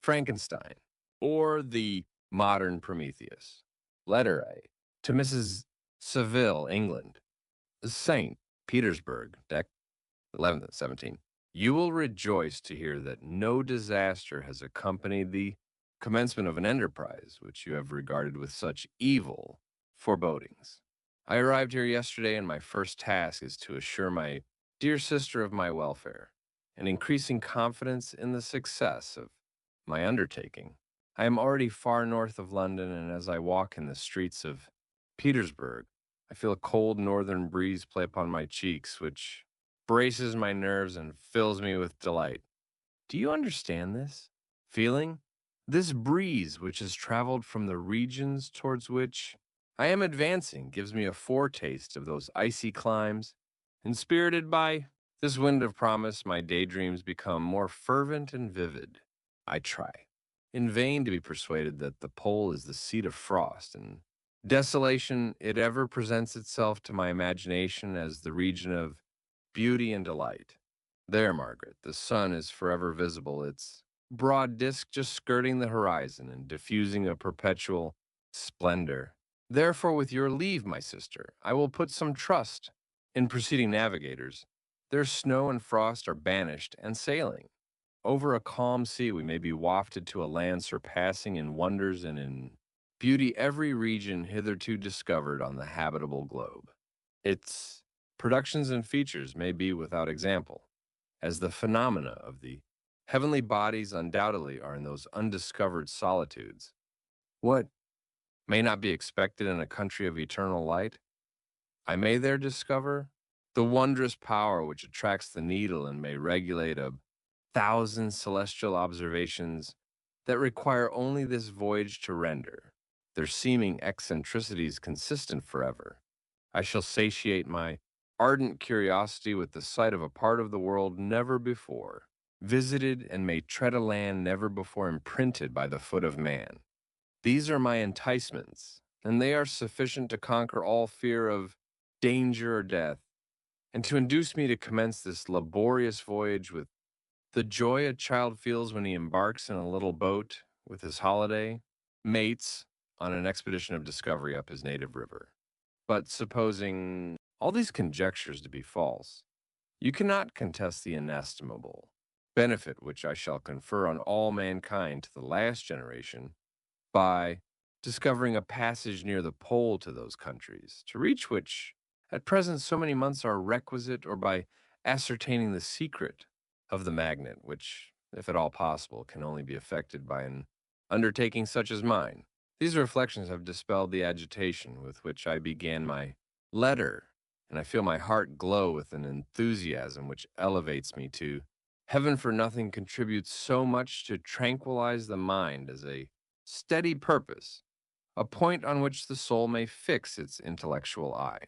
Frankenstein, or the modern Prometheus. Letter A. To Mrs. Seville, England. St. Petersburg, Dec. 11th and 17th. You will rejoice to hear that no disaster has accompanied the commencement of an enterprise which you have regarded with such evil forebodings. I arrived here yesterday, and my first task is to assure my dear sister of my welfare and increasing confidence in the success of my undertaking. I am already far north of London, and as I walk in the streets of Petersburg, I feel a cold northern breeze play upon my cheeks, which braces my nerves and fills me with delight. Do you understand this feeling? This breeze, which has traveled from the regions towards which I am advancing, gives me a foretaste of those icy climes. Inspirited by this wind of promise, my daydreams become more fervent and vivid. I try, in vain, to be persuaded that the pole is the seat of frost and desolation. It ever presents itself to my imagination as the region of beauty and delight. There, Margaret, the sun is forever visible, its broad disk just skirting the horizon and diffusing a perpetual splendor. Therefore, with your leave, my sister, I will put some trust in preceding navigators. Their snow and frost are banished, and sailing over a calm sea, we may be wafted to a land surpassing in wonders and in beauty every region hitherto discovered on the habitable globe. Its productions and features may be without example, as the phenomena of the heavenly bodies undoubtedly are in those undiscovered solitudes. What may not be expected in a country of eternal light, I may there discover the wondrous power which attracts the needle and may regulate a thousand celestial observations that require only this voyage to render their seeming eccentricities consistent forever. I shall satiate my ardent curiosity with the sight of a part of the world never before visited, and may tread a land never before imprinted by the foot of man. These are my enticements, and they are sufficient to conquer all fear of danger or death, and to induce me to commence this laborious voyage with the joy a child feels when he embarks in a little boat with his holiday mates on an expedition of discovery up his native river. But supposing all these conjectures to be false, you cannot contest the inestimable benefit which I shall confer on all mankind to the last generation by discovering a passage near the pole to those countries, to reach which at present so many months are requisite, or by ascertaining the secret of the magnet, which, if at all possible, can only be effected by an undertaking such as mine. These reflections have dispelled the agitation with which I began my letter, and I feel my heart glow with an enthusiasm which elevates me to heaven, for nothing contributes so much to tranquilize the mind as a steady purpose, a point on which the soul may fix its intellectual eye.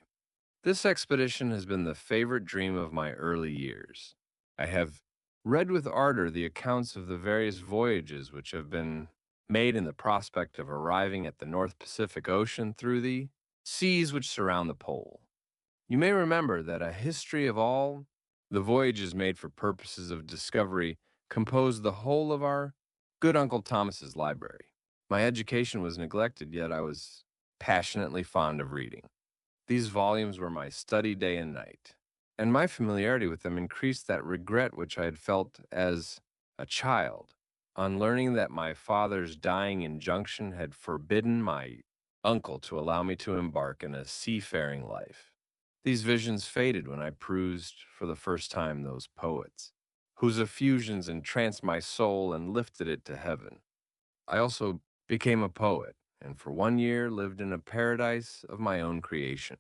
This expedition has been the favorite dream of my early years. I have read with ardor the accounts of the various voyages which have been made in the prospect of arriving at the North Pacific Ocean through the seas which surround the pole. You may remember that a history of all the voyages made for purposes of discovery composed the whole of our good Uncle Thomas's library. My education was neglected, yet I was passionately fond of reading. These volumes were my study day and night, and my familiarity with them increased that regret which I had felt as a child on learning that my father's dying injunction had forbidden my uncle to allow me to embark in a seafaring life. These visions faded when I perused for the first time those poets, whose effusions entranced my soul and lifted it to heaven. I also became a poet, and for 1 year lived in a paradise of my own creation.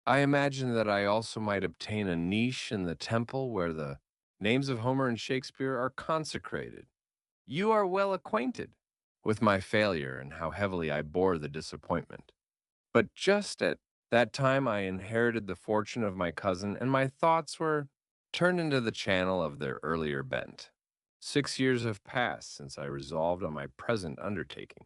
I imagined that I also might obtain a niche in the temple where the names of Homer and Shakespeare are consecrated. You are well acquainted with my failure and how heavily I bore the disappointment. But just at that time I inherited the fortune of my cousin, and my thoughts were turned into the channel of their earlier bent. 6 years have passed since I resolved on my present undertaking.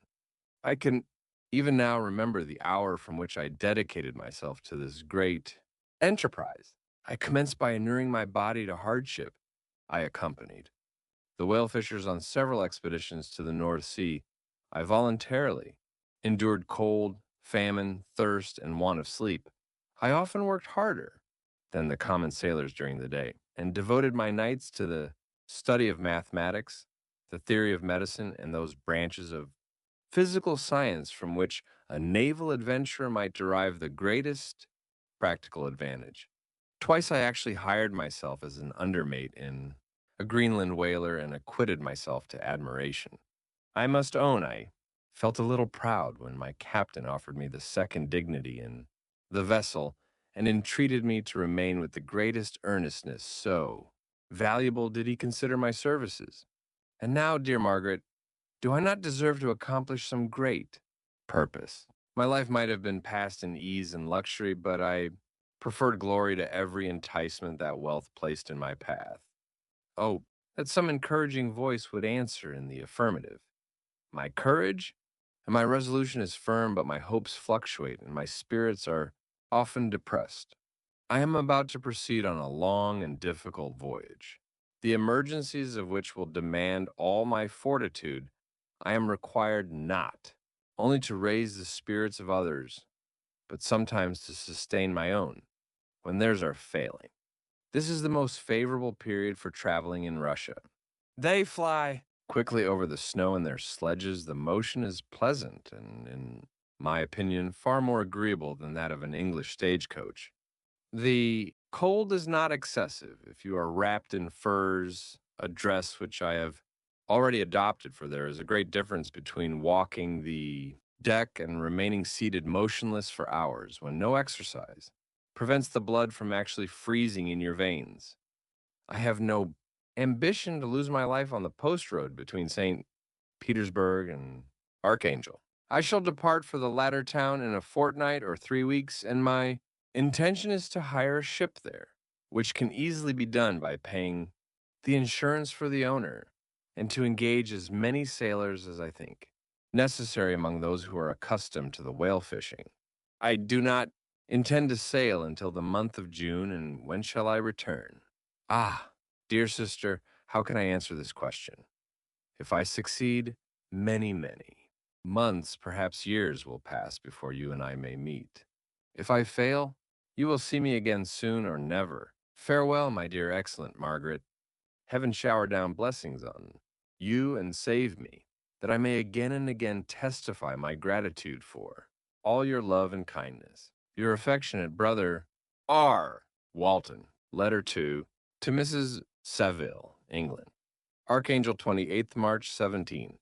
I can even now remember the hour from which I dedicated myself to this great enterprise. I commenced by inuring my body to hardship I accompanied. the whale fishers on several expeditions to the North Sea, I voluntarily endured cold, famine, thirst, and want of sleep. I often worked harder than the common sailors during the day and devoted my nights to the study of mathematics, the theory of medicine, and those branches of physical science from which a naval adventurer might derive the greatest practical advantage. Twice I actually hired myself as an undermate in a Greenland whaler and acquitted myself to admiration. I must own I felt a little proud when my captain offered me the second dignity in the vessel and entreated me to remain with the greatest earnestness, so valuable did he consider my services. And now, dear Margaret, do I not deserve to accomplish some great purpose? My life might have been passed in ease and luxury, but I preferred glory to every enticement that wealth placed in my path. Oh, that some encouraging voice would answer in the affirmative. My courage and my resolution is firm, but my hopes fluctuate and my spirits are often depressed. I am about to proceed on a long and difficult voyage, the emergencies of which will demand all my fortitude. I am required not only to raise the spirits of others, but sometimes to sustain my own when theirs are failing. This is the most favorable period for traveling in Russia. They fly quickly over the snow in their sledges. The motion is pleasant and, in my opinion, far more agreeable than that of an English stagecoach. The cold is not excessive if you are wrapped in furs, a dress which I have already adopted, for there is a great difference between walking the deck and remaining seated motionless for hours when no exercise prevents the blood from actually freezing in your veins. I have no ambition to lose my life on the post road between St. Petersburg and Archangel. I shall depart for the latter town in a fortnight or 3 weeks, and my intention is to hire a ship there, which can easily be done by paying the insurance for the owner, and to engage as many sailors as I think necessary among those who are accustomed to the whale fishing. I do not intend to sail until the month of June, and when shall I return? Ah, dear sister, how can I answer this question? If I succeed, many months, perhaps years, will pass before you and I may meet. If I fail, you will see me again soon or never. Farewell, my dear excellent Margaret. Heaven shower down blessings on you and save me, that I may again and again testify my gratitude for all your love and kindness. Your affectionate brother, R. Walton. Letter 2 to Mrs. Saville, England. Archangel, 28th March 17.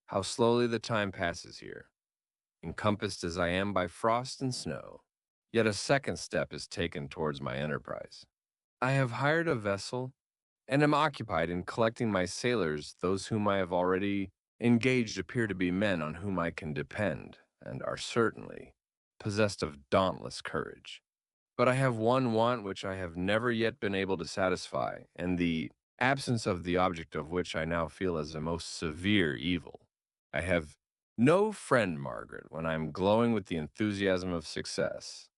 How slowly the time passes here, encompassed as I am by frost and snow. Yet a second step is taken towards my enterprise. I have hired a vessel and am occupied in collecting my sailors. Those whom I have already engaged appear to be men on whom I can depend, and are certainly possessed of dauntless courage. But I have one want which I have never yet been able to satisfy, and the absence of the object of which I now feel as a most severe evil. I have no friend, Margaret, when I am glowing with the enthusiasm of success.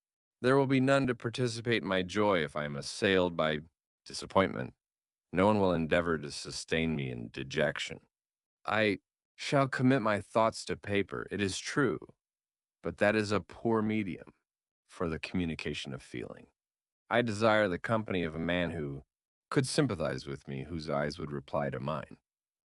There will be none to participate my joy if I am assailed by disappointment. No one will endeavor to sustain me in dejection. I shall commit my thoughts to paper, it is true, but that is a poor medium for the communication of feeling. I desire the company of a man who could sympathize with me, whose eyes would reply to mine.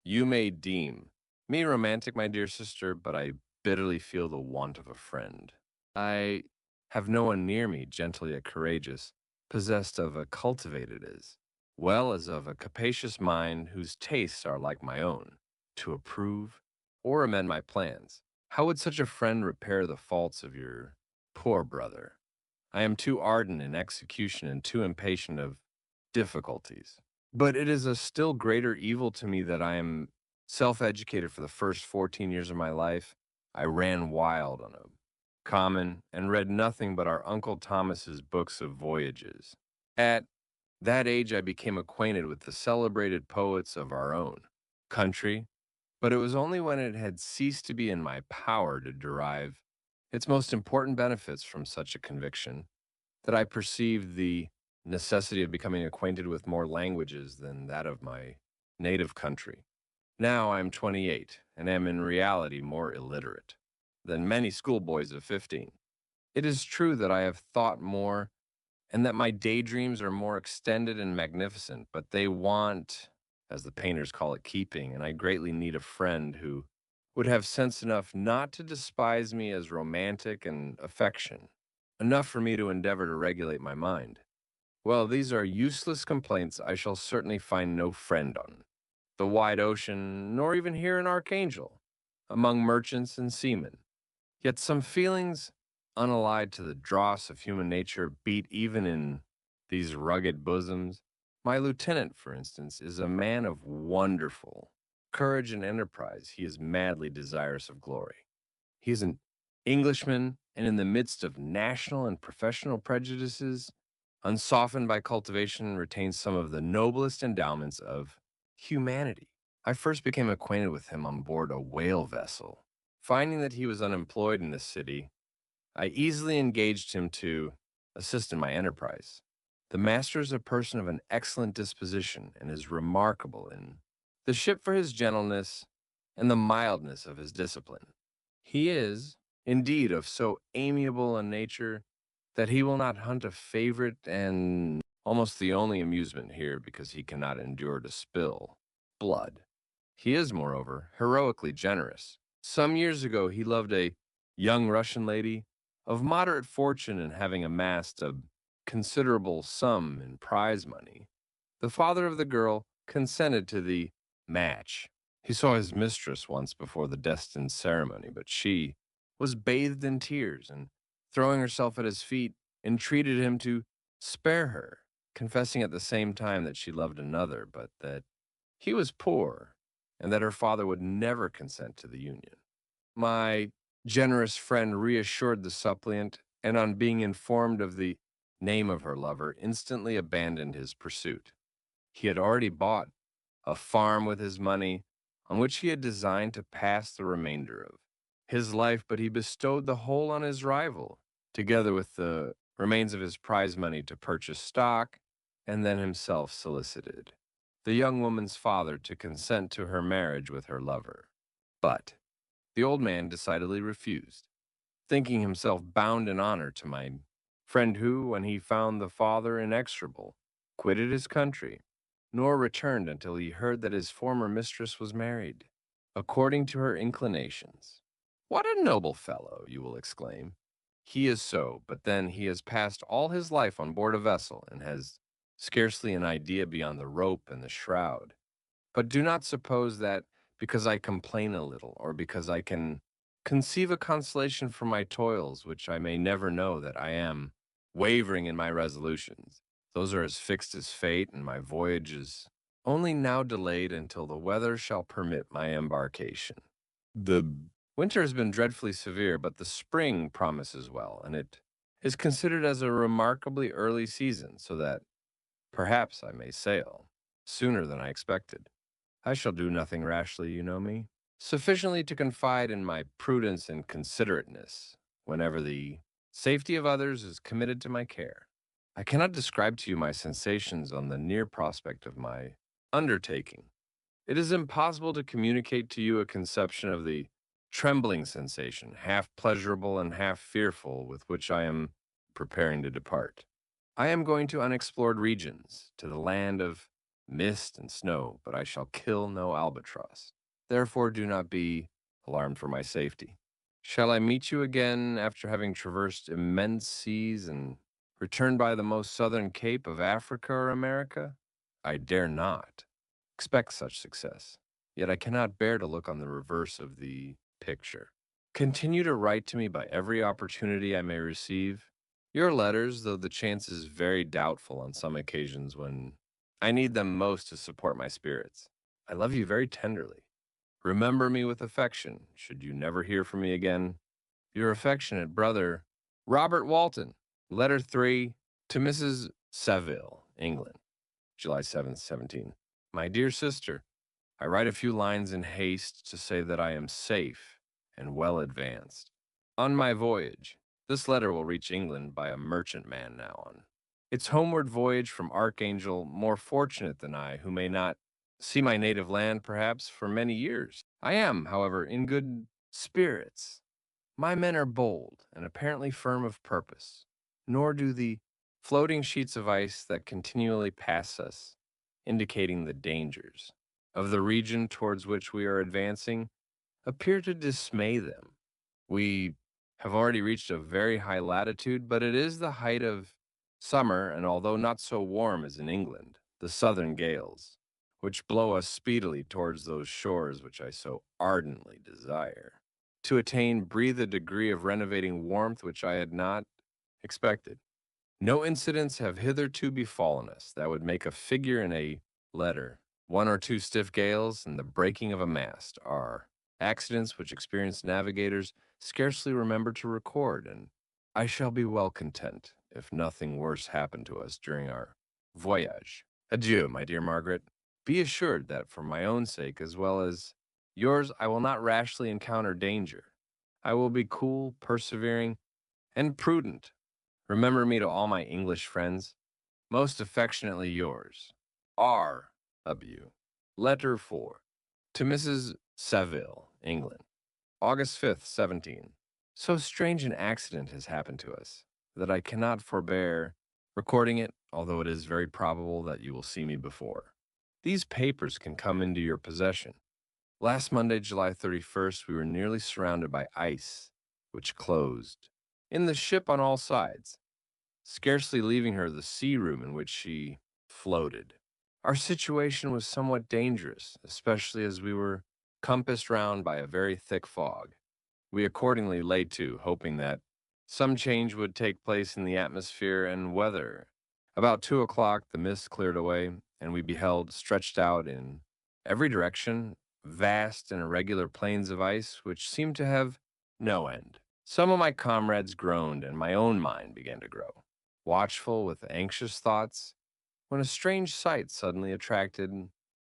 You may deem me romantic, my dear sister, but I bitterly feel the want of a friend. I have no one near me, gentle yet courageous, possessed of a cultivated as well as of a capacious mind, whose tastes are like my own, to approve or amend my plans. How would such a friend repair the faults of your poor brother? I am too ardent in execution and too impatient of difficulties. But it is a still greater evil to me that I am self-educated. For the first 14 years of my life, I ran wild on a common and read nothing but our Uncle Thomas's books of voyages. At that age, I became acquainted with the celebrated poets of our own country, but it was only when it had ceased to be in my power to derive its most important benefits from such a conviction that I perceived the necessity of becoming acquainted with more languages than that of my native country. Now I am 28 and am in reality more illiterate than many schoolboys of 15. It is true that I have thought more and that my daydreams are more extended and magnificent, but they want, as the painters call it, keeping, and I greatly need a friend who would have sense enough not to despise me as romantic and affection, enough for me to endeavor to regulate my mind. Well, these are useless complaints I shall certainly find no friend on the wide ocean, nor even here in Archangel, among merchants and seamen. Yet some feelings unallied to the dross of human nature beat even in these rugged bosoms. My lieutenant, for instance, is a man of wonderful courage and enterprise. He is madly desirous of glory. He is an Englishman, and in the midst of national and professional prejudices, unsoftened by cultivation, retains some of the noblest endowments of humanity. I first became acquainted with him on board a whale vessel. Finding that he was unemployed in the city, I easily engaged him to assist in my enterprise. The master is a person of an excellent disposition and is remarkable in the ship for his gentleness and the mildness of his discipline. He is, indeed, of so amiable a nature that he will not hunt a favorite and almost the only amusement here because he cannot endure to spill blood. He is, moreover, heroically generous. Some years ago, he loved a young Russian lady of moderate fortune and having amassed a considerable sum in prize money. The father of the girl consented to the match. He saw his mistress once before the destined ceremony, but she was bathed in tears and, throwing herself at his feet, entreated him to spare her, confessing at the same time that she loved another, but that he was poor and that her father would never consent to the union. My generous friend reassured the suppliant, and on being informed of the name of her lover, instantly abandoned his pursuit. He had already bought a farm with his money, on which he had designed to pass the remainder of his life, but he bestowed the whole on his rival, together with the remains of his prize money to purchase stock, and then himself solicited the young woman's father to consent to her marriage with her lover. But the old man decidedly refused, thinking himself bound in honor to my friend who, when he found the father inexorable, quitted his country, nor returned until he heard that his former mistress was married, according to her inclinations. What a noble fellow, you will exclaim. He is so, but then he has passed all his life on board a vessel and has scarcely an idea beyond the rope and the shroud. But do not suppose that because I complain a little, or because I can conceive a consolation for my toils, which I may never know, that I am wavering in my resolutions. Those are as fixed as fate, and my voyage is only now delayed until the weather shall permit my embarkation. The winter has been dreadfully severe, but the spring promises well, and it is considered as a remarkably early season, so that perhaps I may sail sooner than I expected. I shall do nothing rashly, you know me, sufficiently to confide in my prudence and considerateness whenever the safety of others is committed to my care. I cannot describe to you my sensations on the near prospect of my undertaking. It is impossible to communicate to you a conception of the trembling sensation, half pleasurable and half fearful, with which I am preparing to depart. I am going to unexplored regions, to the land of mist and snow, but I shall kill no albatross. Therefore, do not be alarmed for my safety. Shall I meet you again after having traversed immense seas and returned by the most southern cape of Africa or America? I dare not expect such success, yet I cannot bear to look on the reverse of the picture. Continue to write to me by every opportunity I may receive. Your letters, though the chance is very doubtful on some occasions when I need them most to support my spirits. I love you very tenderly. Remember me with affection, should you never hear from me again. Your affectionate brother, Robert Walton. Letter 3 to Mrs. Saville, England, July 7th, 17. My dear sister, I write a few lines in haste to say that I am safe and well advanced on my voyage. This letter will reach England by a merchantman now on its homeward voyage from Archangel, more fortunate than I, who may not see my native land, perhaps, for many years. I am, however, in good spirits. My men are bold and apparently firm of purpose, nor do the floating sheets of ice that continually pass us, indicating the dangers of the region towards which we are advancing, appear to dismay them. We have already reached a very high latitude, but it is the height of summer, and although not so warm as in England, the southern gales, which blow us speedily towards those shores which I so ardently desire, to attain, breathe a degree of renovating warmth which I had not expected. No incidents have hitherto befallen us that would make a figure in a letter. One or two stiff gales and the breaking of a mast are accidents which experienced navigators scarcely remember to record, and I shall be well content if nothing worse happen to us during our voyage. Adieu, my dear Margaret. Be assured that for my own sake as well as yours, I will not rashly encounter danger. I will be cool, persevering, and prudent. Remember me to all my English friends. Most affectionately yours, R. W. Letter 4. To Mrs. Saville, England. August 5th, 17. So strange an accident has happened to us that I cannot forbear recording it, although it is very probable that you will see me before. These papers can come into your possession. Last Monday, July 31st, we were nearly surrounded by ice, which closed in the ship on all sides, scarcely leaving her the sea room in which she floated. Our situation was somewhat dangerous, especially as we were compassed round by a very thick fog. We accordingly lay to, hoping that some change would take place in the atmosphere and weather. About 2 o'clock, the mist cleared away, and we beheld, stretched out in every direction, vast and irregular plains of ice which seemed to have no end. Some of my comrades groaned, and my own mind began to grow. Watchful with anxious thoughts, when a strange sight suddenly attracted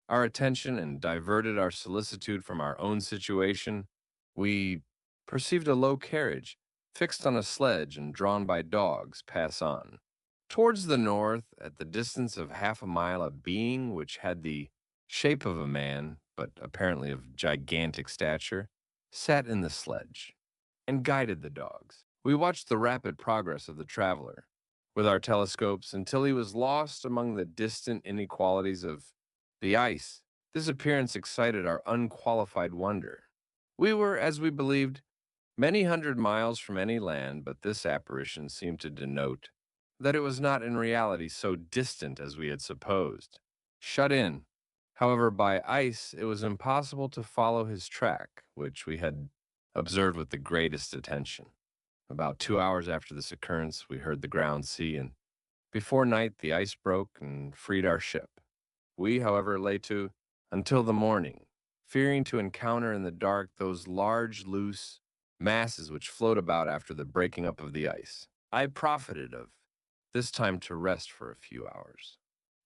our attention and diverted our solicitude from our own situation, we perceived a low carriage, fixed on a sledge and drawn by dogs, pass on. Towards the north, at the distance of half a mile, a being which had the shape of a man, but apparently of gigantic stature, sat in the sledge and guided the dogs. We watched the rapid progress of the traveler with our telescopes until he was lost among the distant inequalities of the ice. This appearance excited our unqualified wonder. We were, as we believed, many hundred miles from any land, but this apparition seemed to denote that it was not in reality so distant as we had supposed. Shut in, however, by ice, it was impossible to follow his track, which we had observed with the greatest attention. About 2 hours after this occurrence, we heard the ground sea, and before night the ice broke and freed our ship. We, however, lay to until the morning, fearing to encounter in the dark those large, loose masses which float about after the breaking up of the ice. I profited of this time to rest for a few hours.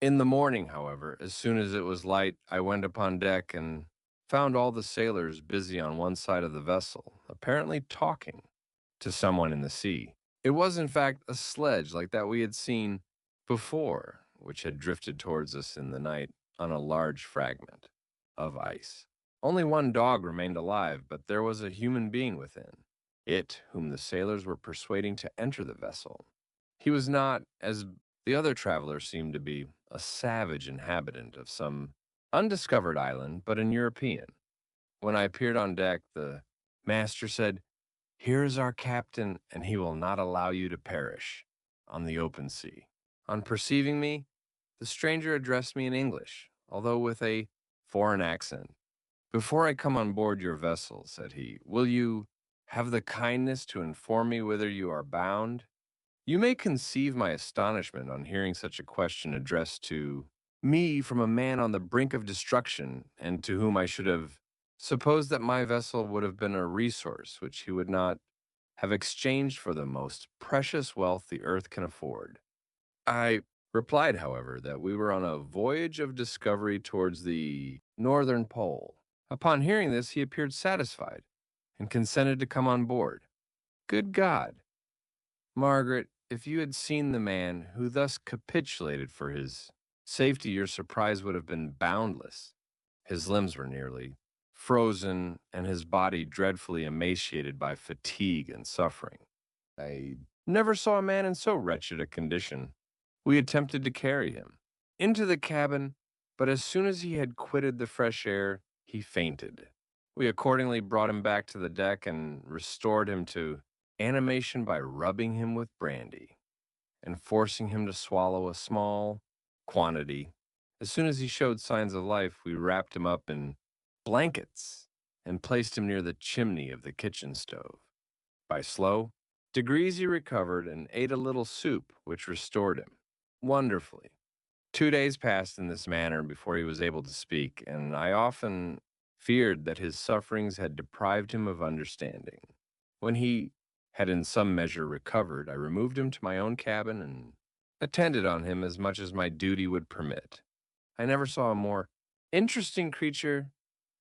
In the morning, however, as soon as it was light, I went upon deck and found all the sailors busy on one side of the vessel, apparently talking to someone in the sea. It was, in fact, a sledge like that we had seen before, which had drifted towards us in the night on a large fragment of ice. Only one dog remained alive, but there was a human being within, it whom the sailors were persuading to enter the vessel. He was not, as the other travelers seemed to be, a savage inhabitant of some undiscovered island, but an European. When I appeared on deck, the master said, "Here is our captain, and he will not allow you to perish on the open sea." On perceiving me, the stranger addressed me in English, although with a foreign accent. "Before I come on board your vessel," said he, "will you have the kindness to inform me whither you are bound?" You may conceive my astonishment on hearing such a question addressed to me from a man on the brink of destruction, and to whom I should have supposed that my vessel would have been a resource which he would not have exchanged for the most precious wealth the earth can afford. I replied, however, that we were on a voyage of discovery towards the northern pole. Upon hearing this, he appeared satisfied and consented to come on board. Good God! Margaret, if you had seen the man who thus capitulated for his safety, your surprise would have been boundless. His limbs were nearly frozen, and his body dreadfully emaciated by fatigue and suffering. I never saw a man in so wretched a condition. We attempted to carry him into the cabin, but as soon as he had quitted the fresh air, he fainted. We accordingly brought him back to the deck and restored him to animation by rubbing him with brandy and forcing him to swallow a small quantity. As soon as he showed signs of life, we wrapped him up in blankets and placed him near the chimney of the kitchen stove. By slow degrees, he recovered and ate a little soup, which restored him wonderfully. 2 days passed in this manner before he was able to speak, and I often feared that his sufferings had deprived him of understanding. When he had in some measure recovered, I removed him to my own cabin and attended on him as much as my duty would permit. I never saw a more interesting creature.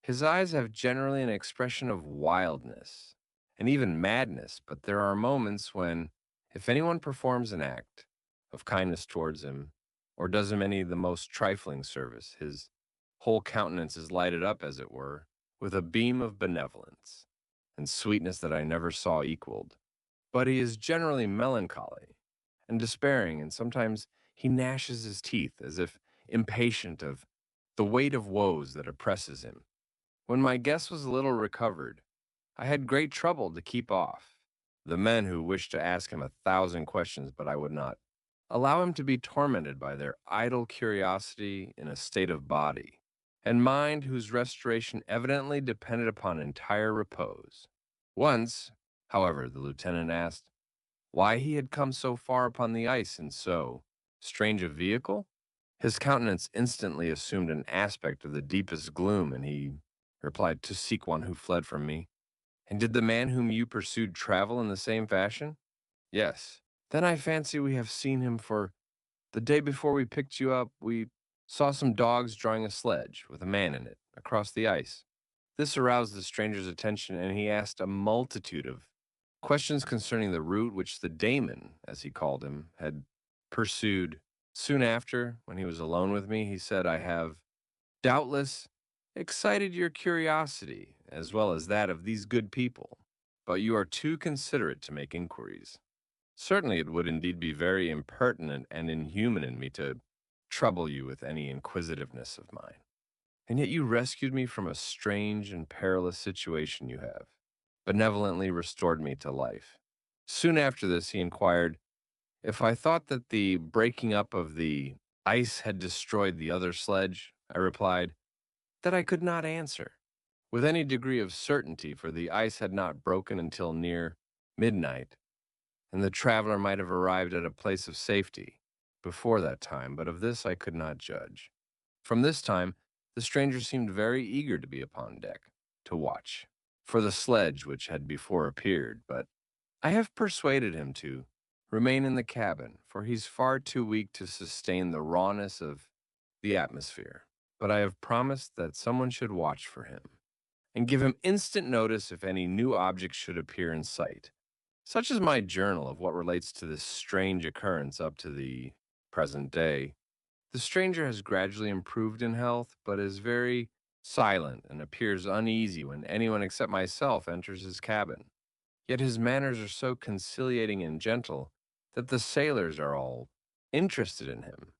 His eyes have generally an expression of wildness and even madness, but there are moments when, if anyone performs an act of kindness towards him, or does him any of the most trifling service, his whole countenance is lighted up, as it were, with a beam of benevolence and sweetness that I never saw equaled. But he is generally melancholy and despairing, and sometimes he gnashes his teeth as if impatient of the weight of woes that oppresses him. When my guest was a little recovered, I had great trouble to keep off the men who wished to ask him 1,000 questions, but I would not allow him to be tormented by their idle curiosity in a state of body and mind whose restoration evidently depended upon entire repose. Once, however, the lieutenant asked why he had come so far upon the ice in so strange a vehicle. His countenance instantly assumed an aspect of the deepest gloom, and he replied, "To seek one who fled from me." "And did the man whom you pursued travel in the same fashion?" "Yes." "Then I fancy we have seen him, for the day before we picked you up, we saw some dogs drawing a sledge with a man in it across the ice." This aroused the stranger's attention, and he asked a multitude of questions concerning the route which the Damon, as he called him, had pursued. Soon after, when he was alone with me, he said, "I have doubtless excited your curiosity, as well as that of these good people, but you are too considerate to make inquiries. Certainly it would indeed be very impertinent and inhuman in me to trouble you with any inquisitiveness of mine. And yet you rescued me from a strange and perilous situation. You have benevolently restored me to life." Soon after this, he inquired if I thought that the breaking up of the ice had destroyed the other sledge. I replied that I could not answer with any degree of certainty, for the ice had not broken until near midnight, and the traveler might have arrived at a place of safety before that time, but of this I could not judge. From this time, the stranger seemed very eager to be upon deck, to watch for the sledge which had before appeared, but I have persuaded him to remain in the cabin, for he's far too weak to sustain the rawness of the atmosphere. But I have promised that someone should watch for him and give him instant notice if any new object should appear in sight. Such is my journal of what relates to this strange occurrence up to the present day. The stranger has gradually improved in health, but is very silent and appears uneasy when anyone except myself enters his cabin. Yet his manners are so conciliating and gentle that the sailors are all interested in him,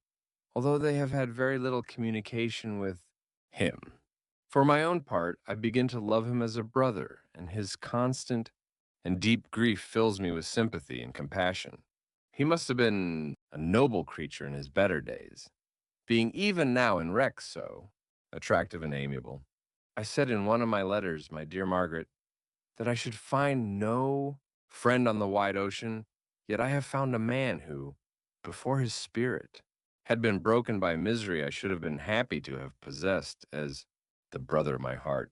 although they have had very little communication with him. For my own part, I begin to love him as a brother, and his constant and deep grief fills me with sympathy and compassion. He must have been a noble creature in his better days, being even now in wreck so attractive and amiable. I said in one of my letters, my dear Margaret, that I should find no friend on the wide ocean, yet I have found a man who, before his spirit had been broken by misery, I should have been happy to have possessed as the brother of my heart.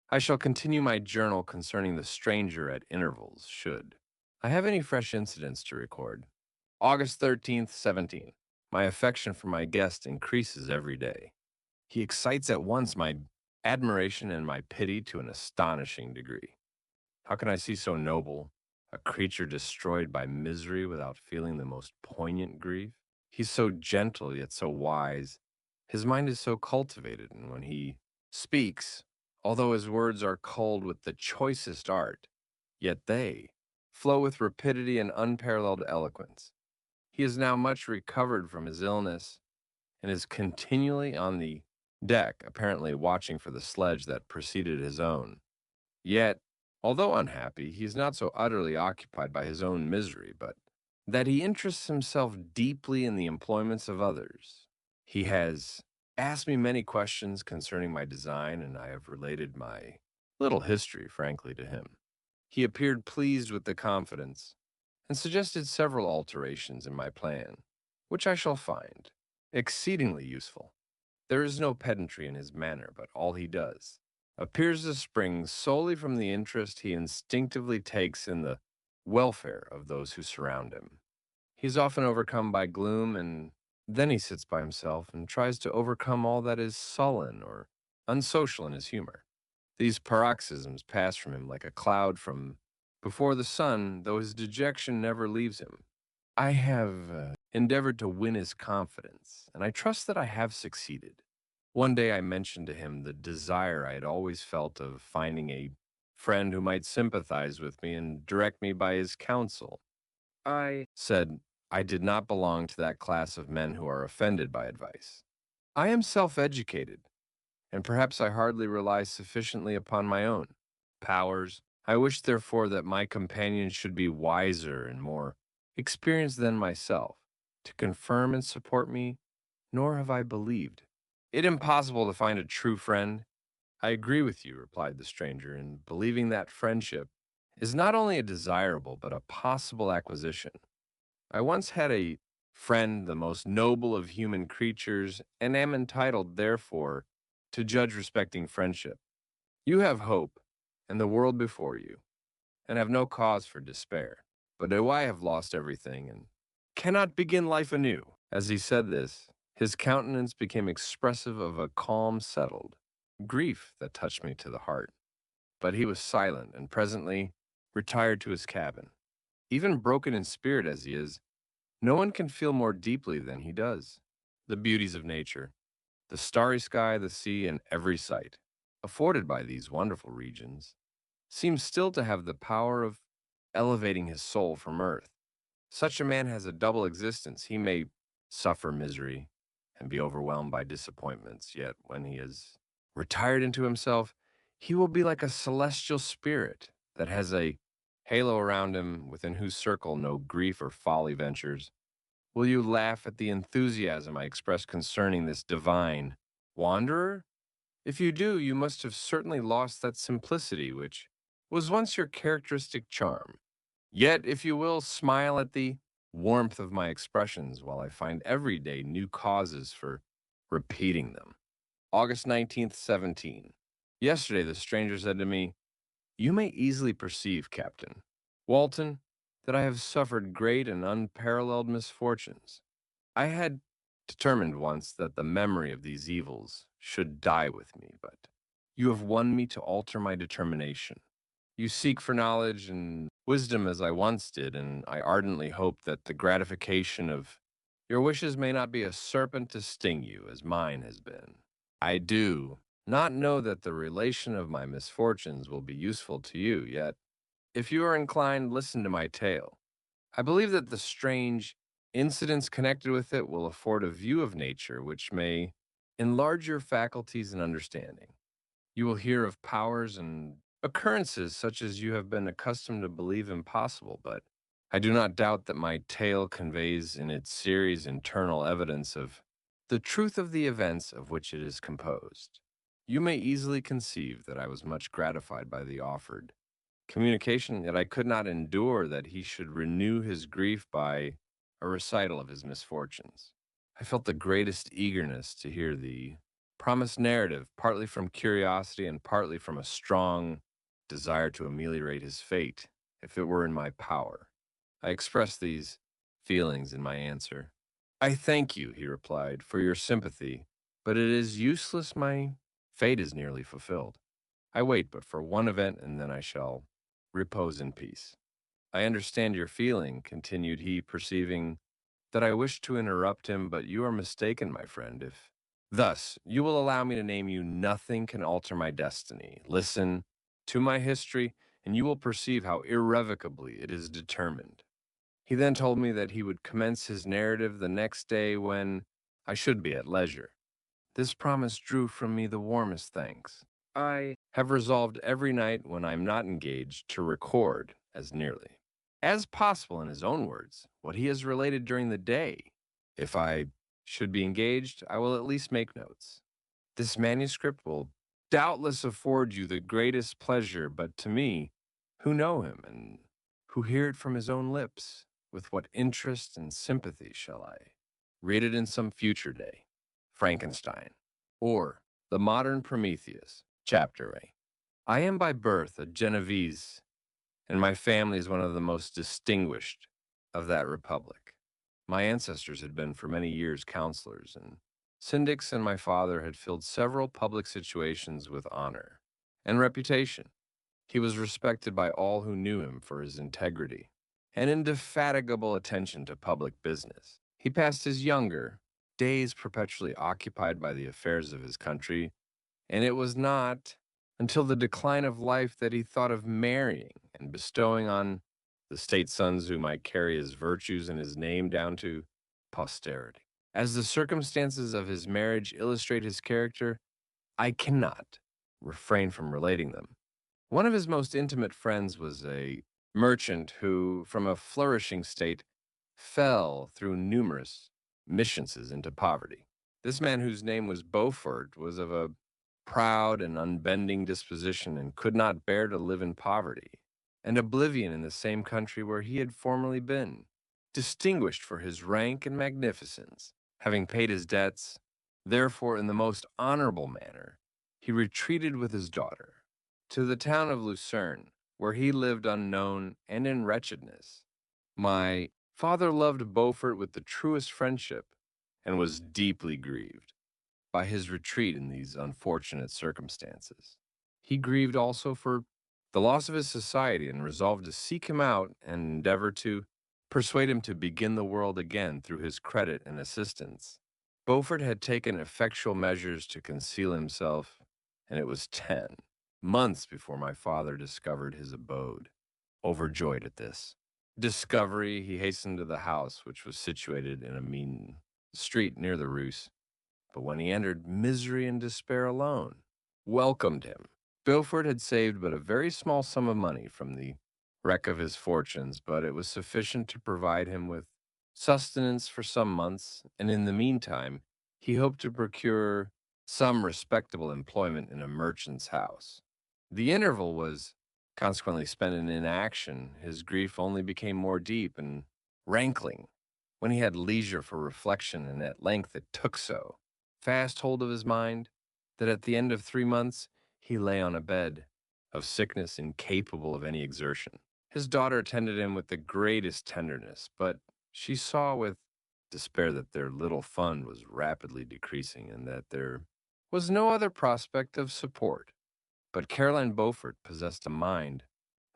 I shall continue my journal concerning the stranger at intervals, should I have any fresh incidents to record. August 13th, 17th. My affection for my guest increases every day. He excites at once my admiration and my pity to an astonishing degree. How can I see so noble a creature destroyed by misery without feeling the most poignant grief? He's so gentle yet so wise. His mind is so cultivated, and when he speaks, although his words are culled with the choicest art, yet they flow with rapidity and unparalleled eloquence. He is now much recovered from his illness and is continually on the deck, apparently watching for the sledge that preceded his own. Yet, although unhappy, he is not so utterly occupied by his own misery, but that he interests himself deeply in the employments of others. He has asked me many questions concerning my design, and I have related my little history frankly to him. He appeared pleased with the confidence and suggested several alterations in my plan, which I shall find exceedingly useful. There is no pedantry in his manner, but all he does appears to spring solely from the interest he instinctively takes in the welfare of those who surround him. He is often overcome by gloom, and then he sits by himself and tries to overcome all that is sullen or unsocial in his humor. These paroxysms pass from him like a cloud from before the sun, though his dejection never leaves him. I have endeavored to win his confidence, and I trust that I have succeeded. One day I mentioned to him the desire I had always felt of finding a friend who might sympathize with me and direct me by his counsel. I said I did not belong to that class of men who are offended by advice. I am self-educated, and perhaps I hardly rely sufficiently upon my own powers. I wish, therefore, that my companions should be wiser and more experienced than myself, to confirm and support me, nor have I believed it impossible to find a true friend. I agree with you, replied the stranger, in believing that friendship is not only a desirable but a possible acquisition. I once had a friend, the most noble of human creatures, and am entitled, therefore, to judge respecting friendship. You have hope and the world before you, and have no cause for despair. But though I have lost everything and cannot begin life anew. As he said this, his countenance became expressive of a calm, settled grief that touched me to the heart. But he was silent and presently retired to his cabin. Even broken in spirit as he is, no one can feel more deeply than he does the beauties of nature, the starry sky, the sea, and every sight afforded by these wonderful regions seems still to have the power of elevating his soul from earth. Such a man has a double existence. He may suffer misery and be overwhelmed by disappointments, yet when he is retired into himself, he will be like a celestial spirit that has a halo around him within whose circle no grief or folly ventures. Will you laugh at the enthusiasm I express concerning this divine wanderer? If you do, you must have certainly lost that simplicity which was once your characteristic charm. Yet, if you will, smile at the warmth of my expressions while I find every day new causes for repeating them. August 19th, 17. Yesterday, the stranger said to me, "You may easily perceive, Captain Walton, that I have suffered great and unparalleled misfortunes. I had determined once that the memory of these evils should die with me, but you have won me to alter my determination. You seek for knowledge and wisdom as I once did, and I ardently hope that the gratification of your wishes may not be a serpent to sting you, as mine has been. I do not know that the relation of my misfortunes will be useful to you, yet, if you are inclined, listen to my tale. I believe that the strange incidents connected with it will afford a view of nature which may enlarge your faculties and understanding. You will hear of powers and occurrences such as you have been accustomed to believe impossible, but I do not doubt that my tale conveys in its series internal evidence of the truth of the events of which it is composed. You may easily conceive that I was much gratified by the offered communication, yet I could not endure that he should renew his grief by a recital of his misfortunes. I felt the greatest eagerness to hear the promised narrative, partly from curiosity and partly from a strong desire to ameliorate his fate, if it were in my power. I expressed these feelings in my answer. I thank you, he replied, for your sympathy, but it is useless. My fate is nearly fulfilled. I wait but for one event, and then I shall repose in peace. I understand your feeling, continued he, perceiving that I wished to interrupt him, but you are mistaken, my friend. If Thus, you will allow me to name you nothing can alter my destiny. Listen to my history, and you will perceive how irrevocably it is determined. He then told me that he would commence his narrative the next day when I should be at leisure. This promise drew from me the warmest thanks. I have resolved every night when I am not engaged to record as nearly as possible in his own words what he has related during the day. If I should be engaged, I will at least make notes. This manuscript will doubtless afford you the greatest pleasure, but to me, who know him and who hear it from his own lips, with what interest and sympathy shall I read it in some future day? Frankenstein, or The Modern Prometheus, Chapter A. I am by birth a Genevese, and my family is one of the most distinguished of that republic. My ancestors had been for many years counselors and syndics, and my father had filled several public situations with honor and reputation. He was respected by all who knew him for his integrity and indefatigable attention to public business. He passed his younger days perpetually occupied by the affairs of his country, and it was not until the decline of life that he thought of marrying and bestowing on the state sons who might carry his virtues and his name down to posterity. As the circumstances of his marriage illustrate his character, I cannot refrain from relating them. One of his most intimate friends was a merchant who, from a flourishing state, fell through numerous missions into poverty. This man, whose name was Beaufort, was of a proud and unbending disposition and could not bear to live in poverty and oblivion in the same country where he had formerly been. Distinguished for his rank and magnificence, having paid his debts, therefore, in the most honorable manner, he retreated with his daughter to the town of Lucerne, where he lived unknown and in wretchedness. My father loved Beaufort with the truest friendship and was deeply grieved by his retreat in these unfortunate circumstances. He grieved also for the loss of his society and resolved to seek him out and endeavor to persuade him to begin the world again through his credit and assistance. Beaufort had taken effectual measures to conceal himself, and it was 10 months before my father discovered his abode. Overjoyed at this discovery, he hastened to the house, which was situated in a mean street near the Ruse. But when he entered, misery and despair alone welcomed him. Beaufort had saved but a very small sum of money from the wreck of his fortunes, but it was sufficient to provide him with sustenance for some months, and in the meantime, he hoped to procure some respectable employment in a merchant's house. The interval was consequently spent in inaction. His grief only became more deep and rankling when he had leisure for reflection, and at length it took so fast hold of his mind that at the end of 3 months he lay on a bed of sickness incapable of any exertion. His daughter attended him with the greatest tenderness, but she saw with despair that their little fund was rapidly decreasing and that there was no other prospect of support. But Caroline Beaufort possessed a mind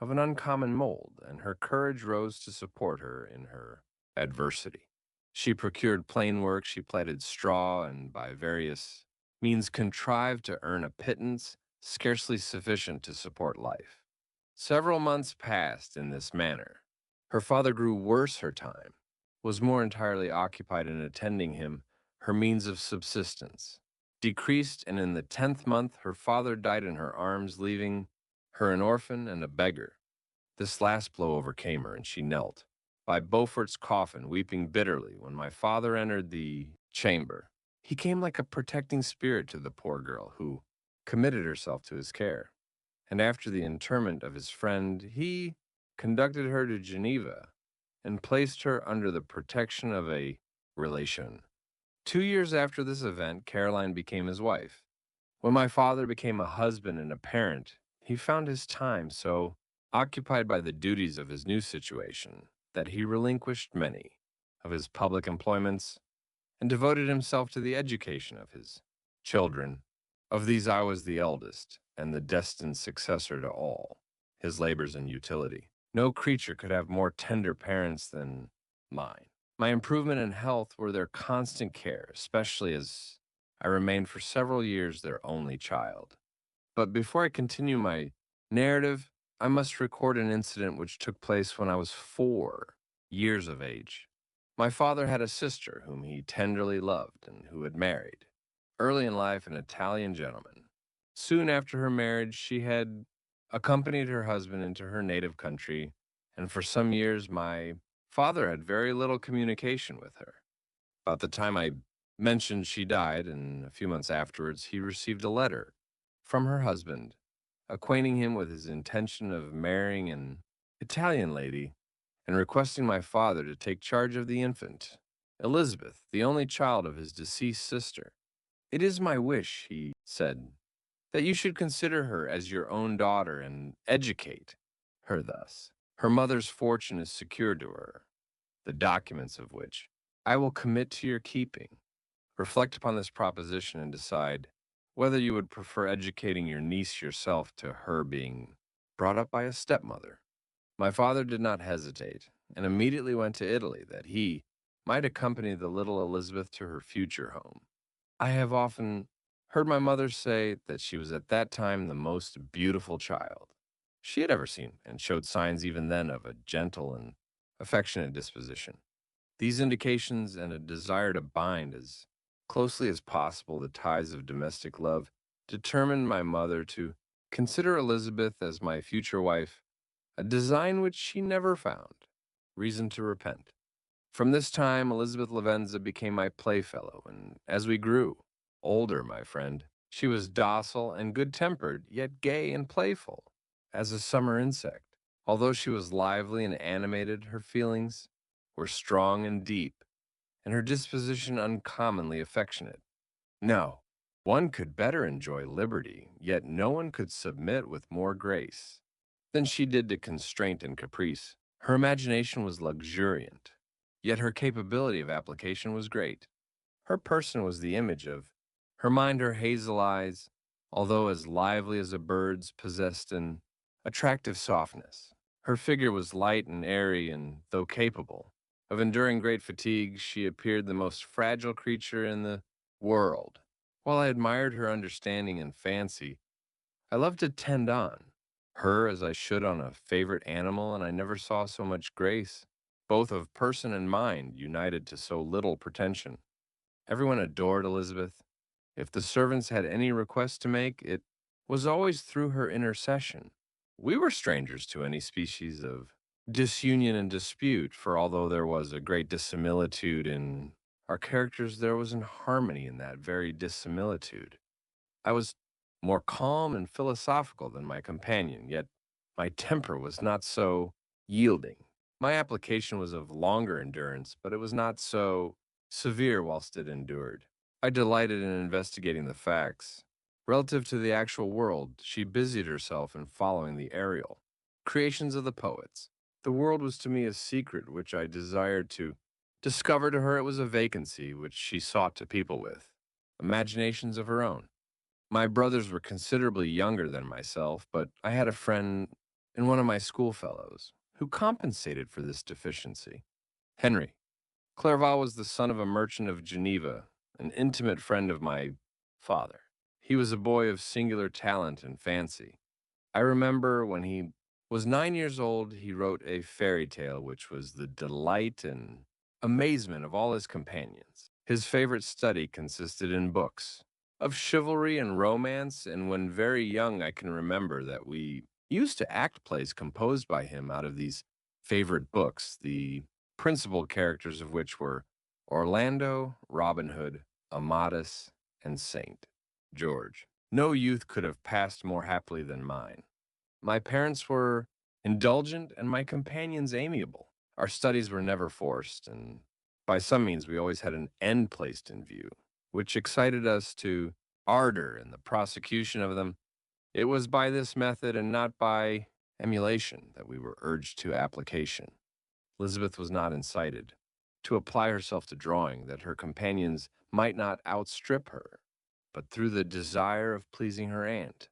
of an uncommon mold, and her courage rose to support her in her adversity. She procured plain work, she plaited straw, and by various means contrived to earn a pittance scarcely sufficient to support life. Several months passed in this manner. Her father grew worse her time, was more entirely occupied in attending him, her means of subsistence decreased, and in the 10th month her father died in her arms, leaving her an orphan and a beggar. This last blow overcame her, and she knelt by Beaufort's coffin, weeping bitterly. When my father entered the chamber, he came like a protecting spirit to the poor girl, who committed herself to his care. And after the interment of his friend, he conducted her to Geneva and placed her under the protection of a relation. 2 years after this event, Caroline became his wife. When my father became a husband and a parent, he found his time so occupied by the duties of his new situation that he relinquished many of his public employments and devoted himself to the education of his children. Of these I was the eldest and the destined successor to all his labors and utility. No creature could have more tender parents than mine. My improvement in health were their constant care, especially as I remained for several years their only child. But before I continue my narrative, I must record an incident which took place when I was 4 years of age. My father had a sister whom he tenderly loved and who had married. Early in life, an Italian gentleman. Soon after her marriage, she had accompanied her husband into her native country, and for some years my father had very little communication with her. About the time I mentioned she died, and a few months afterwards, he received a letter from her husband acquainting him with his intention of marrying an Italian lady and requesting my father to take charge of the infant, Elizabeth, the only child of his deceased sister. "It is my wish," he said, "that you should consider her as your own daughter and educate her thus. Her mother's fortune is secured to her, the documents of which I will commit to your keeping. Reflect upon this proposition and decide whether you would prefer educating your niece yourself to her being brought up by a stepmother." My father did not hesitate and immediately went to Italy that he might accompany the little Elizabeth to her future home. I have often heard my mother say that she was at that time the most beautiful child she had ever seen and showed signs even then of a gentle and affectionate disposition. These indications and a desire to bind as closely as possible the ties of domestic love determined my mother to consider Elizabeth as my future wife, a design which she never found reason to repent. From this time, Elizabeth Lavenza became my playfellow, and as we grew older, my friend, she was docile and good tempered, yet gay and playful, as a summer insect. Although she was lively and animated, her feelings were strong and deep, and her disposition uncommonly affectionate. No, one could better enjoy liberty, yet no one could submit with more grace than she did to constraint and caprice. Her imagination was luxuriant, yet her capability of application was great. Her person was the image of her mind. Her hazel eyes, although as lively as a bird's, possessed an attractive softness. Her figure was light and airy, and though capable of enduring great fatigue, she appeared the most fragile creature in the world. While I admired her understanding and fancy, I loved to tend on her as I should on a favorite animal, and I never saw so much grace, both of person and mind, united to so little pretension. Everyone adored Elizabeth. If the servants had any request to make, it was always through her intercession. We were strangers to any species of disunion and dispute, for although there was a great dissimilitude in our characters, there was an harmony in that very dissimilitude. I was more calm and philosophical than my companion, yet my temper was not so yielding. My application was of longer endurance, but it was not so severe whilst it endured. I delighted in investigating the facts. Relative to the actual world, she busied herself in following the aerial creations of the poets. The world was to me a secret which I desired to discover. To her, it was a vacancy which she sought to people with imaginations of her own. My brothers were considerably younger than myself, but I had a friend in one of my schoolfellows who compensated for this deficiency. Henry. Clerval was the son of a merchant of Geneva, an intimate friend of my father. He was a boy of singular talent and fancy. I remember when he was 9 years old, he wrote a fairy tale which was the delight and amazement of all his companions. His favorite study consisted in books of chivalry and romance, and when very young, I can remember that we used to act plays composed by him out of these favorite books, the principal characters of which were Orlando, Robin Hood, Amadis, and Saint George. No youth could have passed more happily than mine. My parents were indulgent and my companions amiable. Our studies were never forced, and by some means we always had an end placed in view, which excited us to ardor in the prosecution of them. It was by this method and not by emulation that we were urged to application. Elizabeth was not incited to apply herself to drawing, that her companions might not outstrip her, but through the desire of pleasing her aunt,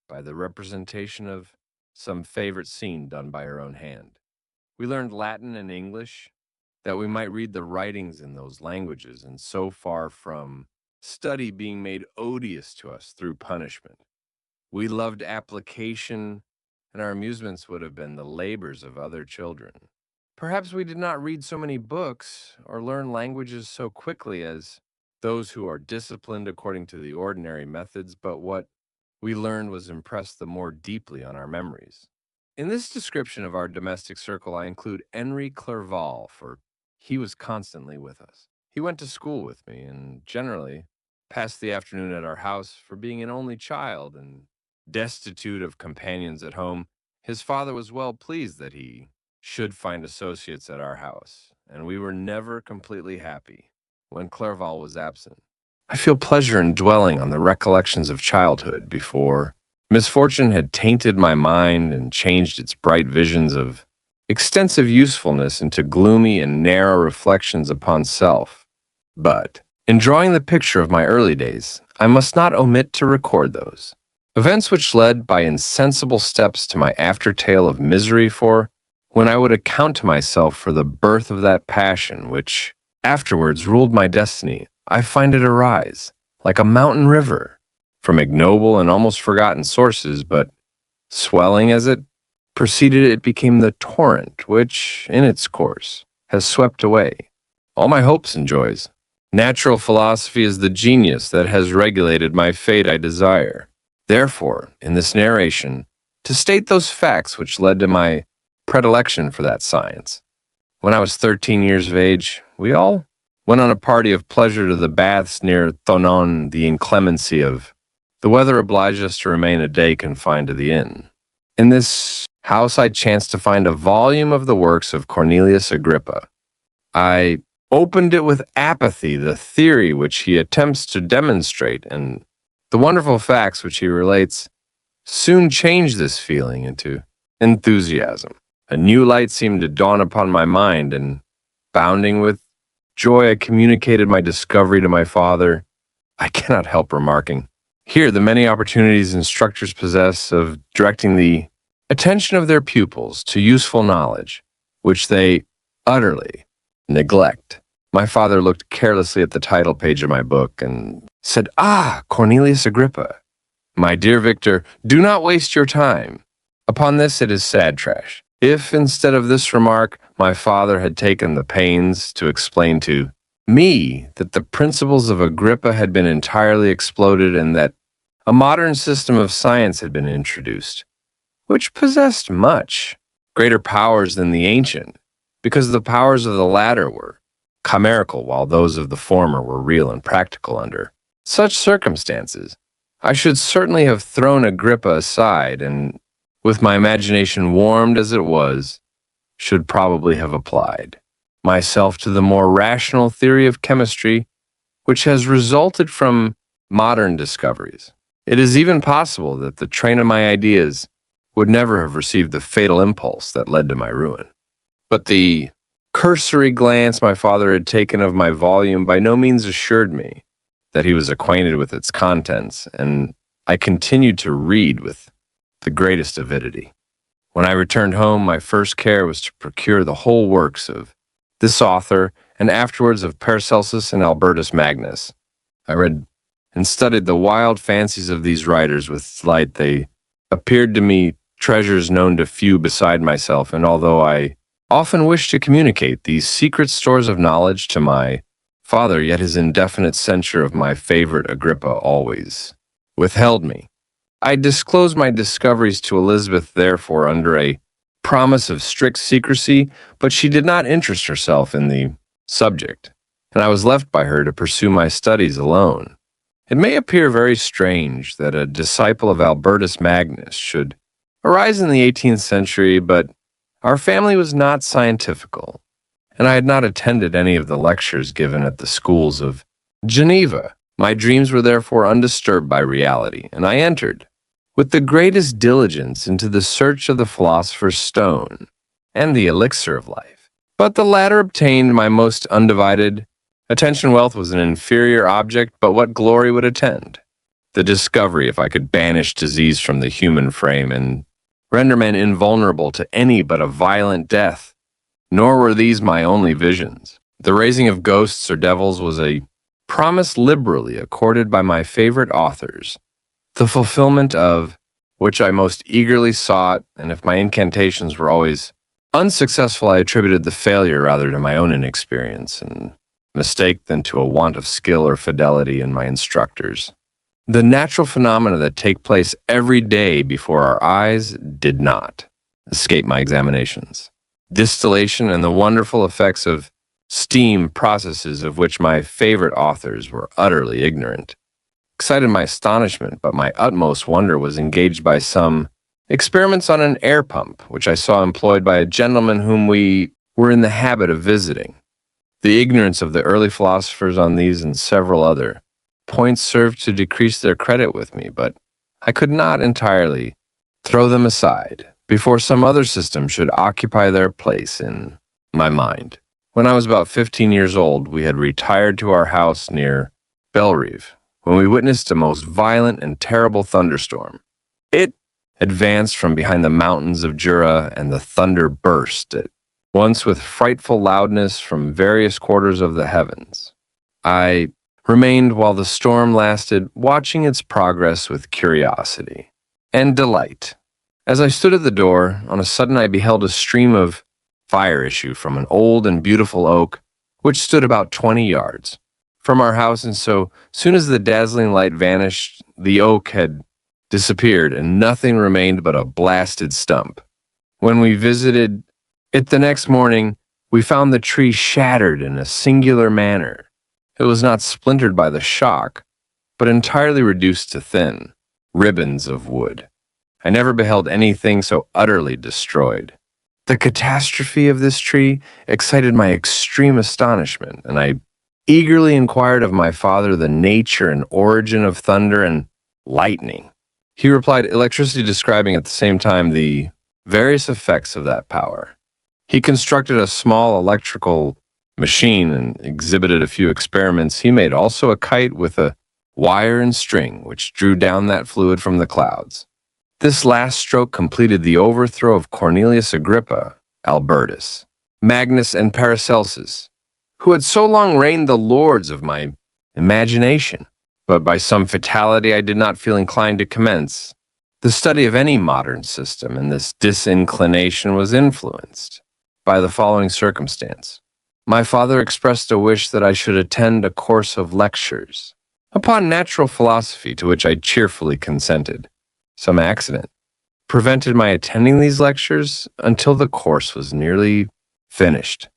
by the representation of some favorite scene done by her own hand. We learned Latin and English that we might read the writings in those languages, and so far from study being made odious to us through punishment. We loved application, and our amusements would have been the labors of other children. Perhaps we did not read so many books or learn languages so quickly as those who are disciplined according to the ordinary methods, but what we learned was impressed the more deeply on our memories. In this description of our domestic circle, I include Henri Clerval, for he was constantly with us. He went to school with me and generally passed the afternoon at our house. For being an only child and destitute of companions at home, his father was well pleased that he should find associates at our house, and we were never completely happy when Clerval was absent. I feel pleasure in dwelling on the recollections of childhood before misfortune had tainted my mind and changed its bright visions of extensive usefulness into gloomy and narrow reflections upon self. But, in drawing the picture of my early days, I must not omit to record those events which led by insensible steps to my after-tale of misery, for when I would account to myself for the birth of that passion which afterwards ruled my destiny, I find it arise, like a mountain river, from ignoble and almost forgotten sources, but swelling as it proceeded, it became the torrent which, in its course, has swept away all my hopes and joys. Natural philosophy is the genius that has regulated my fate I desire. Therefore, in this narration, to state those facts which led to my predilection for that science. When I was 13 years of age, we all went on a party of pleasure to the baths near Thonon. The inclemency of the weather obliged us to remain a day confined to the inn. In this house I chanced to find a volume of the works of Cornelius Agrippa. I opened it with apathy, the theory which he attempts to demonstrate, and the wonderful facts which he relates soon changed this feeling into enthusiasm. A new light seemed to dawn upon my mind, and bounding with joy I communicated my discovery to my father. I cannot help remarking here the many opportunities instructors possess of directing the attention of their pupils to useful knowledge, which they utterly neglect. My father looked carelessly at the title page of my book and said, "Ah, Cornelius Agrippa. My dear Victor, do not waste your time upon this. It is sad trash." If, instead of this remark, my father had taken the pains to explain to me that the principles of Agrippa had been entirely exploded and that a modern system of science had been introduced, which possessed much greater powers than the ancient, because the powers of the latter were chimerical, while those of the former were real and practical under such circumstances, I should certainly have thrown Agrippa aside, and, with my imagination warmed as it was, should probably have applied myself to the more rational theory of chemistry, which has resulted from modern discoveries. It is even possible that the train of my ideas would never have received the fatal impulse that led to my ruin. But the cursory glance my father had taken of my volume by no means assured me that he was acquainted with its contents, and I continued to read with the greatest avidity. When I returned home, my first care was to procure the whole works of this author, and afterwards of Paracelsus and Albertus Magnus. I read and studied the wild fancies of these writers with delight. They appeared to me treasures known to few beside myself, and although I often wished to communicate these secret stores of knowledge to my father, yet his indefinite censure of my favorite Agrippa always withheld me. I disclosed my discoveries to Elizabeth, therefore, under a promise of strict secrecy, but she did not interest herself in the subject, and I was left by her to pursue my studies alone. It may appear very strange that a disciple of Albertus Magnus should arise in the 18th century, but our family was not scientifical, and I had not attended any of the lectures given at the schools of Geneva. My dreams were therefore undisturbed by reality, and I entered with the greatest diligence into the search of the philosopher's stone and the elixir of life. But the latter obtained my most undivided attention. Wealth was an inferior object, but what glory would attend the discovery if I could banish disease from the human frame and render men invulnerable to any but a violent death? Nor were these my only visions. The raising of ghosts or devils was a promise liberally accorded by my favorite authors, the fulfillment of which I most eagerly sought, and if my incantations were always unsuccessful, I attributed the failure rather to my own inexperience and mistake than to a want of skill or fidelity in my instructors. The natural phenomena that take place every day before our eyes did not escape my examinations. Distillation and the wonderful effects of steam processes of which my favorite authors were utterly ignorant excited my astonishment, but my utmost wonder was engaged by some experiments on an air pump, which I saw employed by a gentleman whom we were in the habit of visiting. The ignorance of the early philosophers on these and several other points served to decrease their credit with me, but I could not entirely throw them aside before some other system should occupy their place in my mind. When I was about 15 years old, we had retired to our house near Bellerive, when we witnessed a most violent and terrible thunderstorm. It advanced from behind the mountains of Jura, and the thunder burst at once with frightful loudness from various quarters of the heavens. I remained while the storm lasted, watching its progress with curiosity and delight. As I stood at the door, on a sudden I beheld a stream of fire issue from an old and beautiful oak, which stood about 20 yards from our house, and so soon as the dazzling light vanished, the oak had disappeared, and nothing remained but a blasted stump. When we visited it the next morning, we found the tree shattered in a singular manner. It was not splintered by the shock, but entirely reduced to thin ribbons of wood. I never beheld anything so utterly destroyed. The catastrophe of this tree excited my extreme astonishment, and I eagerly inquired of my father the nature and origin of thunder and lightning. He replied, electricity, describing at the same time the various effects of that power. He constructed a small electrical machine and exhibited a few experiments. He made also a kite with a wire and string, which drew down that fluid from the clouds. This last stroke completed the overthrow of Cornelius Agrippa, Albertus, Magnus, and Paracelsus, who had so long reigned the lords of my imagination. But by some fatality I did not feel inclined to commence the study of any modern system, and this disinclination was influenced by the following circumstance. My father expressed a wish that I should attend a course of lectures upon natural philosophy, to which I cheerfully consented. Some accident prevented my attending these lectures until the course was nearly finished.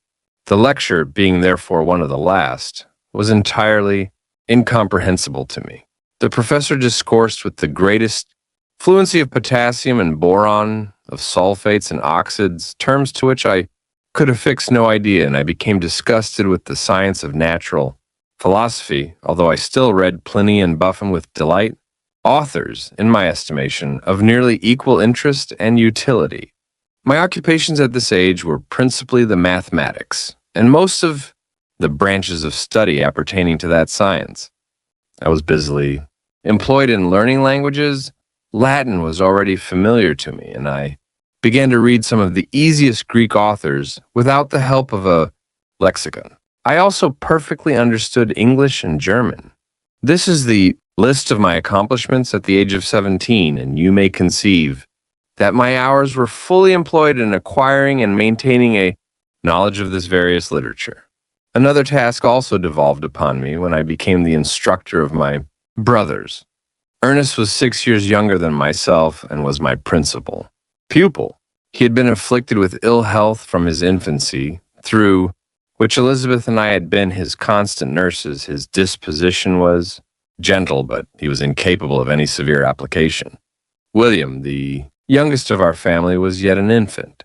The lecture, being therefore one of the last, was entirely incomprehensible to me. The professor discoursed with the greatest fluency of potassium and boron, of sulfates and oxides, terms to which I could affix no idea, and I became disgusted with the science of natural philosophy, although I still read Pliny and Buffon with delight, authors, in my estimation, of nearly equal interest and utility. My occupations at this age were principally the mathematics, and most of the branches of study appertaining to that science. I was busily employed in learning languages. Latin was already familiar to me, and I began to read some of the easiest Greek authors without the help of a lexicon. I also perfectly understood English and German. This is the list of my accomplishments at the age of 17, and you may conceive that my hours were fully employed in acquiring and maintaining a knowledge of this various literature. Another task also devolved upon me when I became the instructor of my brothers. Ernest was 6 years younger than myself and was my principal pupil. He had been afflicted with ill health from his infancy, through which Elizabeth and I had been his constant nurses. His disposition was gentle, but he was incapable of any severe application. William, the youngest of our family, was yet an infant,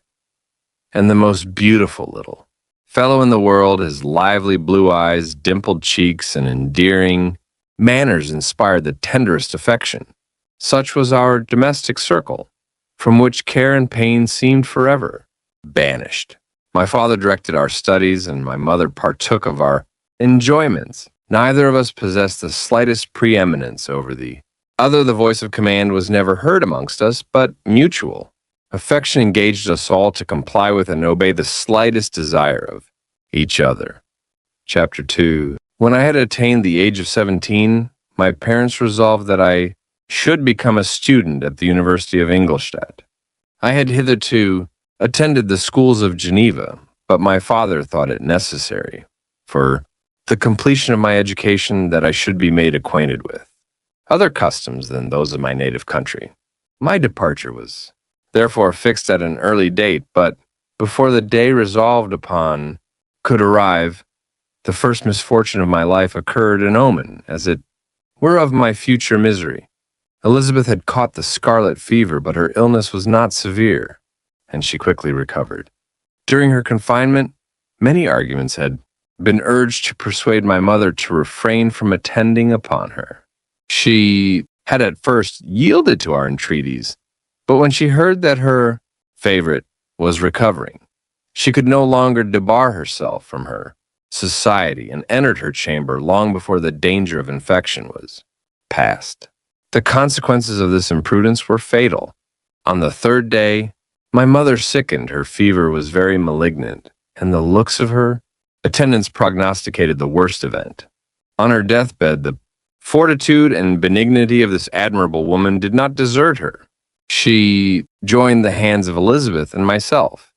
and the most beautiful little fellow in the world. His lively blue eyes, dimpled cheeks, and endearing manners inspired the tenderest affection. Such was our domestic circle, from which care and pain seemed forever banished. My father directed our studies, and my mother partook of our enjoyments. Neither of us possessed the slightest preeminence over the other. The voice of command was never heard amongst us, but mutual affection engaged us all to comply with and obey the slightest desire of each other. Chapter 2. When I had attained the age of 17, my parents resolved that I should become a student at the University of Ingolstadt. I had hitherto attended the schools of Geneva, but my father thought it necessary for the completion of my education that I should be made acquainted with other customs than those of my native country. My departure was therefore fixed at an early date, but before the day resolved upon could arrive, the first misfortune of my life occurred, an omen, as it were, of my future misery. Elizabeth had caught the scarlet fever, but her illness was not severe, and she quickly recovered. During her confinement, many arguments had been urged to persuade my mother to refrain from attending upon her. She had at first yielded to our entreaties, but when she heard that her favorite was recovering, she could no longer debar herself from her society and entered her chamber long before the danger of infection was past. The consequences of this imprudence were fatal. On the third day, my mother sickened. Her fever was very malignant, and the looks of her attendants prognosticated the worst event. On her deathbed, the fortitude and benignity of this admirable woman did not desert her. She joined the hands of Elizabeth and myself.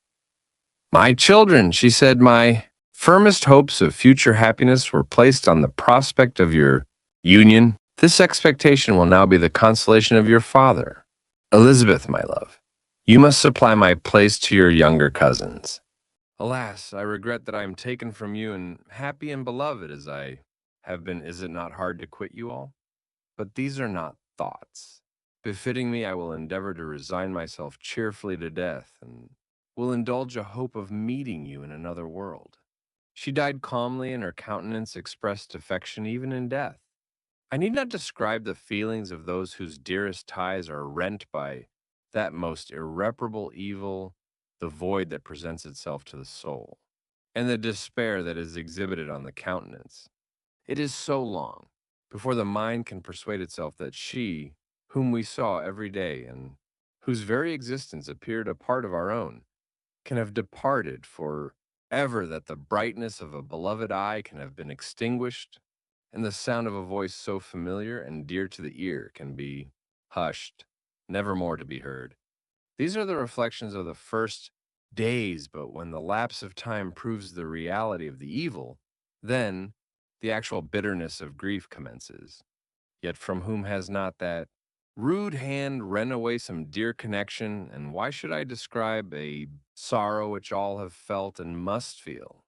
"My children," she said, "my firmest hopes of future happiness were placed on the prospect of your union. This expectation will now be the consolation of your father. Elizabeth, my love, you must supply my place to your younger cousins. Alas, I regret that I am taken from you, and happy and beloved as I have been, is it not hard to quit you all? But these are not thoughts. Befitting me, I will endeavor to resign myself cheerfully to death, and will indulge a hope of meeting you in another world." She died calmly, and her countenance expressed affection even in death. I need not describe the feelings of those whose dearest ties are rent by that most irreparable evil, the void that presents itself to the soul, and the despair that is exhibited on the countenance. It is so long before the mind can persuade itself that she, whom we saw every day and whose very existence appeared a part of our own, can have departed for ever, that the brightness of a beloved eye can have been extinguished, and the sound of a voice so familiar and dear to the ear can be hushed, never more to be heard. These are the reflections of the first days, but when the lapse of time proves the reality of the evil, then the actual bitterness of grief commences. Yet from whom has not that rude hand rent away some dear connection? And why should I describe a sorrow which all have felt and must feel?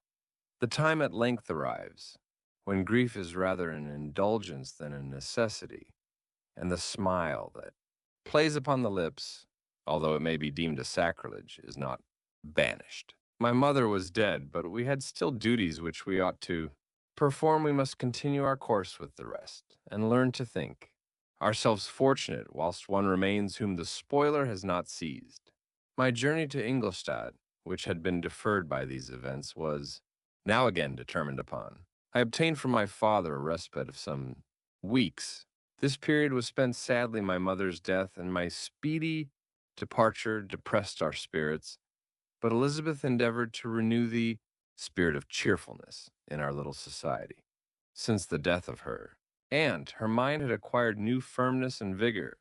The time at length arrives when grief is rather an indulgence than a necessity, and the smile that plays upon the lips, although it may be deemed a sacrilege, is not banished. My mother was dead, but we had still duties which we ought to perform. We must continue our course with the rest, and learn to think ourselves fortunate whilst one remains whom the spoiler has not seized. My journey to Ingolstadt, which had been deferred by these events, was now again determined upon. I obtained from my father a respite of some weeks. This period was spent sadly. My mother's death and my speedy departure depressed our spirits, but Elizabeth endeavored to renew the spirit of cheerfulness in our little society. Since the death of her aunt, her mind had acquired new firmness and vigor.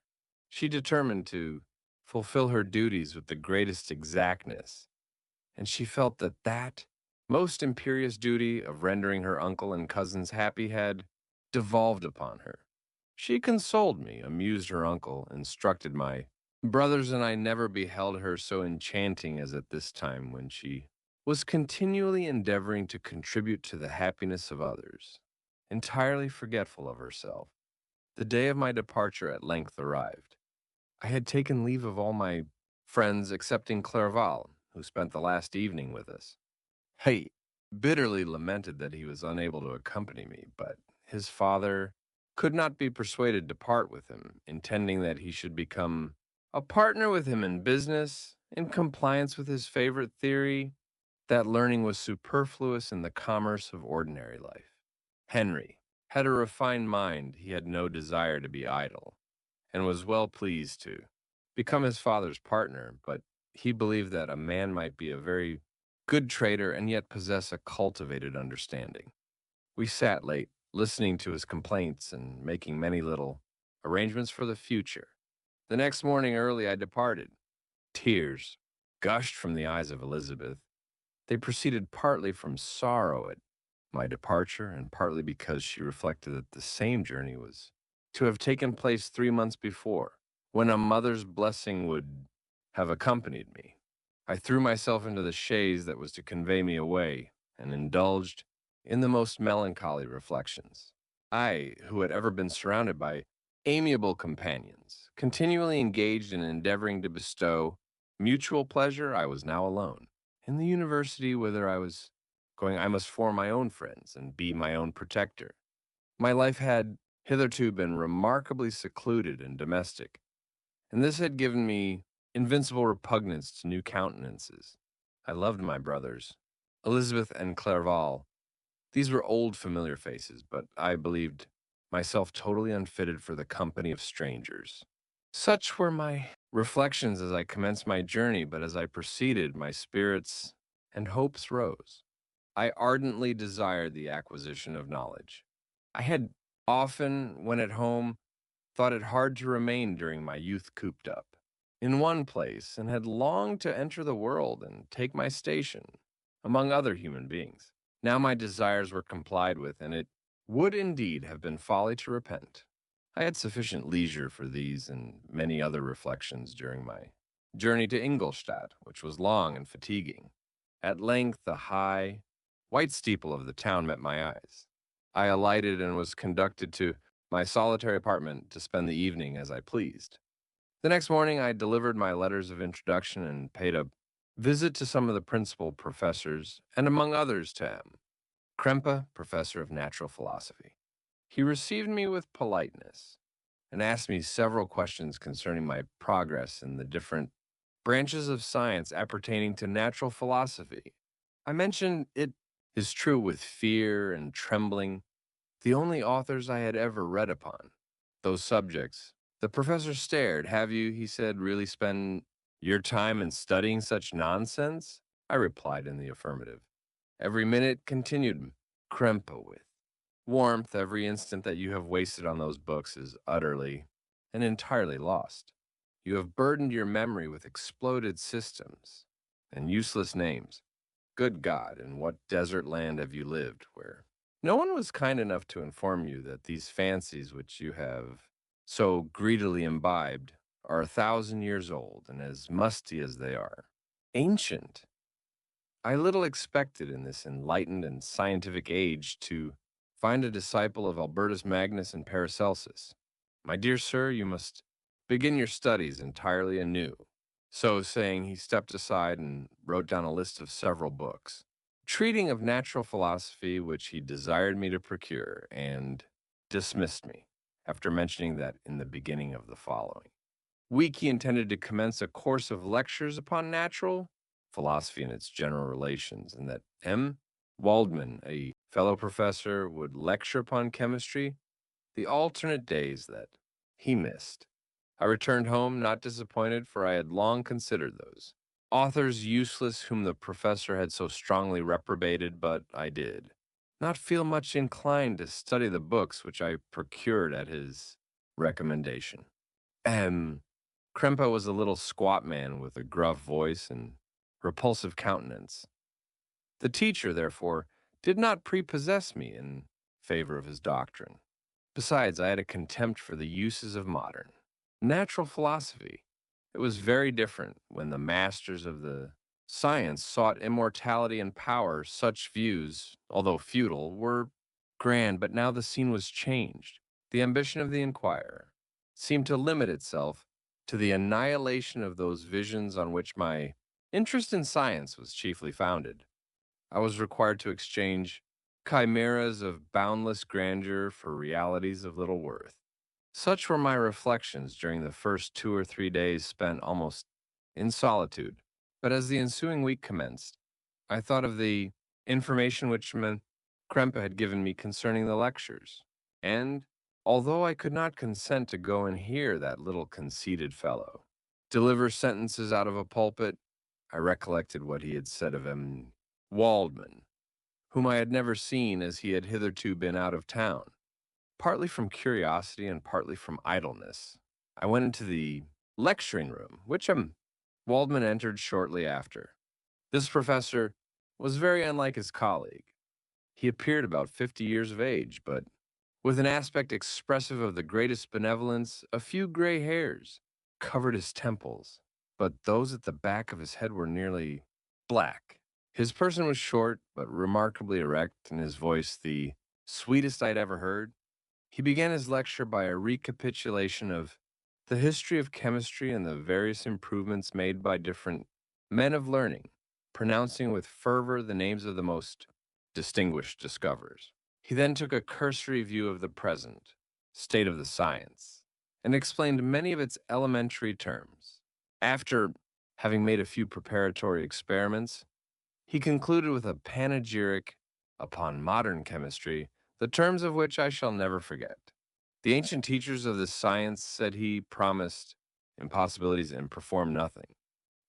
She determined to fulfill her duties with the greatest exactness, and she felt that that most imperious duty of rendering her uncle and cousins happy had devolved upon her. She consoled me, amused her uncle, instructed my brothers, and I never beheld her so enchanting as at this time, when she was continually endeavoring to contribute to the happiness of others, entirely forgetful of herself. The day of my departure at length arrived. I had taken leave of all my friends excepting Clerval, who spent the last evening with us. He bitterly lamented that he was unable to accompany me, but his father could not be persuaded to part with him, intending that he should become a partner with him in business, in compliance with his favorite theory that learning was superfluous in the commerce of ordinary life. Henry had a refined mind. He had no desire to be idle, and was well pleased to become his father's partner, but he believed that a man might be a very good trader and yet possess a cultivated understanding. We sat late, listening to his complaints and making many little arrangements for the future. The next morning early, I departed. Tears gushed from the eyes of Elizabeth. They proceeded partly from sorrow at my departure and partly because she reflected that the same journey was to have taken place 3 months before, when a mother's blessing would have accompanied me. I threw myself into the chaise that was to convey me away and indulged in the most melancholy reflections. I, who had ever been surrounded by amiable companions, continually engaged in endeavoring to bestow mutual pleasure, I was now alone. In the university whither I was going, I must form my own friends and be my own protector. My life had hitherto been remarkably secluded and domestic, and this had given me invincible repugnance to new countenances. I loved my brothers, Elizabeth and Clerval. These were old familiar faces, but I believed myself totally unfitted for the company of strangers. Such were my reflections as I commenced my journey, but as I proceeded, my spirits and hopes rose. I ardently desired the acquisition of knowledge. I had often, when at home, thought it hard to remain during my youth cooped up in one place, and had longed to enter the world and take my station among other human beings. Now my desires were complied with, and it would indeed have been folly to repent. I had sufficient leisure for these and many other reflections during my journey to Ingolstadt, which was long and fatiguing. At length, the high, white steeple of the town met my eyes. I alighted and was conducted to my solitary apartment to spend the evening as I pleased. The next morning, I delivered my letters of introduction and paid a visit to some of the principal professors, and among others to M. Krempe, professor of natural philosophy. He received me with politeness and asked me several questions concerning my progress in the different branches of science appertaining to natural philosophy. I mentioned it is true with fear and trembling, the only authors I had ever read upon those subjects. The professor stared. Have you, he said, really spent your time in studying such nonsense? I replied in the affirmative. Every minute, continued Krempe with warmth, every instant that you have wasted on those books is utterly and entirely lost. You have burdened your memory with exploded systems and useless names. Good God, in what desert land have you lived where no one was kind enough to inform you that these fancies which you have so greedily imbibed are 1,000 years old and as musty as they are ancient? I little expected in this enlightened and scientific age to find a disciple of Albertus Magnus and Paracelsus. My dear sir, you must begin your studies entirely anew. So saying, he stepped aside and wrote down a list of several books, treating of natural philosophy, which he desired me to procure, and dismissed me, after mentioning that in the beginning of the following week he intended to commence a course of lectures upon natural philosophy and its general relations, and that M. Waldman, a fellow professor, would lecture upon chemistry the alternate days that he missed. I returned home not disappointed, for I had long considered those authors useless whom the professor had so strongly reprobated, but I did not feel much inclined to study the books which I procured at his recommendation. M. Krempe was a little squat man with a gruff voice and repulsive countenance. The teacher, therefore, did not prepossess me in favor of his doctrine. Besides, I had a contempt for the uses of modern natural philosophy. It was very different when the masters of the science sought immortality and power. Such views, although futile, were grand, but now the scene was changed. The ambition of the inquirer seemed to limit itself to the annihilation of those visions on which my interest in science was chiefly founded. I was required to exchange chimeras of boundless grandeur for realities of little worth. Such were my reflections during the first 2 or 3 days spent almost in solitude. But as the ensuing week commenced, I thought of the information which Krempe had given me concerning the lectures, and although I could not consent to go and hear that little conceited fellow deliver sentences out of a pulpit, I recollected what he had said of M. Waldman, whom I had never seen as he had hitherto been out of town. Partly from curiosity and partly from idleness, I went into the lecturing room, which Waldman entered shortly after. This professor was very unlike his colleague. He appeared about 50 years of age, but with an aspect expressive of the greatest benevolence. A few gray hairs covered his temples, but those at the back of his head were nearly black. His person was short, but remarkably erect, and his voice the sweetest I'd ever heard. He began his lecture by a recapitulation of the history of chemistry and the various improvements made by different men of learning, pronouncing with fervor the names of the most distinguished discoverers. He then took a cursory view of the present state of the science and explained many of its elementary terms. After having made a few preparatory experiments, he concluded with a panegyric upon modern chemistry, the terms of which I shall never forget. The ancient teachers of this science, said he, promised impossibilities and performed nothing.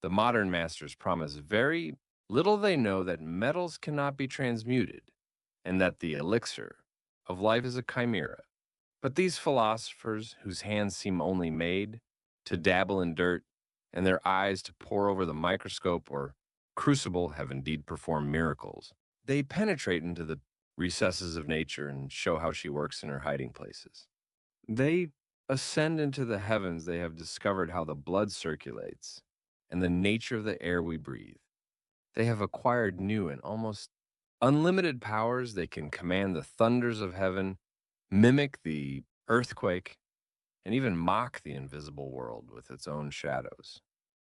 The modern masters promise very little. They know that metals cannot be transmuted, and that the elixir of life is a chimera. But these philosophers, whose hands seem only made to dabble in dirt, and their eyes to pore over the microscope or crucible, have indeed performed miracles. They penetrate into the recesses of nature and show how she works in her hiding places. They ascend into the heavens. They have discovered how the blood circulates and the nature of the air we breathe. They have acquired new and almost unlimited powers. They can command the thunders of heaven, mimic the earthquake, and even mock the invisible world with its own shadows.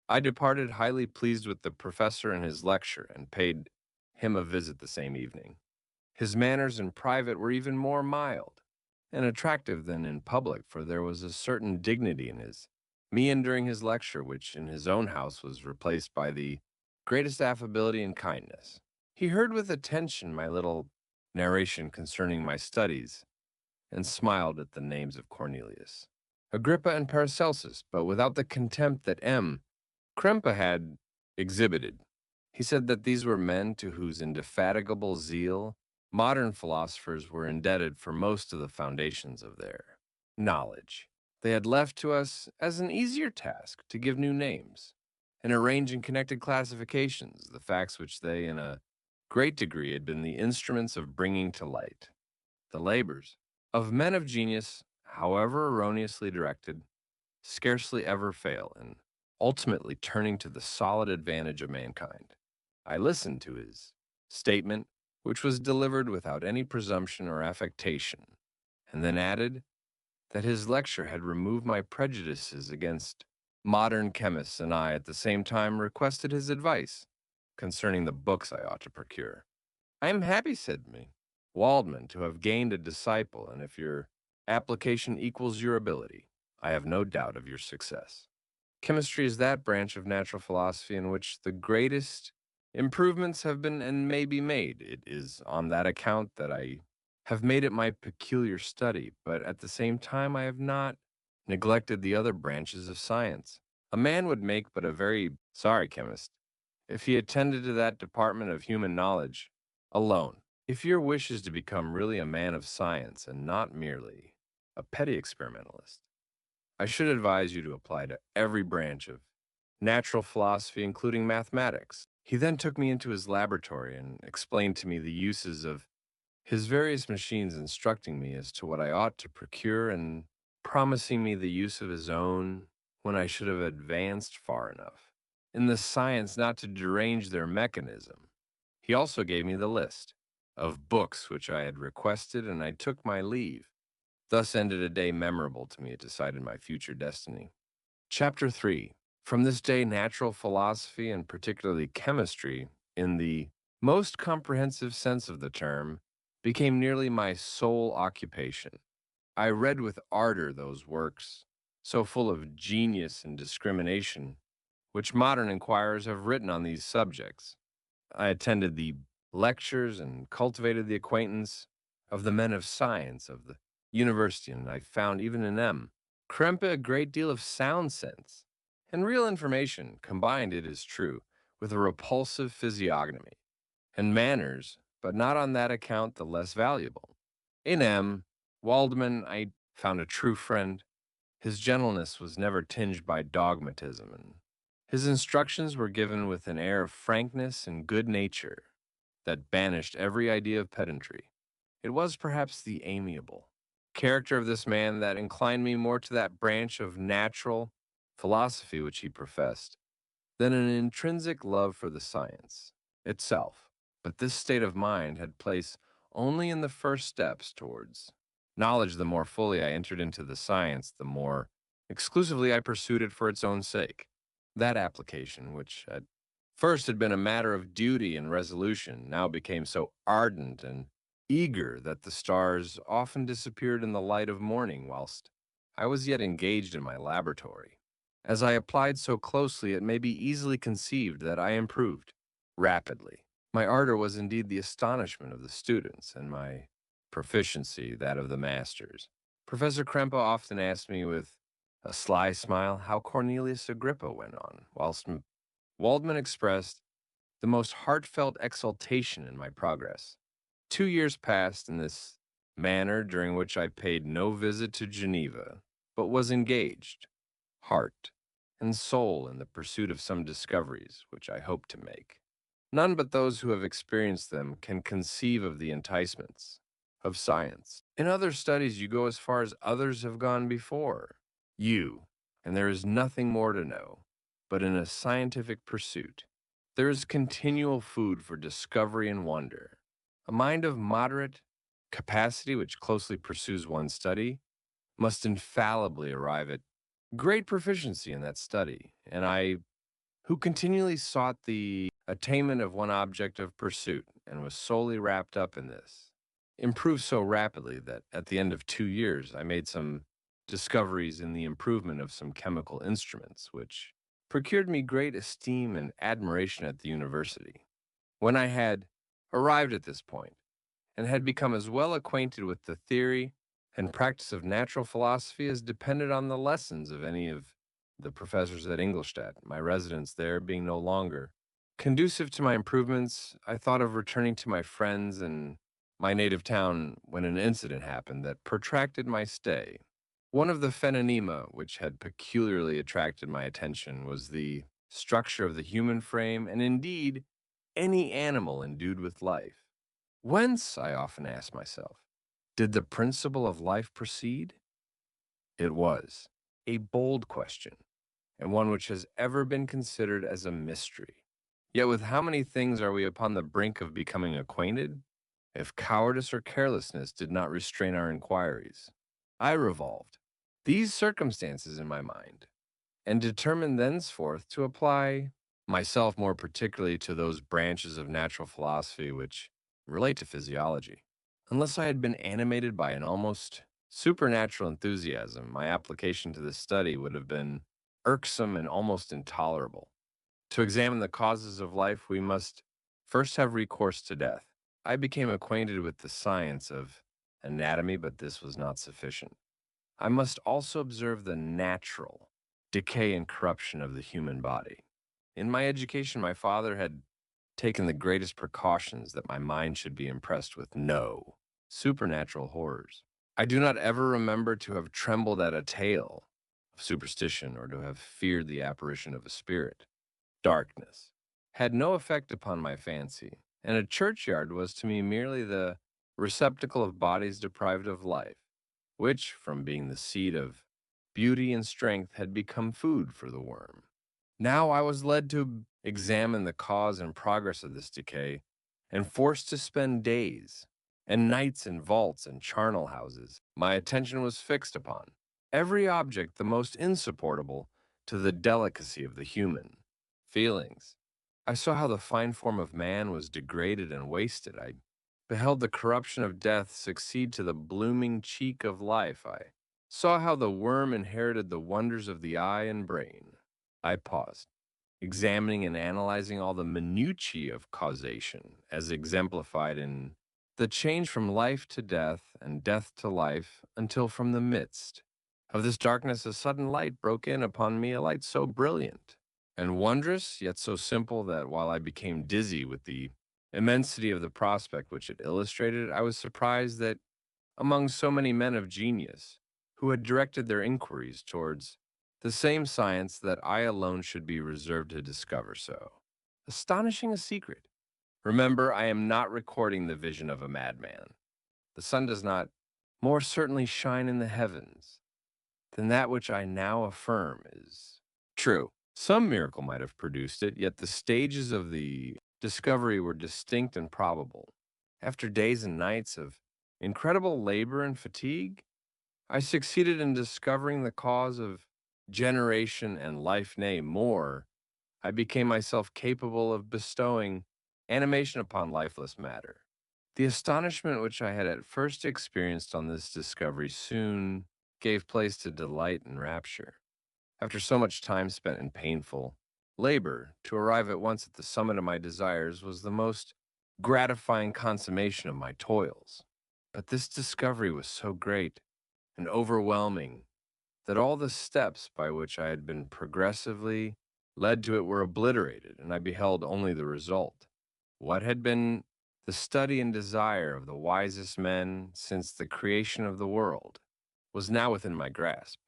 I departed highly pleased with the professor and his lecture, and paid him a visit the same evening. His manners in private were even more mild and attractive than in public, for there was a certain dignity in his mien during his lecture, which in his own house was replaced by the greatest affability and kindness. He heard with attention my little narration concerning my studies, and smiled at the names of Cornelius, Agrippa, and Paracelsus, but without the contempt that M. Krempe had exhibited. He said that these were men to whose indefatigable zeal modern philosophers were indebted for most of the foundations of their knowledge. They had left to us as an easier task to give new names and arrange in connected classifications the facts which they, in a great degree, had been the instruments of bringing to light. The labors of men of genius, however erroneously directed, scarcely ever fail in ultimately turning to the solid advantage of mankind. I listened to his statement, which was delivered without any presumption or affectation, and then added that his lecture had removed my prejudices against modern chemists, and I at the same time requested his advice concerning the books I ought to procure. I am happy, said me, Waldman, to have gained a disciple, and if your application equals your ability, I have no doubt of your success. Chemistry is that branch of natural philosophy in which the greatest improvements have been and may be made. It is on that account that I have made it my peculiar study, but at the same time I have not neglected the other branches of science. A man would make but a very sorry chemist if he attended to that department of human knowledge alone. If your wish is to become really a man of science and not merely a petty experimentalist, I should advise you to apply to every branch of natural philosophy, including mathematics. He then took me into his laboratory and explained to me the uses of his various machines, instructing me as to what I ought to procure and promising me the use of his own when I should have advanced far enough in the science not to derange their mechanism. He also gave me the list of books which I had requested, and I took my leave. Thus ended a day memorable to me. It decided my future destiny. Chapter 3. From this day, natural philosophy, and particularly chemistry, in the most comprehensive sense of the term, became nearly my sole occupation. I read with ardor those works, so full of genius and discrimination, which modern inquirers have written on these subjects. I attended the lectures and cultivated the acquaintance of the men of science of the university, and I found even in M. Krempe a great deal of sound sense and real information, combined, it is true, with a repulsive physiognomy and manners but not on that account the less valuable. In M. Waldman, I found a true friend. His gentleness was never tinged by dogmatism, and his instructions were given with an air of frankness and good nature that banished every idea of pedantry. It was perhaps the amiable character of this man that inclined me more to that branch of natural philosophy which he professed than an intrinsic love for the science itself. But this state of mind had place only in the first steps towards knowledge. The more fully I entered into the science, the more exclusively I pursued it for its own sake. That application, which at first had been a matter of duty and resolution, now became so ardent and eager that the stars often disappeared in the light of morning whilst I was yet engaged in my laboratory. As I applied so closely, it may be easily conceived that I improved rapidly. My ardor was indeed the astonishment of the students, and my proficiency that of the masters. Professor Krempe often asked me with a sly smile how Cornelius Agrippa went on, whilst Waldman expressed the most heartfelt exultation in my progress. 2 years passed in this manner, during which I paid no visit to Geneva, but was engaged, heart and soul, in the pursuit of some discoveries which I hope to make. None but those who have experienced them can conceive of the enticements of science. In other studies, you go as far as others have gone before you, and there is nothing more to know. But in a scientific pursuit, there is continual food for discovery and wonder. A mind of moderate capacity, which closely pursues one study, must infallibly arrive at great proficiency in that study, and I, who continually sought the attainment of one object of pursuit and was solely wrapped up in this, improved so rapidly that at the end of 2 years I made some discoveries in the improvement of some chemical instruments, which procured me great esteem and admiration at the university. When I had arrived at this point, and had become as well acquainted with the theory and practice of natural philosophy as depended on the lessons of any of the professors at Ingolstadt, my residence there being no longer conducive to my improvements, I thought of returning to my friends and my native town when an incident happened that protracted my stay. One of the phenomena which had peculiarly attracted my attention was the structure of the human frame, and indeed any animal endued with life. Whence, I often ask myself, did the principle of life proceed? It was a bold question, and one which has ever been considered as a mystery. Yet with how many things are we upon the brink of becoming acquainted, if cowardice or carelessness did not restrain our inquiries? I revolved these circumstances in my mind, and determined thenceforth to apply myself more particularly to those branches of natural philosophy which relate to physiology. Unless I had been animated by an almost supernatural enthusiasm, my application to this study would have been irksome and almost intolerable. To examine the causes of life, we must first have recourse to death. I became acquainted with the science of anatomy, but this was not sufficient. I must also observe the natural decay and corruption of the human body. In my education, my father had taken the greatest precautions that my mind should be impressed with no supernatural horrors. I do not ever remember to have trembled at a tale of superstition or to have feared the apparition of a spirit. Darkness had no effect upon my fancy, and a churchyard was to me merely the receptacle of bodies deprived of life, which, from being the seat of beauty and strength, had become food for the worm. Now I was led to examine the cause and progress of this decay, and forced to spend days and nights in vaults and charnel houses. My attention was fixed upon every object the most insupportable to the delicacy of the human feelings. I saw how the fine form of man was degraded and wasted. I beheld the corruption of death succeed to the blooming cheek of life. I saw how the worm inherited the wonders of the eye and brain. I paused, examining and analyzing all the minutiae of causation, as exemplified in the change from life to death and death to life, until from the midst of this darkness a sudden light broke in upon me, a light so brilliant and wondrous, yet so simple that while I became dizzy with the immensity of the prospect which it illustrated, I was surprised that among so many men of genius who had directed their inquiries towards the same science that I alone should be reserved to discover so astonishing a secret. Remember, I am not recording the vision of a madman. The sun does not more certainly shine in the heavens than that which I now affirm is true. Some miracle might have produced it, yet the stages of the discovery were distinct and probable. After days and nights of incredible labor and fatigue, I succeeded in discovering the cause of generation and life, nay, more. I became myself capable of bestowing animation upon lifeless matter. The astonishment which I had at first experienced on this discovery soon gave place to delight and rapture. After so much time spent in painful labor, to arrive at once at the summit of my desires was the most gratifying consummation of my toils. But this discovery was so great and overwhelming that all the steps by which I had been progressively led to it were obliterated, and I beheld only the result. What had been the study and desire of the wisest men since the creation of the world was now within my grasp.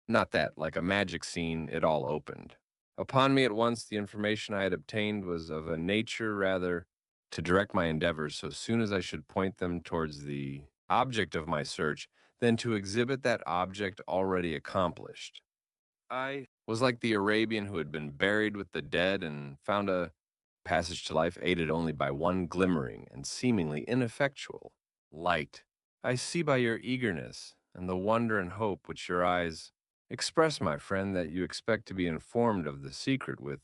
Not that, like a magic scene, it all opened. Upon me at once, the information I had obtained was of a nature rather to direct my endeavors so soon as I should point them towards the object of my search than to exhibit that object already accomplished. I was like the Arabian who had been buried with the dead and found a passage to life aided only by one glimmering and seemingly ineffectual light. I see by your eagerness and the wonder and hope which your eyes express, my friend, that you expect to be informed of the secret with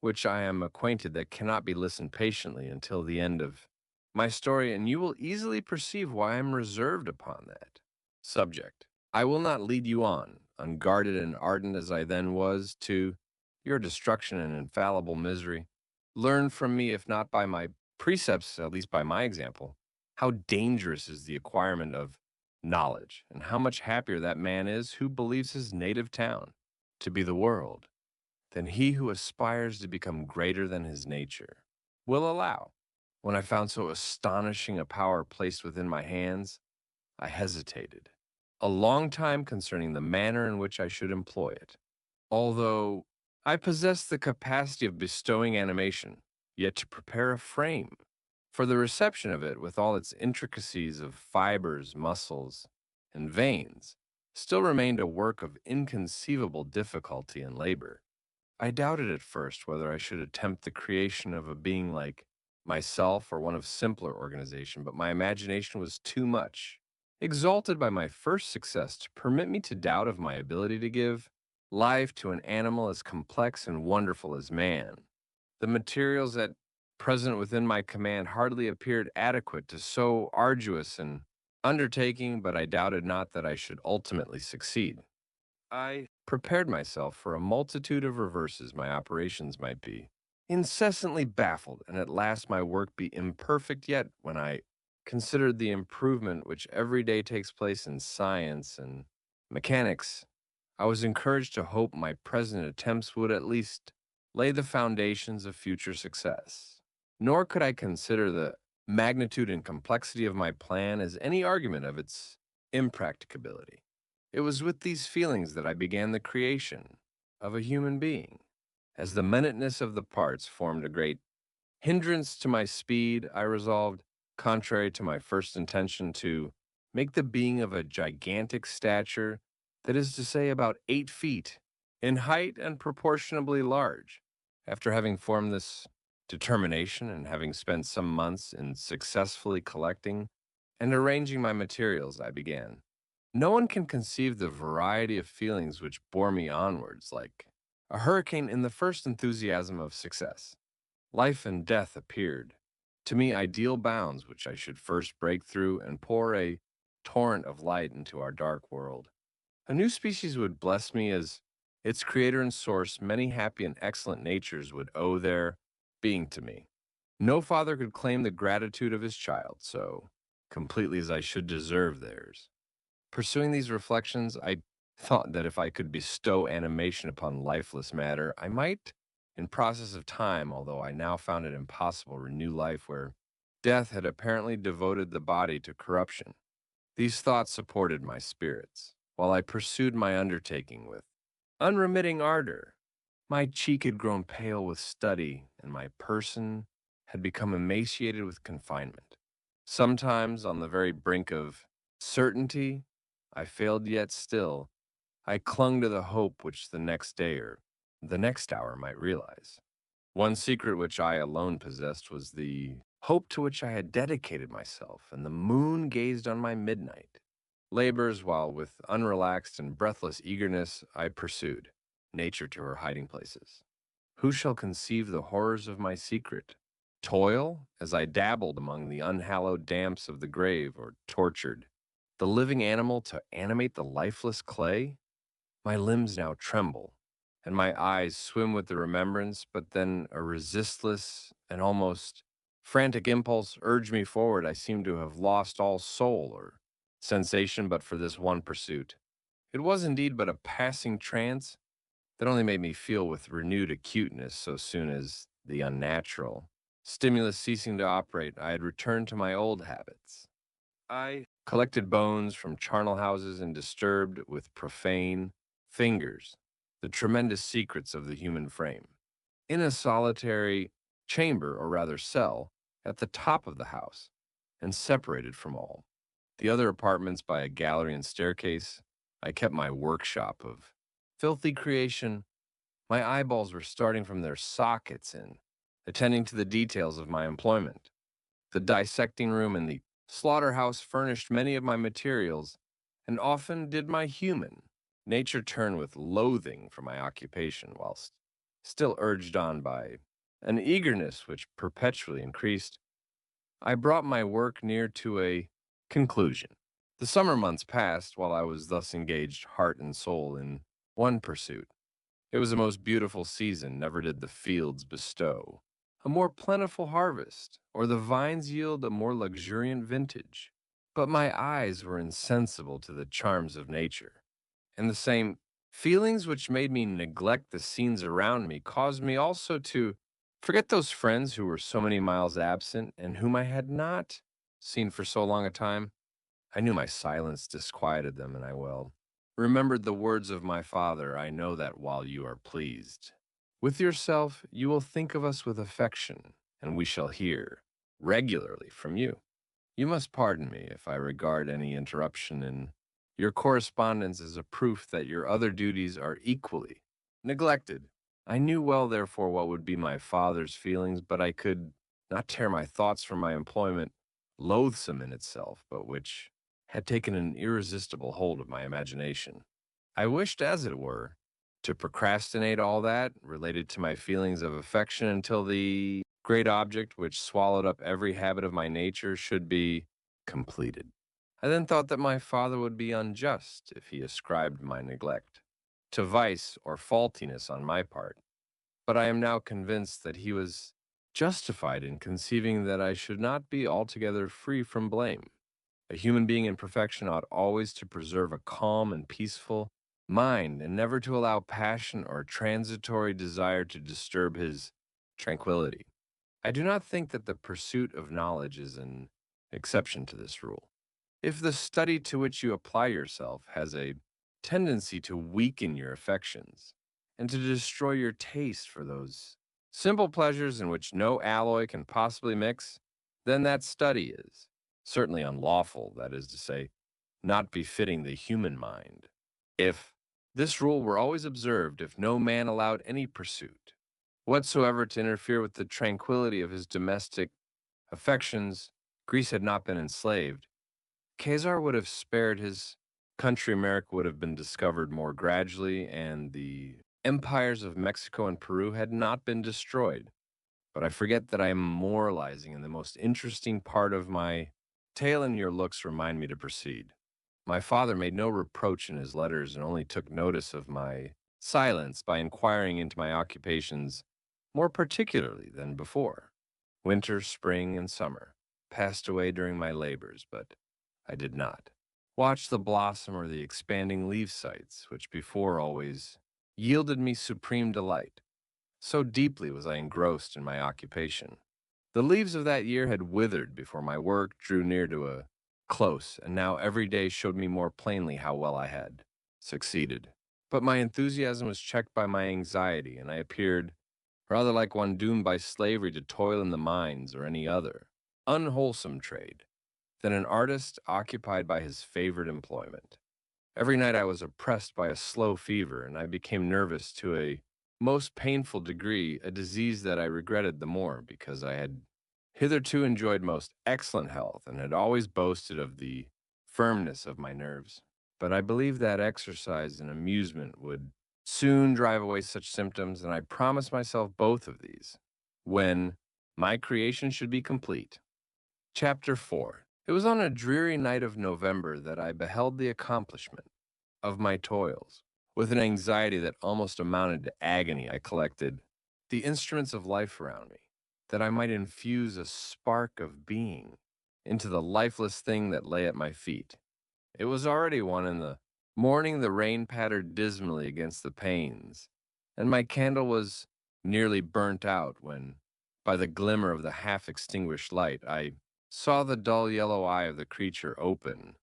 which I am acquainted that cannot be listened patiently until the end of my story, and you will easily perceive why I am reserved upon that subject. I will not lead you on, unguarded and ardent as I then was, to your destruction and infallible misery. Learn from me, if not by my precepts, at least by my example, how dangerous is the acquirement of knowledge, and how much happier that man is who believes his native town to be the world than he who aspires to become greater than his nature. Will allow. When I found so astonishing a power placed within my hands, I hesitated a long time concerning the manner in which I should employ it. Although I possess the capacity of bestowing animation, yet to prepare a frame for the reception of it with all its intricacies of fibers, muscles, and veins still remained a work of inconceivable difficulty and labor. I doubted at first whether I should attempt the creation of a being like myself or one of simpler organization, but my imagination was too much exalted by my first success to permit me to doubt of my ability to give life to an animal as complex and wonderful as man. The materials at present within my command hardly appeared adequate to so arduous an undertaking, but I doubted not that I should ultimately succeed. I prepared myself for a multitude of reverses my operations might be incessantly baffled, and at last my work be imperfect. Yet, when I considered the improvement which every day takes place in science and mechanics, I was encouraged to hope my present attempts would at least lay the foundations of future success. Nor could I consider the magnitude and complexity of my plan as any argument of its impracticability. It was with these feelings that I began the creation of a human being. As the minuteness of the parts formed a great hindrance to my speed, I resolved, contrary to my first intention, to make the being of a gigantic stature, that is to say, about 8 feet in height and proportionably large. After having formed this determination and having spent some months in successfully collecting and arranging my materials, I began. No one can conceive the variety of feelings which bore me onwards like a hurricane in the first enthusiasm of success. Life and death appeared to me ideal bounds which I should first break through and pour a torrent of light into our dark world. A new species would bless me as its creator and source. Many happy and excellent natures would owe their being to me. No father could claim the gratitude of his child so completely as I should deserve theirs. Pursuing these reflections, I thought that if I could bestow animation upon lifeless matter, I might In process of time, although I now found it impossible to renew life where death had apparently devoted the body to corruption. These thoughts supported my spirits, while I pursued my undertaking with unremitting ardor. My cheek had grown pale with study, and my person had become emaciated with confinement. Sometimes, on the very brink of certainty, I failed yet still. I clung to the hope which the next day or the next hour might realize. One secret which I alone possessed was the hope to which I had dedicated myself, and the moon gazed on my midnight labors while, with unrelaxed and breathless eagerness, I pursued nature to her hiding places. Who shall conceive the horrors of my secret? Toil, as I dabbled among the unhallowed damps of the grave, or tortured the living animal to animate the lifeless clay? My limbs now tremble, and my eyes swim with the remembrance, but then a resistless and almost frantic impulse urged me forward. I seemed to have lost all soul or sensation but for this one pursuit. It was indeed but a passing trance that only made me feel with renewed acuteness so soon as the unnatural stimulus ceasing to operate, I had returned to my old habits. I collected bones from charnel houses and disturbed with profane fingers the tremendous secrets of the human frame. In a solitary chamber, or rather cell, at the top of the house, and separated from all the other apartments by a gallery and staircase, I kept my workshop of filthy creation. My eyeballs were starting from their sockets in attending to the details of my employment. The dissecting room and the slaughterhouse furnished many of my materials, and often did my human nature turn with loathing from my occupation, whilst still urged on by an eagerness which perpetually increased. I brought my work near to a conclusion. The summer months passed while I was thus engaged heart and soul in one pursuit. It was a most beautiful season, never did the fields bestow a more plentiful harvest, or the vines yield a more luxuriant vintage. But my eyes were insensible to the charms of nature, and the same feelings which made me neglect the scenes around me caused me also to forget those friends who were so many miles absent and whom I had not seen for so long a time. I knew my silence disquieted them, and I well remembered the words of my father. I know that while you are pleased with yourself, you will think of us with affection, and we shall hear regularly from you. You must pardon me if I regard any interruption in your correspondence as a proof that your other duties are equally neglected. I knew well, therefore, what would be my father's feelings, but I could not tear my thoughts from my employment, loathsome in itself, but which had taken an irresistible hold of my imagination. I wished, as it were, to procrastinate all that related to my feelings of affection until the great object which swallowed up every habit of my nature should be completed. I then thought that my father would be unjust if he ascribed my neglect to vice or faultiness on my part, but I am now convinced that he was justified in conceiving that I should not be altogether free from blame. A human being in perfection ought always to preserve a calm and peaceful mind, and never to allow passion or transitory desire to disturb his tranquility. I do not think that the pursuit of knowledge is an exception to this rule. If the study to which you apply yourself has a tendency to weaken your affections and to destroy your taste for those simple pleasures in which no alloy can possibly mix, then that study is certainly unlawful, that is to say, not befitting the human mind. If this rule were always observed, if no man allowed any pursuit whatsoever to interfere with the tranquility of his domestic affections, Greece had not been enslaved. Caesar would have spared his country, America would have been discovered more gradually, and the empires of Mexico and Peru had not been destroyed. But I forget that I am moralizing, and the most interesting part of my tale and your looks remind me to proceed. My father made no reproach in his letters and only took notice of my silence by inquiring into my occupations more particularly than before. Winter, spring, and summer passed away during my labors, but I did not watch the blossom or the expanding leaf sights, which before always yielded me supreme delight. So deeply was I engrossed in my occupation. The leaves of that year had withered before my work drew near to a close, and now every day showed me more plainly how well I had succeeded. But my enthusiasm was checked by my anxiety, and I appeared rather like one doomed by slavery to toil in the mines or any other unwholesome trade than an artist occupied by his favorite employment. Every night I was oppressed by a slow fever, and I became nervous to a most painful degree, a disease that I regretted the more because I had hitherto enjoyed most excellent health and had always boasted of the firmness of my nerves. But I believed that exercise and amusement would soon drive away such symptoms, and I promised myself both of these when my creation should be complete. Chapter 4. It was on a dreary night of November that I beheld the accomplishment of my toils. With an anxiety that almost amounted to agony, I collected the instruments of life around me, that I might infuse a spark of being into the lifeless thing that lay at my feet. It was already 1 in the morning, the rain pattered dismally against the panes, and my candle was nearly burnt out when, by the glimmer of the half-extinguished light, I saw the dull yellow eye of the creature open.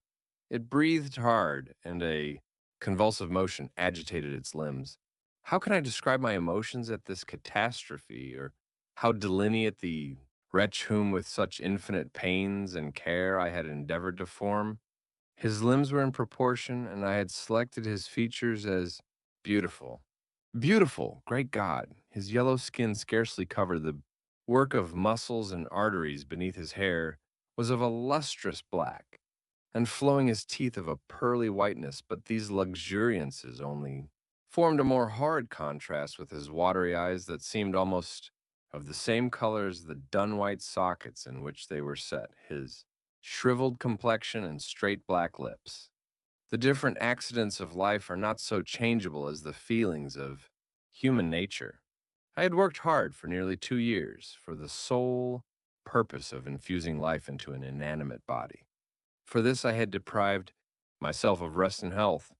It breathed hard, and a convulsive motion agitated its limbs. How can I describe my emotions at this catastrophe, or how delineate the wretch whom with such infinite pains and care I had endeavored to form? His limbs were in proportion, and I had selected his features as beautiful. Beautiful, great God! His yellow skin scarcely covered the work of muscles and arteries beneath his hair was of a lustrous black, and flowing his teeth of a pearly whiteness, but these luxuriances only formed a more horrid contrast with his watery eyes that seemed almost of the same color as the dun-white sockets in which they were set, his shriveled complexion and straight black lips. The different accidents of life are not so changeable as the feelings of human nature. I had worked hard for nearly 2 years for the sole purpose of infusing life into an inanimate body. For this I had deprived myself of rest and health.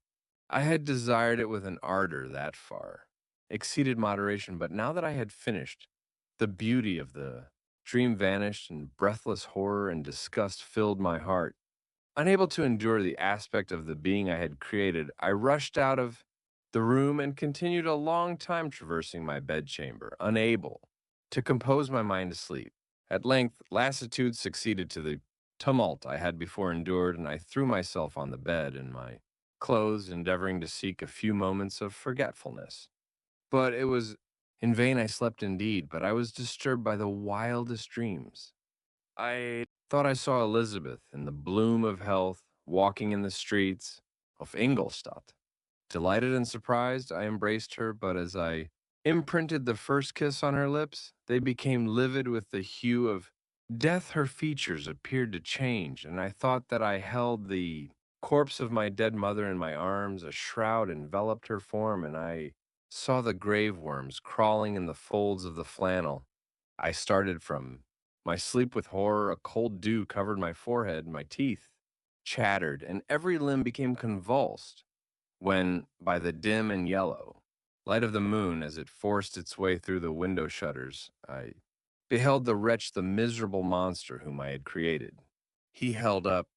I had desired it with an ardor that far exceeded moderation, but now that I had finished, the beauty of the dream vanished, and breathless horror and disgust filled my heart. Unable to endure the aspect of the being I had created, I rushed out of the room and continued a long time traversing my bedchamber, unable to compose my mind to sleep. At length, lassitude succeeded to the tumult I had before endured, and I threw myself on the bed in my clothes, endeavoring to seek a few moments of forgetfulness. But it was in vain. I slept indeed, but I was disturbed by the wildest dreams. I thought I saw Elizabeth in the bloom of health, walking in the streets of Ingolstadt. Delighted and surprised, I embraced her, but as I imprinted the first kiss on her lips, they became livid with the hue of death. Her features appeared to change, and I thought that I held the corpse of my dead mother in my arms. A shroud enveloped her form, and I saw the grave worms crawling in the folds of the flannel. I started from my sleep with horror. A cold dew covered my forehead, my teeth chattered, and every limb became convulsed when, by the dim and yellow light of the moon as it forced its way through the window shutters, I beheld the wretch, the miserable monster whom I had created. He held up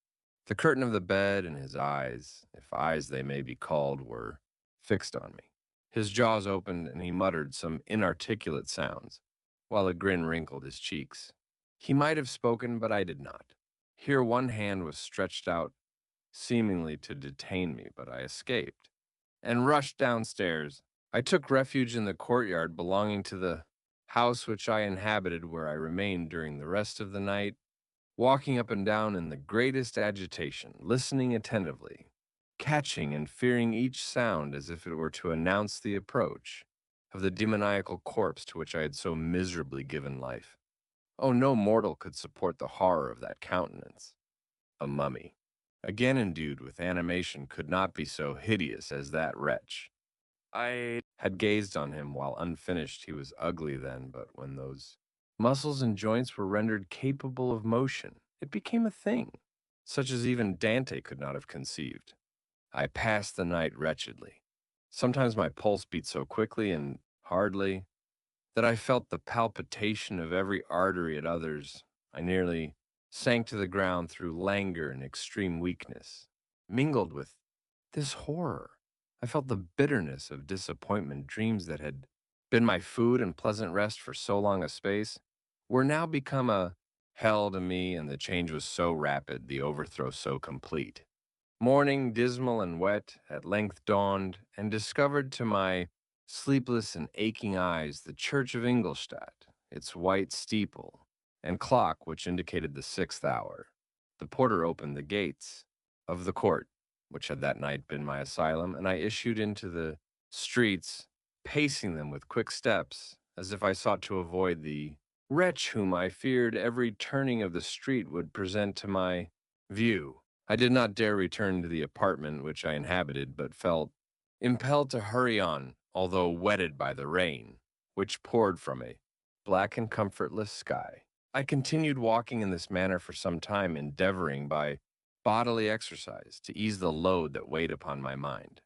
the curtain of the bed, and his eyes, if eyes they may be called, were fixed on me. His jaws opened, and he muttered some inarticulate sounds, while a grin wrinkled his cheeks. He might have spoken, but I did not. Here one hand was stretched out, seemingly to detain me, but I escaped and rushed downstairs. I took refuge in the courtyard belonging to the house which I inhabited, where I remained during the rest of the night, walking up and down in the greatest agitation, listening attentively, catching and fearing each sound as if it were to announce the approach of the demoniacal corpse to which I had so miserably given life. Oh, no mortal could support the horror of that countenance. A mummy, again endued with animation, could not be so hideous as that wretch. I had gazed on him while unfinished. He was ugly then, but when those muscles and joints were rendered capable of motion, it became a thing, such as even Dante could not have conceived. I passed the night wretchedly. Sometimes my pulse beat so quickly and hardly that I felt the palpitation of every artery at others. I nearly sank to the ground through languor and extreme weakness. Mingled with this horror, I felt the bitterness of disappointment. Dreams that had been my food and pleasant rest for so long a space were now become a hell to me, and the change was so rapid, the overthrow so complete. Morning, dismal and wet, at length dawned, and discovered to my sleepless and aching eyes the church of Ingolstadt, its white steeple and clock which indicated the 6th hour. The porter opened the gates of the court, which had that night been my asylum, and I issued into the streets, pacing them with quick steps, as if I sought to avoid the wretch whom I feared every turning of the street would present to my view. I did not dare return to the apartment which I inhabited, but felt impelled to hurry on, although wetted by the rain, which poured from a black and comfortless sky. I continued walking in this manner for some time, endeavoring by bodily exercise to ease the load that weighed upon my mind.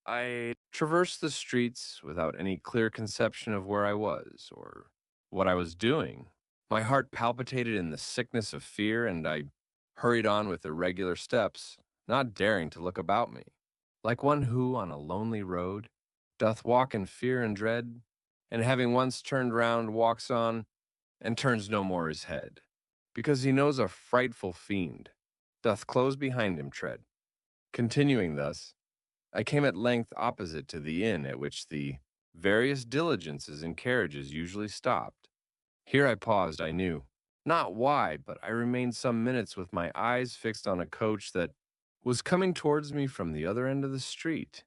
I traversed the streets without any clear conception of where I was or what I was doing. My heart palpitated in the sickness of fear, and I hurried on with irregular steps, not daring to look about me, like one who, on a lonely road, doth walk in fear and dread, and having once turned round, walks on, and turns no more his head, because he knows a frightful fiend doth close behind him tread. Continuing thus, I came at length opposite to the inn at which the various diligences and carriages usually stopped. Here I paused, I knew not why, but I remained some minutes with my eyes fixed on a coach that was coming towards me from the other end of the street.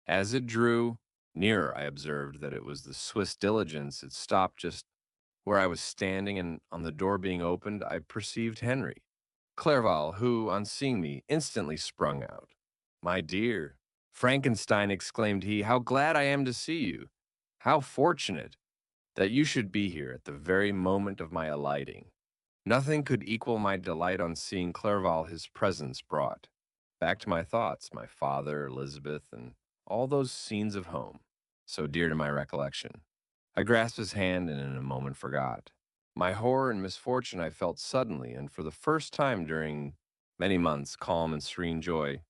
As it drew nearer, I observed that it was the Swiss diligence. It stopped just where I was standing, and on the door being opened, I perceived Henry Clerval, who, on seeing me, instantly sprung out. "My dear Frankenstein," exclaimed he, "how glad I am to see you! How fortunate that you should be here at the very moment of my alighting. Nothing could equal my delight on seeing Clerval. His presence brought back to my thoughts my father, Elizabeth, and all those scenes of home, so dear to my recollection. I grasped his hand and in a moment forgot. My horror and misfortune I felt suddenly, and for the first time during many months, calm and serene joy.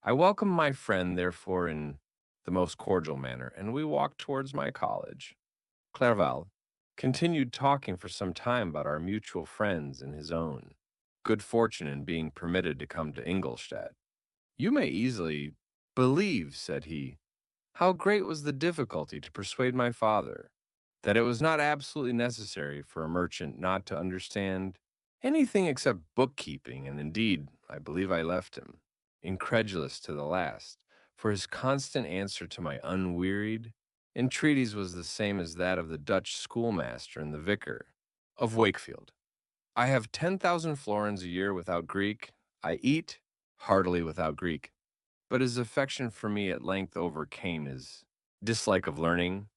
I welcomed my friend, therefore, in the most cordial manner, and we walked towards my college. Clerval continued talking for some time about our mutual friends and his own good fortune in being permitted to come to Ingolstadt. "You may easily believe," said he, "how great was the difficulty to persuade my father that it was not absolutely necessary for a merchant not to understand anything except bookkeeping, and indeed, I believe I left him, incredulous to the last, for his constant answer to my unwearied entreaties was the same as that of the Dutch schoolmaster and the vicar of Wakefield. I have 10,000 florins a year without Greek. I eat heartily without Greek. But his affection for me at length overcame his dislike of learning,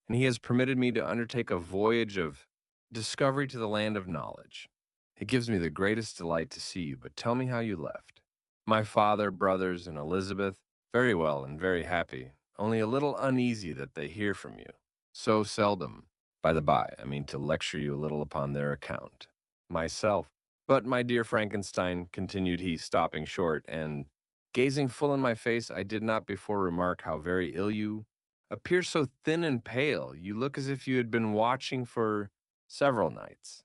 and he has permitted me to undertake a voyage of discovery to the land of knowledge. It gives me the greatest delight to see you, but tell me how you left. My father, brothers, and Elizabeth, very well and very happy, only a little uneasy that they hear from you so seldom. By the by, I mean to lecture you a little upon their account. Myself. But, my dear Frankenstein," continued he, stopping short, and gazing full in my face, "I did not before remark how very ill you appear, so thin and pale. You look as if you had been watching for several nights.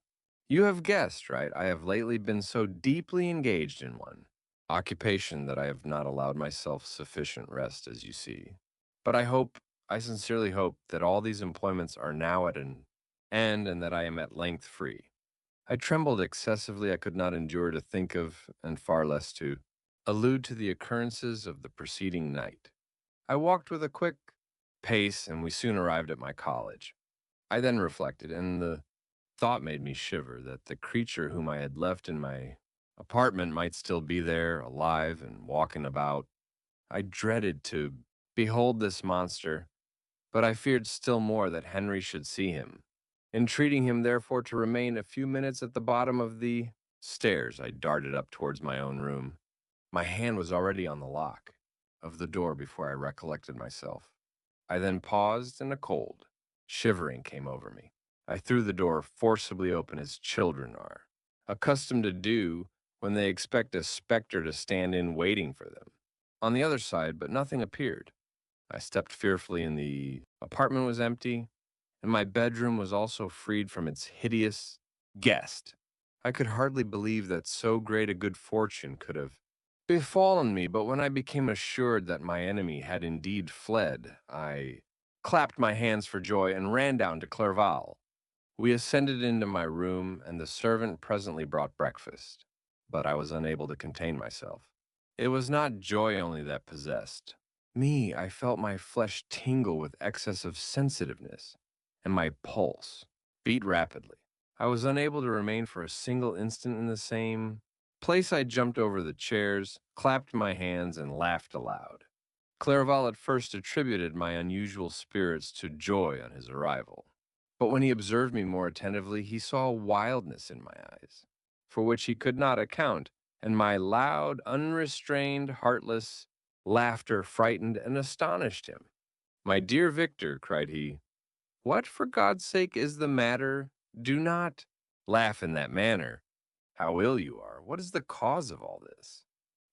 You have guessed, right? I have lately been so deeply engaged in one occupation that I have not allowed myself sufficient rest, as you see. But I sincerely hope, that all these employments are now at an end, and that I am at length free." I trembled excessively. I could not endure to think of, and far less to allude to the occurrences of the preceding night. I walked with a quick pace, and we soon arrived at my college. I then reflected, and the thought made me shiver, that the creature whom I had left in my apartment might still be there, alive and walking about. I dreaded to behold this monster, but I feared still more that Henry should see him. Entreating him, therefore, to remain a few minutes at the bottom of the stairs, I darted up towards my own room. My hand was already on the lock of the door before I recollected myself. I then paused in a cold, Shivering came over me. I threw the door forcibly open as children are, accustomed to do when they expect a specter to stand in waiting for them. On the other side, but nothing appeared. I stepped fearfully in. The apartment was empty, and my bedroom was also freed from its hideous guest. I could hardly believe that so great a good fortune could have befallen me, but when I became assured that my enemy had indeed fled, I clapped my hands for joy and ran down to Clerval. We ascended into my room, and the servant presently brought breakfast, but I was unable to contain myself. It was not joy only that possessed me. I felt my flesh tingle with excess of sensitiveness, and my pulse beat rapidly. I was unable to remain for a single instant in the same place. I jumped over the chairs, clapped my hands, and laughed aloud. Clerval at first attributed my unusual spirits to joy on his arrival. But when he observed me more attentively, he saw wildness in my eyes, for which he could not account, and my loud, unrestrained, heartless laughter frightened and astonished him. "My dear Victor," cried he, "what, for God's sake, is the matter? Do not laugh in that manner. How ill you are! What is the cause of all this?"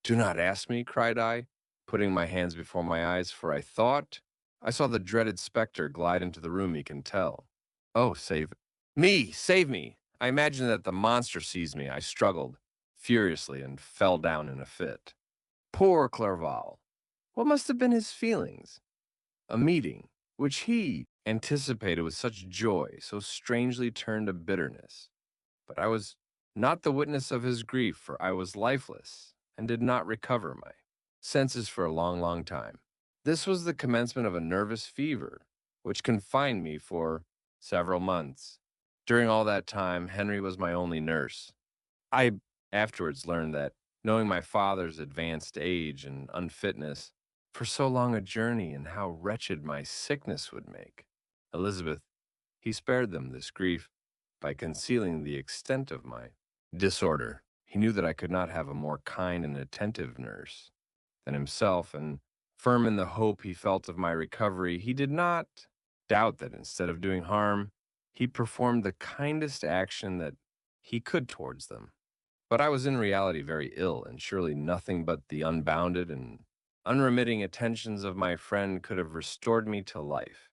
"Do not ask me," cried I, putting my hands before my eyes, for I thought I saw the dreaded specter glide into the room. "You can tell." "Oh, save me! Save me!" I imagined that the monster seized me. I struggled furiously and fell down in a fit. Poor Clerval! What must have been his feelings? A meeting, which he anticipated with such joy, so strangely turned to bitterness. But I was not the witness of his grief, for I was lifeless and did not recover my senses for a long, long time. This was the commencement of a nervous fever, which confined me for several months. During all that time, Henry was my only nurse. I afterwards learned that, knowing my father's advanced age and unfitness for so long a journey and how wretched my sickness would make Elizabeth, he spared them this grief by concealing the extent of my disorder. He knew that I could not have a more kind and attentive nurse than himself, and firm in the hope he felt of my recovery, he did not doubt that instead of doing harm, he performed the kindest action that he could towards them. But I was in reality very ill, and surely nothing but the unbounded and unremitting attentions of my friend could have restored me to life.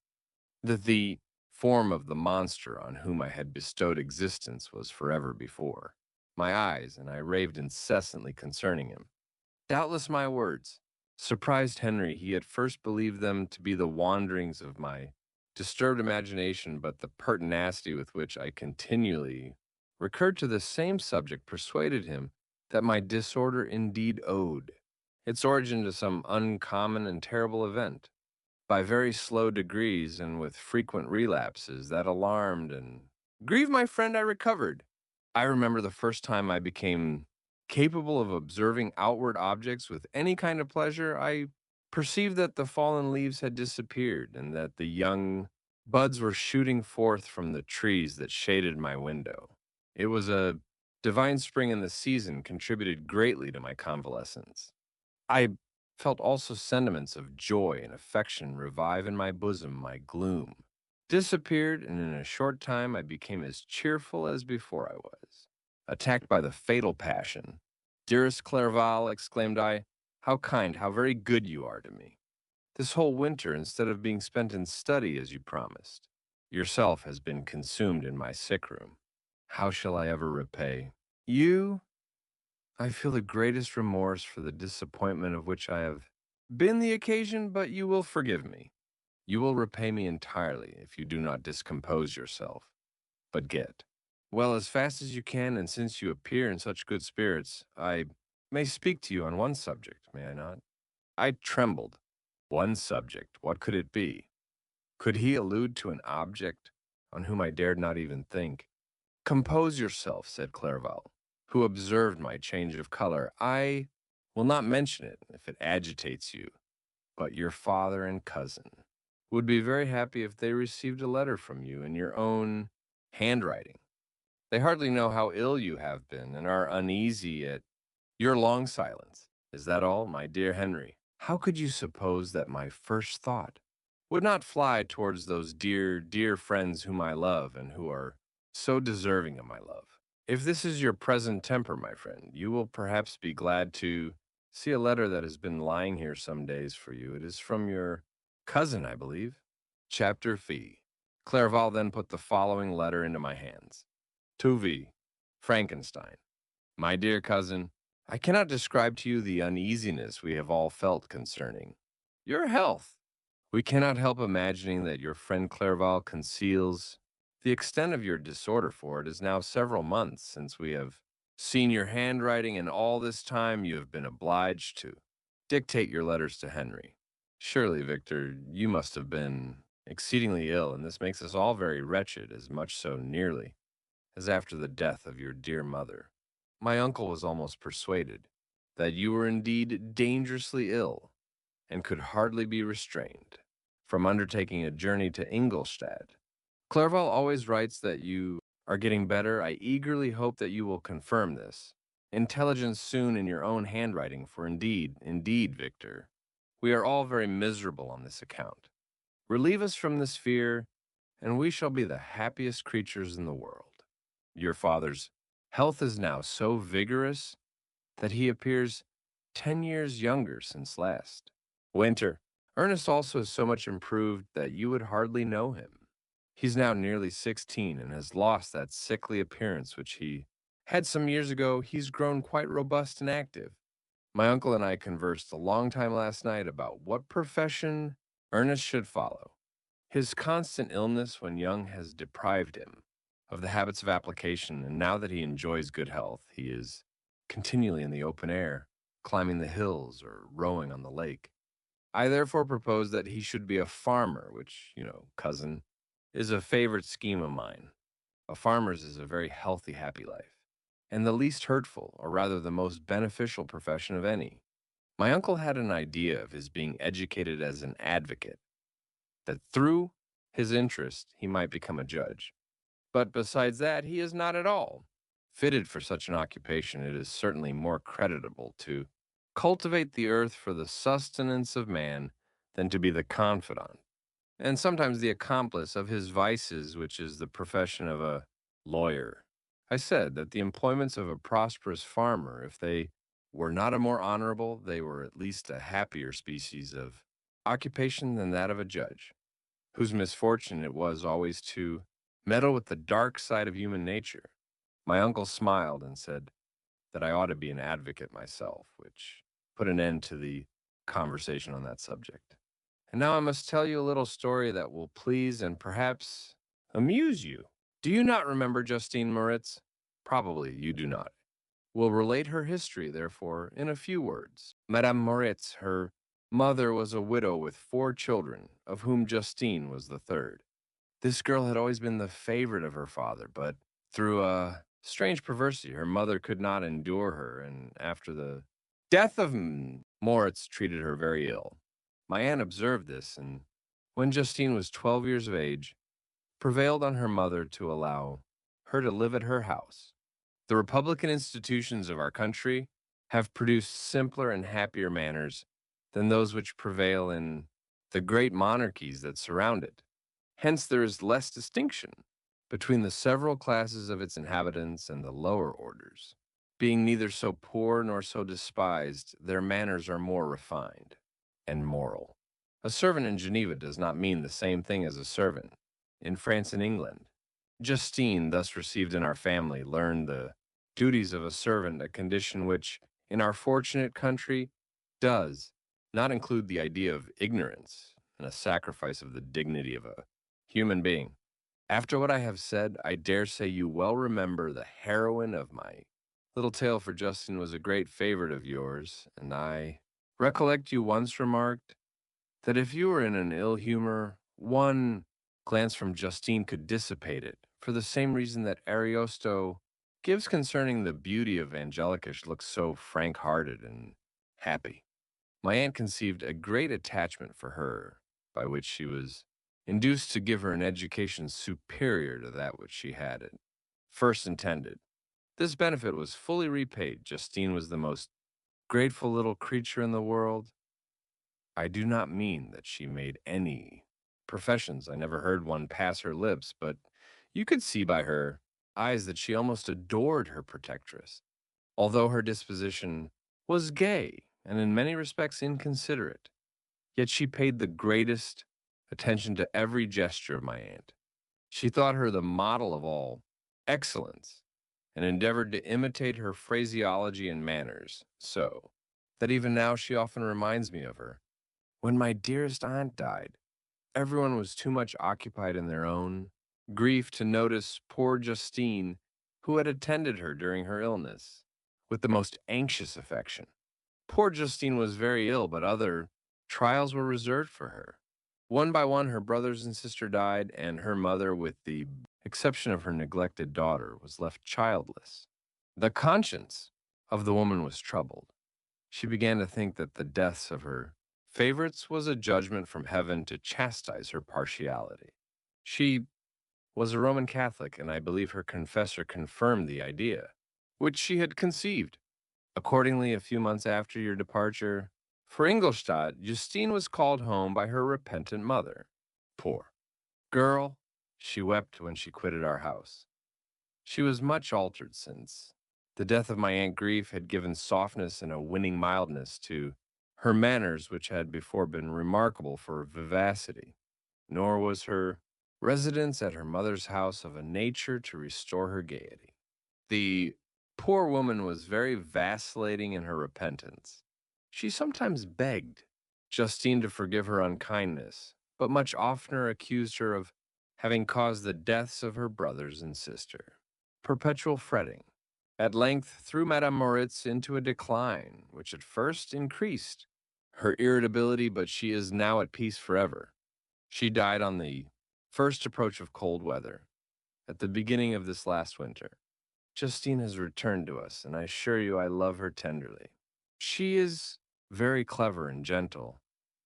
The form of the monster on whom I had bestowed existence was forever before my eyes, and I raved incessantly concerning him. Doubtless my words surprised Henry. He at first believed them to be the wanderings of my disturbed imagination, but the pertinacity with which I continually recurred to the same subject persuaded him that my disorder indeed owed its origin to some uncommon and terrible event. By very slow degrees and with frequent relapses that alarmed and grieved my friend, I recovered. I remember the first time I became capable of observing outward objects with any kind of pleasure. I perceived that the fallen leaves had disappeared and that the young buds were shooting forth from the trees that shaded my window. It was a divine spring, and the season contributed greatly to my convalescence. I felt also sentiments of joy and affection revive in my bosom. My gloom disappeared, and in a short time I became as cheerful as before I was. Attacked by the fatal passion, "Dearest Clerval," exclaimed I, "how kind, how very good you are to me. This whole winter, instead of being spent in study as you promised, yourself has been consumed in my sick room. How shall I ever repay you? I feel the greatest remorse for the disappointment of which I have been the occasion, but you will forgive me. You will repay me entirely if you do not discompose yourself. But get well as fast as you can, and since you appear in such good spirits, I may speak to you on one subject, may I not?" I trembled. One subject, what could it be? Could he allude to an object on whom I dared not even think? "Compose yourself," said Clerval, who observed my change of color. "I will not mention it if it agitates you, but your father and cousin would be very happy if they received a letter from you in your own handwriting. They hardly know how ill you have been and are uneasy at your long silence. Is that all, my dear Henry? How could you suppose that my first thought would not fly towards those dear, dear friends whom I love and who are so deserving of my love. If this is your present temper, my friend, you will perhaps be glad to see a letter that has been lying here some days for you. It is from your cousin, I believe. Chapter Fee. Clerval then put the following letter into my hands. To V. Frankenstein. My dear cousin, I cannot describe to you the uneasiness we have all felt concerning your health. We cannot help imagining that your friend Clerval conceals the extent of your disorder, for it is now several months since we have seen your handwriting, and all this time you have been obliged to dictate your letters to Henry. Surely, Victor, you must have been exceedingly ill, and this makes us all very wretched, as much so nearly as after the death of your dear mother. My uncle was almost persuaded that you were indeed dangerously ill, and could hardly be restrained from undertaking a journey to Ingolstadt. Clerval always writes that you are getting better. I eagerly hope that you will confirm this intelligence soon in your own handwriting, for indeed, Victor, we are all very miserable on this account. Relieve us from this fear, and we shall be the happiest creatures in the world. Your father's health is now so vigorous that he appears 10 years younger since last winter. Ernest also is so much improved that you would hardly know him. He's now nearly 16 and has lost that sickly appearance which he had some years ago. He's grown quite robust and active. My uncle and I conversed a long time last night about what profession Ernest should follow. His constant illness when young has deprived him of the habits of application, and now that he enjoys good health, he is continually in the open air, climbing the hills or rowing on the lake. I therefore propose that he should be a farmer, which, cousin, is a favorite scheme of mine. A farmer's is a very healthy, happy life, and the least hurtful, or rather the most beneficial profession of any. My uncle had an idea of his being educated as an advocate, that through his interest he might become a judge. But besides that, he is not at all fitted for such an occupation. It is certainly more creditable to cultivate the earth for the sustenance of man than to be the confidant, and sometimes the accomplice of his vices, which is the profession of a lawyer. I said that the employments of a prosperous farmer, if they were not a more honorable, they were at least a happier species of occupation than that of a judge, whose misfortune it was always to meddle with the dark side of human nature. My uncle smiled and said that I ought to be an advocate myself, which put an end to the conversation on that subject. And now I must tell you a little story that will please and perhaps amuse you. Do you not remember Justine Moritz? Probably you do not. Will relate her history, therefore, in a few words. Madame Moritz, her mother, was a widow with 4 children, of whom Justine was the third. This girl had always been the favorite of her father, but through a strange perversity, her mother could not endure her, and after the death of Moritz, treated her very ill. My aunt observed this, and when Justine was 12 years of age, prevailed on her mother to allow her to live at her house. The republican institutions of our country have produced simpler and happier manners than those which prevail in the great monarchies that surround it. Hence, there is less distinction between the several classes of its inhabitants and the lower orders. Being neither so poor nor so despised, their manners are more refined and moral. A servant in Geneva does not mean the same thing as a servant in France and England. Justine, thus received in our family, learned the duties of a servant, a condition which, in our fortunate country, does not include the idea of ignorance and a sacrifice of the dignity of a human being. After what I have said, I dare say you well remember the heroine of my little tale, for Justine was a great favorite of yours, and I recollect you once remarked that if you were in an ill humor, one glance from Justine could dissipate it, for the same reason that Ariosto gives concerning the beauty of Angelica. She looks so frank-hearted and happy. My aunt conceived a great attachment for her, by which she was induced to give her an education superior to that which she had at first intended. This benefit was fully repaid. Justine was the most grateful little creature in the world. I do not mean that she made any professions. I never heard one pass her lips, but you could see by her eyes that she almost adored her protectress. Although her disposition was gay and in many respects inconsiderate, yet she paid the greatest attention to every gesture of my aunt. She thought her the model of all excellence and endeavored to imitate her phraseology and manners, so that even now she often reminds me of her. When my dearest aunt died, everyone was too much occupied in their own grief to notice poor Justine, who had attended her during her illness with the most anxious affection. Poor Justine was very ill, but other trials were reserved for her. One by one, her brothers and sister died, and her mother, with the exception of her neglected daughter, was left childless. The conscience of the woman was troubled. She began to think that the deaths of her favorites was a judgment from heaven to chastise her partiality. She was a Roman Catholic, and I believe her confessor confirmed the idea, which she had conceived. Accordingly, a few months after your departure for Ingolstadt, Justine was called home by her repentant mother. Poor girl, she wept when she quitted our house. She was much altered since the death of my Aunt Grief had given softness and a winning mildness to her manners, which had before been remarkable for vivacity. Nor was her residence at her mother's house of a nature to restore her gaiety. The poor woman was very vacillating in her repentance. She sometimes begged Justine to forgive her unkindness, but much oftener accused her of having caused the deaths of her brothers and sister. Perpetual fretting at length threw Madame Moritz into a decline, which at first increased her irritability, but she is now at peace forever. She died on the first approach of cold weather, at the beginning of this last winter. Justine has returned to us, and I assure you I love her tenderly. She is very clever and gentle,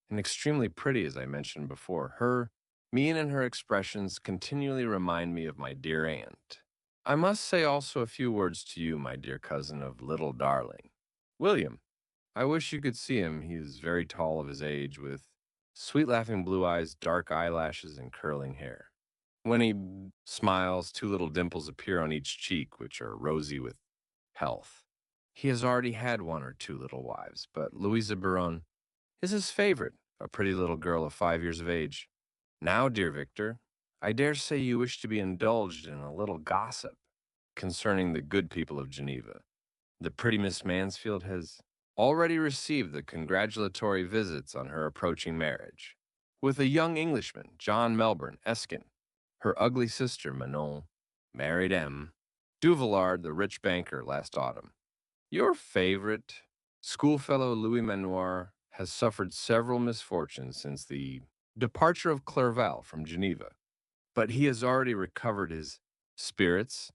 and extremely pretty, as I mentioned before. Her mien and her expressions continually remind me of my dear aunt. I must say also a few words to you, my dear cousin of Little Darling. William, I wish you could see him. He is very tall of his age, with sweet laughing blue eyes, dark eyelashes, and curling hair. When he smiles, two little dimples appear on each cheek, which are rosy with health. He has already had one or two little wives, but Louisa Baron is his favorite, a pretty little girl of 5 years of age. Now, dear Victor, I dare say you wish to be indulged in a little gossip concerning the good people of Geneva. The pretty Miss Mansfield has already received the congratulatory visits on her approaching marriage with a young Englishman, John Melbourne, Eskin. Her ugly sister, Manon, married M. Duvillard, the rich banker, last autumn. Your favorite schoolfellow Louis Manoir has suffered several misfortunes since the departure of Clerval from Geneva, but he has already recovered his spirits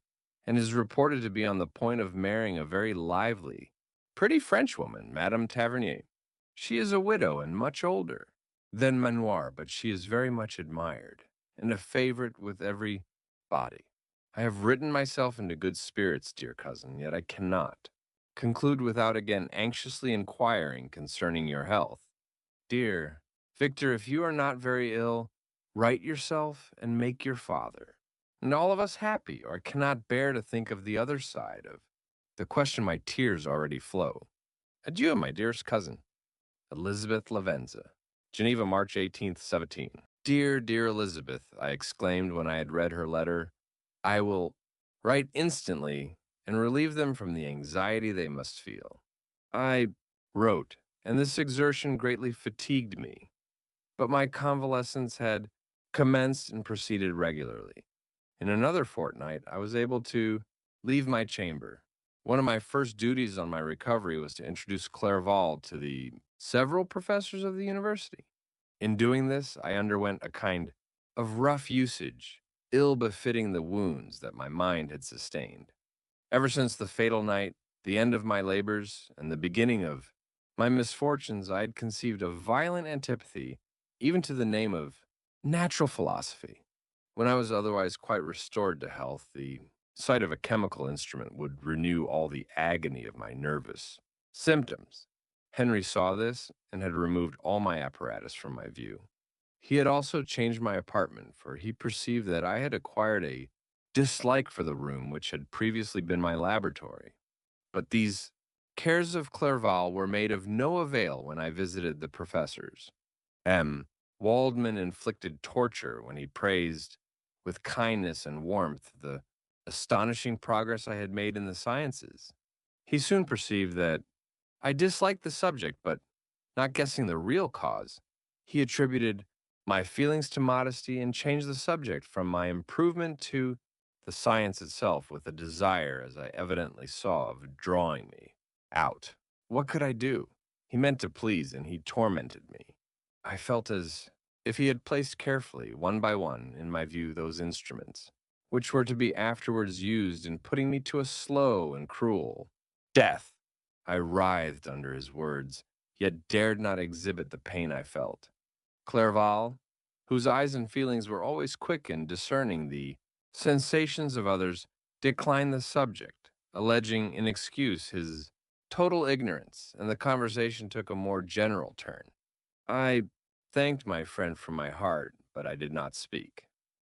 and is reported to be on the point of marrying a very lively, pretty Frenchwoman, Madame Tavernier. She is a widow and much older than Manoir, but she is very much admired and a favorite with every body. I have written myself into good spirits, dear cousin, yet I cannot conclude without again anxiously inquiring concerning your health. Dear Victor, if you are not very ill, write yourself and make your father, and all of us happy, or I cannot bear to think of the other side of the question. My tears already flow. Adieu, my dearest cousin, Elizabeth Lavenza. Geneva, March 18th, 17. Dear, dear Elizabeth, I exclaimed when I had read her letter, I will write instantly and relieve them from the anxiety they must feel. I wrote, and this exertion greatly fatigued me, but my convalescence had commenced and proceeded regularly. In another fortnight, I was able to leave my chamber. One of my first duties on my recovery was to introduce Clerval to the several professors of the university. In doing this, I underwent a kind of rough usage, ill befitting the wounds that my mind had sustained. Ever since the fatal night, the end of my labors, and the beginning of my misfortunes, I had conceived a violent antipathy even to the name of natural philosophy. When I was otherwise quite restored to health, the sight of a chemical instrument would renew all the agony of my nervous symptoms. Henry saw this and had removed all my apparatus from my view. He had also changed my apartment, for he perceived that I had acquired a dislike for the room which had previously been my laboratory. But these cares of Clerval were made of no avail when I visited the professors. M. Waldman inflicted torture when he praised, with kindness and warmth, the astonishing progress I had made in the sciences. He soon perceived that I disliked the subject, but not guessing the real cause, he attributed my feelings to modesty and changed the subject from my improvement to the science itself with a desire, as I evidently saw, of drawing me out. What could I do? He meant to please, and he tormented me. I felt as if he had placed carefully, one by one, in my view, those instruments, which were to be afterwards used in putting me to a slow and cruel death. I writhed under his words, yet dared not exhibit the pain I felt. Clerval, whose eyes and feelings were always quick in discerning the sensations of others, declined the subject, alleging in excuse his total ignorance, and the conversation took a more general turn. I thanked my friend from my heart, but I did not speak.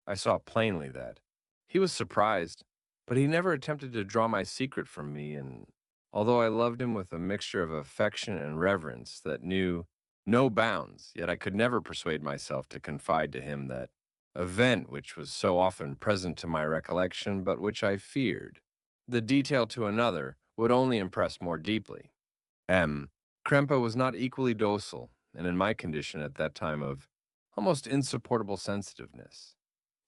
I saw plainly that he was surprised, but he never attempted to draw my secret from me, and although I loved him with a mixture of affection and reverence that knew no bounds, yet I could never persuade myself to confide to him that event which was so often present to my recollection, but which I feared. The detail to another would only impress more deeply. M. Krempe was not equally docile, and in my condition at that time of almost insupportable sensitiveness,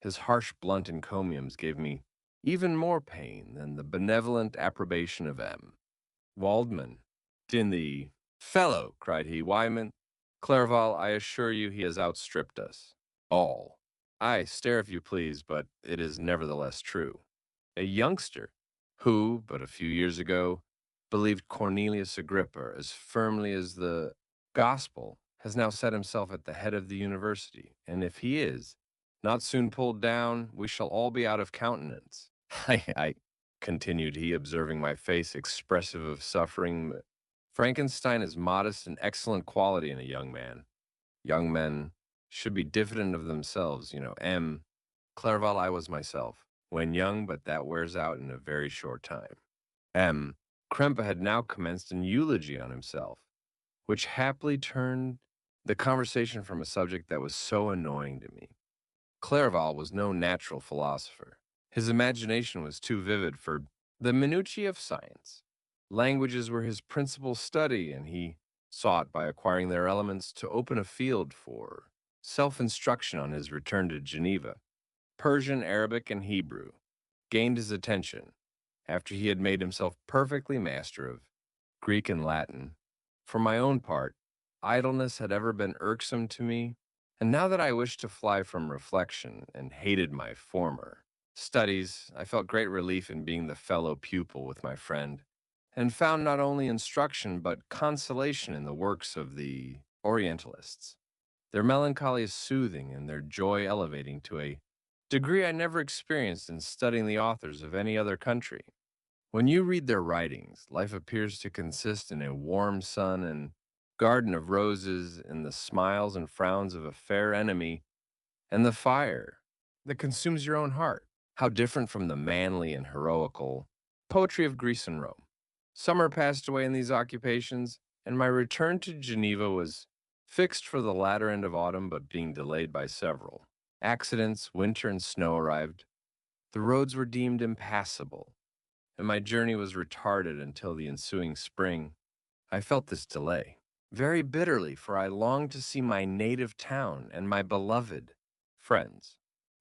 his harsh, blunt encomiums gave me even more pain than the benevolent approbation of M. Waldman. In the fellow, cried he, Wyman, Clerval, I assure you he has outstripped us all. I stare if you please, but it is nevertheless true. A youngster who, but a few years ago, believed Cornelius Agrippa as firmly as the gospel, has now set himself at the head of the university, and if he is not soon pulled down, we shall all be out of countenance. I continued he, observing my face expressive of suffering. Frankenstein is modest and excellent quality in a young man. Young men should be diffident of themselves, M. Clerval, I was myself, when young, but that wears out in a very short time. M. Krempe had now commenced an eulogy on himself, which happily turned the conversation from a subject that was so annoying to me. Clerval was no natural philosopher. His imagination was too vivid for the minutiae of science. Languages were his principal study, and he sought, by acquiring their elements, to open a field for self-instruction on his return to Geneva. Persian, Arabic, and Hebrew gained his attention after he had made himself perfectly master of Greek and Latin. For my own part, idleness had ever been irksome to me, and now that I wished to fly from reflection and hated my former studies, I felt great relief in being the fellow pupil with my friend, and found not only instruction but consolation in the works of the Orientalists. Their melancholy is soothing and their joy elevating to a degree I never experienced in studying the authors of any other country. When you read their writings, life appears to consist in a warm sun and garden of roses, in the smiles and frowns of a fair enemy, and the fire that consumes your own heart. How different from the manly and heroical poetry of Greece and Rome. Summer passed away in these occupations, and my return to Geneva was fixed for the latter end of autumn, but being delayed by several accidents, winter and snow arrived. The roads were deemed impassable, and my journey was retarded until the ensuing spring. I felt this delay very bitterly, for I longed to see my native town and my beloved friends.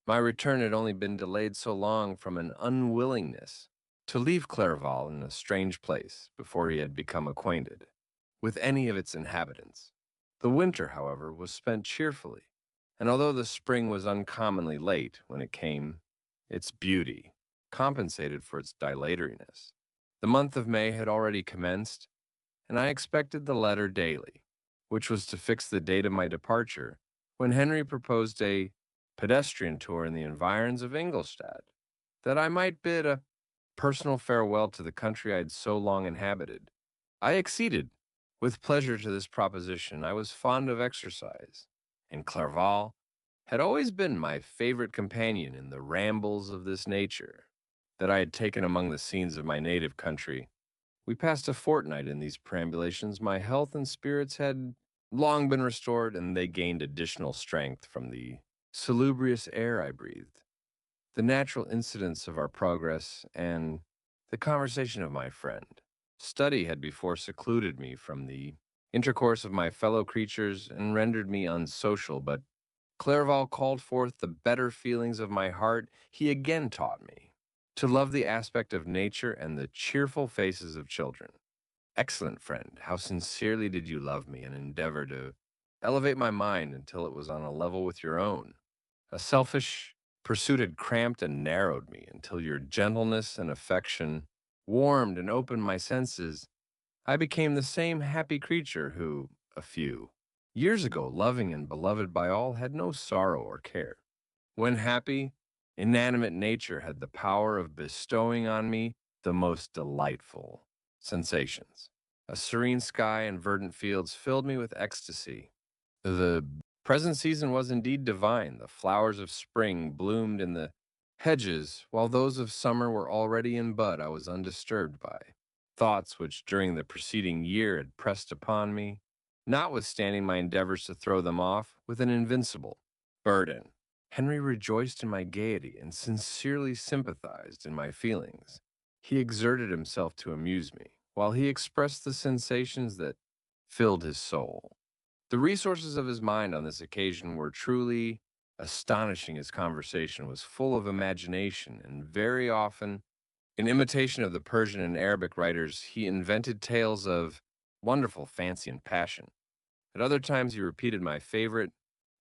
My return had only been delayed so long from an unwillingness to leave Clerval in a strange place before he had become acquainted with any of its inhabitants. The winter, however, was spent cheerfully, and although the spring was uncommonly late when it came, its beauty compensated for its dilatoriness. The month of May had already commenced, and I expected the letter daily, which was to fix the date of my departure, when Henry proposed a pedestrian tour in the environs of Ingolstadt, that I might bid a personal farewell to the country I had so long inhabited. I acceded with pleasure to this proposition. I was fond of exercise, and Clerval had always been my favorite companion in the rambles of this nature that I had taken among the scenes of my native country. We passed a fortnight in these perambulations. My health and spirits had long been restored, and they gained additional strength from the salubrious air I breathed, the natural incidents of our progress, and the conversation of my friend. Study had before secluded me from the intercourse of my fellow creatures and rendered me unsocial, but Clerval called forth the better feelings of my heart. He again taught me to love the aspect of nature and the cheerful faces of children. Excellent friend, how sincerely did you love me and endeavor to elevate my mind until it was on a level with your own. A selfish pursuit had cramped and narrowed me until your gentleness and affection warmed and opened my senses. I became the same happy creature who, a few years ago, loving and beloved by all, had no sorrow or care. When happy, inanimate nature had the power of bestowing on me the most delightful sensations. A serene sky and verdant fields filled me with ecstasy. The present season was indeed divine. The flowers of spring bloomed in the hedges, while those of summer were already in bud. I was undisturbed by thoughts which during the preceding year had pressed upon me, notwithstanding my endeavors to throw them off, with an invincible burden. Henry rejoiced in my gaiety and sincerely sympathized in my feelings. He exerted himself to amuse me, while he expressed the sensations that filled his soul. The resources of his mind on this occasion were truly astonishing. His conversation was full of imagination, and very often, in imitation of the Persian and Arabic writers, he invented tales of wonderful fancy and passion. At other times, he repeated my favorite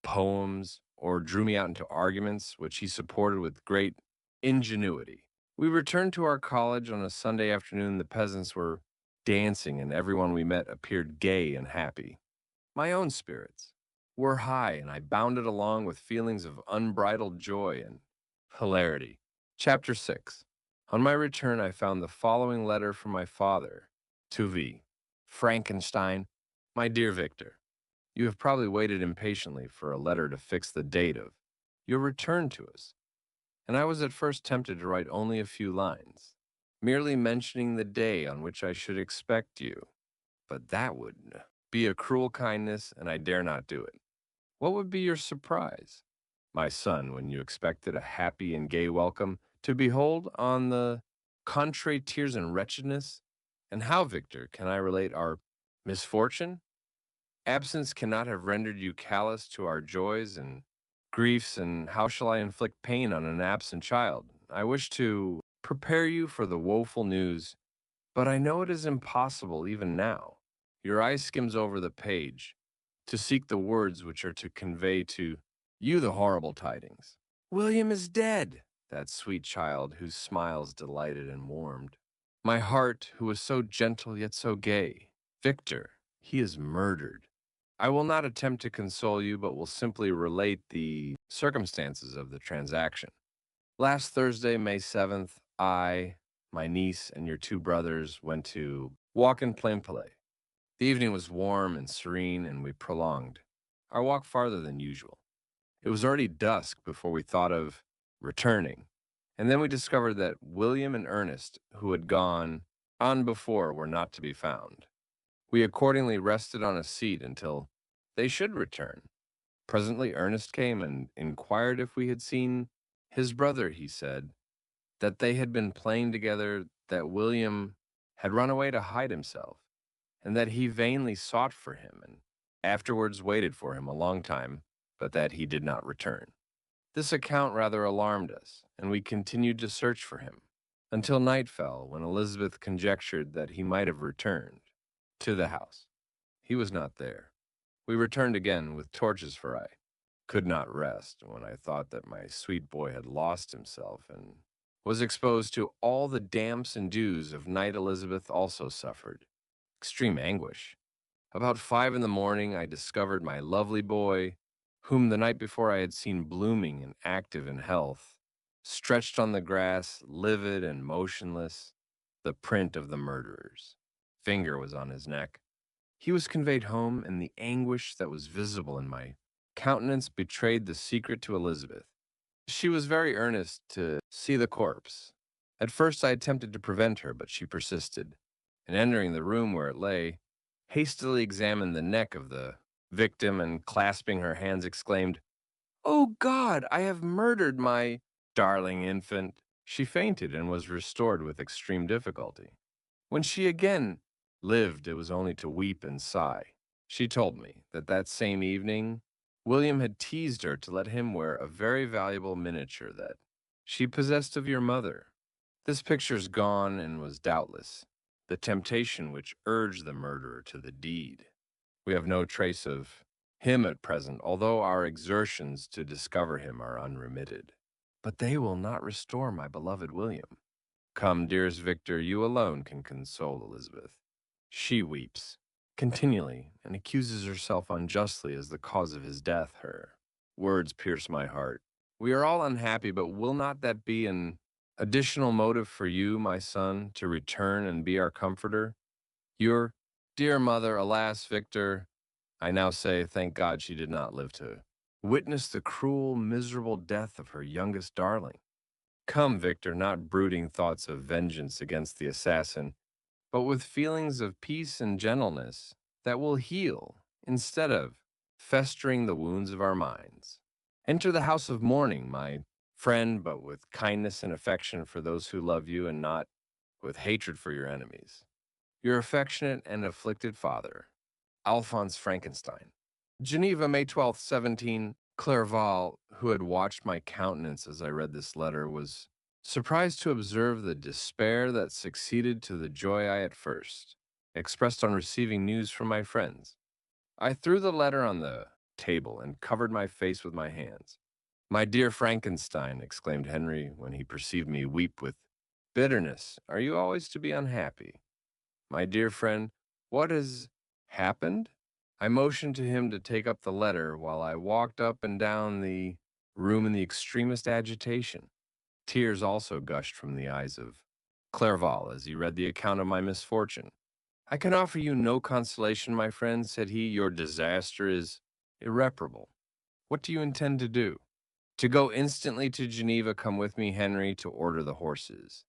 poems or drew me out into arguments, which he supported with great ingenuity. We returned to our college on a Sunday afternoon. The peasants were dancing, and everyone we met appeared gay and happy. My own spirits were high, and I bounded along with feelings of unbridled joy and hilarity. Chapter 6. On my return, I found the following letter from my father to V. Frankenstein. My dear Victor, you have probably waited impatiently for a letter to fix the date of your return to us, and I was at first tempted to write only a few lines, merely mentioning the day on which I should expect you. But that would be a cruel kindness, and I dare not do it. What would be your surprise, my son, when you expected a happy and gay welcome, to behold on the contrary tears and wretchedness? And how, Victor, can I relate our misfortune? Absence cannot have rendered you callous to our joys and griefs, and how shall I inflict pain on an absent child? I wish to prepare you for the woeful news, but I know it is impossible even now. Your eye skims over the page to seek the words which are to convey to you the horrible tidings. William is dead, that sweet child whose smiles delighted and warmed my heart, who was so gentle yet so gay. Victor, he is murdered. I will not attempt to console you, but will simply relate the circumstances of the transaction. Last Thursday, May 7th, I, my niece, and your two brothers went to walk in Plainpalais. The evening was warm and serene, and we prolonged our walk farther than usual. It was already dusk before we thought of returning, and then we discovered that William and Ernest, who had gone on before, were not to be found. We accordingly rested on a seat until they should return. Presently Ernest came and inquired if we had seen his brother. He said that they had been playing together, that William had run away to hide himself, and that he vainly sought for him and afterwards waited for him a long time, but that he did not return. This account rather alarmed us, and we continued to search for him until night fell, when Elizabeth conjectured that he might have returned to the house. He was not there. We returned again with torches, for I could not rest when I thought that my sweet boy had lost himself and was exposed to all the damps and dews of night. Elizabeth also suffered extreme anguish. About 5 in the morning, I discovered my lovely boy, whom the night before I had seen blooming and active in health, stretched on the grass, livid and motionless. The print of the murderer's finger was on his neck. He was conveyed home, and the anguish that was visible in my countenance betrayed the secret to Elizabeth. She was very earnest to see the corpse. At first I attempted to prevent her, but she persisted, and entering the room where it lay, hastily examined the neck of the victim and clasping her hands exclaimed, "Oh God, I have murdered my darling infant." She fainted and was restored with extreme difficulty. When she again lived, it was only to weep and sigh. She told me that that same evening, William had teased her to let him wear a very valuable miniature that she possessed of your mother. This picture's gone and was doubtless the temptation which urged the murderer to the deed. We have no trace of him at present, although our exertions to discover him are unremitted. But they will not restore my beloved William. Come, dearest Victor, you alone can console Elizabeth. She weeps continually and accuses herself unjustly as the cause of his death. Her words pierce my heart. We are all unhappy, but will not that be an additional motive for you, my son, to return and be our comforter? Your dear mother, alas, Victor, I now say, thank God she did not live to witness the cruel, miserable death of her youngest darling. Come, Victor, not brooding thoughts of vengeance against the assassin, but with feelings of peace and gentleness that will heal instead of festering the wounds of our minds. Enter the house of mourning, my friend, but with kindness and affection for those who love you and not with hatred for your enemies. Your affectionate and afflicted father, Alphonse Frankenstein. Geneva, May 12th, 17. Clerval, who had watched my countenance as I read this letter, was surprised to observe the despair that succeeded to the joy I at first expressed on receiving news from my friends. I threw the letter on the table and covered my face with my hands. "My dear Frankenstein," exclaimed Henry when he perceived me weep with bitterness, "are you always to be unhappy? My dear friend, what has happened?" I motioned to him to take up the letter while I walked up and down the room in the extremest agitation. Tears also gushed from the eyes of Clerval as he read the account of my misfortune. "I can offer you no consolation, my friend," said he. "Your disaster is irreparable. What do you intend to do?" "To go instantly to Geneva. Come with me, Henry, to order the horses."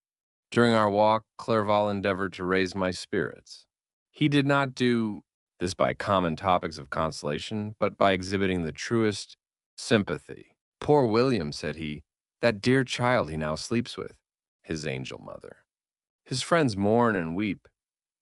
During our walk, Clerval endeavored to raise my spirits. He did not do this by common topics of consolation, but by exhibiting the truest sympathy. "Poor William," said he, "that dear child he now sleeps with, his angel mother. His friends mourn and weep,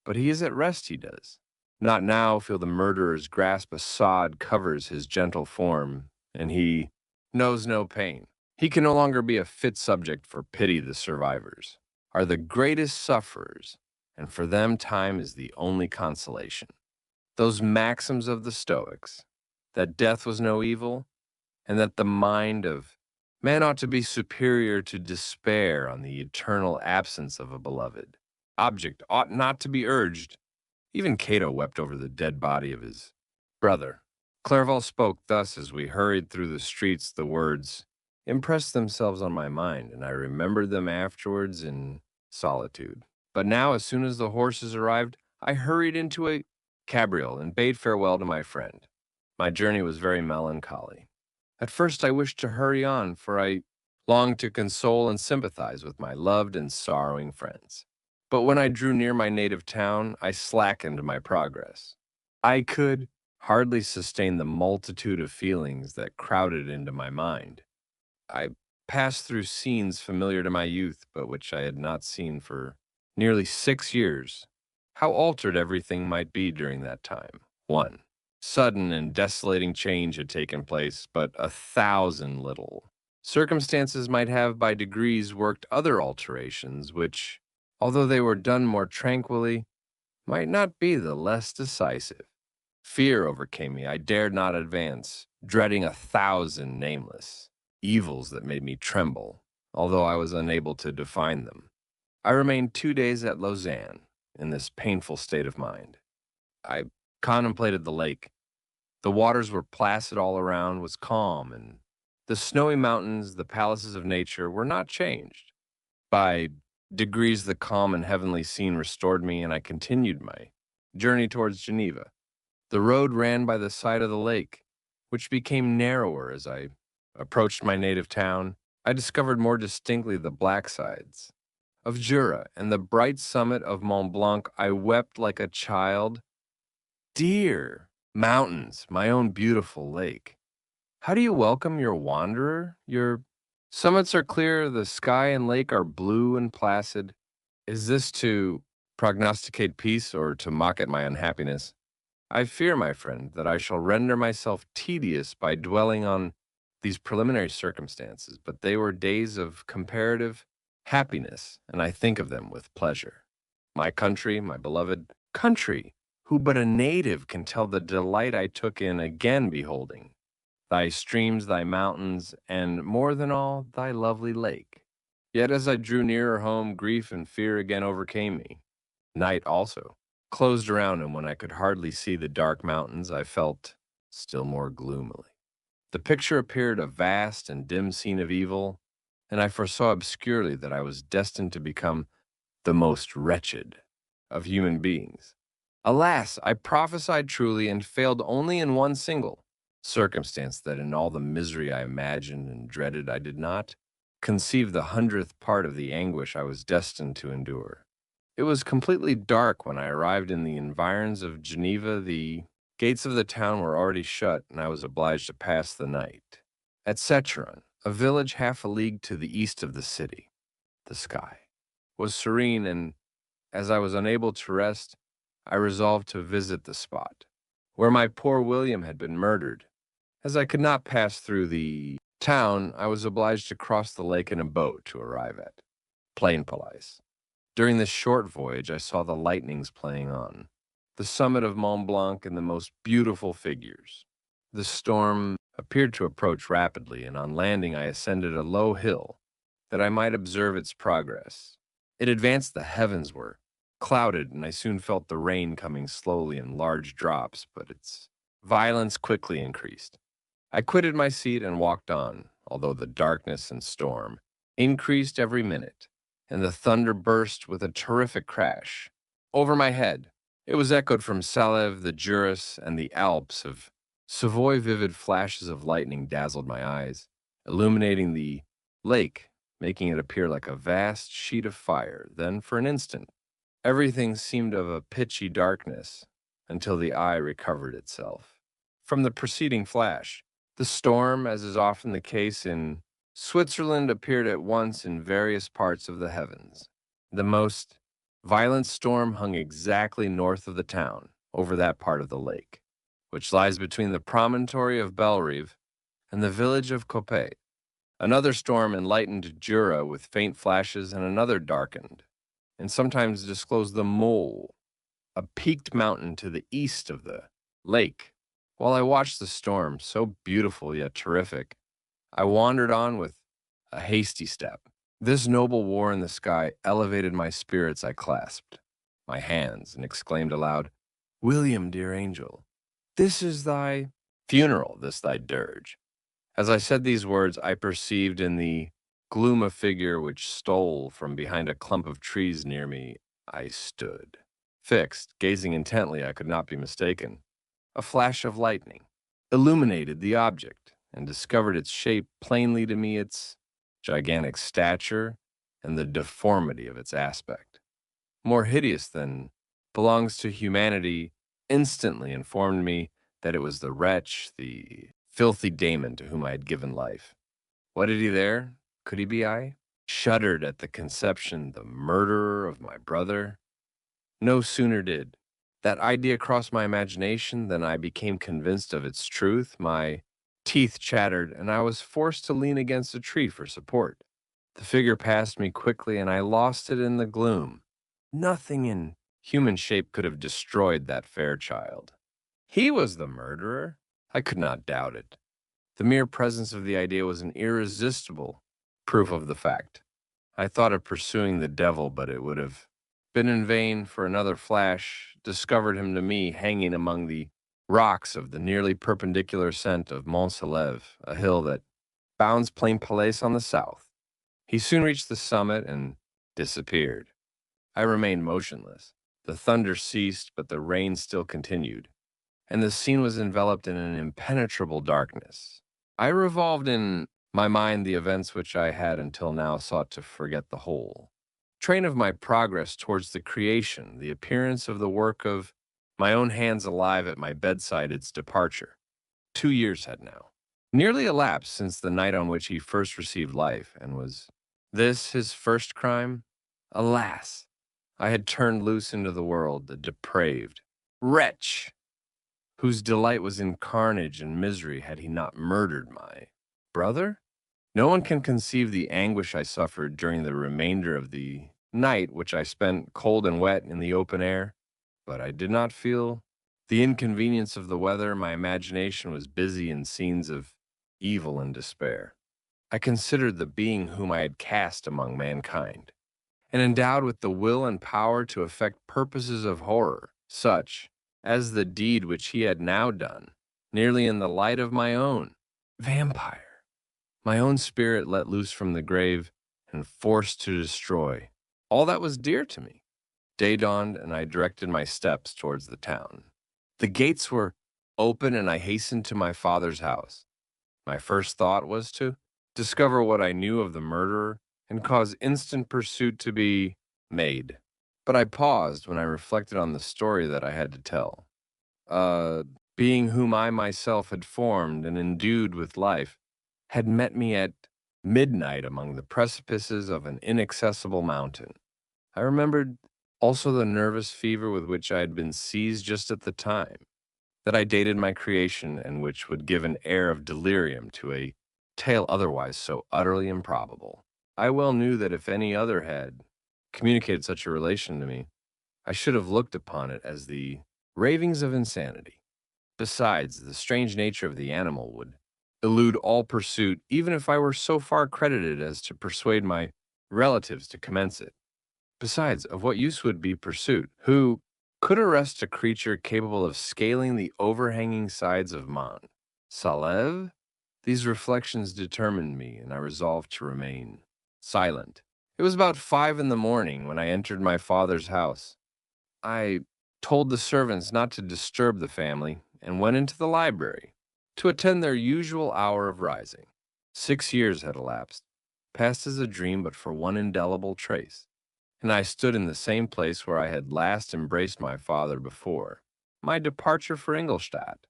but he is at rest, he does. Not now feel the murderer's grasp, a sod covers his gentle form, and he knows no pain. He can no longer be a fit subject for pity. The survivors are the greatest sufferers, and for them time is the only consolation. Those maxims of the Stoics, that death was no evil, and that the mind of man ought to be superior to despair on the eternal absence of a beloved object, ought not to be urged. Even Cato wept over the dead body of his brother." Clerval spoke thus as we hurried through the streets. The words impressed themselves on my mind, and I remembered them afterwards in solitude. But now, as soon as the horses arrived, I hurried into a cabriole and bade farewell to my friend. My journey was very melancholy. At first I wished to hurry on, for I longed to console and sympathize with my loved and sorrowing friends. But when I drew near my native town, I slackened my progress. I could hardly sustain the multitude of feelings that crowded into my mind. I passed through scenes familiar to my youth, but which I had not seen for nearly 6 years. How altered everything might be during that time. 1. Sudden and desolating change had taken place, but 1,000 little circumstances might have by degrees worked other alterations, which, although they were done more tranquilly, might not be the less decisive. Fear overcame me. I dared not advance, dreading 1,000 nameless evils that made me tremble, although I was unable to define them. I remained 2 days at Lausanne in this painful state of mind. I contemplated the lake. The waters were placid all around, was calm, and the snowy mountains, the palaces of nature, were not changed. By degrees, the calm and heavenly scene restored me, and I continued my journey towards Geneva. The road ran by the side of the lake, which became narrower as I approached my native town. I discovered more distinctly the black sides of Jura and the bright summit of Mont Blanc. I wept like a child. Dear mountains, my own beautiful lake, how do you welcome your wanderer? Your summits are clear, the sky and lake are blue and placid. Is this to prognosticate peace or to mock at my unhappiness? I fear, my friend, that I shall render myself tedious by dwelling on these preliminary circumstances, but they were days of comparative happiness, and I think of them with pleasure. My country, my beloved country, who but a native can tell the delight I took in again beholding thy streams, thy mountains, and more than all, thy lovely lake. Yet as I drew nearer home, grief and fear again overcame me. Night also closed around, and when I could hardly see the dark mountains, I felt still more gloomily. The picture appeared a vast and dim scene of evil, and I foresaw obscurely that I was destined to become the most wretched of human beings. Alas, I prophesied truly and failed only in one single circumstance, that in all the misery I imagined and dreaded, I did not conceive the 100th part of the anguish I was destined to endure. It was completely dark when I arrived in the environs of Geneva. The gates of the town were already shut, and I was obliged to pass the night at Secheron, a village half a league to the east of the city. The sky was serene, and as I was unable to rest, I resolved to visit the spot where my poor William had been murdered. As I could not pass through the town, I was obliged to cross the lake in a boat to arrive at Plainpalais. During this short voyage, I saw the lightnings playing on the summit of Mont Blanc in the most beautiful figures. The storm appeared to approach rapidly, and on landing, I ascended a low hill that I might observe its progress. It advanced, the heavens were clouded, and I soon felt the rain coming slowly in large drops, but its violence quickly increased. I quitted my seat and walked on, although the darkness and storm increased every minute, and the thunder burst with a terrific crash over my head. It was echoed from Salève, the Jura, and the Alps of Savoy. Vivid flashes of lightning dazzled my eyes, illuminating the lake, making it appear like a vast sheet of fire. Then, for an instant, everything seemed of a pitchy darkness until the eye recovered itself from the preceding flash. The storm, as is often the case in Switzerland, appeared at once in various parts of the heavens. The most violent storm hung exactly north of the town, over that part of the lake, which lies between the promontory of Bellerive and the village of Coppet. Another storm enlightened Jura with faint flashes, and another darkened, and sometimes disclosed the mole, a peaked mountain to the east of the lake. While I watched the storm, so beautiful yet terrific, I wandered on with a hasty step. This noble war in the sky elevated my spirits. I clasped my hands and exclaimed aloud, "William, dear angel, this is thy funeral, this thy dirge." As I said these words, I perceived in the gloom a figure which stole from behind a clump of trees near me. I stood fixed, gazing intently. I could not be mistaken. A flash of lightning illuminated the object and discovered its shape plainly to me, its gigantic stature, and the deformity of its aspect, more hideous than belongs to humanity, instantly informed me that it was the wretch, the filthy Damon to whom I had given life. What had he there? Could he be I? Shuddered at the conception, the murderer of my brother. No sooner did that idea cross my imagination than I became convinced of its truth. My teeth chattered, and I was forced to lean against a tree for support. The figure passed me quickly, and I lost it in the gloom. Nothing in human shape could have destroyed that fair child. He was the murderer. I could not doubt it. The mere presence of the idea was an irresistible proof of the fact. I thought of pursuing the devil, but it would have been in vain, for another flash discovered him to me hanging among the rocks of the nearly perpendicular ascent of Mont Salève, a hill that bounds Plainpalais on the south. He soon reached the summit and disappeared. I remained motionless. The thunder ceased, but the rain still continued. and the scene was enveloped in an impenetrable darkness. I revolved in my mind the events which I had until now sought to forget the whole train of my progress towards the creation, the appearance of the work of my own hands alive at my bedside, its departure. 2 years had now nearly elapsed since the night on which he first received life, and was this his first crime? Alas! I had turned loose into the world the depraved wretch whose delight was in carnage and misery had he not murdered my brother? No one can conceive the anguish I suffered during the remainder of the night which I spent cold and wet in the open air, but I did not feel the inconvenience of the weather. My imagination was busy in scenes of evil and despair. I considered the being whom I had cast among mankind, and endowed with the will and power to effect purposes of horror, such as the deed which he had now done, nearly in the light of my own vampire, my own spirit let loose from the grave and forced to destroy all that was dear to me. Day dawned, and I directed my steps towards the town. The gates were open, and I hastened to my father's house. My first thought was to discover what I knew of the murderer and cause instant pursuit to be made. But I paused when I reflected on the story that I had to tell. A being whom I myself had formed and endued with life had met me at midnight among the precipices of an inaccessible mountain. I remembered also the nervous fever with which I had been seized just at the time that I dated my creation, and which would give an air of delirium to a tale otherwise so utterly improbable. I well knew that if any other had communicated such a relation to me, I should have looked upon it as the ravings of insanity. Besides, the strange nature of the animal would elude all pursuit, even if I were so far credited as to persuade my relatives to commence it. Besides, of what use would be pursuit? Who could arrest a creature capable of scaling the overhanging sides of Mont Saleve? These reflections determined me, and I resolved to remain silent. It was about 5 in the morning when I entered my father's house. I told the servants not to disturb the family, and went into the library to attend their usual hour of rising. 6 years had elapsed, passed as a dream but for one indelible trace, and I stood in the same place where I had last embraced my father before my departure for Ingolstadt.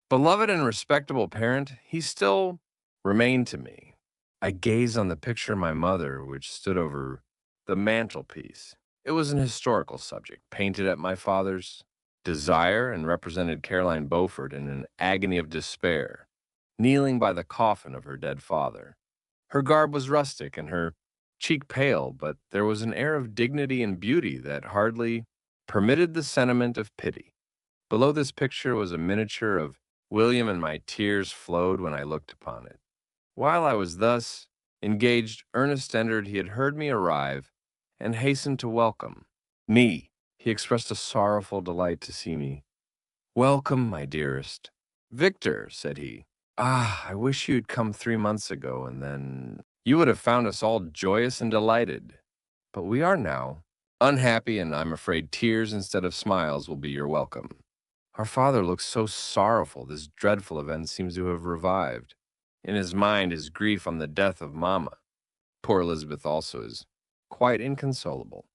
Beloved and respectable parent, he still remained to me. I gazed on the picture of my mother, which stood over the mantelpiece. It was an historical subject, painted at my father's desire, and represented Caroline Beaufort in an agony of despair, kneeling by the coffin of her dead father. Her garb was rustic and her cheek pale, but there was an air of dignity and beauty that hardly permitted the sentiment of pity. Below this picture was a miniature of William, and my tears flowed when I looked upon it. While I was thus engaged, Ernest entered. He had heard me arrive and hastened to welcome me. He expressed a sorrowful delight to see me. "Welcome, my dearest." "Victor," said he, "ah, I wish you'd come 3 months ago, and then you would have found us all joyous and delighted. But we are now unhappy, and I'm afraid tears instead of smiles will be your welcome. Our father looks so sorrowful. This dreadful event seems to have revived in his mind his grief on the death of Mamma. Poor Elizabeth also is quite inconsolable."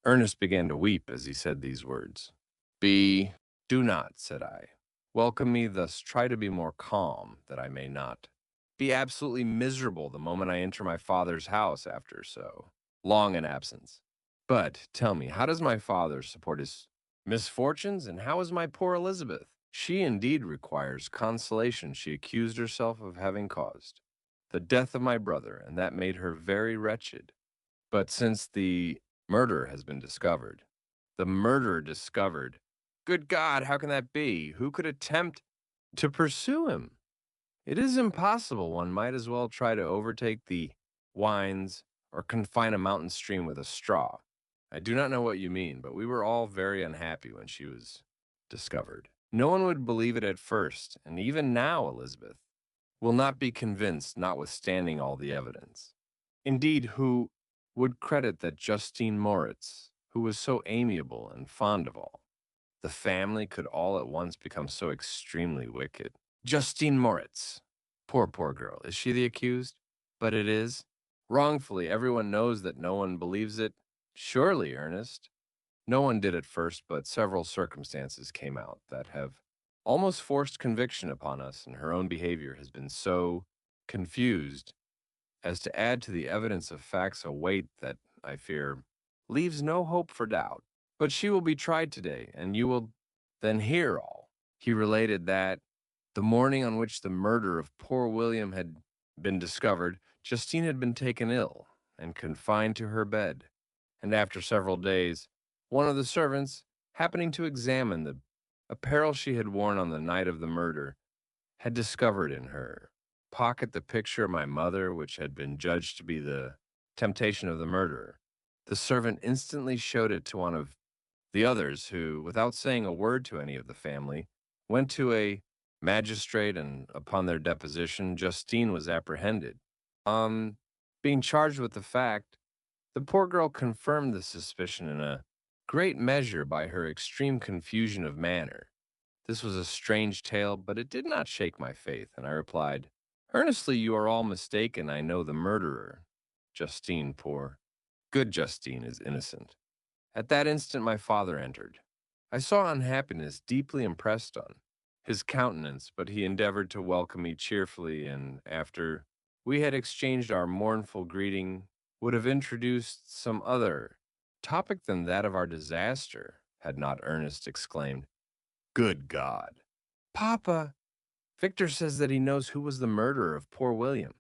Ernest began to weep as he said these words. Do not," said I, "welcome me thus. Try to be more calm, that I may not be absolutely miserable the moment I enter my father's house after so long an absence. But tell me, how does my father support his misfortunes, and how is my poor Elizabeth? She indeed requires consolation. She accused herself of having caused the death of my brother, and that made her very wretched. But since the murder has been discovered, the murderer discovered, good God, how can that be? Who could attempt to pursue him? It is impossible. One might as well try to overtake the wines or confine a mountain stream with a straw. I do not know what you mean, but we were all very unhappy when she was discovered. No one would believe it at first, and even now Elizabeth will not be convinced, notwithstanding all the evidence. Indeed, who would credit that Justine Moritz, who was so amiable and fond of all, the family could all at once become so extremely wicked. Justine Moritz. Poor, poor girl. Is she the accused? But it is. Wrongfully, everyone knows that no one believes it. Surely, Ernest. No one did at first, but several circumstances came out that have almost forced conviction upon us, and her own behavior has been so confused as to add to the evidence of facts a weight that, I fear, leaves no hope for doubt. But she will be tried today, and you will then hear all. He related that the morning on which the murder of poor William had been discovered, Justine had been taken ill and confined to her bed, and after several days, one of the servants, happening to examine the apparel she had worn on the night of the murder, had discovered in her pocket the picture of my mother, which had been judged to be the temptation of the murderer. The servant instantly showed it to one of the others, who, without saying a word to any of the family, went to a magistrate, and upon their deposition, Justine was apprehended. On being charged with the fact, the poor girl confirmed the suspicion in a great measure by her extreme confusion of manner. This was a strange tale, but it did not shake my faith, and I replied, "Earnestly, you are all mistaken. I know the murderer. Justine, poor, good Justine, is innocent." At that instant, my father entered. I saw unhappiness deeply impressed on his countenance, but he endeavored to welcome me cheerfully, and after we had exchanged our mournful greeting, would have introduced some other topic than that of our disaster, had not Ernest exclaimed, "Good God! Papa, Victor says that he knows who was the murderer of poor William."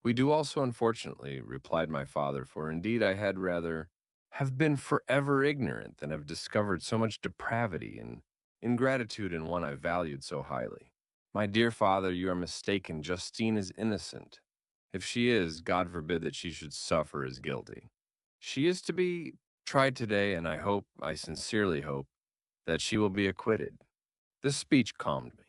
"We do also, unfortunately," replied my father, "for indeed I had rather have been forever ignorant than have discovered so much depravity and ingratitude in one I valued so highly. My dear father, you are mistaken. Justine is innocent. If she is, God forbid that she should suffer as guilty. She is to be tried today, and I hope, I sincerely hope, that she will be acquitted." This speech calmed me.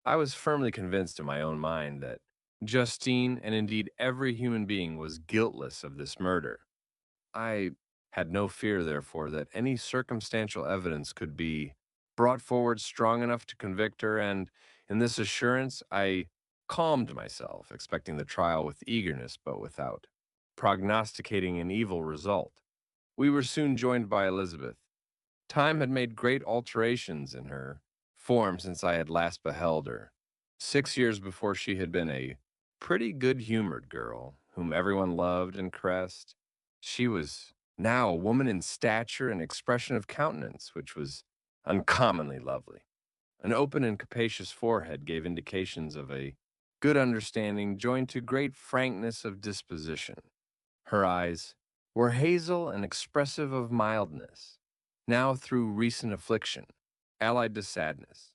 I was firmly convinced in my own mind that Justine, and indeed every human being, was guiltless of this murder. I had no fear, therefore, that any circumstantial evidence could be brought forward strong enough to convict her, and in this assurance I calmed myself, expecting the trial with eagerness, but without prognosticating an evil result. We were soon joined by Elizabeth. Time had made great alterations in her form since I had last beheld her. 6 years before, she had been a pretty good-humored girl, whom everyone loved and caressed. She was now a woman in stature and expression of countenance, which was uncommonly lovely. An open and capacious forehead gave indications of a good understanding, joined to great frankness of disposition. Her eyes were hazel and expressive of mildness, now through recent affliction, allied to sadness.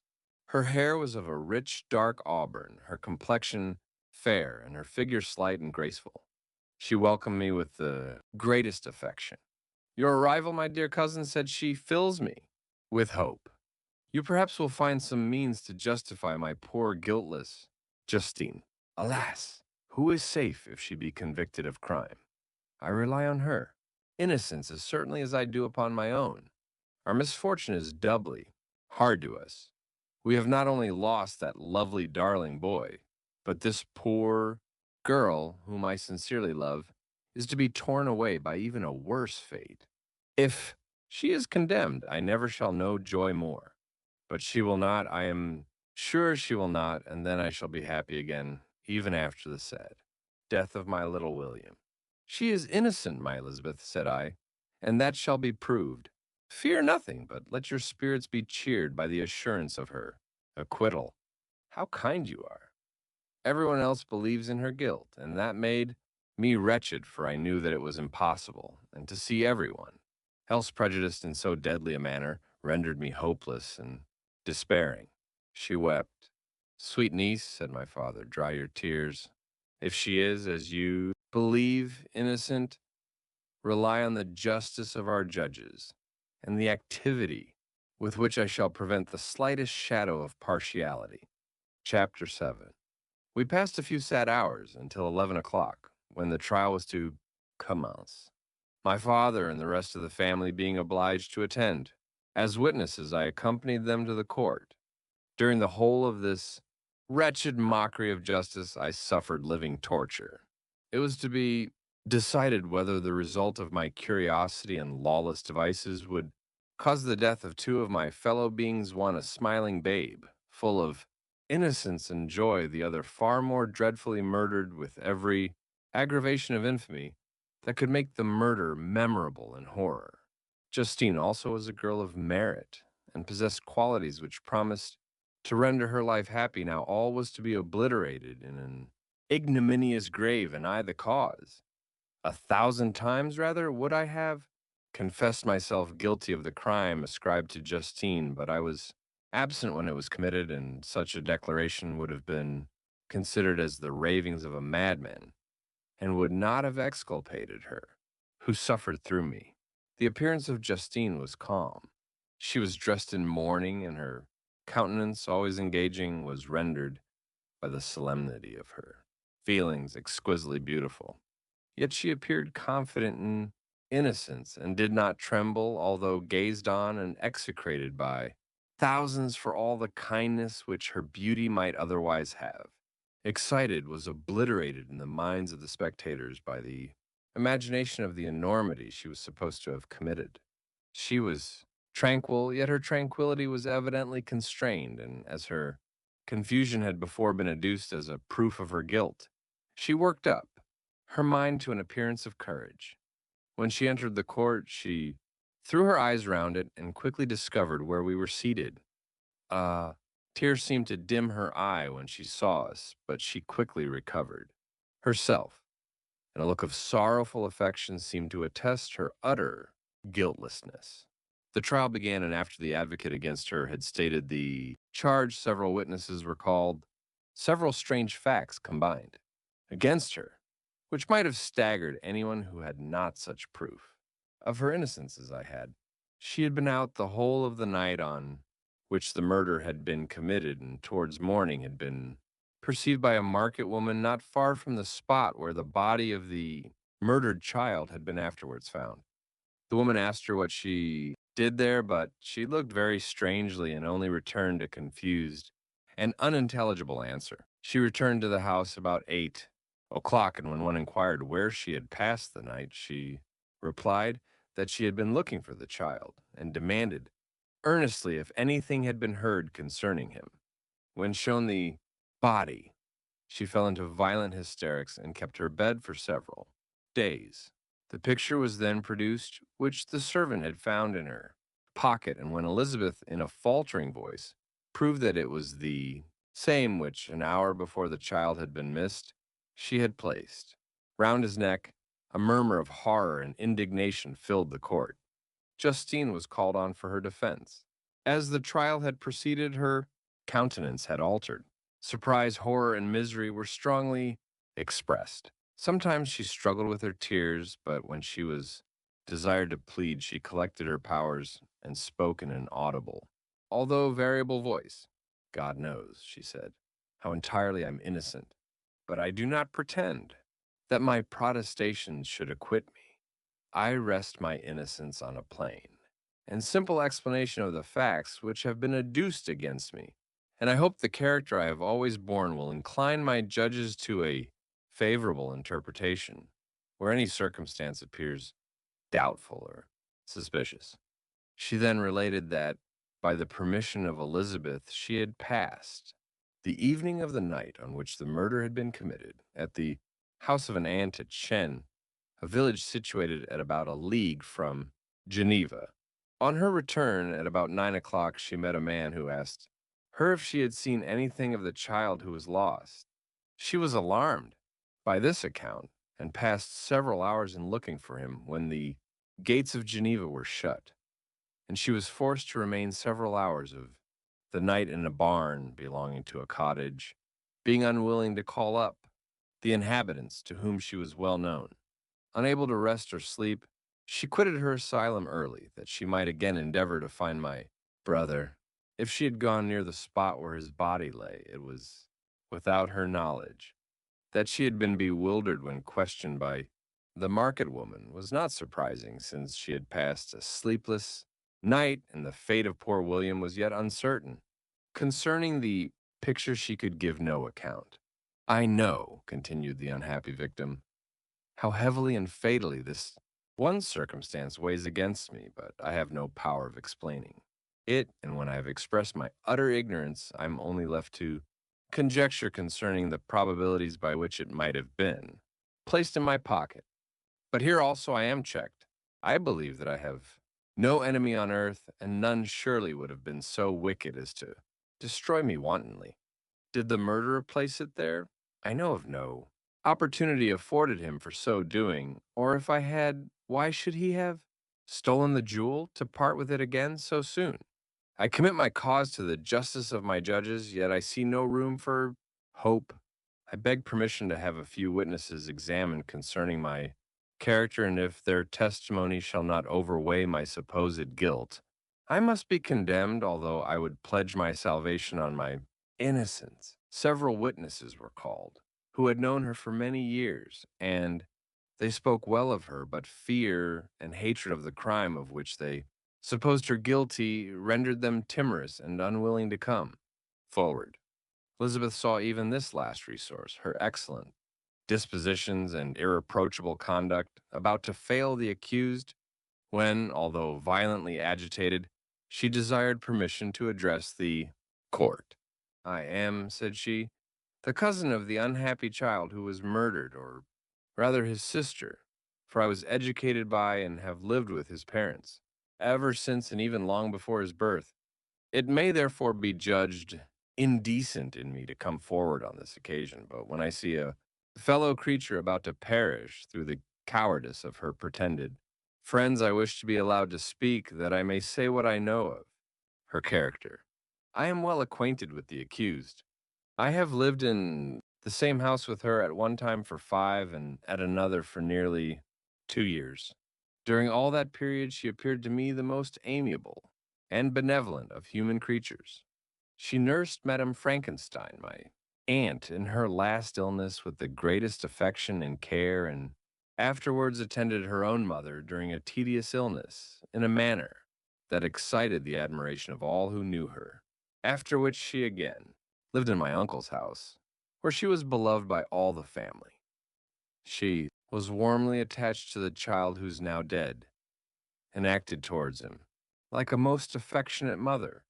Her hair was of a rich dark auburn, her complexion fair, and her figure slight and graceful. She welcomed me with the greatest affection. "Your arrival, my dear cousin," said she, "fills me with hope. You perhaps will find some means to justify my poor guiltless Justine. Alas, who is safe if she be convicted of crime? I rely on her innocence as certainly as I do upon my own. Our misfortune is doubly hard to us. We have not only lost that lovely darling boy, but this poor girl, whom I sincerely love, is to be torn away by even a worse fate. If she is condemned, I never shall know joy more. But she will not, I am sure she will not, and then I shall be happy again, even after the sad death of my little William." "She is innocent, my Elizabeth," said I, "and that shall be proved. Fear nothing, but let your spirits be cheered by the assurance of her acquittal." "How kind you are!" "Everyone else believes in her guilt, and that made me wretched, for I knew that it was impossible, and to see everyone else prejudiced in so deadly a manner rendered me hopeless and despairing." She wept. "Sweet niece," said my father, "dry your tears. If she is, as you believe, innocent, rely on the justice of our judges, and the activity with which I shall prevent the slightest shadow of partiality." Chapter 7. We passed a few sad hours until 11 o'clock, when the trial was to commence, my father and the rest of the family being obliged to attend. As witnesses, I accompanied them to the court. During the whole of this wretched mockery of justice, I suffered living torture. It was to be decided whether the result of my curiosity and lawless devices would cause the death of two of my fellow beings, one a smiling babe, full of innocence and joy, the other far more dreadfully murdered with every aggravation of infamy that could make the murder memorable in horror. Justine also was a girl of merit and possessed qualities which promised to render her life happy. Now all was to be obliterated in an ignominious grave, and I the cause. 1,000 times rather would I have confessed myself guilty of the crime ascribed to Justine, but I was absent when it was committed, and such a declaration would have been considered as the ravings of a madman, and would not have exculpated her, who suffered through me. The appearance of Justine was calm. She was dressed in mourning, and her countenance, always engaging, was rendered by the solemnity of her feelings exquisitely beautiful. Yet she appeared confident in innocence and did not tremble, although gazed on and execrated by thousands for all the kindness which her beauty might otherwise have. Excited was obliterated in the minds of the spectators by the imagination of the enormity she was supposed to have committed. She was tranquil, yet her tranquility was evidently constrained, and as her confusion had before been adduced as a proof of her guilt, she worked up her mind to an appearance of courage. When she entered the court, she threw her eyes round it and quickly discovered where we were seated. A tear seemed to dim her eye when she saw us, but she quickly recovered herself, and a look of sorrowful affection seemed to attest her utter guiltlessness. The trial began, and after the advocate against her had stated the charge, several witnesses were called, several strange facts combined against her, which might have staggered anyone who had not such proof of her innocence as I had. She had been out the whole of the night on which the murder had been committed, and towards morning had been perceived by a market woman not far from the spot where the body of the murdered child had been afterwards found. The woman asked her what she did there, but she looked very strangely and only returned a confused and unintelligible answer. She returned to the house about 8 o'clock, and when one inquired where she had passed the night, she replied that she had been looking for the child, and demanded earnestly if anything had been heard concerning him. When shown the body, she fell into violent hysterics and kept her bed for several days. The picture was then produced, which the servant had found in her pocket, and when Elizabeth, in a faltering voice, proved that it was the same which, an hour before the child had been missed, she had placed round his neck, a murmur of horror and indignation filled the court. Justine was called on for her defense. As the trial had proceeded, her countenance had altered. Surprise, horror, and misery were strongly expressed. Sometimes she struggled with her tears, but when she was desired to plead, she collected her powers and spoke in an audible, although variable voice. God knows, she said, how entirely I'm innocent, but I do not pretend that my protestations should acquit me. I rest my innocence on a plain and simple explanation of the facts which have been adduced against me, and I hope the character I have always borne will incline my judges to a favorable interpretation, where any circumstance appears doubtful or suspicious. She then related that, by the permission of Elizabeth, she had passed the evening of the night on which the murder had been committed at the house of an aunt at Chen, a village situated at about a league from Geneva. On her return at about 9 o'clock, she met a man who asked her if she had seen anything of the child who was lost. She was alarmed by this account and passed several hours in looking for him when the gates of Geneva were shut, and she was forced to remain several hours of the night in a barn belonging to a cottage, being unwilling to call up the inhabitants to whom she was well known. Unable to rest or sleep, she quitted her asylum early, that she might again endeavor to find my brother. If she had gone near the spot where his body lay, it was without her knowledge. That she had been bewildered when questioned by the market woman was not surprising, since she had passed a sleepless Night and the fate of poor William was yet uncertain. Concerning the picture she could give no account. I know, continued the unhappy victim, how heavily and fatally this one circumstance weighs against me, but I have no power of explaining it, and when I have expressed my utter ignorance, I'm only left to conjecture concerning the probabilities by which it might have been placed in my pocket. But here also I am checked. I believe that I have no enemy on earth, and none surely would have been so wicked as to destroy me wantonly. Did the murderer place it there? I know of no opportunity afforded him for so doing, or if I had, why should he have stolen the jewel to part with it again so soon? I commit my cause to the justice of my judges, yet I see no room for hope. I beg permission to have a few witnesses examined concerning my character, and if their testimony shall not overweigh my supposed guilt, I must be condemned, although I would pledge my salvation on my innocence. Several witnesses were called, who had known her for many years, and they spoke well of her, but fear and hatred of the crime of which they supposed her guilty rendered them timorous and unwilling to come forward. Elizabeth saw even this last resource, her excellent dispositions and irreproachable conduct, about to fail the accused when, although violently agitated, she desired permission to address the court. I am, said she, the cousin of the unhappy child who was murdered, or rather his sister, for I was educated by and have lived with his parents, ever since and even long before his birth. It may therefore be judged indecent in me to come forward on this occasion, but when I see a fellow creature about to perish through the cowardice of her pretended friends, I wish to be allowed to speak, that I may say what I know of her character. I am well acquainted with the accused. I have lived in the same house with her at one time for 5 and at another for nearly 2 years. During all that period, she appeared to me the most amiable and benevolent of human creatures. She nursed Madame Frankenstein, my aunt, in her last illness with the greatest affection and care, and afterwards attended her own mother during a tedious illness in a manner that excited the admiration of all who knew her. After which she again lived in my uncle's house, where she was beloved by all the family. She was warmly attached to the child who's now dead, and acted towards him like a most affectionate mother.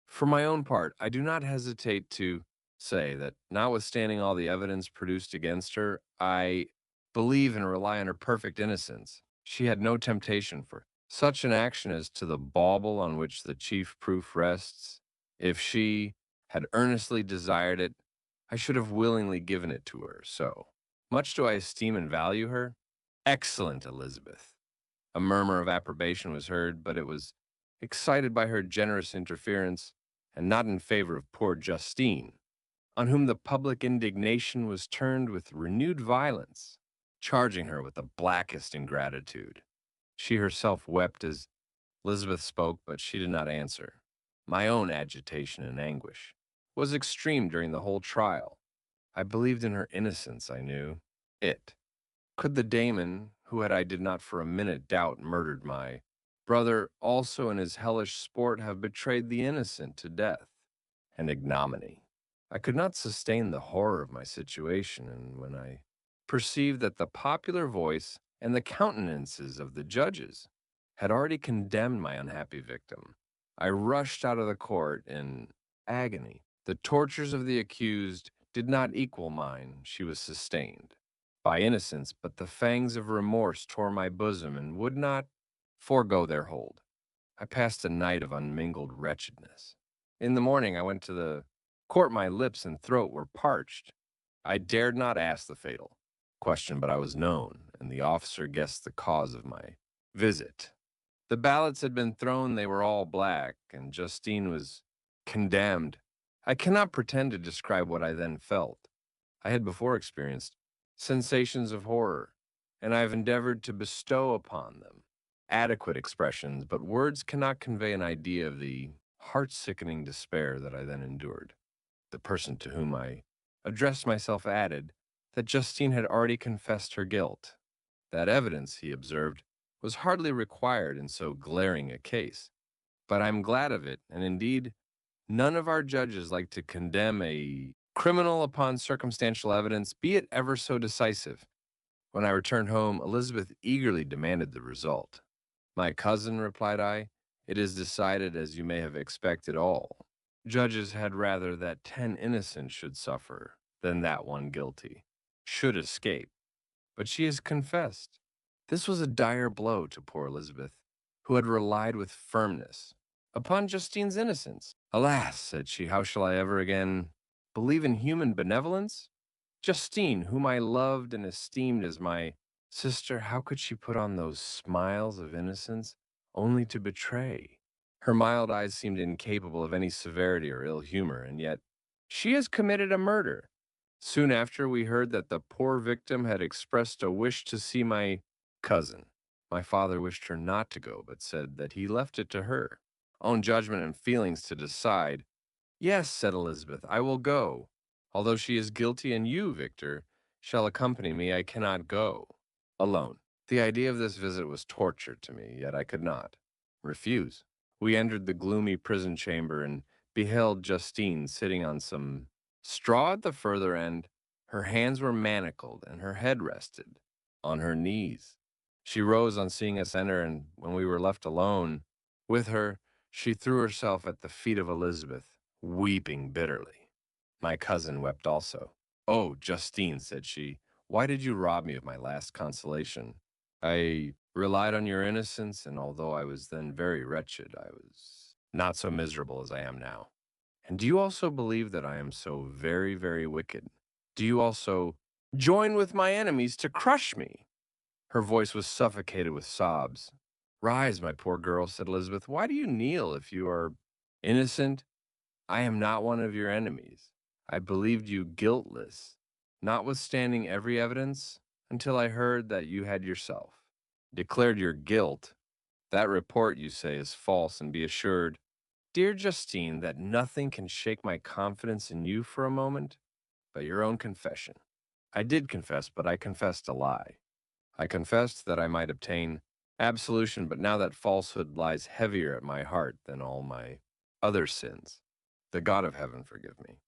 For my own part, I do not hesitate to say that, notwithstanding all the evidence produced against her, I believe and rely on her perfect innocence. She had no temptation for such an action as to the bauble on which the chief proof rests. If she had earnestly desired it, I should have willingly given it to her. So much do I esteem and value her. Excellent Elizabeth. A murmur of approbation was heard, but it was excited by her generous interference, and not in favor of poor Justine, on whom the public indignation was turned with renewed violence, charging her with the blackest ingratitude. She herself wept as Elizabeth spoke, but she did not answer. My own agitation and anguish was extreme during the whole trial. I believed in her innocence, I knew it. Could the Damon, who had I did not for a minute doubt murdered my brother, also in his hellish sport have betrayed the innocent to death and ignominy? I could not sustain the horror of my situation, and when I perceived that the popular voice and the countenances of the judges had already condemned my unhappy victim, I rushed out of the court in agony. The tortures of the accused did not equal mine. She was sustained by innocence, but the fangs of remorse tore my bosom and would not forego their hold. I passed a night of unmingled wretchedness. In the morning, I went to the court. My lips and throat were parched. I dared not ask the fatal question, but I was known, and the officer guessed the cause of my visit. The ballots had been thrown, they were all black, and Justine was condemned. I cannot pretend to describe what I then felt. I had before experienced sensations of horror, and I have endeavored to bestow upon them adequate expressions, but words cannot convey an idea of the heart-sickening despair that I then endured. The person to whom I addressed myself added that Justine had already confessed her guilt. That evidence, he observed, was hardly required in so glaring a case. but I'm glad of it, and indeed, none of our judges like to condemn a criminal upon circumstantial evidence, be it ever so decisive. When I returned home, Elizabeth eagerly demanded the result. My cousin, replied I, it is decided as you may have expected all. Judges had rather that 10 innocent should suffer than that one guilty should escape. But she has confessed. This was a dire blow to poor Elizabeth, who had relied with firmness upon Justine's innocence. Alas, said she, how shall I ever again believe in human benevolence? Justine, whom I loved and esteemed as my sister, how could she put on those smiles of innocence only to betray? Her mild eyes seemed incapable of any severity or ill humor, and yet she has committed a murder. Soon after, we heard that the poor victim had expressed a wish to see my cousin. My father wished her not to go, but said that he left it to her own judgment and feelings to decide. Yes, said Elizabeth, I will go. Although she is guilty and you, Victor, shall accompany me, I cannot go alone. The idea of this visit was torture to me, yet I could not refuse. We entered the gloomy prison chamber and beheld Justine sitting on some straw at the further end. Her hands were manacled and her head rested on her knees. She rose on seeing us enter, and when we were left alone with her, she threw herself at the feet of Elizabeth, weeping bitterly. My cousin wept also. Oh, Justine, said she, why did you rob me of my last consolation? I relied on your innocence, and although I was then very wretched, I was not so miserable as I am now. And do you also believe that I am so very, very wicked? Do you also join with my enemies to crush me? Her voice was suffocated with sobs. Rise, my poor girl, said Elizabeth. Why do you kneel if you are innocent? I am not one of your enemies. I believed you guiltless, notwithstanding every evidence, until I heard that you had yourself declared your guilt. That report, you say, is false, and be assured, dear Justine, that nothing can shake my confidence in you for a moment but your own confession. I did confess, but I confessed a lie. I confessed that I might obtain absolution, but now that falsehood lies heavier at my heart than all my other sins. The God of heaven forgive me.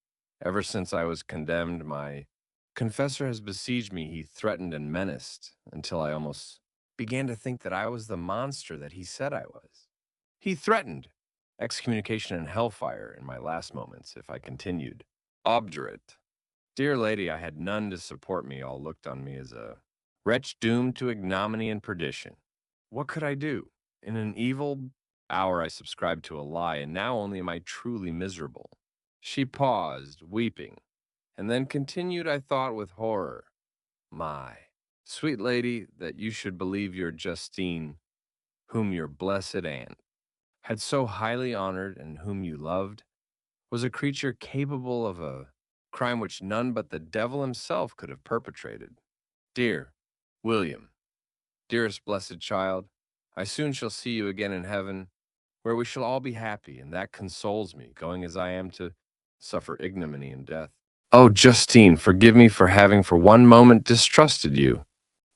Ever since I was condemned, my confessor has besieged me. He threatened and menaced until I almost began to think that I was the monster that he said I was. He threatened excommunication and hellfire in my last moments if I continued obdurate. Dear lady, I had none to support me. All looked on me as a wretch doomed to ignominy and perdition. What could I do? In an evil hour I subscribed to a lie, and now only am I truly miserable. She paused, weeping, and then continued, I thought, with horror. My sweet lady, that you should believe your Justine, whom your blessed aunt had so highly honored and whom you loved, was a creature capable of a crime which none but the devil himself could have perpetrated. Dear William, dearest blessed child, I soon shall see you again in heaven, where we shall all be happy, and that consoles me, going as I am to suffer ignominy and death. Oh, Justine, forgive me for having for one moment distrusted you.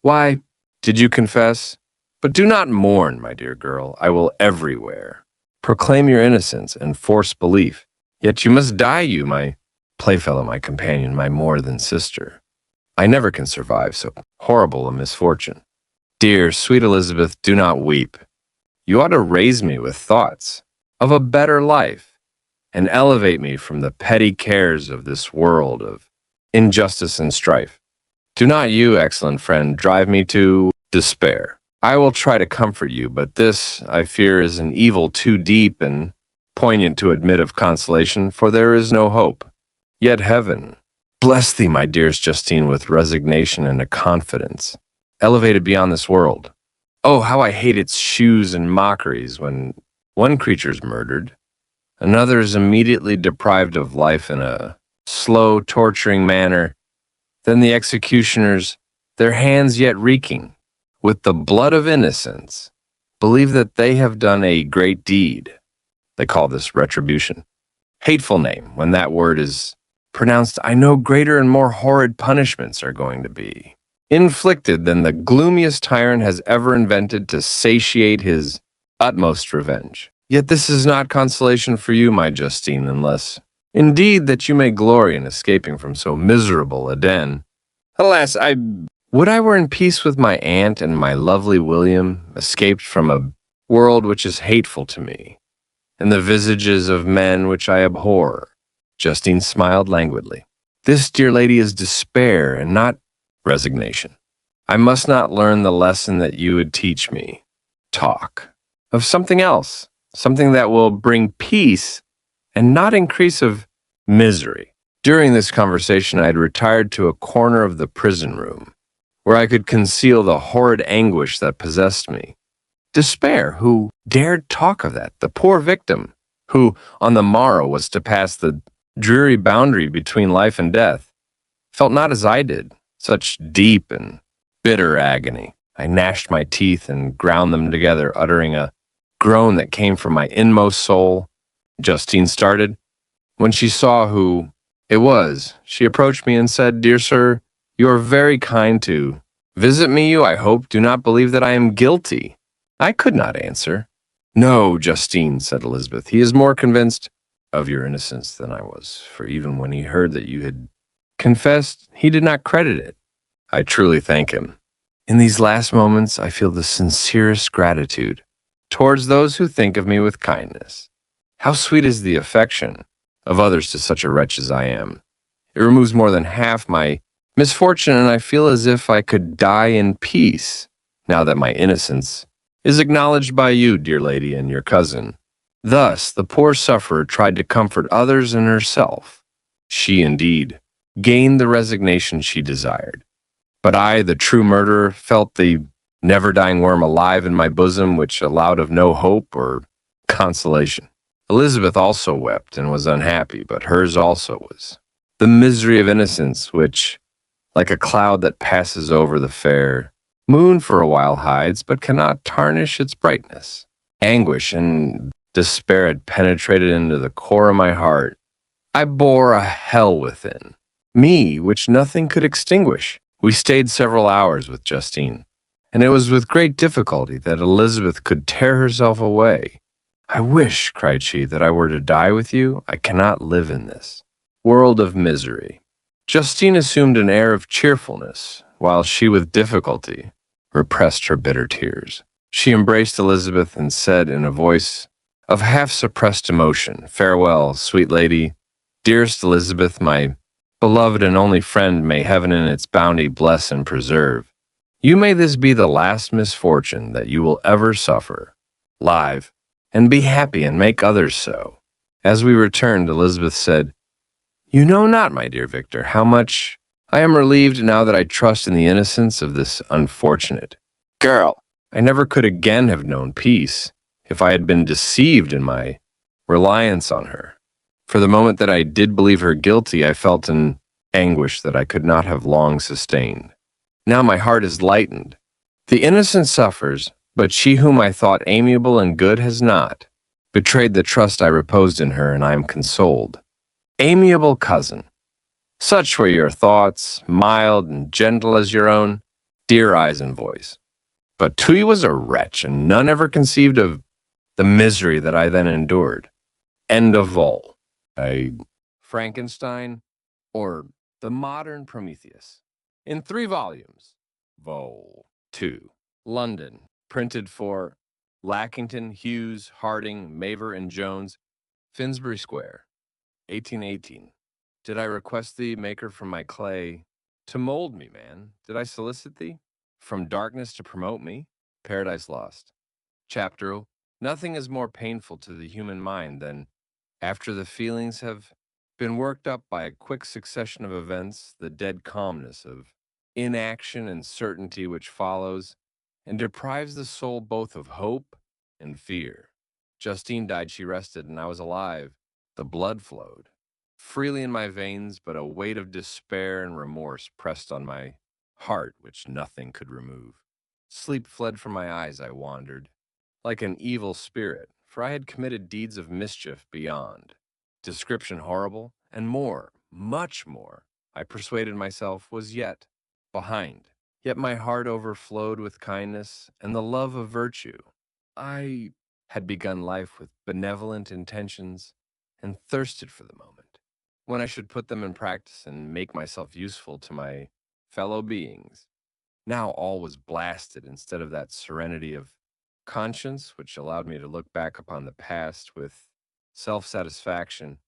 Why, did you confess? But do not mourn, my dear girl. I will everywhere proclaim your innocence and force belief. Yet you must die, you, my playfellow, my companion, my more than sister. I never can survive so horrible a misfortune. Dear, sweet Elizabeth, do not weep. You ought to raise me with thoughts of a better life and elevate me from the petty cares of this world of injustice and strife. Do not you, excellent friend, drive me to despair. I will try to comfort you, but this, I fear, is an evil too deep and poignant to admit of consolation, for there is no hope. Yet heaven, bless thee, my dearest Justine, with resignation and a confidence, elevated beyond this world. Oh, how I hate its shoes and mockeries when one creature's murdered, another is immediately deprived of life in a slow, torturing manner. Then the executioners, their hands yet reeking with the blood of innocence, believe that they have done a great deed. They call this retribution. Hateful name, when that word is pronounced, I know greater and more horrid punishments are going to be inflicted than the gloomiest tyrant has ever invented to satiate his utmost revenge. Yet this is not consolation for you, my Justine, unless, indeed, that you may glory in escaping from so miserable a den. Alas, would I were in peace with my aunt and my lovely William, escaped from a world which is hateful to me, and the visages of men which I abhor. Justine smiled languidly. This, dear lady, is despair and not resignation. I must not learn the lesson that you would teach me. Talk of something else, something that will bring peace and not increase of misery. During this conversation, I had retired to a corner of the prison room, where I could conceal the horrid anguish that possessed me. Despair, who dared talk of that? The poor victim, who on the morrow was to pass the dreary boundary between life and death, felt not as I did, such deep and bitter agony. I gnashed my teeth and ground them together, uttering a groan that came from my inmost soul. Justine started. When she saw who it was, she approached me and said, "Dear sir, you are very kind to visit me. You, I hope, do not believe that I am guilty." I could not answer. "No, Justine," said Elizabeth. "He is more convinced of your innocence than I was, for even when he heard that you had confessed, he did not credit it. I truly thank him. In these last moments, I feel the sincerest gratitude towards those who think of me with kindness. How sweet is the affection of others to such a wretch as I am. It removes more than half my misfortune, and I feel as if I could die in peace, now that my innocence is acknowledged by you, dear lady, and your cousin." Thus, the poor sufferer tried to comfort others and herself. She, indeed, gained the resignation she desired. But I, the true murderer, felt the never-dying worm alive in my bosom, which allowed of no hope or consolation. Elizabeth also wept and was unhappy, but hers also was the misery of innocence, which, like a cloud that passes over the fair moon for a while hides, but cannot tarnish its brightness. Anguish and despair had penetrated into the core of my heart. I bore a hell within me, which nothing could extinguish. We stayed several hours with Justine, and it was with great difficulty that Elizabeth could tear herself away. "I wish," cried she, "that I were to die with you. I cannot live in this world of misery." Justine assumed an air of cheerfulness, while she with difficulty repressed her bitter tears. She embraced Elizabeth and said in a voice of half-suppressed emotion, "Farewell, sweet lady. Dearest Elizabeth, my beloved and only friend, may heaven in its bounty bless and preserve. You may this be the last misfortune that you will ever suffer. Live, and be happy and make others so." As we returned, Elizabeth said, "You know not, my dear Victor, how much I am relieved now that I trust in the innocence of this unfortunate girl. I never could again have known peace if I had been deceived in my reliance on her. For the moment that I did believe her guilty, I felt an anguish that I could not have long sustained. Now my heart is lightened. The innocent suffers, but she whom I thought amiable and good has not betrayed the trust I reposed in her, and I am consoled. Amiable cousin, such were your thoughts, mild and gentle as your own, dear eyes and voice. But Tui was a wretch, and none ever conceived of the misery that I then endured. End of vol. Frankenstein, or the Modern Prometheus, in 3 volumes. Vol. 2. London. Printed for Lackington, Hughes, Harding, Maver, and Jones, Finsbury Square, 1818. Did I request thee, maker from my clay, to mold me, man? Did I solicit thee? From darkness to promote me? Paradise Lost. Chapter: Nothing is more painful to the human mind than, after the feelings have been worked up by a quick succession of events, the dead calmness of inaction and certainty which follows, and deprives the soul both of hope and fear. Justine died, she rested, and I was alive. The blood flowed freely in my veins, but a weight of despair and remorse pressed on my heart which nothing could remove. Sleep fled from my eyes, I wandered like an evil spirit, for I had committed deeds of mischief beyond description horrible, and more, much more, I persuaded myself was yet behind. Yet my heart overflowed with kindness and the love of virtue. I had begun life with benevolent intentions and thirsted for the moment when I should put them in practice and make myself useful to my fellow beings. Now all was blasted instead of that serenity of conscience which allowed me to look back upon the past with self satisfaction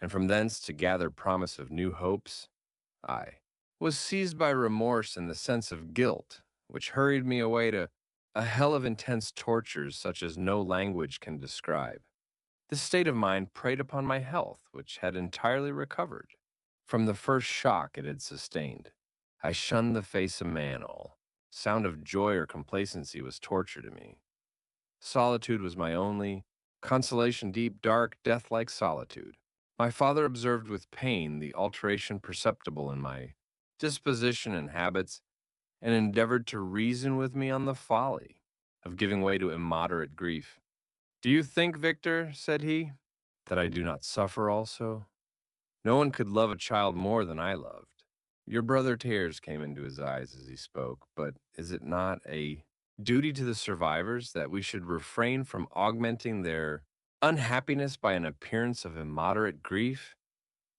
and from thence to gather promise of new hopes. I was seized by remorse and the sense of guilt, which hurried me away to a hell of intense tortures such as no language can describe. This state of mind preyed upon my health, which had entirely recovered from the first shock it had sustained. I shunned the face of man. All sound of joy or complacency was torture to me. Solitude was my only consolation, deep, dark, death-like solitude. My father observed with pain the alteration perceptible in my disposition and habits, and endeavored to reason with me on the folly of giving way to immoderate grief. "Do you think, Victor," said he, "that I do not suffer also? No one could love a child more than I loved." Your brother tears came into his eyes as he spoke, but is it not a duty to the survivors that we should refrain from augmenting their unhappiness by an appearance of immoderate grief?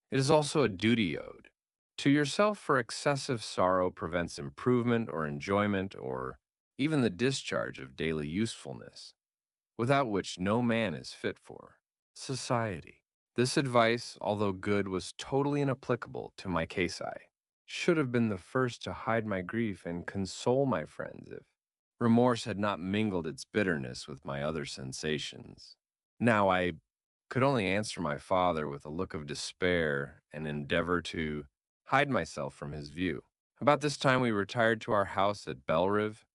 It is also a duty owed to yourself, for excessive sorrow prevents improvement or enjoyment or even the discharge of daily usefulness, without which no man is fit for society. This advice, although good, was totally inapplicable to my case. I should have been the first to hide my grief and console my friends if remorse had not mingled its bitterness with my other sensations. Now I could only answer my father with a look of despair and endeavor to hide myself from his view. About this time we retired to our house at Belrive.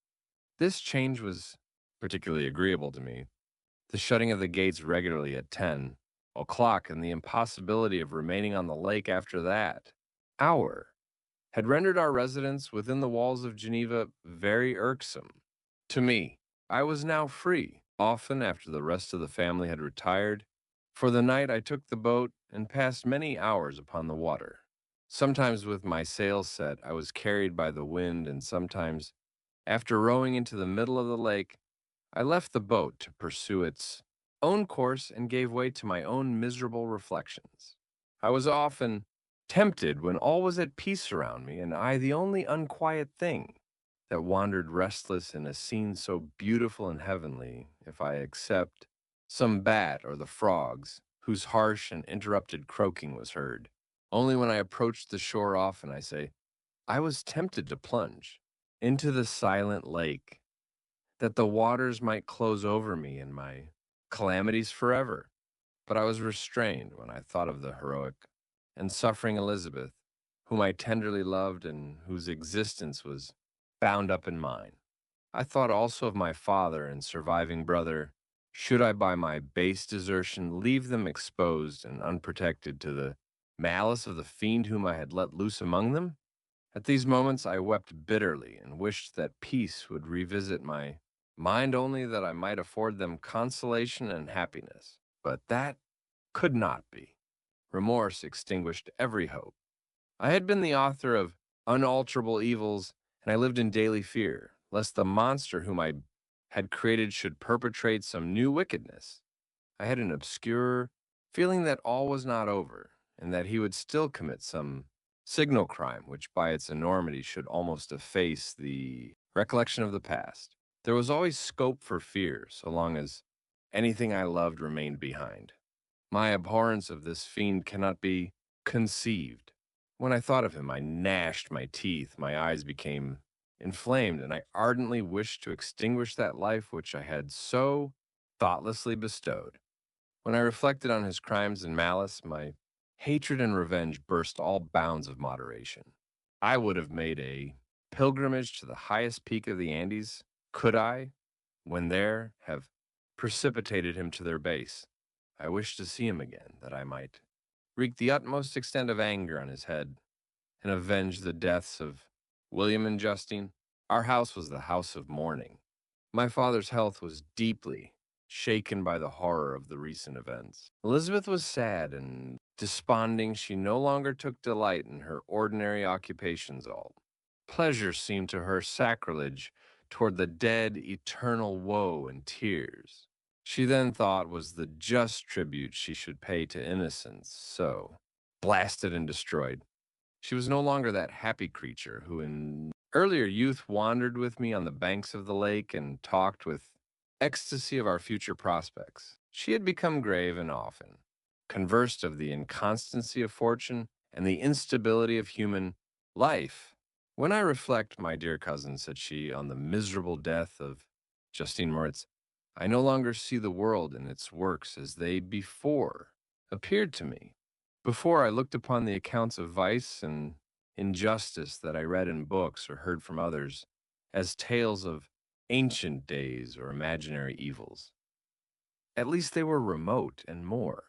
This change was particularly agreeable to me. The shutting of the gates regularly at 10 o'clock and the impossibility of remaining on the lake after that hour had rendered our residence within the walls of Geneva very irksome to me. I was now free. Often, after the rest of the family had retired, for the night I took the boat and passed many hours upon the water. Sometimes with my sails set, I was carried by the wind, and sometimes, after rowing into the middle of the lake, I left the boat to pursue its own course and gave way to my own miserable reflections. I was often tempted when all was at peace around me, and I the only unquiet thing that wandered restless in a scene so beautiful and heavenly, if I except some bat or the frogs, whose harsh and interrupted croaking was heard. Only when I approached the shore often, I say, I was tempted to plunge into the silent lake, that the waters might close over me and my calamities forever. But I was restrained when I thought of the heroic and suffering Elizabeth, whom I tenderly loved and whose existence was bound up in mine. I thought also of my father and surviving brother. Should I, by my base desertion, leave them exposed and unprotected to the malice of the fiend whom I had let loose among them? At these moments I wept bitterly and wished that peace would revisit my mind, only that I might afford them consolation and happiness. But that could not be. Remorse extinguished every hope. I had been the author of unalterable evils, and I lived in daily fear, lest the monster whom I had created should perpetrate some new wickedness. I had an obscure feeling that all was not over, and that he would still commit some signal crime which by its enormity should almost efface the recollection of the past. There was always scope for fear so long as anything I loved remained behind. My abhorrence of this fiend cannot be conceived. When I thought of him, I gnashed my teeth, my eyes became inflamed, and I ardently wished to extinguish that life which I had so thoughtlessly bestowed. When I reflected on his crimes and malice, my hatred and revenge burst all bounds of moderation. I would have made a pilgrimage to the highest peak of the Andes, could I, when there, have precipitated him to their base. I wished to see him again, that I might wreak the utmost extent of anger on his head and avenge the deaths of William and Justine. Our house was the house of mourning. My father's health was deeply shaken by the horror of the recent events. Elizabeth was sad and desponding. She no longer took delight in her ordinary occupations. All pleasure seemed to her sacrilege toward the dead, eternal woe and tears. she then thought was the just tribute she should pay to innocence, so blasted and destroyed. She was no longer that happy creature who in earlier youth wandered with me on the banks of the lake and talked with ecstasy of our future prospects. She had become grave and often conversed of the inconstancy of fortune and the instability of human life. When I reflect, my dear cousin, said she, on the miserable death of Justine Moritz, I no longer see the world and its works as they before appeared to me. Before I looked upon the accounts of vice and injustice that I read in books or heard from others as tales of ancient days or imaginary evils. At least they were remote and more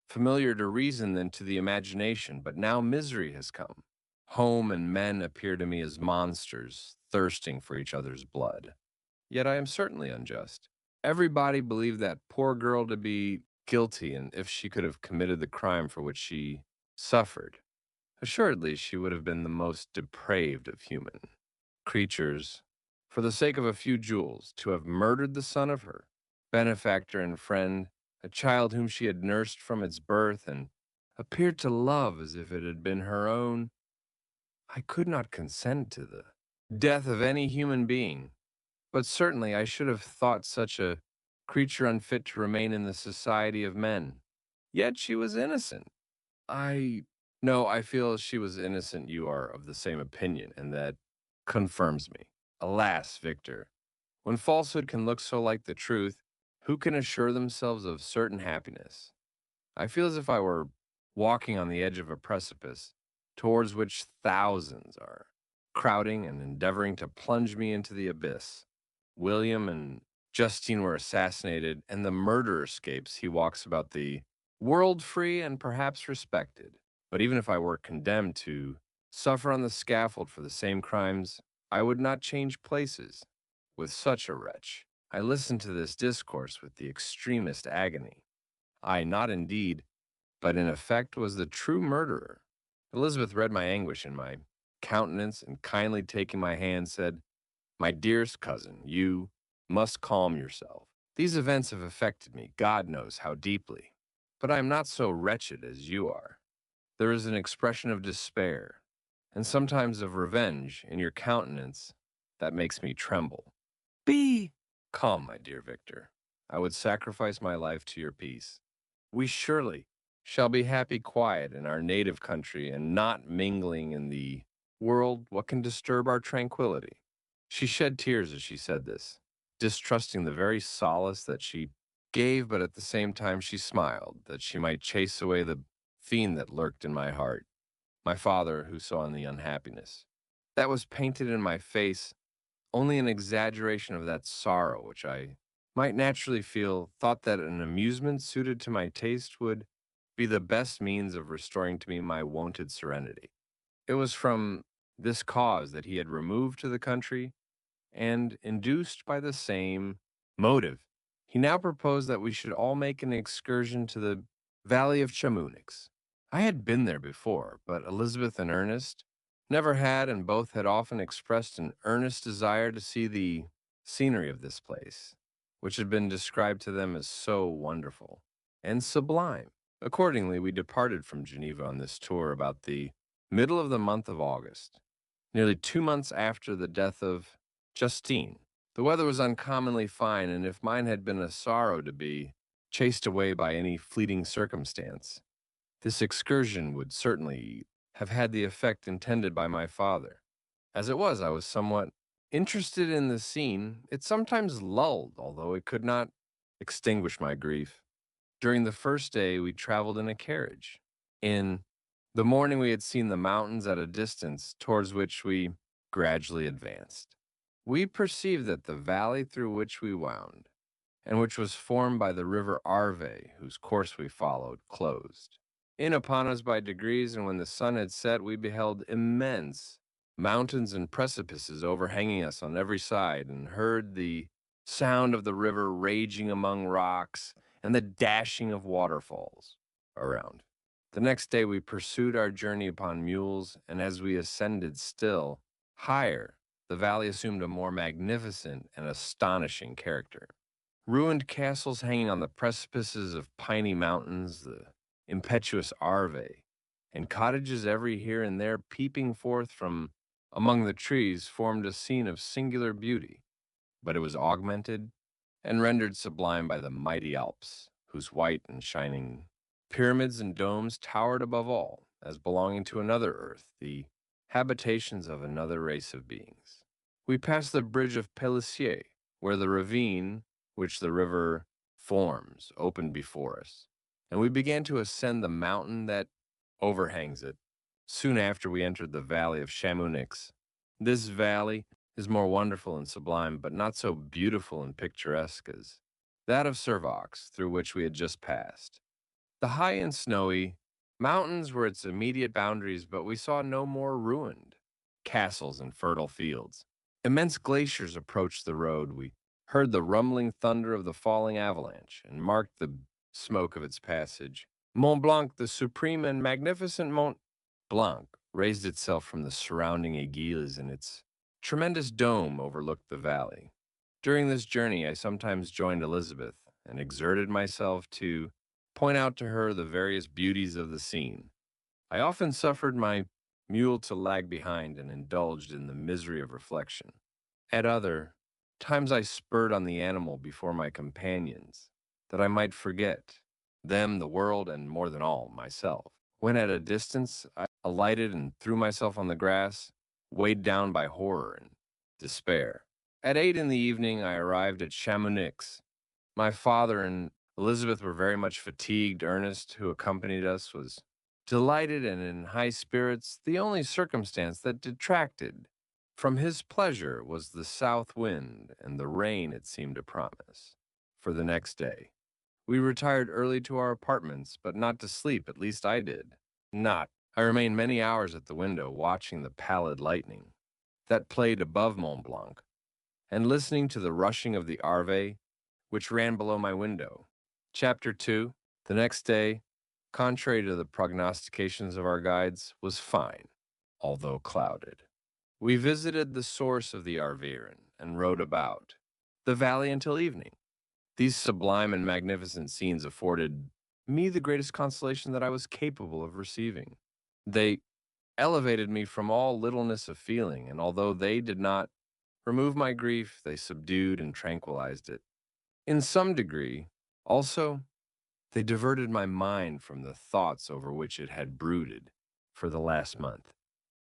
familiar to reason than to the imagination, but now misery has come. Home and men appear to me as monsters thirsting for each other's blood. Yet I am certainly unjust. Everybody believed that poor girl to be guilty, and if she could have committed the crime for which she suffered, assuredly she would have been the most depraved of human creatures, for the sake of a few jewels, to have murdered the son of her benefactor and friend, a child whom she had nursed from its birth and appeared to love as if it had been her own. I could not consent to the death of any human being, but certainly I should have thought such a creature unfit to remain in the society of men. Yet she was innocent. I no, I feel she was innocent. You are of the same opinion, and that confirms me. Alas, Victor, when falsehood can look so like the truth, who can assure themselves of certain happiness? I feel as if I were walking on the edge of a precipice towards which thousands are crowding and endeavoring to plunge me into the abyss. William and Justine were assassinated, and the murderer escapes. He walks about the world free and perhaps respected. But even if I were condemned to suffer on the scaffold for the same crimes, I would not change places with such a wretch. I listened to this discourse with the extremest agony. I not indeed, but in effect was the true murderer. Elizabeth read my anguish in my countenance and kindly taking my hand said, my dearest cousin, you must calm yourself. These events have affected me, God knows how deeply. But I am not so wretched as you are. There is an expression of despair, and sometimes of revenge, in your countenance that makes me tremble. Be calm, my dear Victor. I would sacrifice my life to your peace. We surely shall be happy quiet in our native country and not mingling in the world what can disturb our tranquility. She shed tears as she said this, distrusting the very solace that she gave, but at the same time she smiled, that she might chase away the fiend that lurked in my heart, my father who saw in the unhappiness. That was painted in my face, only an exaggeration of that sorrow which I might naturally feel, thought that an amusement suited to my taste would be the best means of restoring to me my wonted serenity. It was from this cause that he had removed to the country, and induced by the same motive, he now proposed that we should all make an excursion to the Valley of Chamonix. I had been there before, but Elizabeth and Ernest never had, and both had often expressed an earnest desire to see the scenery of this place, which had been described to them as so wonderful and sublime. Accordingly, we departed from Geneva on this tour about the middle of the month of August, nearly 2 months after the death of Justine. The weather was uncommonly fine, and if mine had been a sorrow to be chased away by any fleeting circumstance, this excursion would certainly have had the effect intended by my father. As it was, I was somewhat interested in the scene. It sometimes lulled, although it could not extinguish my grief. During the first day, we traveled in a carriage. In the morning, we had seen the mountains at a distance, towards which we gradually advanced. We perceived that the valley through which we wound, and which was formed by the river Arve, whose course we followed, closed in upon us by degrees, and when the sun had set, we beheld immense mountains and precipices overhanging us on every side, and heard the sound of the river raging among rocks and the dashing of waterfalls around. The next day we pursued our journey upon mules, and as we ascended still higher, the valley assumed a more magnificent and astonishing character. Ruined castles hanging on the precipices of piney mountains, the impetuous Arve, and cottages every here and there peeping forth from among the trees formed a scene of singular beauty, but it was augmented and rendered sublime by the mighty Alps, whose white and shining pyramids and domes towered above all, as belonging to another earth, the habitations of another race of beings. We passed the bridge of Pelissier, where the ravine which the river forms opened before us, and we began to ascend the mountain that overhangs it. Soon after, we entered the valley of Chamonix. This valley is more wonderful and sublime, but not so beautiful and picturesque as that of Servox, through which we had just passed. The high and snowy mountains were its immediate boundaries, but we saw no more ruined castles and fertile fields. Immense glaciers approached the road. We heard the rumbling thunder of the falling avalanche and marked the smoke of its passage. Mont Blanc, the supreme and magnificent Mont Blanc, raised itself from the surrounding aiguilles, and its tremendous dome overlooked the valley. During this journey, I sometimes joined Elizabeth and exerted myself to point out to her the various beauties of the scene. I often suffered my mule to lag behind and indulged in the misery of reflection. At other times I spurred on the animal before my companions, that I might forget them, the world, and more than all, myself. When at a distance, I alighted and threw myself on the grass, weighed down by horror and despair. At 8 in the evening, I arrived at Chamonix. My father and Elizabeth were very much fatigued. Ernest, who accompanied us, was delighted and in high spirits. The only circumstance that detracted from his pleasure was the south wind and the rain it seemed to promise for the next day. We retired early to our apartments, but not to sleep, at least I did. Not. I remained many hours at the window, watching the pallid lightning that played above Mont Blanc, and listening to the rushing of the Arve, which ran below my window. Chapter 2. The next day, contrary to the prognostications of our guides, was fine, although clouded. We visited the source of the Arveiron and rode about the valley until evening. These sublime and magnificent scenes afforded me the greatest consolation that I was capable of receiving. They elevated me from all littleness of feeling, and although they did not remove my grief, they subdued and tranquilized it. In some degree, also, they diverted my mind from the thoughts over which it had brooded for the last month.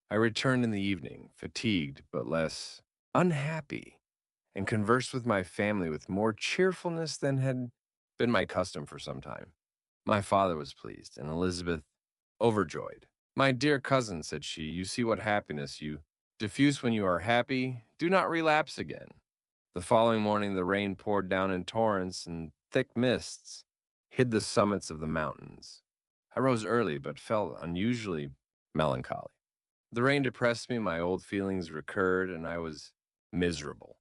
I returned in the evening, fatigued but less unhappy, and conversed with my family with more cheerfulness than had been my custom for some time. My father was pleased, and Elizabeth overjoyed. "My dear cousin," said she, "you see what happiness you diffuse when you are happy. Do not relapse again." The following morning the rain poured down in torrents, and thick mists hid the summits of the mountains. I rose early, but felt unusually melancholy. The rain depressed me, my old feelings recurred, and I was miserable.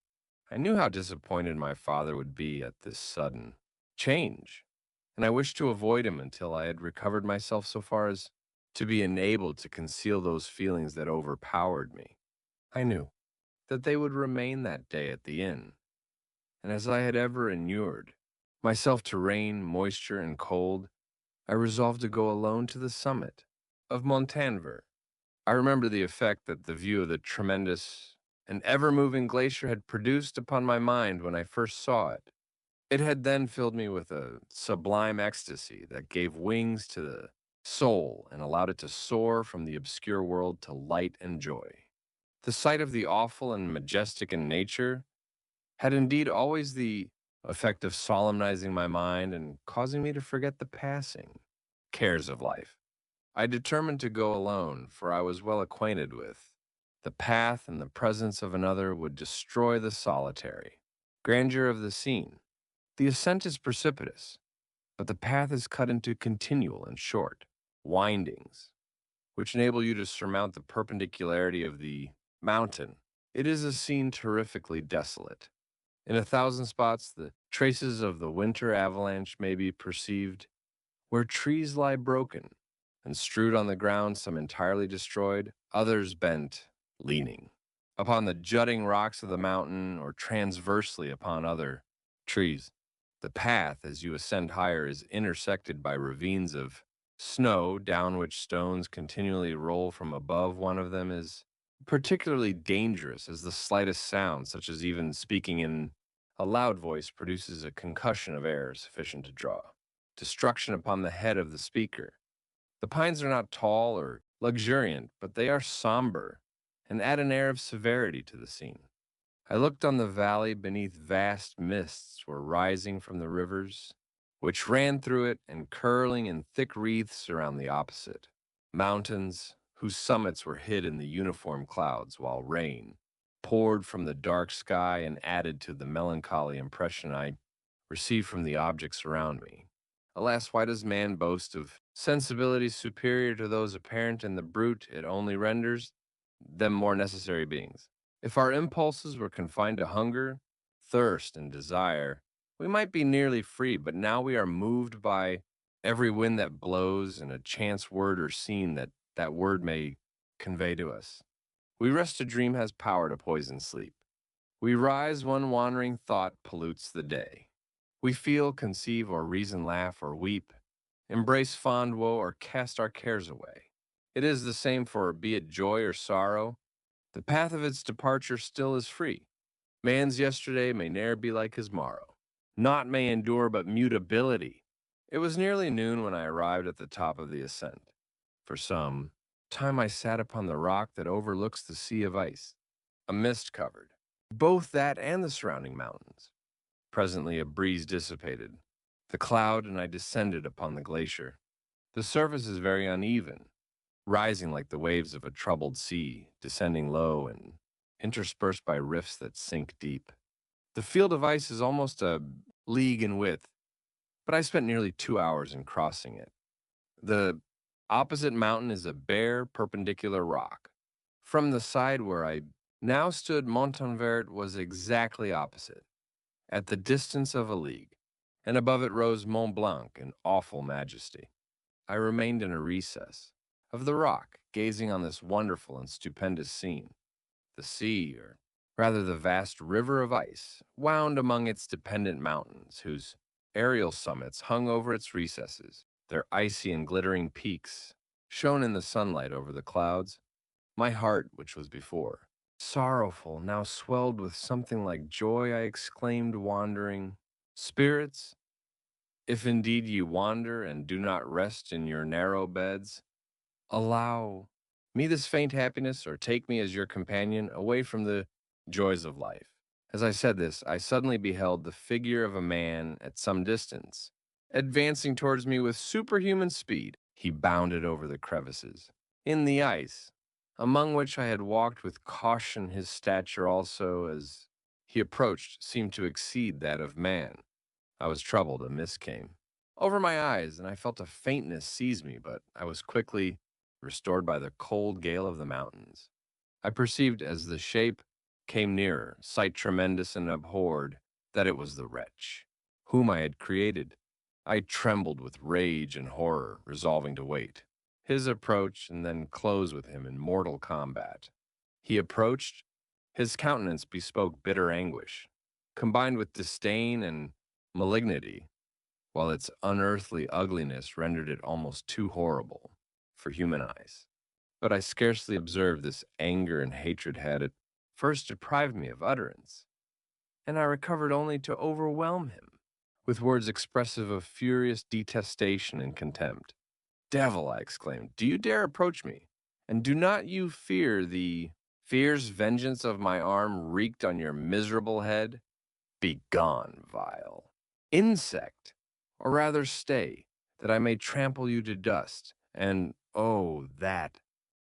I knew how disappointed my father would be at this sudden change, and I wished to avoid him until I had recovered myself so far as to be enabled to conceal those feelings that overpowered me. I knew that they would remain that day at the inn, and as I had ever inured myself to rain, moisture, and cold, I resolved to go alone to the summit of Montanvert. I remember the effect that the view of the tremendous and ever-moving glacier had produced upon my mind when I first saw it. It had then filled me with a sublime ecstasy that gave wings to the soul and allowed it to soar from the obscure world to light and joy. The sight of the awful and majestic in nature had indeed always the effect of solemnizing my mind and causing me to forget the passing cares of life. I determined to go alone, for I was well acquainted with the path, and the presence of another would destroy the solitary grandeur of the scene. The ascent is precipitous, but the path is cut into continual and short windings, which enable you to surmount the perpendicularity of the mountain. It is a scene terrifically desolate. In 1,000 spots, the traces of the winter avalanche may be perceived, where trees lie broken and strewed on the ground, some entirely destroyed, others bent, leaning, upon the jutting rocks of the mountain or transversely upon other trees. The path, as you ascend higher, is intersected by ravines of snow, down which stones continually roll from above. One of them is particularly dangerous, as the slightest sound, such as even speaking in a loud voice, produces a concussion of air sufficient to draw destruction upon the head of the speaker. The pines are not tall or luxuriant, but they are somber and add an air of severity to the scene. I looked on the valley beneath. Vast mists were rising from the rivers, which ran through it and curling in thick wreaths around the opposite. Mountains, whose summits were hid in the uniform clouds, while rain poured from the dark sky and added to the melancholy impression I received from the objects around me. Alas, why does man boast of sensibilities superior to those apparent in the brute? It only renders them more necessary beings. If our impulses were confined to hunger, thirst, and desire, we might be nearly free, but now we are moved by every wind that blows and a chance word or scene that word may convey to us. We rest. A dream has power to poison sleep. We rise. One wandering thought pollutes the day. We feel, conceive, or reason, laugh, or weep, embrace fond woe, or cast our cares away. It is the same for be it joy or sorrow. The path of its departure still is free. Man's yesterday may ne'er be like his morrow. Naught may endure but mutability. It was nearly noon when I arrived at the top of the ascent. For some time I sat upon the rock that overlooks the sea of ice. A mist covered both that and the surrounding mountains. Presently a breeze dissipated the cloud, and I descended upon the glacier. The surface is very uneven, rising like the waves of a troubled sea, descending low and interspersed by rifts that sink deep. The field of ice is almost a league in width, but I spent nearly 2 hours in crossing it. The opposite mountain is a bare, perpendicular rock. From the side where I now stood, Montanvert was exactly opposite, at the distance of a league, and above it rose Mont Blanc in awful majesty. I remained in a recess of the rock, gazing on this wonderful and stupendous scene. The sea, or rather the vast river of ice, wound among its dependent mountains, whose aerial summits hung over its recesses. Their icy and glittering peaks shone in the sunlight over the clouds. My heart, which was before sorrowful, now swelled with something like joy. I exclaimed, wandering spirits, if indeed ye wander and do not rest in your narrow beds, allow me this faint happiness, or take me as your companion away from the joys of life. As I said this, I suddenly beheld the figure of a man at some distance, advancing towards me with superhuman speed. He bounded over the crevices in the ice, among which I had walked with caution. His stature also, as he approached, seemed to exceed that of man. I was troubled. A mist came over my eyes, and I felt a faintness seize me, but I was quickly restored by the cold gale of the mountains. I perceived, as the shape came nearer, sight tremendous, and abhorred, that it was the wretch whom I had created. I trembled with rage and horror, resolving to wait his approach and then close with him in mortal combat. He approached. His countenance bespoke bitter anguish, combined with disdain and malignity, while its unearthly ugliness rendered it almost too horrible for human eyes. But I scarcely observed this anger and hatred had at first deprived me of utterance, and I recovered only to overwhelm him with words expressive of furious detestation and contempt. Devil, I exclaimed, do you dare approach me? And do not you fear the fierce vengeance of my arm wreaked on your miserable head? Begone, vile insect, or rather stay, that I may trample you to dust, and, oh, that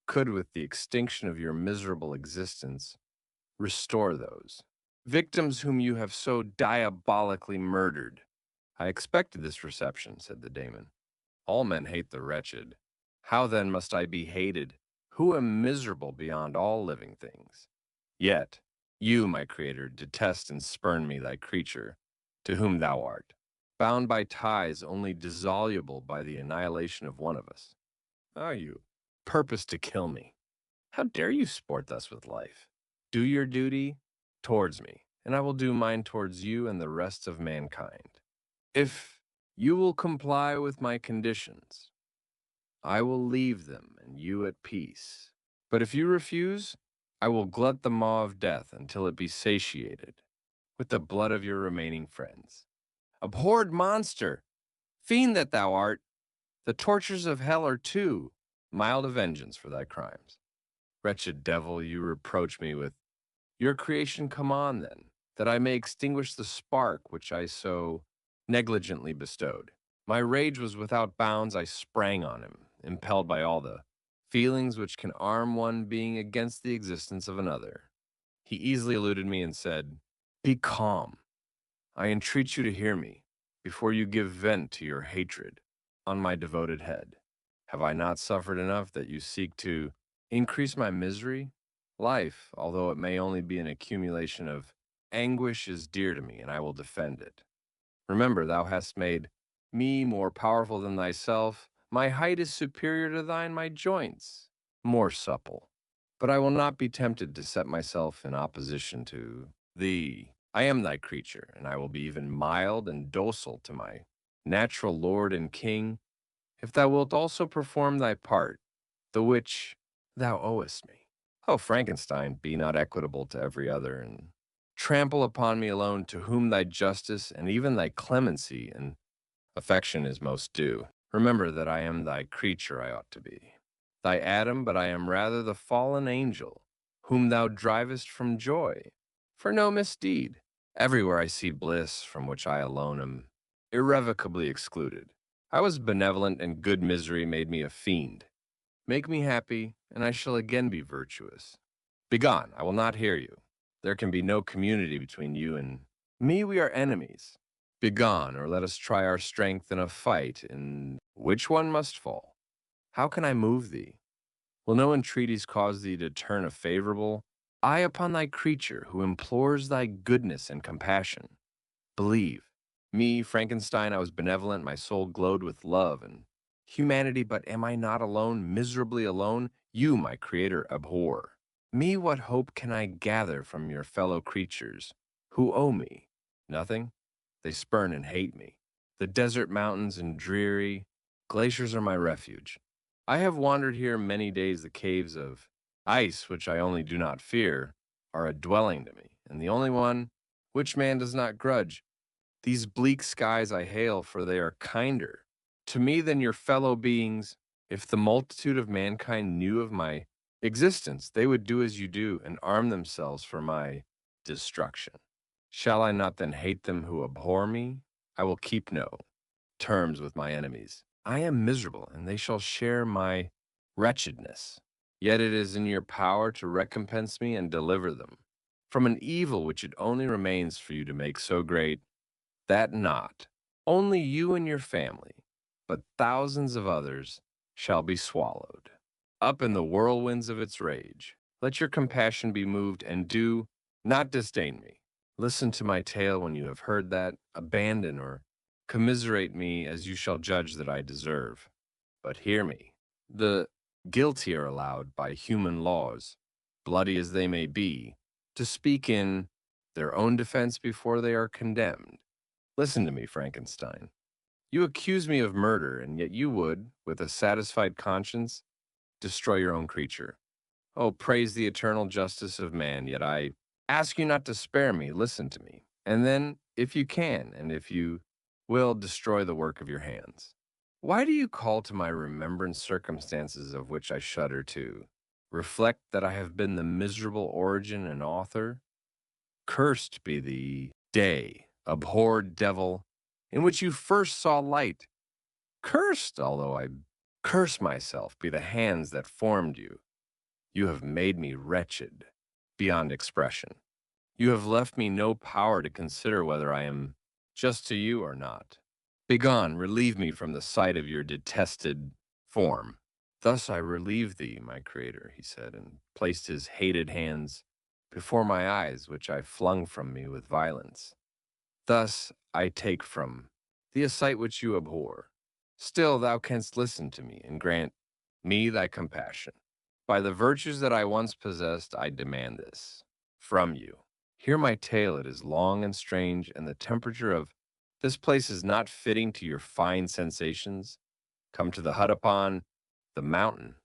could, with the extinction of your miserable existence, restore those victims whom you have so diabolically murdered. I expected this reception, said the daemon. All men hate the wretched. How then must I be hated, who am miserable beyond all living things? Yet, you, my creator, detest and spurn me, thy creature, to whom thou art, bound by ties only dissoluble by the annihilation of one of us. Ah, you purpose to kill me. How dare you sport thus with life? Do your duty towards me, and I will do mine towards you and the rest of mankind. If you will comply with my conditions, I will leave them and you at peace. But if you refuse, I will glut the maw of death until it be satiated with the blood of your remaining friends. Abhorred monster, fiend that thou art, the tortures of hell are too mild a vengeance for thy crimes. Wretched devil, you reproach me with your creation. Come on, then, that I may extinguish the spark which I so negligently bestowed. My rage was without bounds. I sprang on him, impelled by all the feelings which can arm one being against the existence of another. He easily eluded me and said, "Be calm. I entreat you to hear me before you give vent to your hatred on my devoted head. Have I not suffered enough that you seek to increase my misery? Life, although it may only be an accumulation of anguish, is dear to me, and I will defend it. Remember, thou hast made me more powerful than thyself. My height is superior to thine, my joints more supple. But I will not be tempted to set myself in opposition to thee. I am thy creature, and I will be even mild and docile to my natural lord and king, if thou wilt also perform thy part, the which thou owest me. O Frankenstein, be not equitable to every other, and trample upon me alone, to whom thy justice and even thy clemency and affection is most due. Remember that I am thy creature I ought to be, thy Adam, but I am rather the fallen angel, whom thou drivest from joy, for no misdeed. Everywhere I see bliss, from which I alone am irrevocably excluded. I was benevolent, and good misery made me a fiend. Make me happy, and I shall again be virtuous. Begone, I will not hear you. There can be no community between you and me. We are enemies. Begone, or let us try our strength in a fight, in which one must fall. How can I move thee? Will no entreaties cause thee to turn a favorable eye upon thy creature, who implores thy goodness and compassion? Believe me, Frankenstein, I was benevolent, my soul glowed with love and humanity, but am I not alone, miserably alone? You, my creator, abhor. Me, what hope can I gather from your fellow creatures, who owe me nothing? They spurn and hate me. The desert mountains and dreary glaciers are my refuge. I have wandered here many days. The caves of ice, which I only do not fear, are a dwelling to me, and the only one which man does not grudge. These bleak skies I hail, for they are kinder to me than your fellow beings. If the multitude of mankind knew of my existence, they would do as you do and arm themselves for my destruction. Shall I not then hate them who abhor me? I will keep no terms with my enemies. I am miserable, and they shall share my wretchedness. Yet it is in your power to recompense me and deliver them from an evil which it only remains for you to make so great that not only you and your family, but thousands of others shall be swallowed up in the whirlwinds of its rage. Let your compassion be moved, and do not disdain me. Listen to my tale when you have heard that. Abandon or commiserate me as you shall judge that I deserve. But hear me. The guilty are allowed by human laws, bloody as they may be, to speak in their own defense before they are condemned. Listen to me, Frankenstein. You accuse me of murder, and yet you would, with a satisfied conscience, destroy your own creature. Oh, praise the eternal justice of man, yet I ask you not to spare me. Listen to me. And then, if you can, and if you will, destroy the work of your hands. Why do you call to my remembrance circumstances of which I shudder to reflect that I have been the miserable origin and author? Cursed be the day, abhorred devil, in which you first saw light. Cursed, although I curse myself, be the hands that formed you. You have made me wretched beyond expression. You have left me no power to consider whether I am just to you or not. Begone, relieve me from the sight of your detested form. Thus I relieve thee, my creator, he said, and placed his hated hands before my eyes, which I flung from me with violence. Thus I take from thee a sight which you abhor. Still thou canst listen to me, and grant me thy compassion. By the virtues that I once possessed, I demand this from you. Hear my tale, it is long and strange, and the temperature of This place is not fitting to your fine sensations. Come to the hut upon the mountain.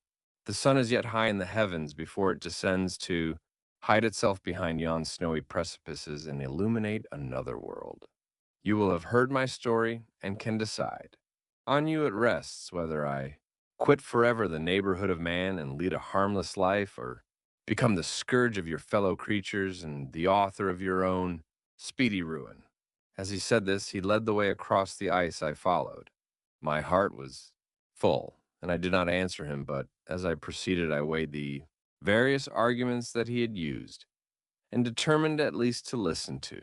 The sun is yet high in the heavens before it descends to hide itself behind yon snowy precipices and illuminate another world. You will have heard my story and can decide. On you it rests whether I quit forever the neighborhood of man and lead a harmless life, or become the scourge of your fellow creatures and the author of your own speedy ruin. As he said this, he led the way across the ice. I followed. My heart was full, and I did not answer him, but as I proceeded, I weighed the various arguments that he had used, and determined at least to listen to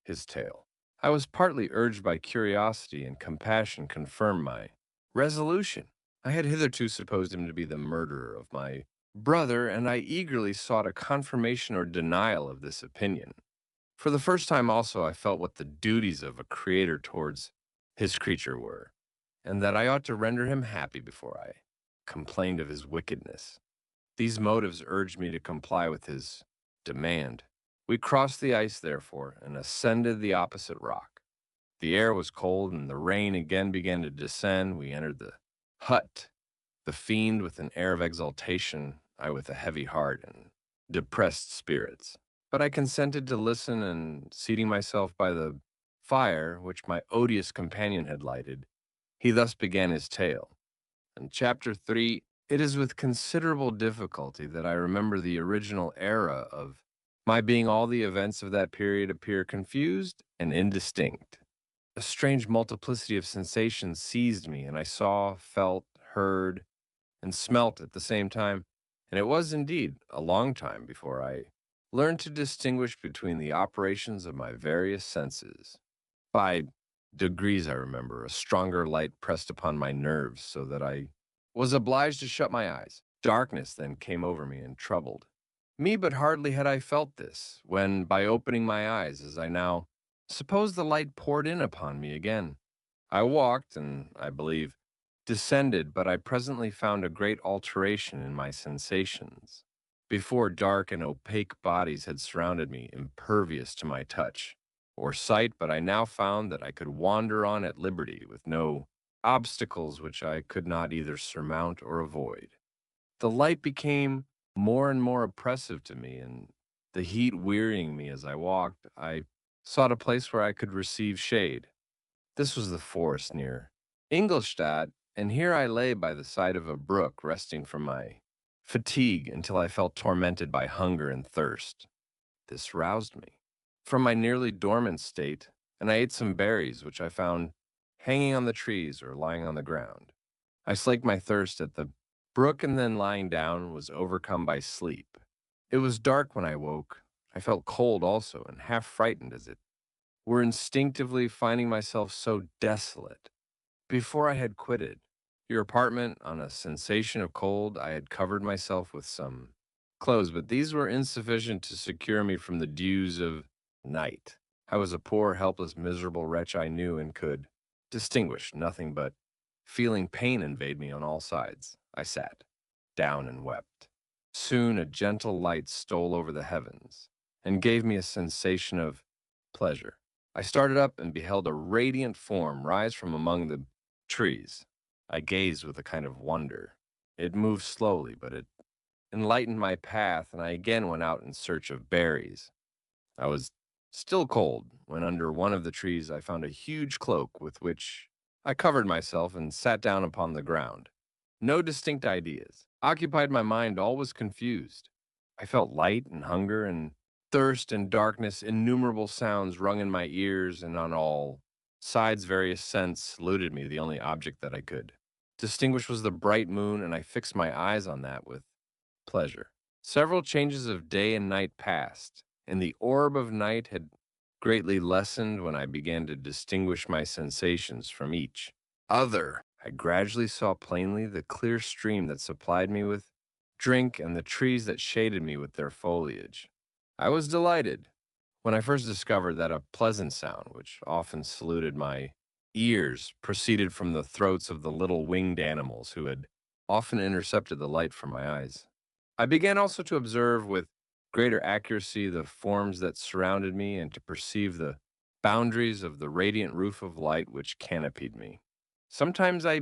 his tale. I was partly urged by curiosity, and compassion confirmed my resolution. I had hitherto supposed him to be the murderer of my brother, and I eagerly sought a confirmation or denial of this opinion. For the first time also I felt what the duties of a creator towards his creature were, and that I ought to render him happy before I complained of his wickedness. These motives urged me to comply with his demand. We crossed the ice, therefore, and ascended the opposite rock. The air was cold, and the rain again began to descend. We entered the hut, the fiend with an air of exultation, I with a heavy heart and depressed spirits. But I consented to listen, and seating myself by the fire which my odious companion had lighted, he thus began his tale. In chapter 3, it is with considerable difficulty that I remember the original era of my being. All the events of that period appear confused and indistinct. A strange multiplicity of sensations seized me, and I saw, felt, heard, and smelt at the same time, and it was indeed a long time before I learned to distinguish between the operations of my various senses. By degrees, I remember, a stronger light pressed upon my nerves so that I was obliged to shut my eyes. Darkness then came over me and troubled me, but hardly had I felt this, when, by opening my eyes, as I now suppose, the light poured in upon me again. I walked, and, I believe, descended, but I presently found a great alteration in my sensations. Before, dark and opaque bodies had surrounded me, impervious to my touch or sight, but I now found that I could wander on at liberty with no obstacles which I could not either surmount or avoid. The light became more and more oppressive to me, and the heat wearying me as I walked, I sought a place where I could receive shade. This was the forest near Ingolstadt, and here I lay by the side of a brook, resting from my fatigue until I felt tormented by hunger and thirst. This roused me from my nearly dormant state, and I ate some berries which I found hanging on the trees or lying on the ground. I slaked my thirst at the brook, and then lying down was overcome by sleep. It was dark when I woke. I felt cold also, and half frightened as it were, instinctively finding myself so desolate. Before I had quitted your apartment on a sensation of cold, I had covered myself with some clothes, but these were insufficient to secure me from the dews of night. I was a poor, helpless, miserable wretch, I knew, and could distinguish nothing, but feeling pain invade me on all sides. I sat down and wept. Soon a gentle light stole over the heavens and gave me a sensation of pleasure. I started up and beheld a radiant form rise from among the trees. I gazed with a kind of wonder. It moved slowly, but it enlightened my path, and I again went out in search of berries. I was still cold when under one of the trees I found a huge cloak with which I covered myself and sat down upon the ground. No distinct ideas occupied my mind, all was confused. I felt light and hunger and thirst and darkness. Innumerable sounds rung in my ears, and on all sides various scents saluted me. The only object that I could distinguish was the bright moon, and I fixed my eyes on that with pleasure. Several changes of day and night passed, and the orb of night had greatly lessened when I began to distinguish my sensations from each other. I gradually saw plainly the clear stream that supplied me with drink and the trees that shaded me with their foliage. I was delighted when I first discovered that a pleasant sound, which often saluted my ears, proceeded from the throats of the little winged animals who had often intercepted the light from my eyes. I began also to observe with greater accuracy the forms that surrounded me, and to perceive the boundaries of the radiant roof of light which canopied me. Sometimes I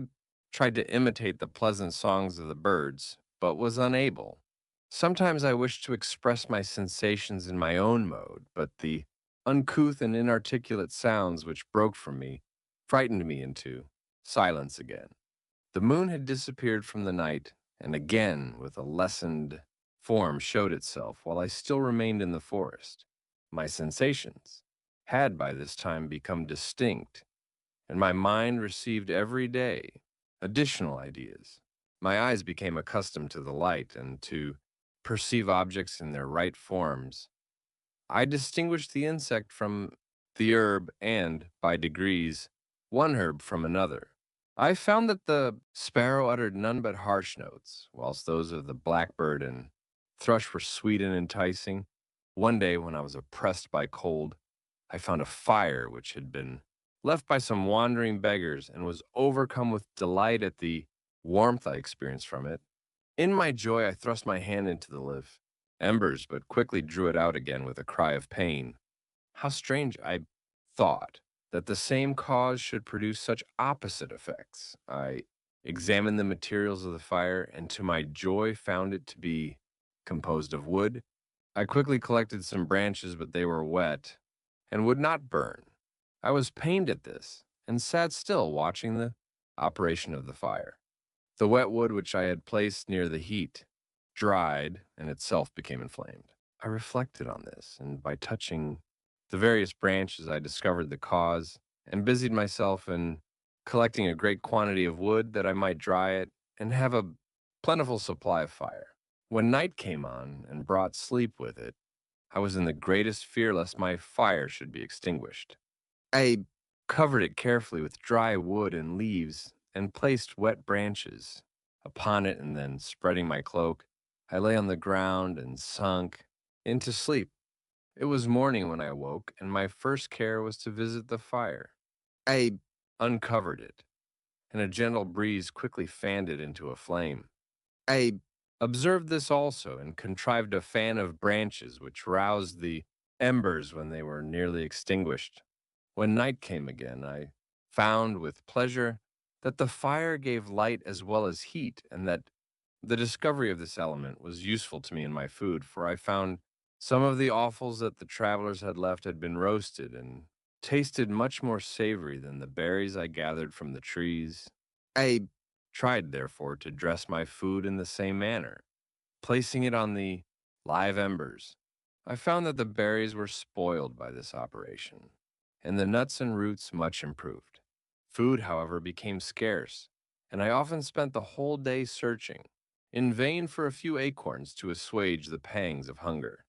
tried to imitate the pleasant songs of the birds, but was unable. Sometimes I wished to express my sensations in my own mode, but the uncouth and inarticulate sounds which broke from me frightened me into silence again. The moon had disappeared from the night, and again, with a lessened form, showed itself while I still remained in the forest. My sensations had by this time become distinct, and my mind received every day additional ideas. My eyes became accustomed to the light and to perceive objects in their right forms. I distinguished the insect from the herb and, by degrees, one herb from another. I found that the sparrow uttered none but harsh notes, whilst those of the blackbird and thrush were sweet and enticing. One day, when I was oppressed by cold, I found a fire which had been left by some wandering beggars and was overcome with delight at the warmth I experienced from it. In my joy, I thrust my hand into the live embers, but quickly drew it out again with a cry of pain. How strange, I thought, that the same cause should produce such opposite effects. I examined the materials of the fire, and to my joy found it to be composed of wood. I quickly collected some branches, but they were wet and would not burn. I was pained at this, and sat still watching the operation of the fire. The wet wood which I had placed near the heat dried and itself became inflamed. I reflected on this, and by touching the various branches, I discovered the cause and busied myself in collecting a great quantity of wood that I might dry it and have a plentiful supply of fire. When night came on and brought sleep with it, I was in the greatest fear lest my fire should be extinguished. I covered it carefully with dry wood and leaves and placed wet branches upon it, and then, spreading my cloak, I lay on the ground and sunk into sleep. It was morning when I awoke, and my first care was to visit the fire. I uncovered it, and a gentle breeze quickly fanned it into a flame. I observed this also, and contrived a fan of branches which roused the embers when they were nearly extinguished. When night came again, I found with pleasure that the fire gave light as well as heat, and that the discovery of this element was useful to me in my food, for I found some of the offals that the travelers had left had been roasted and tasted much more savory than the berries I gathered from the trees. I tried, therefore, to dress my food in the same manner, placing it on the live embers. I found that the berries were spoiled by this operation, and the nuts and roots much improved. Food, however, became scarce, and I often spent the whole day searching, in vain, for a few acorns to assuage the pangs of hunger.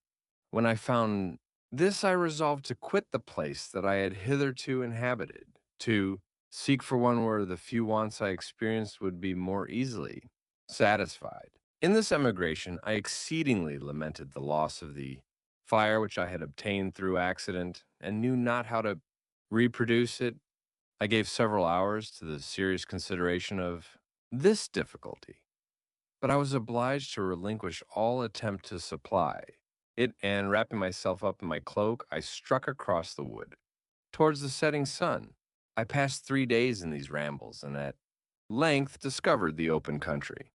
When I found this, I resolved to quit the place that I had hitherto inhabited, to seek for one where the few wants I experienced would be more easily satisfied. In this emigration, I exceedingly lamented the loss of the fire which I had obtained through accident, and knew not how to reproduce it. I gave several hours to the serious consideration of this difficulty, but I was obliged to relinquish all attempt to supply it, and wrapping myself up in my cloak, I struck across the wood towards the setting sun. I passed 3 days in these rambles, and at length discovered the open country.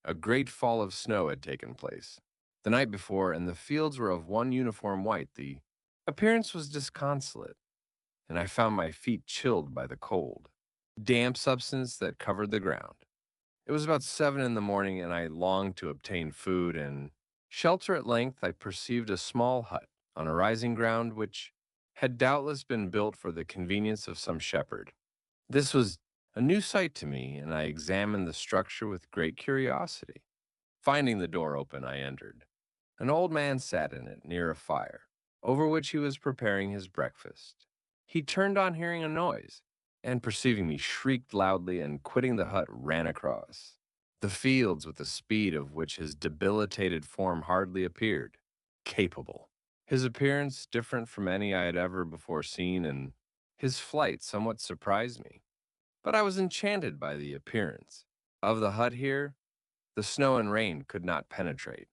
A great fall of snow had taken place the night before, and the fields were of one uniform white. The appearance was disconsolate, and I found my feet chilled by the cold, damp substance that covered the ground. It was about 7 in the morning, and I longed to obtain food and shelter. At length, I perceived a small hut on a rising ground, which had doubtless been built for the convenience of some shepherd. This was a new sight to me, and I examined the structure with great curiosity. Finding the door open, I entered. An old man sat in it near a fire, over which he was preparing his breakfast. He turned on hearing a noise, and perceiving me, shrieked loudly, and quitting the hut, ran across the fields with a speed of which his debilitated form hardly appeared capable. His appearance different from any I had ever before seen, and his flight somewhat surprised me. But I was enchanted by the appearance of the hut here. The snow and rain could not penetrate.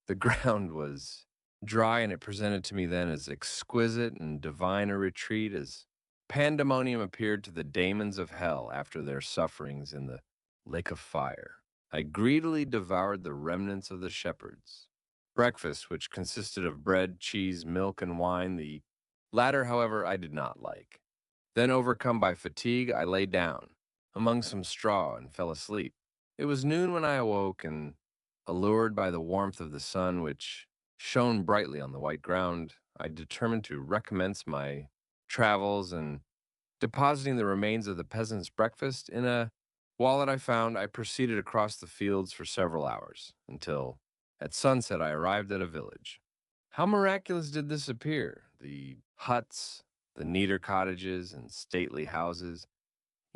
The ground was dry, and it presented to me then as exquisite and divine a retreat as pandemonium appeared to the daemons of hell after their sufferings in the lake of fire. I greedily devoured the remnants of the shepherds. Breakfast, which consisted of bread, cheese, milk, and wine, the latter, however, I did not like. Then, overcome by fatigue, I lay down among some straw and fell asleep. It was noon when I awoke, and, allured by the warmth of the sun, which shone brightly on the white ground, I determined to recommence my travels, and depositing the remains of the peasant's breakfast in a wallet I found, I proceeded across the fields for several hours, until at sunset I arrived at a village. How miraculous did this appear! The huts, the neater cottages, and stately houses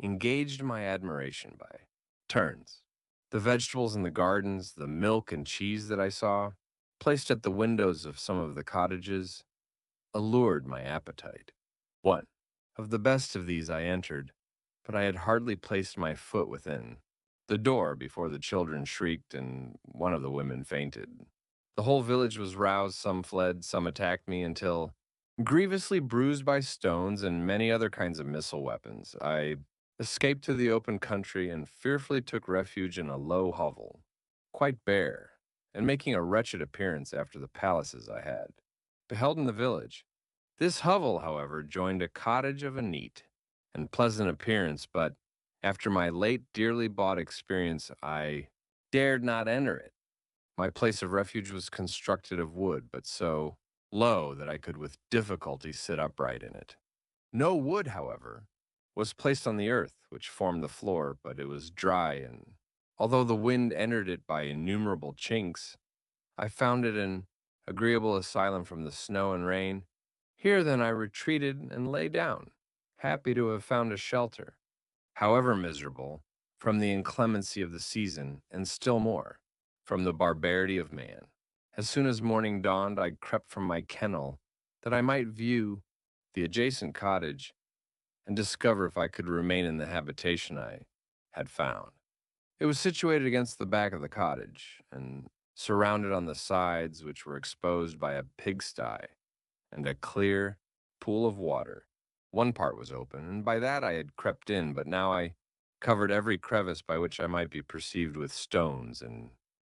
engaged my admiration by turns. The vegetables in the gardens, the milk and cheese that I saw, placed at the windows of some of the cottages, allured my appetite. One of the best of these I entered, but I had hardly placed my foot within the door before the children shrieked and one of the women fainted. The whole village was roused, some fled, some attacked me, until, grievously bruised by stones and many other kinds of missile weapons, I escaped to the open country and fearfully took refuge in a low hovel, quite bare, and making a wretched appearance after the palaces I had beheld in the village. This hovel, however, joined a cottage of a neat and pleasant appearance, but after my late dearly bought experience, I dared not enter it. My place of refuge was constructed of wood, but so low that I could with difficulty sit upright in it. No wood, however, was placed on the earth which formed the floor, but it was dry, and although the wind entered it by innumerable chinks, I found it an agreeable asylum from the snow and rain. Here then I retreated and lay down, happy to have found a shelter, however miserable, from the inclemency of the season, and still more from the barbarity of man. As soon as morning dawned, I crept from my kennel that I might view the adjacent cottage and discover if I could remain in the habitation I had found. It was situated against the back of the cottage, and surrounded on the sides, which were exposed by a pigsty and a clear pool of water. One part was open, and by that I had crept in, but now I covered every crevice by which I might be perceived with stones and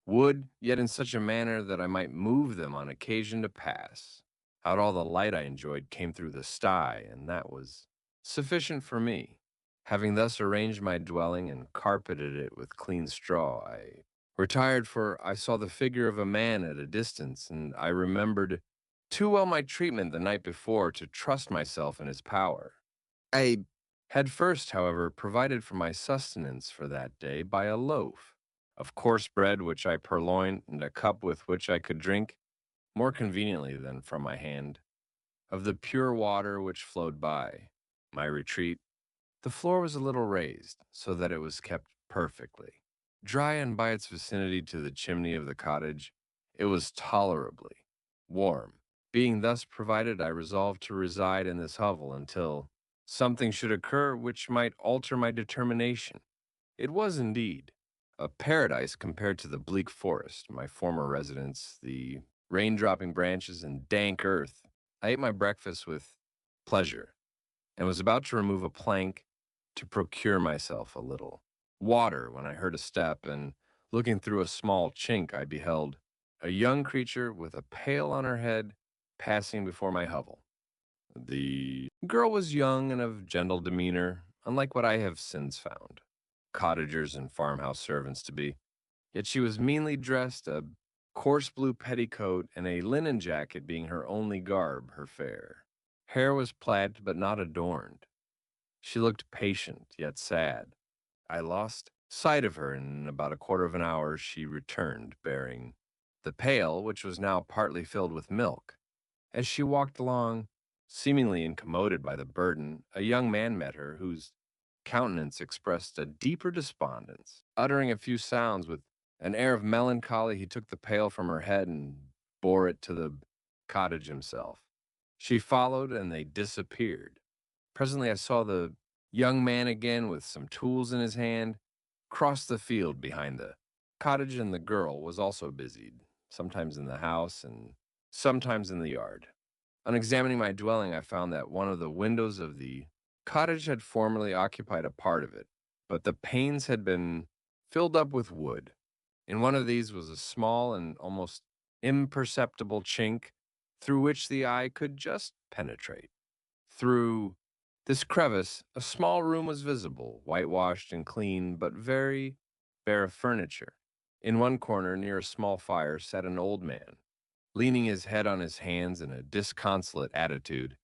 wood, yet in such a manner that I might move them on occasion to pass. Out all the light I enjoyed came through the sty, and that was sufficient for me. Having thus arranged my dwelling and carpeted it with clean straw, I retired, for I saw the figure of a man at a distance, and I remembered too well my treatment the night before to trust myself in his power. I had first, however, provided for my sustenance for that day by a loaf of coarse bread which I purloined, and a cup with which I could drink, more conveniently than from my hand, of the pure water which flowed by my retreat. The floor was a little raised, so that it was kept perfectly dry, and by its vicinity to the chimney of the cottage, it was tolerably warm. Being thus provided, I resolved to reside in this hovel until something should occur which might alter my determination. It was indeed a paradise compared to the bleak forest, my former residence, the rain-dropping branches and dank earth. I ate my breakfast with pleasure, and was about to remove a plank to procure myself a little water when I heard a step, and looking through a small chink, I beheld a young creature with a pail on her head passing before my hovel. The girl was young and of gentle demeanor, unlike what I have since found cottagers and farmhouse servants to be. Yet she was meanly dressed, a coarse blue petticoat and a linen jacket being her only garb. Her fair hair was plaited but not adorned. She looked patient, yet sad. I lost sight of her, and in about a quarter of an hour she returned, bearing the pail, which was now partly filled with milk. As she walked along, seemingly incommoded by the burden, a young man met her, whose countenance expressed a deeper despondence. Uttering a few sounds with an air of melancholy, he took the pail from her head and bore it to the cottage himself. She followed, and they disappeared. Presently I saw the young man again with some tools in his hand cross the field behind the cottage, and the girl was also busied, sometimes in the house and sometimes in the yard. On examining my dwelling, I found that one of the windows of the cottage had formerly occupied a part of it, but the panes had been filled up with wood. In one of these was a small and almost imperceptible chink through which the eye could just penetrate. Through this crevice, a small room was visible, whitewashed and clean, but very bare of furniture. In one corner, near a small fire, sat an old man, leaning his head on his hands in a disconsolate attitude.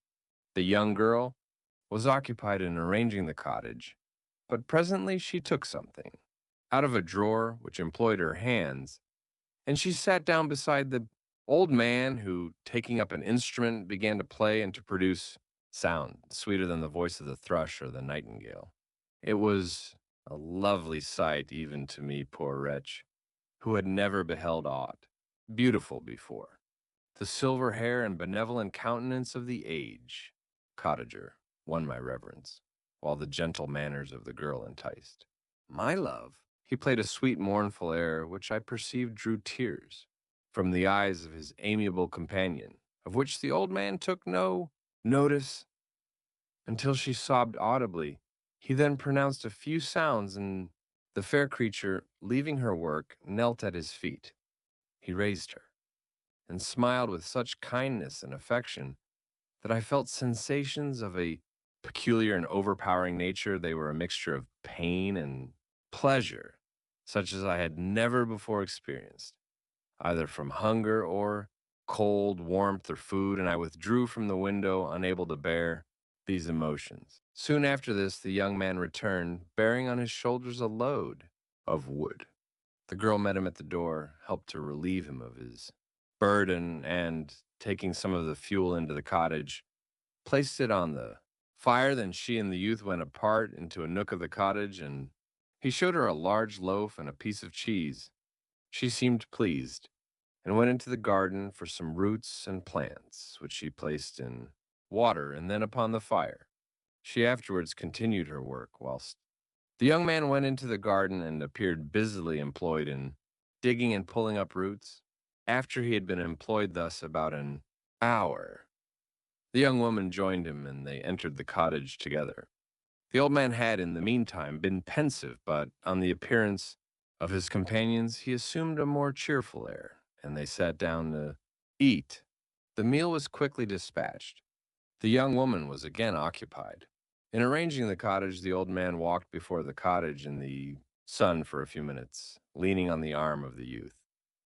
The young girl was occupied in arranging the cottage, but presently she took something out of a drawer which employed her hands, and she sat down beside the old man who, taking up an instrument, began to play and to produce sound sweeter than the voice of the thrush or the nightingale. It was a lovely sight even to me, poor wretch, who had never beheld aught beautiful before. The silver hair and benevolent countenance of the aged cottager won my reverence, while the gentle manners of the girl enticed my love. He played a sweet, mournful air, which I perceived drew tears from the eyes of his amiable companion, of which the old man took no notice until she sobbed audibly. He then pronounced a few sounds, and the fair creature, leaving her work, knelt at his feet. He raised her and smiled with such kindness and affection that I felt sensations of a peculiar and overpowering nature. They were a mixture of pain and pleasure, such as I had never before experienced, either from hunger or cold, warmth, or food, and I withdrew from the window, unable to bear these emotions. Soon after this, the young man returned, bearing on his shoulders a load of wood. The girl met him at the door, helped to relieve him of his burden, and, taking some of the fuel into the cottage, placed it on the fire. Then she and the youth went apart into a nook of the cottage, and he showed her a large loaf and a piece of cheese. She seemed pleased, and went into the garden for some roots and plants, which she placed in water and then upon the fire. She afterwards continued her work, whilst the young man went into the garden and appeared busily employed in digging and pulling up roots. After he had been employed thus about an hour, the young woman joined him, and they entered the cottage together. The old man had, in the meantime, been pensive, but on the appearance of his companions, he assumed a more cheerful air, and they sat down to eat. The meal was quickly dispatched. The young woman was again occupied. In arranging the cottage, the old man walked before the cottage in the sun for a few minutes, leaning on the arm of the youth.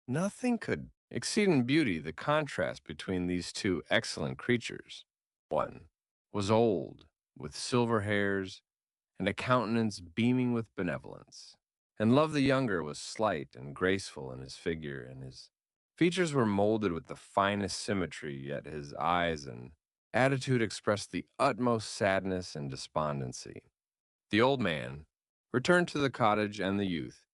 Nothing could exceed in beauty the contrast between these two excellent creatures. One was old, with silver hairs and a countenance beaming with benevolence, and Love the younger was slight and graceful in his figure, and his features were molded with the finest symmetry, yet his eyes and attitude expressed the utmost sadness and despondency. The old man returned to the cottage and the youth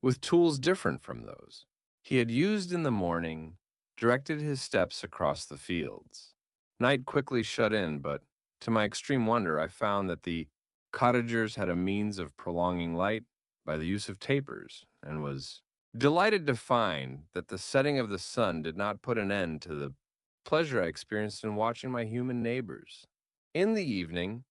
with tools different from those he had used in the morning, directed his steps across the fields. Night quickly shut in, but to my extreme wonder, I found that the cottagers had a means of prolonging light by the use of tapers, and was delighted to find that the setting of the sun did not put an end to the pleasure I experienced in watching my human neighbors. In the evening,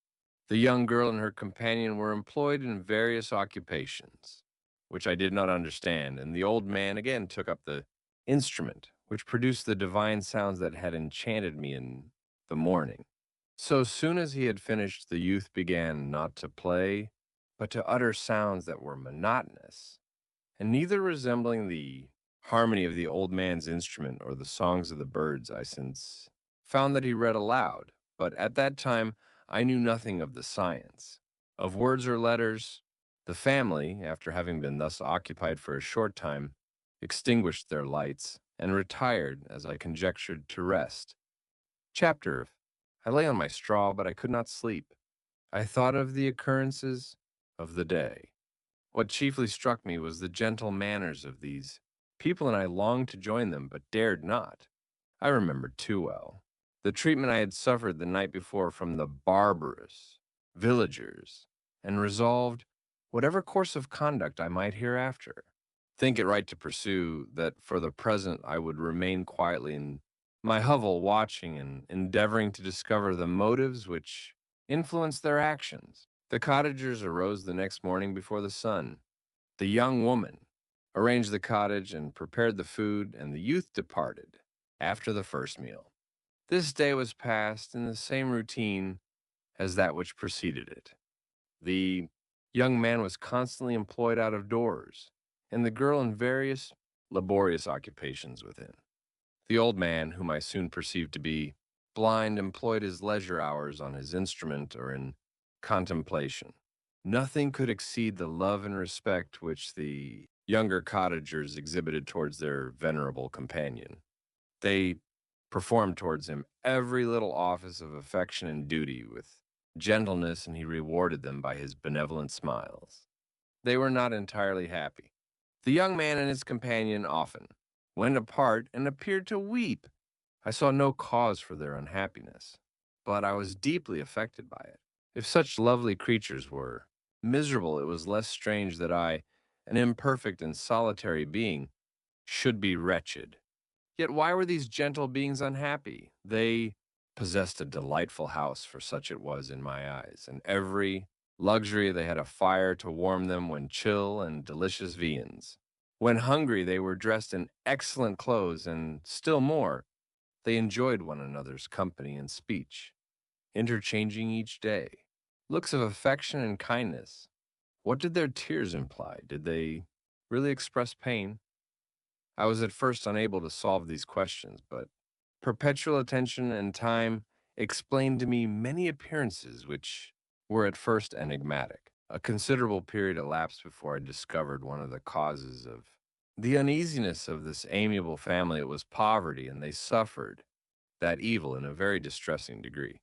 the young girl and her companion were employed in various occupations, which I did not understand, and the old man again took up the instrument, which produced the divine sounds that had enchanted me in the morning. So soon as he had finished, the youth began not to play, but to utter sounds that were monotonous, and neither resembling the harmony of the old man's instrument or the songs of the birds. I since found that he read aloud, but at that time I knew nothing of the science of words or letters. The family, after having been thus occupied for a short time, extinguished their lights and retired, as I conjectured, to rest. Chapter. I lay on my straw, but I could not sleep. I thought of the occurrences of the day. What chiefly struck me was the gentle manners of these people, and I longed to join them, but dared not. I remembered too well the treatment I had suffered the night before from the barbarous villagers, and resolved, whatever course of conduct I might hereafter think it right to pursue, that for the present I would remain quietly in my hovel watching and endeavoring to discover the motives which influenced their actions. The cottagers arose the next morning before the sun. The young woman arranged the cottage and prepared the food, and the youth departed after the first meal. This day was passed in the same routine as that which preceded it. The young man was constantly employed out of doors, and the girl in various laborious occupations within. The old man, whom I soon perceived to be blind, employed his leisure hours on his instrument or in contemplation. Nothing could exceed the love and respect which the younger cottagers exhibited towards their venerable companion. They performed towards him every little office of affection and duty with gentleness, and he rewarded them by his benevolent smiles. They were not entirely happy. The young man and his companion often went apart and appeared to weep. I saw no cause for their unhappiness, but I was deeply affected by it. If such lovely creatures were miserable, it was less strange that I, an imperfect and solitary being, should be wretched. Yet why were these gentle beings unhappy? They possessed a delightful house, for such it was in my eyes, and every luxury. They had a fire to warm them when chill, and delicious viands. When hungry, they were dressed in excellent clothes, and still more, they enjoyed one another's company and speech, interchanging each day looks of affection and kindness. What did their tears imply? Did they really express pain? I was at first unable to solve these questions, but perpetual attention and time explained to me many appearances which were at first enigmatic. A considerable period elapsed before I discovered one of the causes of the uneasiness of this amiable family. It was poverty, and they suffered that evil in a very distressing degree.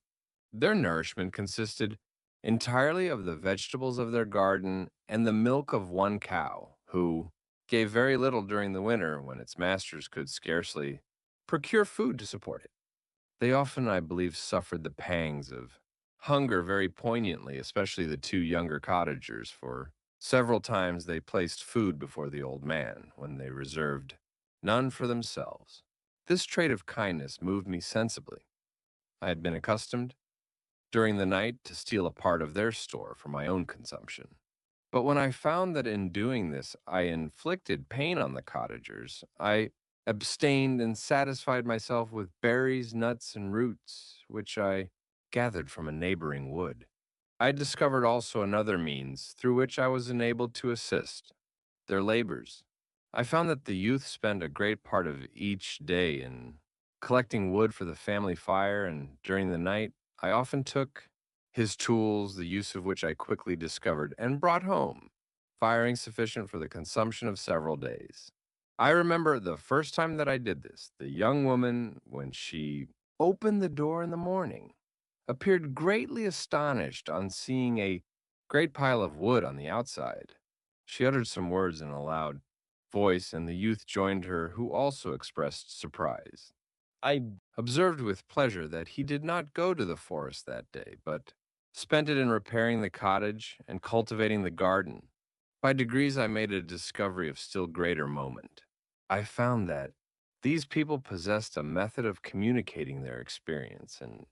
Their nourishment consisted entirely of the vegetables of their garden and the milk of one cow, who gave very little during the winter when its masters could scarcely procure food to support it. They often, I believe, suffered the pangs of hunger very poignantly, especially the two younger cottagers, for several times they placed food before the old man when they reserved none for themselves. This trait of kindness moved me sensibly. I had been accustomed during the night to steal a part of their store for my own consumption. But when I found that in doing this I inflicted pain on the cottagers, I abstained and satisfied myself with berries, nuts, and roots, which I gathered from a neighboring wood. I discovered also another means through which I was enabled to assist their labors. I found that the youth spent a great part of each day in collecting wood for the family fire, and during the night I often took his tools, the use of which I quickly discovered, and brought home, firing sufficient for the consumption of several days. I remember the first time that I did this, the young woman, when she opened the door in the morning, appeared greatly astonished on seeing a great pile of wood on the outside. She uttered some words in a loud voice, and the youth joined her, who also expressed surprise. I observed with pleasure that he did not go to the forest that day, but spent it in repairing the cottage and cultivating the garden. By degrees, I made a discovery of still greater moment. I found that these people possessed a method of communicating their experience and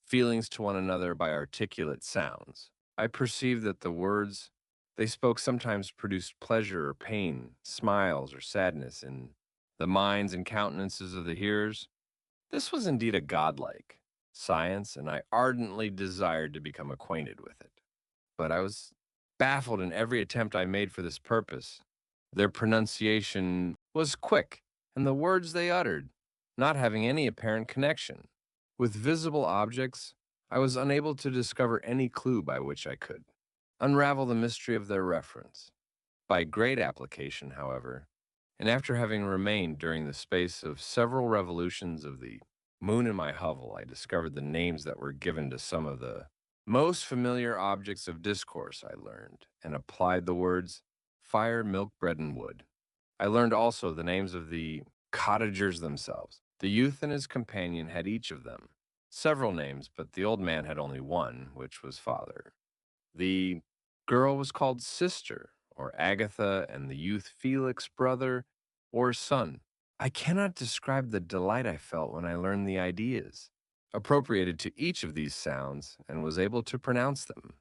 feelings to one another by articulate sounds. I perceived that the words they spoke sometimes produced pleasure or pain, smiles or sadness in the minds and countenances of the hearers. This was indeed a godlike science, and I ardently desired to become acquainted with it. But I was baffled in every attempt I made for this purpose. Their pronunciation was quick, and the words they uttered, not having any apparent connection with visible objects, I was unable to discover any clue by which I could unravel the mystery of their reference. By great application, however, and after having remained during the space of several revolutions of the moon in my hovel, I discovered the names that were given to some of the most familiar objects of discourse. I learned and applied the words fire, milk, bread, and wood. I learned also the names of the cottagers themselves. The youth and his companion had each of them several names, but the old man had only one, which was father. The girl was called sister, or Agatha, and the youth Felix, brother, or son. I cannot describe the delight I felt when I learned the ideas appropriated to each of these sounds and was able to pronounce them.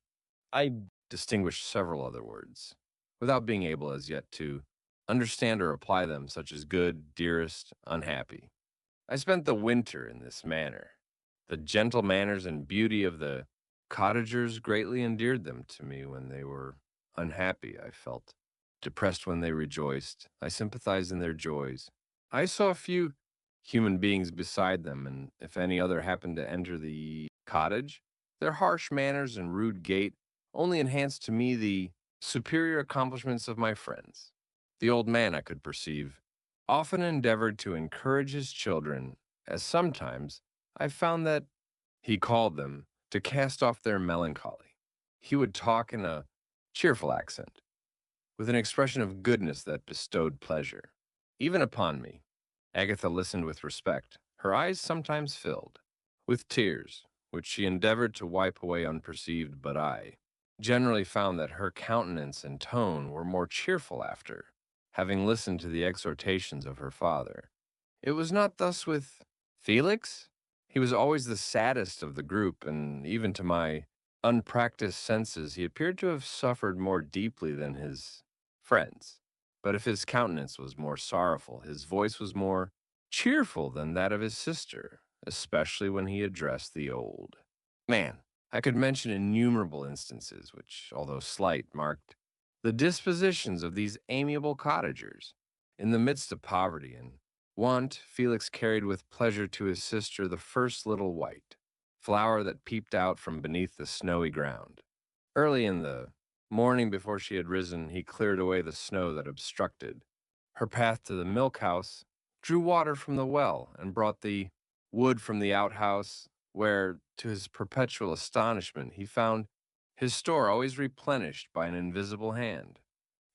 I distinguished several other words, without being able as yet to understand or apply them, such as good, dearest, unhappy. I spent the winter in this manner. The gentle manners and beauty of the cottagers greatly endeared them to me when they were unhappy. I felt depressed when they rejoiced. I sympathized in their joys. I saw few human beings beside them, and if any other happened to enter the cottage, their harsh manners and rude gait only enhanced to me the superior accomplishments of my friends. The old man, I could perceive, often endeavored to encourage his children, as sometimes I found that he called them to cast off their melancholy. He would talk in a cheerful accent, with an expression of goodness that bestowed pleasure. Even upon me, Agatha listened with respect. Her eyes sometimes filled with tears, which she endeavored to wipe away unperceived, but I generally found that her countenance and tone were more cheerful after having listened to the exhortations of her father. It was not thus with Felix. He was always the saddest of the group, and even to my unpracticed senses, he appeared to have suffered more deeply than his friends. But if his countenance was more sorrowful, his voice was more cheerful than that of his sister, especially when he addressed the old man. I could mention innumerable instances which, although slight, marked the dispositions of these amiable cottagers. In the midst of poverty and want, Felix carried with pleasure to his sister the first little white flower that peeped out from beneath the snowy ground. Early in the morning, before she had risen, he cleared away the snow that obstructed her path to the milk house, drew water from the well, and brought the wood from the outhouse, where, to his perpetual astonishment, he found his store always replenished by an invisible hand.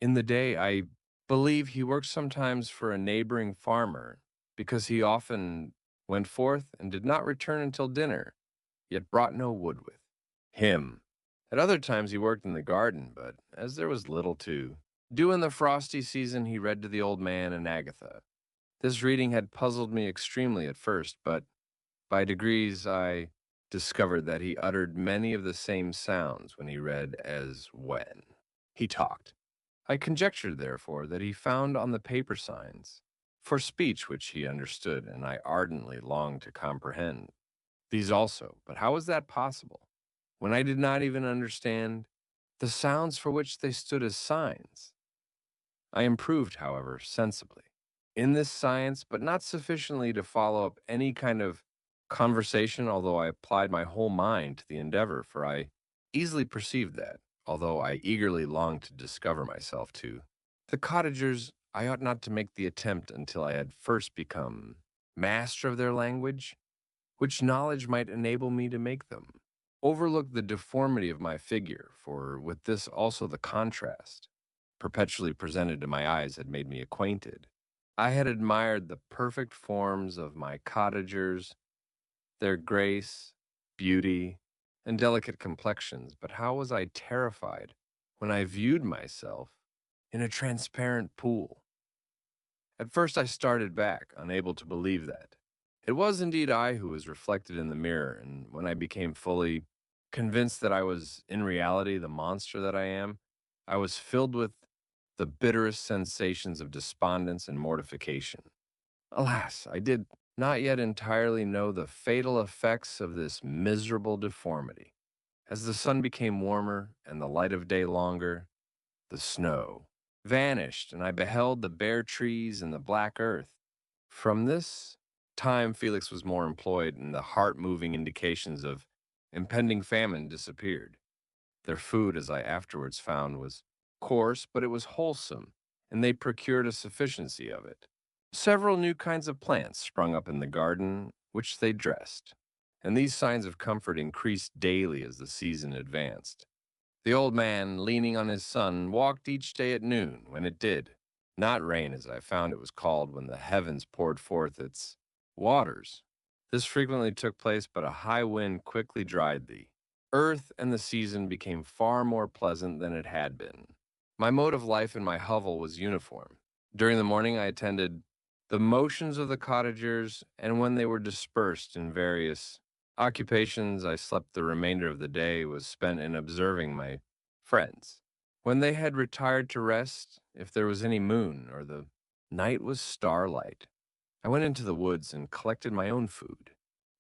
In the day, I believe he worked sometimes for a neighboring farmer, because he often went forth and did not return until dinner, yet brought no wood with him. At other times he worked in the garden, but as there was little to do in the frosty season, he read to the old man and Agatha. This reading had puzzled me extremely at first, but by degrees I discovered that he uttered many of the same sounds when he read as when he talked. I conjectured, therefore, that he found on the paper signs for speech which he understood, and I ardently longed to comprehend these also. But how was that possible, when I did not even understand the sounds for which they stood as signs? I improved, however, sensibly in this science, but not sufficiently to follow up any kind of conversation, although I applied my whole mind to the endeavor, for I easily perceived that, although I eagerly longed to discover myself to the cottagers, I ought not to make the attempt until I had first become master of their language, which knowledge might enable me to make them overlook the deformity of my figure, for with this also the contrast perpetually presented to my eyes had made me acquainted. I had admired the perfect forms of my cottagers, their grace, beauty, and delicate complexions, but how was I terrified when I viewed myself in a transparent pool? At first I started back, unable to believe that. It was indeed I who was reflected in the mirror, and when I became fully convinced that I was in reality the monster that I am, I was filled with the bitterest sensations of despondence and mortification. Alas, I did not yet entirely know the fatal effects of this miserable deformity. As the sun became warmer and the light of day longer, the snow vanished, and I beheld the bare trees and the black earth. From this time, Felix was more employed, and the heart moving indications of impending famine disappeared. Their food, as I afterwards found, was coarse, but it was wholesome, and they procured a sufficiency of it. Several new kinds of plants sprung up in the garden, which they dressed, and these signs of comfort increased daily as the season advanced. The old man, leaning on his son, walked each day at noon, when it did not rain, as I found it was called, when the heavens poured forth its waters. This frequently took place, but a high wind quickly dried the earth, and the season became far more pleasant than it had been. My mode of life in my hovel was uniform. During the morning, I attended the motions of the cottagers, and when they were dispersed in various occupations, I slept the remainder of the day was spent in observing my friends. When they had retired to rest, if there was any moon or the night was starlight, I went into the woods and collected my own food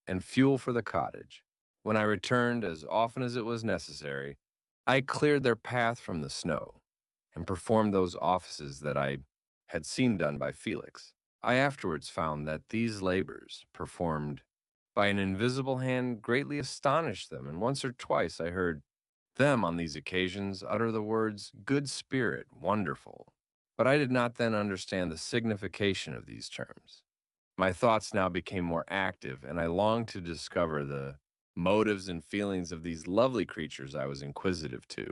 and fuel for the cottage. When I returned, as often as it was necessary, I cleared their path from the snow and performed those offices that I had seen done by Felix. I afterwards found that these labors, performed by an invisible hand, greatly astonished them, and once or twice I heard them on these occasions utter the words, "Good spirit, wonderful." But I did not then understand the signification of these terms. My thoughts now became more active, and I longed to discover the motives and feelings of these lovely creatures I was inquisitive to.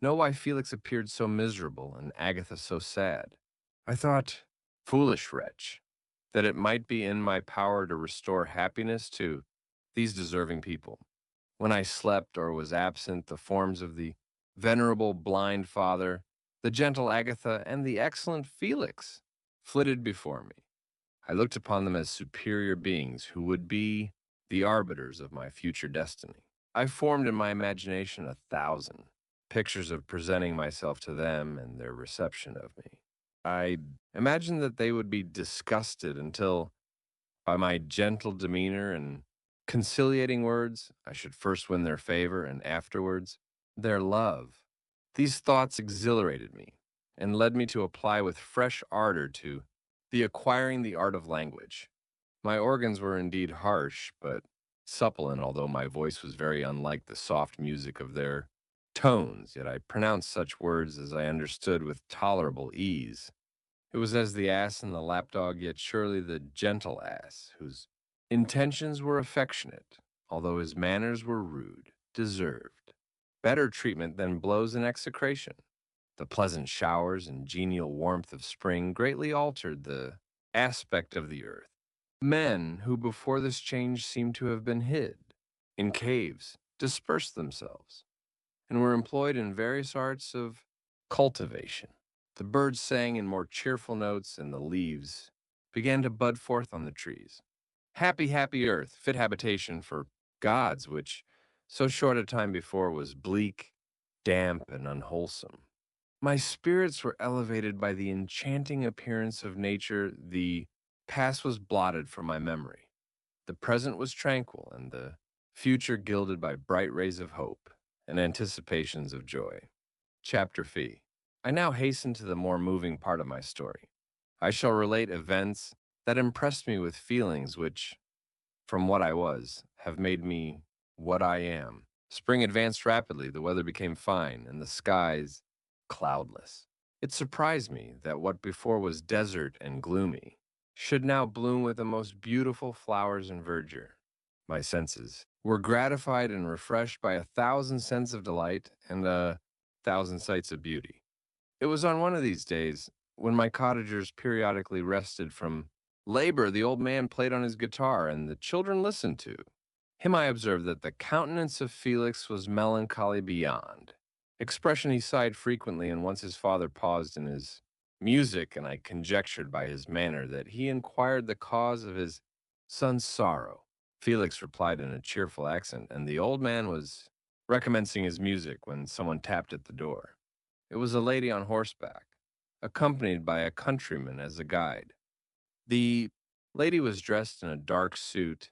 Know why Felix appeared so miserable and Agatha so sad. I thought, foolish wretch, that it might be in my power to restore happiness to these deserving people. When I slept or was absent, the forms of the venerable blind father, the gentle Agatha, and the excellent Felix flitted before me. I looked upon them as superior beings who would be the arbiters of my future destiny. I formed in my imagination 1,000 pictures of presenting myself to them and their reception of me. I imagined that they would be disgusted until, by my gentle demeanor and conciliating words, I should first win their favor and afterwards their love. These thoughts exhilarated me and led me to apply with fresh ardor to the acquiring the art of language. My organs were indeed harsh, but supple, and although my voice was very unlike the soft music of their tones, yet I pronounced such words as I understood with tolerable ease. It was as the ass and the lapdog, yet surely the gentle ass, whose intentions were affectionate, although his manners were rude, deserved better treatment than blows and execration. The pleasant showers and genial warmth of spring greatly altered the aspect of the earth. Men who before this change seemed to have been hid in caves dispersed themselves and were employed in various arts of cultivation. The birds sang in more cheerful notes, and the leaves began to bud forth on the trees. Happy, happy earth, fit habitation for gods, which so short a time before was bleak, damp, and unwholesome. My spirits were elevated by the enchanting appearance of nature. The past was blotted from my memory. The present was tranquil, and the future gilded by bright rays of hope and anticipations of joy. Chapter Fee. I now hasten to the more moving part of my story. I shall relate events that impressed me with feelings which, from what I was, have made me what I am. Spring advanced rapidly, the weather became fine, and the skies cloudless. It surprised me that what before was desert and gloomy should now bloom with the most beautiful flowers and verdure. My senses were gratified and refreshed by 1,000 scents of delight and 1,000 sights of beauty. It was on one of these days, when my cottagers periodically rested from labor, the old man played on his guitar, and the children listened to him. I observed that the countenance of Felix was melancholy beyond expression. He sighed frequently, and once his father paused in his music, and I conjectured by his manner that he inquired the cause of his son's sorrow. Felix replied in a cheerful accent, and the old man was recommencing his music when someone tapped at the door. It was a lady on horseback, accompanied by a countryman as a guide. The lady was dressed in a dark suit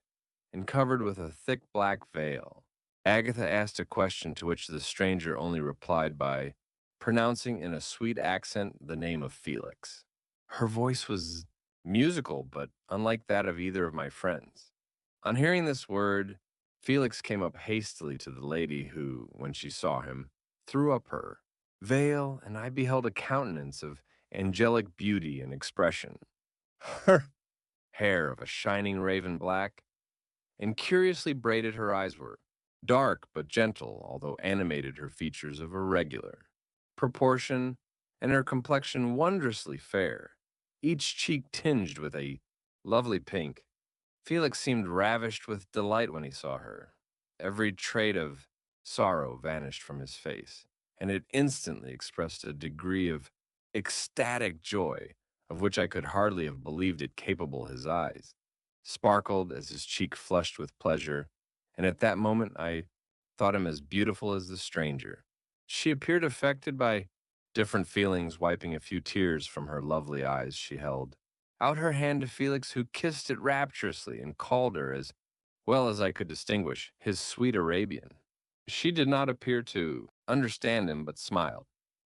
and covered with a thick black veil. Agatha asked a question to which the stranger only replied by pronouncing in a sweet accent the name of Felix. Her voice was musical, but unlike that of either of my friends. On hearing this word, Felix came up hastily to the lady, who, when she saw him, threw up her veil, and I beheld a countenance of angelic beauty and expression. Her hair of a shining raven black, and curiously braided her eyes were dark but gentle, although animated her features of irregular proportion, and her complexion wondrously fair, each cheek tinged with a lovely pink. Felix seemed ravished with delight when he saw her. Every trait of sorrow vanished from his face, and it instantly expressed a degree of ecstatic joy, of which I could hardly have believed it capable. His eyes sparkled as his cheek flushed with pleasure, and at that moment I thought him as beautiful as the stranger. She appeared affected by different feelings, wiping a few tears from her lovely eyes. She held out her hand to Felix, who kissed it rapturously and called her, as well as I could distinguish, his sweet Arabian. She did not appear to understand him, but smiled.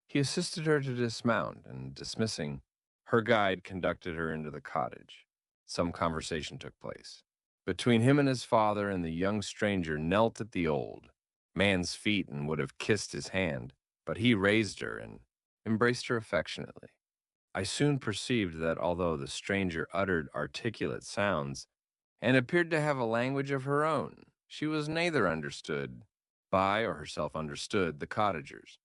He assisted her to dismount, and dismissing her guide, conducted her into the cottage. Some conversation took place between him and his father, and the young stranger knelt at the old man's feet and would have kissed his hand, but he raised her and embraced her affectionately. I soon perceived that although the stranger uttered articulate sounds and appeared to have a language of her own, she was neither understood by or herself understood the cottagers.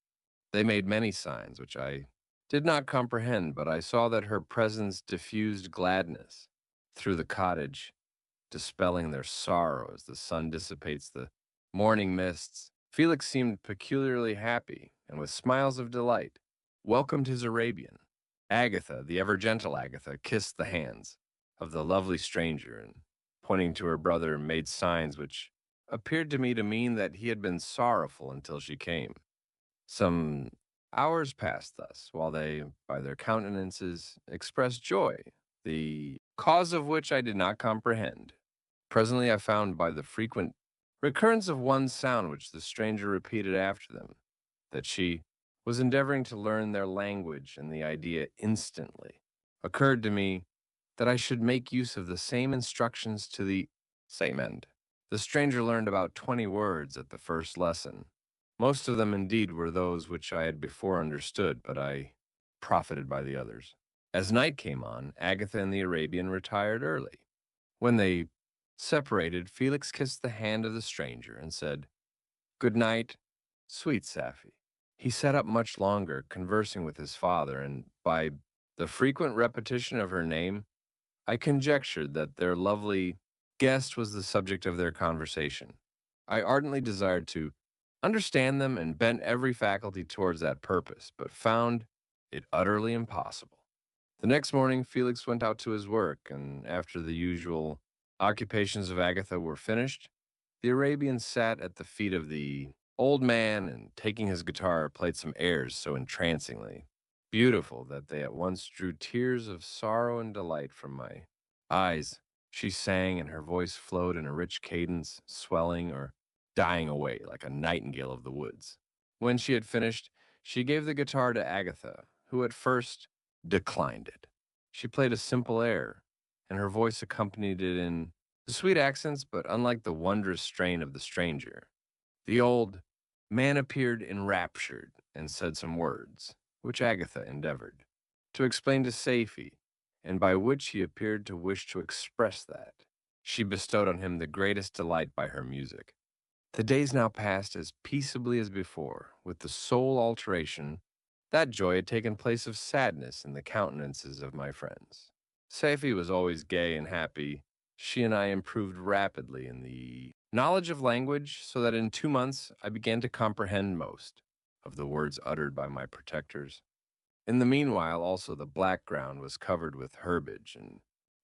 They made many signs which I did not comprehend, but I saw that her presence diffused gladness through the cottage, dispelling their sorrow as the sun dissipates the morning mists. Felix seemed peculiarly happy, and with smiles of delight, welcomed his Arabian. Agatha, the ever gentle Agatha, kissed the hands of the lovely stranger, and pointing to her brother, made signs which appeared to me to mean that he had been sorrowful until she came. Some hours passed thus, while they, by their countenances, expressed joy, the cause of which I did not comprehend. Presently I found, by the frequent recurrence of one sound which the stranger repeated after them, that she was endeavoring to learn their language, and the idea instantly occurred to me that I should make use of the same instructions to the same end. The stranger learned about 20 words at the first lesson. Most of them, indeed, were those which I had before understood, but I profited by the others. As night came on, Agatha and the Arabian retired early. When they separated, Felix kissed the hand of the stranger and said, "Good night, sweet Safie." He sat up much longer, conversing with his father, and by the frequent repetition of her name, I conjectured that their lovely guest was the subject of their conversation. I ardently desired to understand them and bent every faculty towards that purpose, but found it utterly impossible. The next morning, Felix went out to his work, and after the usual occupations of Agatha were finished, the Arabian sat at the feet of the old man and, taking his guitar, played some airs so entrancingly beautiful that they at once drew tears of sorrow and delight from my eyes. She sang, and her voice flowed in a rich cadence, swelling or dying away like a nightingale of the woods. When she had finished, she gave the guitar to Agatha, who at first declined it. She played a simple air, and her voice accompanied it in the sweet accents, but unlike the wondrous strain of the stranger. The old man appeared enraptured and said some words, which Agatha endeavored to explain to Safie, and by which he appeared to wish to express that she bestowed on him the greatest delight by her music. The days now passed as peaceably as before, with the sole alteration that joy had taken place of sadness in the countenances of my friends. Safie was always gay and happy. She and I improved rapidly in the knowledge of language, so that in 2 months I began to comprehend most of the words uttered by my protectors. In the meanwhile, also, the black ground was covered with herbage, and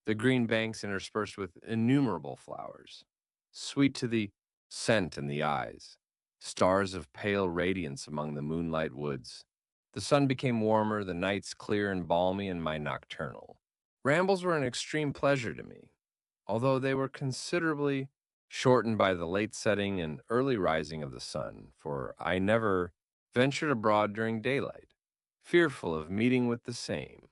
the green banks interspersed with innumerable flowers, sweet to the scent and the eyes, stars of pale radiance among the moonlight woods. The sun became warmer, the nights clear and balmy, and my nocturnal rambles were an extreme pleasure to me, although they were considerably shortened by the late setting and early rising of the sun, for I never ventured abroad during daylight, fearful of meeting with the same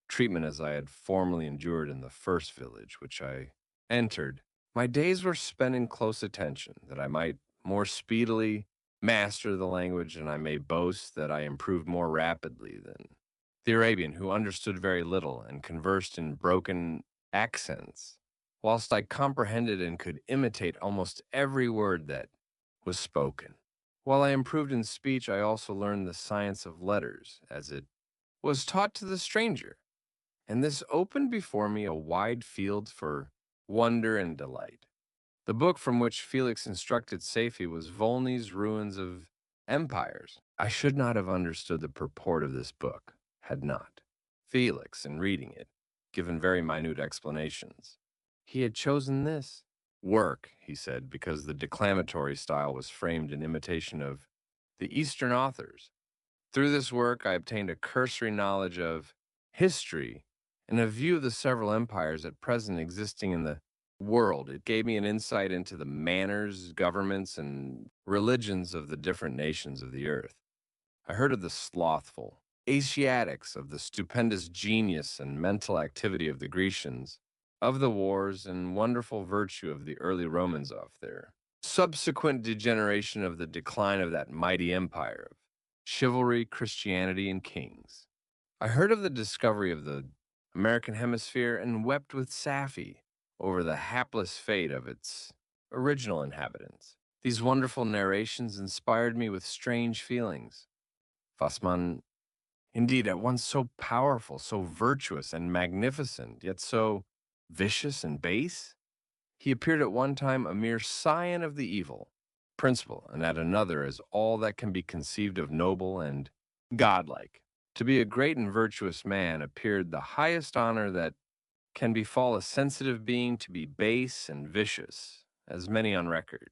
treatment as I had formerly endured in the first village which I entered. My days were spent in close attention, that I might more speedily master the language, and I may boast that I improved more rapidly than the Arabian, who understood very little and conversed in broken accents, whilst I comprehended and could imitate almost every word that was spoken. While I improved in speech, I also learned the science of letters, as it was taught to the stranger, and this opened before me a wide field for wonder and delight. The book from which Felix instructed Safie was Volney's Ruins of Empires. I should not have understood the purport of this book had not Felix, in reading it, given very minute explanations. He had chosen this work, he said, because the declamatory style was framed in imitation of the Eastern authors. Through this work, I obtained a cursory knowledge of history and a view of the several empires at present existing in the world. It gave me an insight into the manners, governments, and religions of the different nations of the earth. I heard of the slothful Asiatics, of the stupendous genius and mental activity of the Grecians, of the wars and wonderful virtue of the early Romans, of their subsequent degeneration, of the decline of that mighty empire of chivalry, Christianity, and kings. I heard of the discovery of the American hemisphere and wept with Sapphi over the hapless fate of its original inhabitants. These wonderful narrations inspired me with strange feelings. Fassmann, indeed, at once so powerful, so virtuous and magnificent, yet so vicious and base? He appeared at one time a mere scion of the evil principle, and at another as all that can be conceived of noble and godlike. To be a great and virtuous man appeared the highest honor that can befall a sensitive being. To be base and vicious, as many on record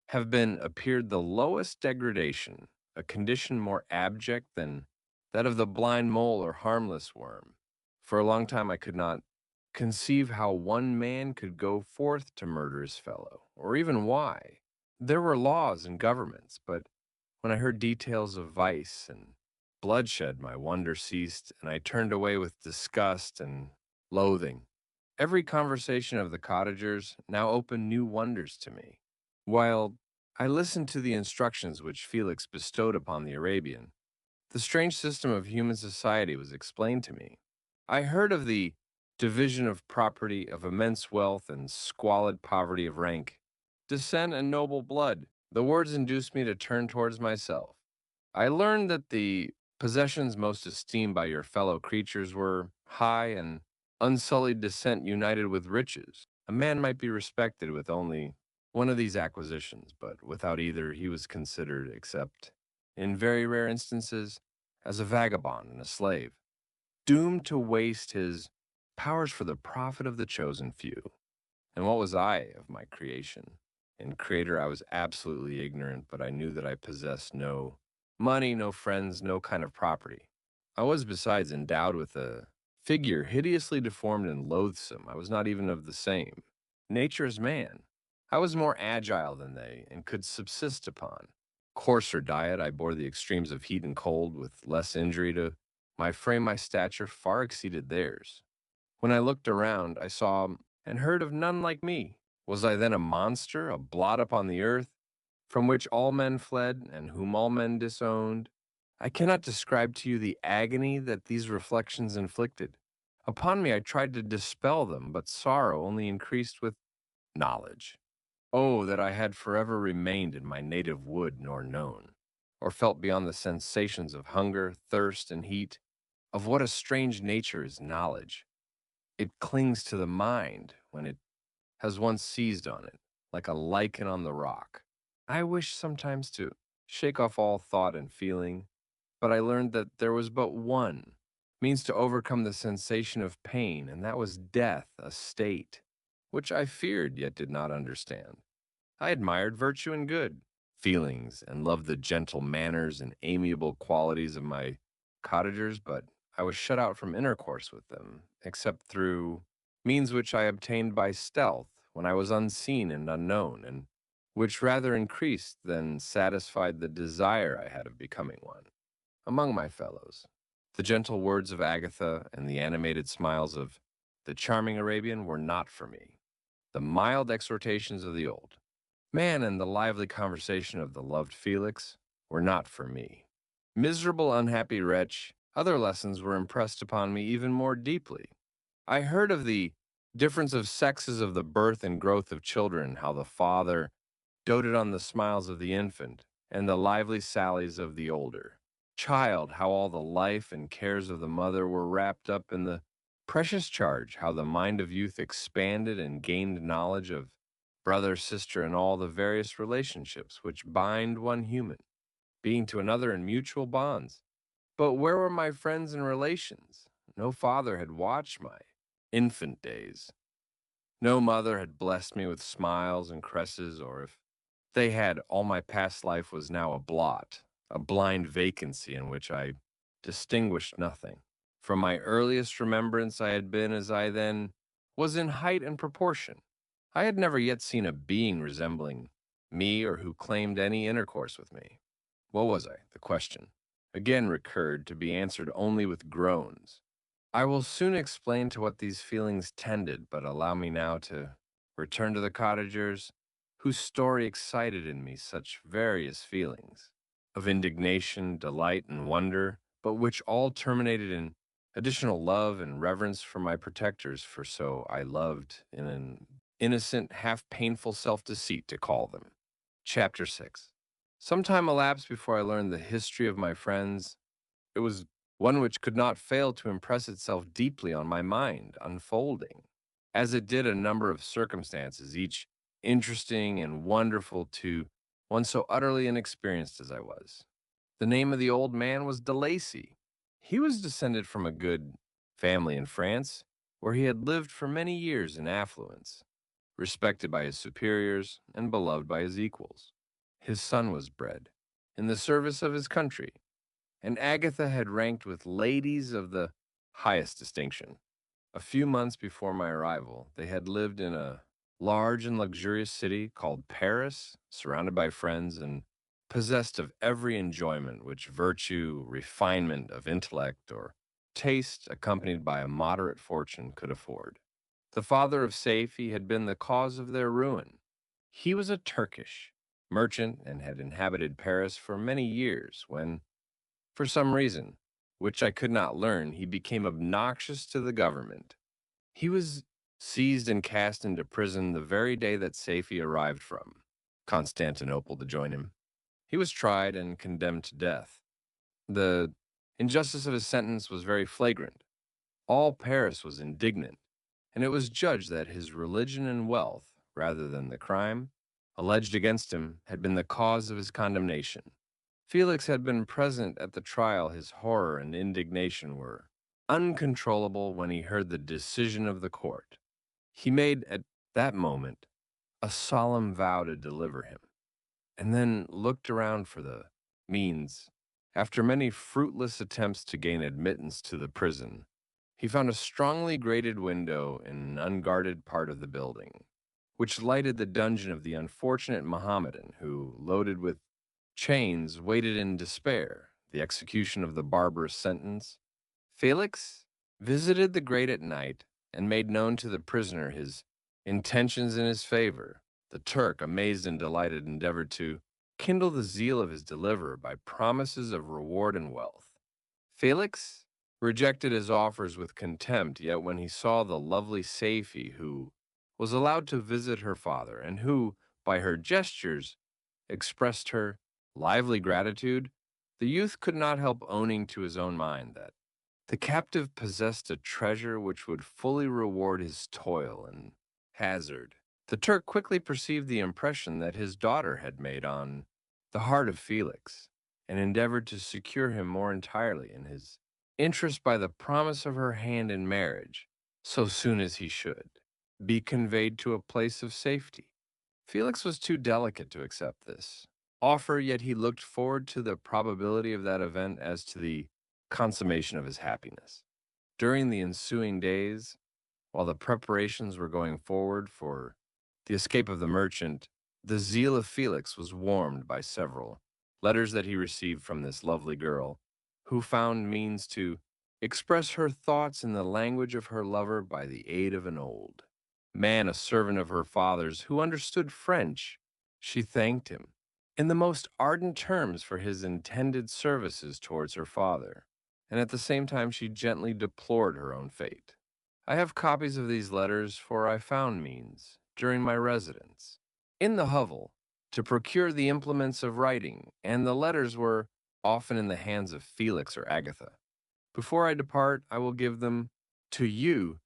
have been, appeared the lowest degradation, a condition more abject than that of the blind mole or harmless worm. For a long time I could not conceive how one man could go forth to murder his fellow, or even why. There were laws and governments, but when I heard details of vice and bloodshed, my wonder ceased, and I turned away with disgust and loathing. Every conversation of the cottagers now opened new wonders to me. While I listened to the instructions which Felix bestowed upon the Arabian, the strange system of human society was explained to me. I heard of the division of property, of immense wealth and squalid poverty, of rank, descent, and noble blood. The words induced me to turn towards myself. I learned that the possessions most esteemed by your fellow creatures were high and unsullied descent united with riches. A man might be respected with only one of these acquisitions, but without either he was considered, except in very rare instances, as a vagabond and a slave, doomed to waste his powers for the profit of the chosen few. And what was I of my creation? In Creator, I was absolutely ignorant, but I knew that I possessed no money, no friends, no kind of property. I was, besides, endowed with a figure hideously deformed and loathsome. I was not even of the same nature as man. I was more agile than they, and could subsist upon coarser diet. I bore the extremes of heat and cold with less injury to my frame. My stature far exceeded theirs. When I looked around, I saw and heard of none like me. Was I then a monster, a blot upon the earth, from which all men fled, and whom all men disowned? I cannot describe to you the agony that these reflections inflicted. Upon me I tried to dispel them, but sorrow only increased with knowledge. Oh, that I had forever remained in my native wood, nor known, or felt beyond the sensations of hunger, thirst, and heat, of what a strange nature is knowledge. It clings to the mind when it has once seized on it, like a lichen on the rock. I wish sometimes to shake off all thought and feeling, but I learned that there was but one means to overcome the sensation of pain, and that was death, a state which I feared yet did not understand. I admired virtue and good feelings, and loved the gentle manners and amiable qualities of my cottagers, but I was shut out from intercourse with them, except through means which I obtained by stealth when I was unseen and unknown, and which rather increased than satisfied the desire I had of becoming one. Among my fellows, the gentle words of Agatha and the animated smiles of the charming Arabian were not for me. The mild exhortations of the old man and the lively conversation of the loved Felix were not for me. Miserable, unhappy wretch, other lessons were impressed upon me even more deeply. I heard of the difference of sexes, of the birth and growth of children, how the father doted on the smiles of the infant and the lively sallies of the older child, how all the life and cares of the mother were wrapped up in the precious charge, how the mind of youth expanded and gained knowledge of brother, sister, and all the various relationships which bind one human being to another in mutual bonds. But where were my friends and relations? No father had watched my infant days. No mother had blessed me with smiles and caresses, or if they had, all my past life was now a blot, a blind vacancy in which I distinguished nothing. From my earliest remembrance, I had been as I then was in height and proportion. I had never yet seen a being resembling me or who claimed any intercourse with me. What was I? The question again recurred to be answered only with groans. I will soon explain to what these feelings tended, but allow me now to return to the cottagers, whose story excited in me such various feelings of indignation, delight, and wonder, but which all terminated in additional love and reverence for my protectors, for so I loved in an innocent, half painful self deceit to call them. Chapter 6. Some time elapsed before I learned the history of my friends. It was one which could not fail to impress itself deeply on my mind, unfolding, as it did, a number of circumstances, each interesting and wonderful to one so utterly inexperienced as I was. The name of the old man was De Lacy. He was descended from a good family in France, where he had lived for many years in affluence, respected by his superiors and beloved by his equals. His son was bred in the service of his country, and Agatha had ranked with ladies of the highest distinction. A few months before my arrival, they had lived in a large and luxurious city called Paris, surrounded by friends and possessed of every enjoyment which virtue, refinement of intellect, or taste accompanied by a moderate fortune could afford. The father of Safie had been the cause of their ruin. He was a Turkish merchant and had inhabited Paris for many years when, for some reason, which I could not learn, he became obnoxious to the government. He was seized and cast into prison the very day that Safie arrived from Constantinople to join him. He was tried and condemned to death. The injustice of his sentence was very flagrant. All Paris was indignant, and it was judged that his religion and wealth, rather than the crime alleged against him, had been the cause of his condemnation. Felix had been present at the trial. His horror and indignation were uncontrollable when he heard the decision of the court. He made at that moment a solemn vow to deliver him, and then looked around for the means. After many fruitless attempts to gain admittance to the prison, he found a strongly grated window in an unguarded part of the building, which lighted the dungeon of the unfortunate Mohammedan who, loaded with chains, waited in despair the execution of the barbarous sentence. Felix visited the grate at night and made known to the prisoner his intentions in his favor. The Turk, amazed and delighted, endeavored to kindle the zeal of his deliverer by promises of reward and wealth. Felix rejected his offers with contempt, yet when he saw the lovely Safie, who was allowed to visit her father, and who, by her gestures, expressed her lively gratitude, the youth could not help owning to his own mind that the captive possessed a treasure which would fully reward his toil and hazard. The Turk quickly perceived the impression that his daughter had made on the heart of Felix, and endeavored to secure him more entirely in his interest by the promise of her hand in marriage, so soon as he should be conveyed to a place of safety. Felix was too delicate to accept this offer, yet he looked forward to the probability of that event as to the consummation of his happiness. During the ensuing days, while the preparations were going forward for the escape of the merchant, the zeal of Felix was warmed by several letters that he received from this lovely girl, who found means to express her thoughts in the language of her lover by the aid of an old man, a servant of her father's, who understood French. She thanked him in the most ardent terms for his intended services towards her father, and at the same time she gently deplored her own fate. I have copies of these letters, for I found means, during my residence in the hovel, to procure the implements of writing, and the letters were often in the hands of Felix or Agatha. Before I depart, I will give them to you.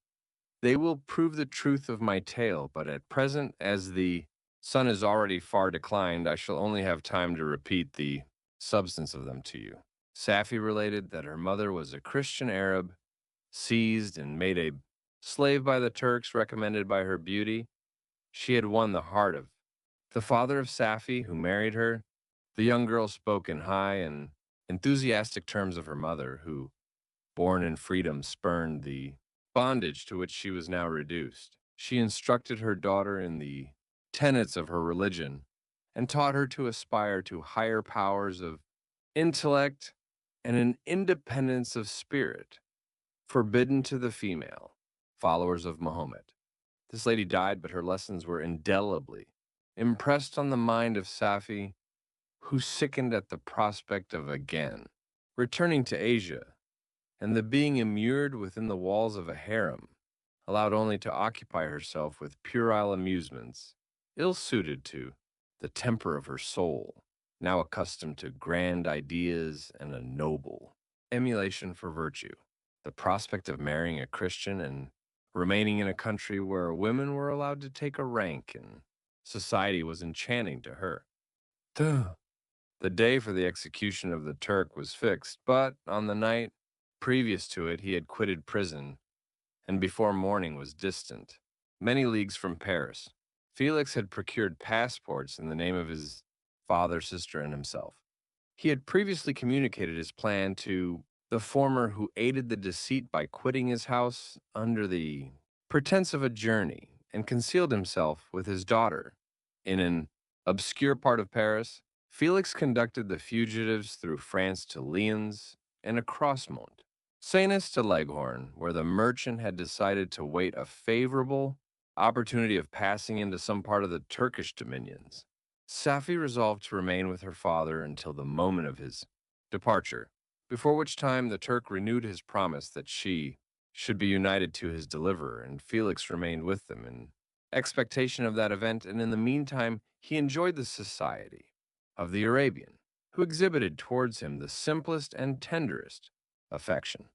They will prove the truth of my tale, but at present, as the sun is already far declined, I shall only have time to repeat the substance of them to you. Safie related that her mother was a Christian Arab, seized and made a slave by the Turks recommended by her beauty, she had won the heart of the father of Safi, who married her. The young girl spoke in high and enthusiastic terms of her mother, who, born in freedom, spurned the bondage to which she was now reduced. She instructed her daughter in the tenets of her religion and taught her to aspire to higher powers of intellect and an independence of spirit forbidden to the female followers of Mahomet. This lady died, but her lessons were indelibly impressed on the mind of Safi, who sickened at the prospect of again returning to Asia and the being immured within the walls of a harem, allowed only to occupy herself with puerile amusements, ill-suited to the temper of her soul, now accustomed to grand ideas and a noble emulation for virtue. The prospect of marrying a Christian and remaining in a country where women were allowed to take a rank in society was enchanting to her. Duh. The day for the execution of the Turk was fixed, but on the night previous to it he had quitted prison, and before morning was distant, many leagues from Paris. Felix had procured passports in the name of his father, sister, and himself. He had previously communicated his plan to the former, who aided the deceit by quitting his house under the pretense of a journey and concealed himself with his daughter in an obscure part of Paris. Felix conducted the fugitives through France to Lyons and across Mont Cenis to Leghorn, where the merchant had decided to wait a favorable opportunity of passing into some part of the Turkish dominions. Safi resolved to remain with her father until the moment of his departure, before which time the Turk renewed his promise that she should be united to his deliverer, and Felix remained with them in expectation of that event, and in the meantime he enjoyed the society of the Arabian, who exhibited towards him the simplest and tenderest affection.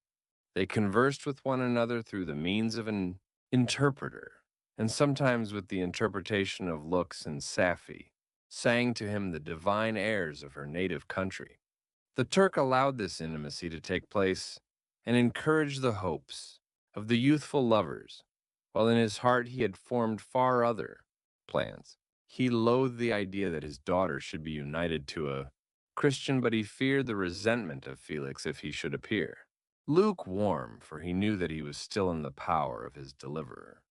They conversed with one another through the means of an interpreter, and sometimes with the interpretation of looks, and Safi sang to him the divine airs of her native country. The Turk allowed this intimacy to take place and encouraged the hopes of the youthful lovers, while in his heart he had formed far other plans. He loathed the idea that his daughter should be united to a Christian, but he feared the resentment of Felix if he should appear lukewarm, for he knew that he was still in the power of his deliverer.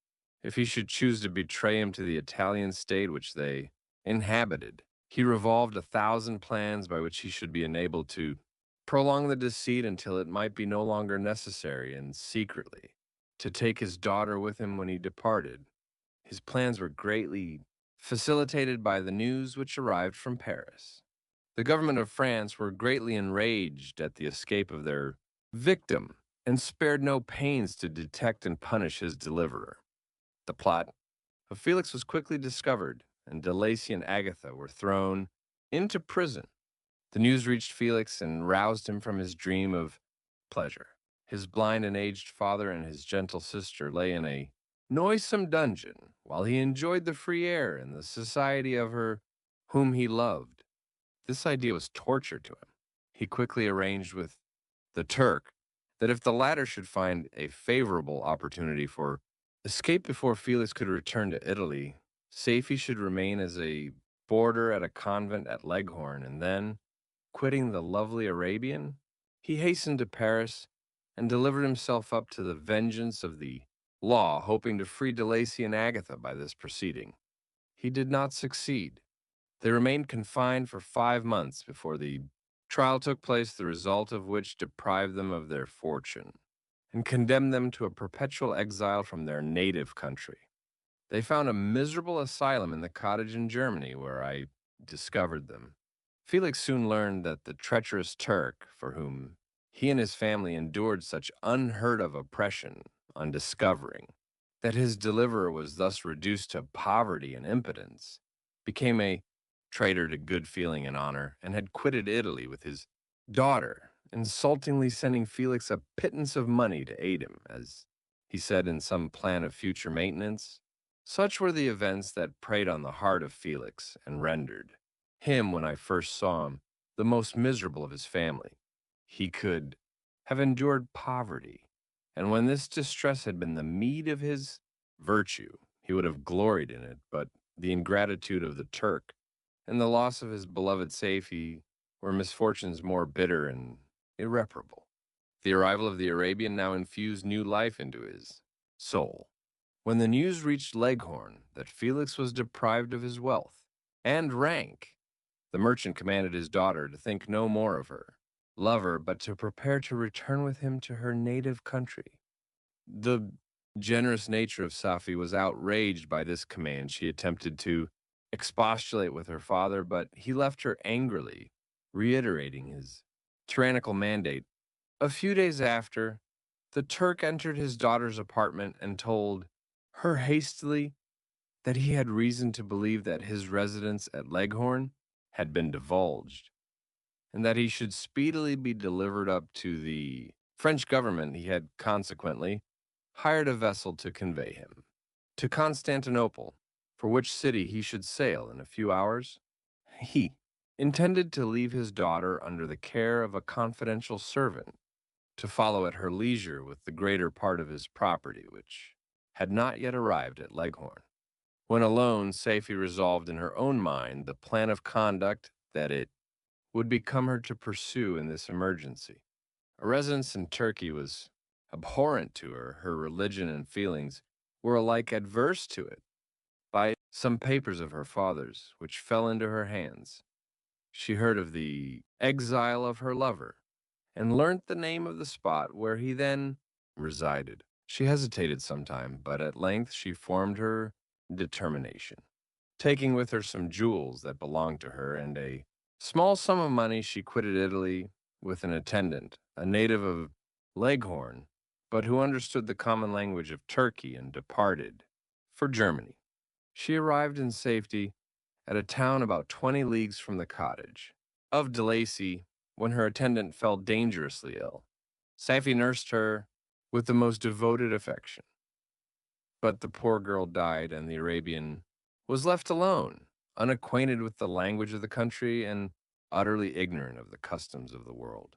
If he should choose to betray him to the Italian state which they inhabited, he revolved 1,000 plans by which he should be enabled to prolong the deceit until it might be no longer necessary, and secretly to take his daughter with him when he departed. His plans were greatly facilitated by the news which arrived from Paris. The government of France were greatly enraged at the escape of their victim and spared no pains to detect and punish his deliverer. The plot of Felix was quickly discovered, and De Lacy and Agatha were thrown into prison. The news reached Felix and roused him from his dream of pleasure. His blind and aged father and his gentle sister lay in a noisome dungeon, while he enjoyed the free air and the society of her whom he loved. This idea was torture to him. He quickly arranged with the Turk that if the latter should find a favorable opportunity for escape before Felix could return to Italy, Safi should remain as a boarder at a convent at Leghorn, and then, quitting the lovely Arabian, he hastened to Paris and delivered himself up to the vengeance of the law, hoping to free De Lacy and Agatha by this proceeding. He did not succeed. They remained confined for 5 months before the trial took place, the result of which deprived them of their fortune and condemned them to a perpetual exile from their native country. They found a miserable asylum in the cottage in Germany where I discovered them. Felix soon learned that the treacherous Turk, for whom he and his family endured such unheard of oppression on discovering that his deliverer was thus reduced to poverty and impotence, became a traitor to good feeling and honor, and had quitted Italy with his daughter, insultingly sending Felix a pittance of money to aid him, as he said, in some plan of future maintenance. Such were the events that preyed on the heart of Felix and rendered him, when I first saw him, the most miserable of his family. He could have endured poverty And when this distress had been the meed of his virtue, he would have gloried in it, but the ingratitude of the Turk and the loss of his beloved Safie were misfortunes more bitter and irreparable. The arrival of the Arabian now infused new life into his soul. When the news reached Leghorn that Felix was deprived of his wealth and rank, the merchant commanded his daughter to think no more of her lover, but to prepare to return with him to her native country. The generous nature of Safi was outraged by this command. She attempted to expostulate with her father, but he left her angrily, reiterating his tyrannical mandate. A few days after, the Turk entered his daughter's apartment and told her hastily that he had reason to believe that his residence at Leghorn had been divulged, and that he should speedily be delivered up to the French government. He had consequently hired a vessel to convey him to Constantinople, for which city he should sail in a few hours. He intended to leave his daughter under the care of a confidential servant to follow at her leisure with the greater part of his property, which had not yet arrived at Leghorn. When alone, Safie resolved in her own mind the plan of conduct that it would become her to pursue in this emergency. A residence in Turkey was abhorrent to her. Her religion and feelings were alike adverse to it. By some papers of her father's, which fell into her hands, she heard of the exile of her lover, and learnt the name of the spot where he then resided. She hesitated some time, but at length she formed her determination. Taking with her some jewels that belonged to her and a small sum of money, she quitted Italy with an attendant, a native of Leghorn, but who understood the common language of Turkey, and departed for Germany. She arrived in safety at a town about 20 leagues from the cottage of De Lacy when her attendant fell dangerously ill. Safie nursed her with the most devoted affection. But the poor girl died, and the Arabian was left alone, unacquainted with the language of the country and utterly ignorant of the customs of the world.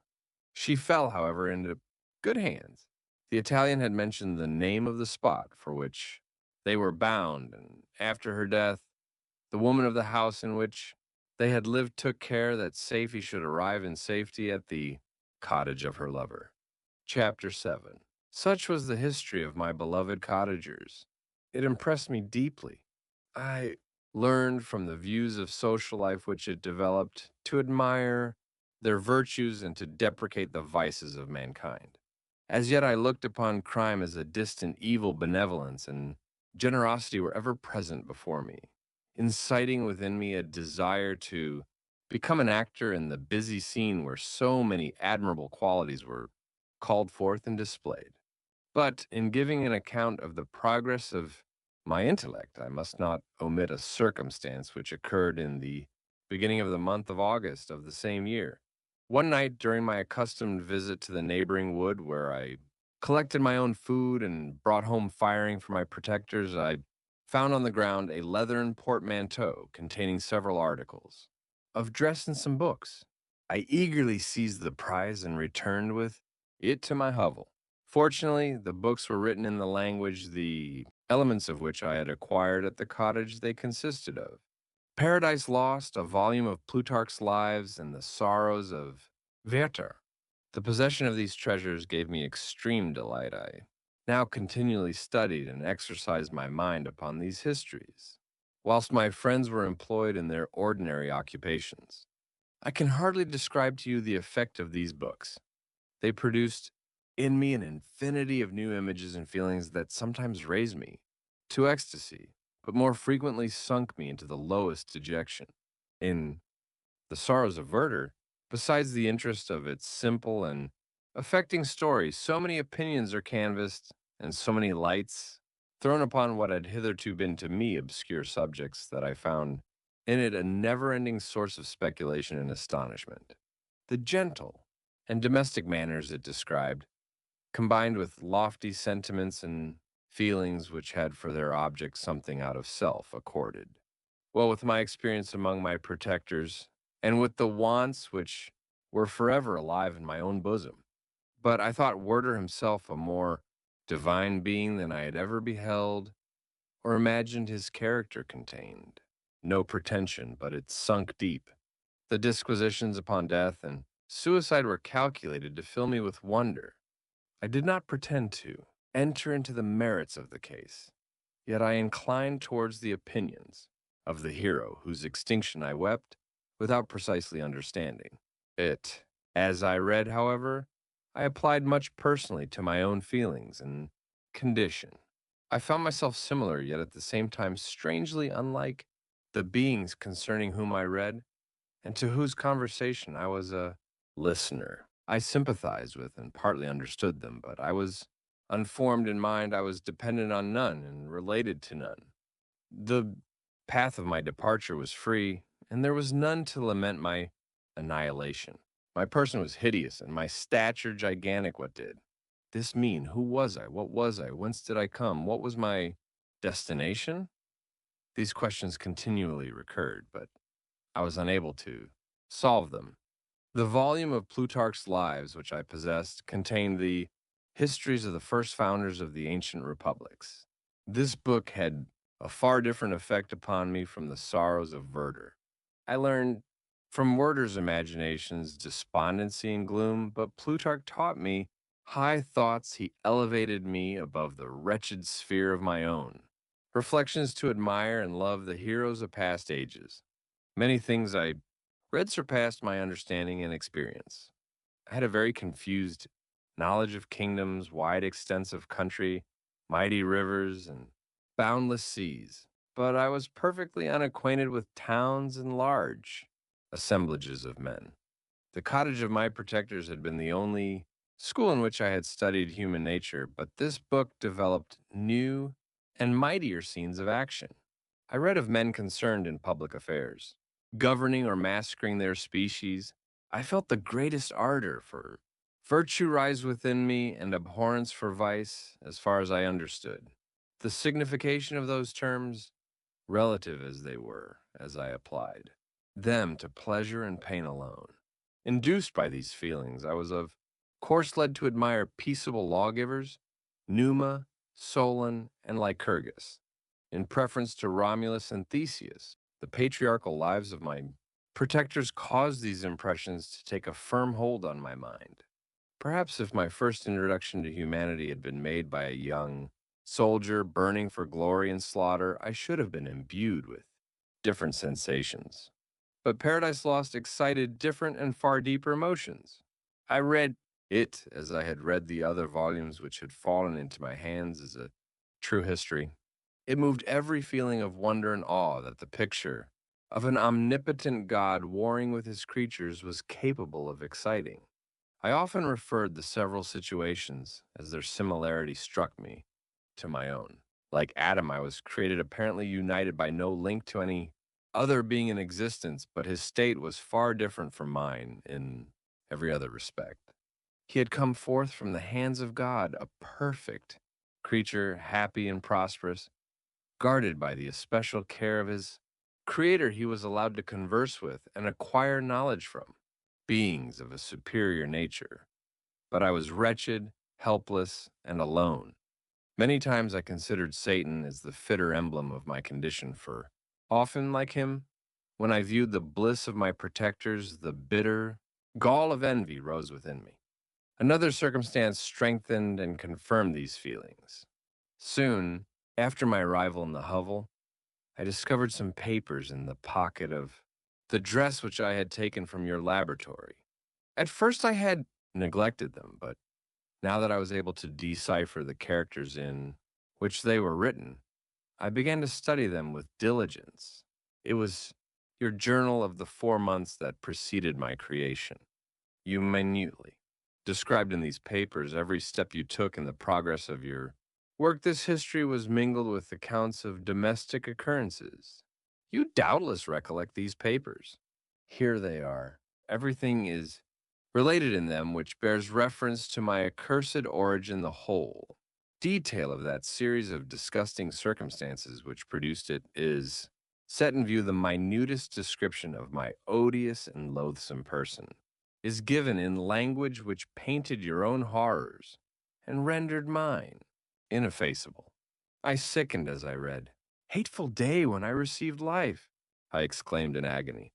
She fell, however, into good hands. The Italian had mentioned the name of the spot for which they were bound, and after her death, the woman of the house in which they had lived took care that Safie should arrive in safety at the cottage of her lover. Chapter 7. Such was the history of my beloved cottagers. It impressed me deeply. I learned from the views of social life which it developed to admire their virtues and to deprecate the vices of mankind. As yet I looked upon crime as a distant evil. Benevolence and generosity were ever present before me, inciting within me a desire to become an actor in the busy scene where so many admirable qualities were called forth and displayed. But in giving an account of the progress of my intellect, I must not omit a circumstance which occurred in the beginning of the month of August of the same year. One night during my accustomed visit to the neighboring wood, where I collected my own food and brought home firing for my protectors, I found on the ground a leathern portmanteau containing several articles of dress and some books. I eagerly seized the prize and returned with it to my hovel. Fortunately, the books were written in the language, the elements of which I had acquired at the cottage they consisted of. Paradise Lost, a volume of Plutarch's Lives, and the Sorrows of Werther. The possession of these treasures gave me extreme delight. I now continually studied and exercised my mind upon these histories, whilst my friends were employed in their ordinary occupations. I can hardly describe to you the effect of these books. They produced in me an infinity of new images and feelings that sometimes raised me to ecstasy, but more frequently sunk me into the lowest dejection. In The Sorrows of Werther, besides the interest of its simple and affecting story, so many opinions are canvassed and so many lights thrown upon what had hitherto been to me obscure subjects that I found in it a never-ending source of speculation and astonishment. The gentle and domestic manners it described, combined with lofty sentiments and feelings which had for their object something out of self, accorded well with my experience among my protectors, and with the wants which were forever alive in my own bosom. But I thought Werter himself a more divine being than I had ever beheld or imagined his character contained. No pretension, but it sunk deep. The disquisitions upon death and suicide were calculated to fill me with wonder. I did not pretend to enter into the merits of the case, yet I inclined towards the opinions of the hero whose extinction I wept without precisely understanding it. As I read, however, I applied much personally to my own feelings and condition. I found myself similar, yet at the same time strangely unlike the beings concerning whom I read and to whose conversation I was a listener. I sympathized with and partly understood them, but I was unformed in mind. I was dependent on none and related to none. The path of my departure was free, and there was none to lament my annihilation. My person was hideous, and my stature gigantic. What did this mean? Who was I? What was I? Whence did I come? What was my destination? These questions continually recurred, but I was unable to solve them. The volume of Plutarch's Lives which I possessed contained the histories of the first founders of the ancient republics. This book had a far different effect upon me from the sorrows of Werther. I learned from Werther's imaginations despondency and gloom, but Plutarch taught me high thoughts. He elevated me above the wretched sphere of my own. Reflections to admire and love the heroes of past ages. Many things I read surpassed my understanding and experience. I had a very confused knowledge of kingdoms, wide extents of country, mighty rivers, and boundless seas, but I was perfectly unacquainted with towns and large assemblages of men. The cottage of my protectors had been the only school in which I had studied human nature, but this book developed new and mightier scenes of action. I read of men concerned in public affairs, governing or massacring their species. I felt the greatest ardor for virtue rise within me and abhorrence for vice, as far as I understood. The signification of those terms, relative as they were, as I applied them to pleasure and pain alone. Induced by these feelings, I was of course led to admire peaceable lawgivers, Numa, Solon, and Lycurgus, in preference to Romulus and Theseus. The patriarchal lives of my protectors caused these impressions to take a firm hold on my mind. Perhaps if my first introduction to humanity had been made by a young soldier burning for glory and slaughter, I should have been imbued with different sensations. But Paradise Lost excited different and far deeper emotions. I read it as I had read the other volumes which had fallen into my hands as a true history. It moved every feeling of wonder and awe that the picture of an omnipotent God warring with his creatures was capable of exciting. I often referred the several situations, as their similarity struck me, to my own. Like Adam, I was created apparently united by no link to any other being in existence, but his state was far different from mine in every other respect. He had come forth from the hands of God, a perfect creature, happy and prosperous, guarded by the especial care of his Creator. He was allowed to converse with and acquire knowledge from beings of a superior nature. But I was wretched, helpless, and alone. Many times I considered Satan as the fitter emblem of my condition, for often, like him, when I viewed the bliss of my protectors, the bitter gall of envy rose within me. Another circumstance strengthened and confirmed these feelings. Soon after my arrival in the hovel, I discovered some papers in the pocket of the dress which I had taken from your laboratory. At first I had neglected them, but now that I was able to decipher the characters in which they were written, I began to study them with diligence. It was your journal of the 4 months that preceded my creation. You minutely described in these papers every step you took in the progress of your work. This history was mingled with accounts of domestic occurrences. You doubtless recollect these papers. Here they are. Everything is related in them which bears reference to my accursed origin. The whole detail of that series of disgusting circumstances which produced it is set in view. The minutest description of my odious and loathsome person is given in language which painted your own horrors and rendered mine. ineffaceable. I sickened as I read. Hateful day when I received life, I exclaimed in agony.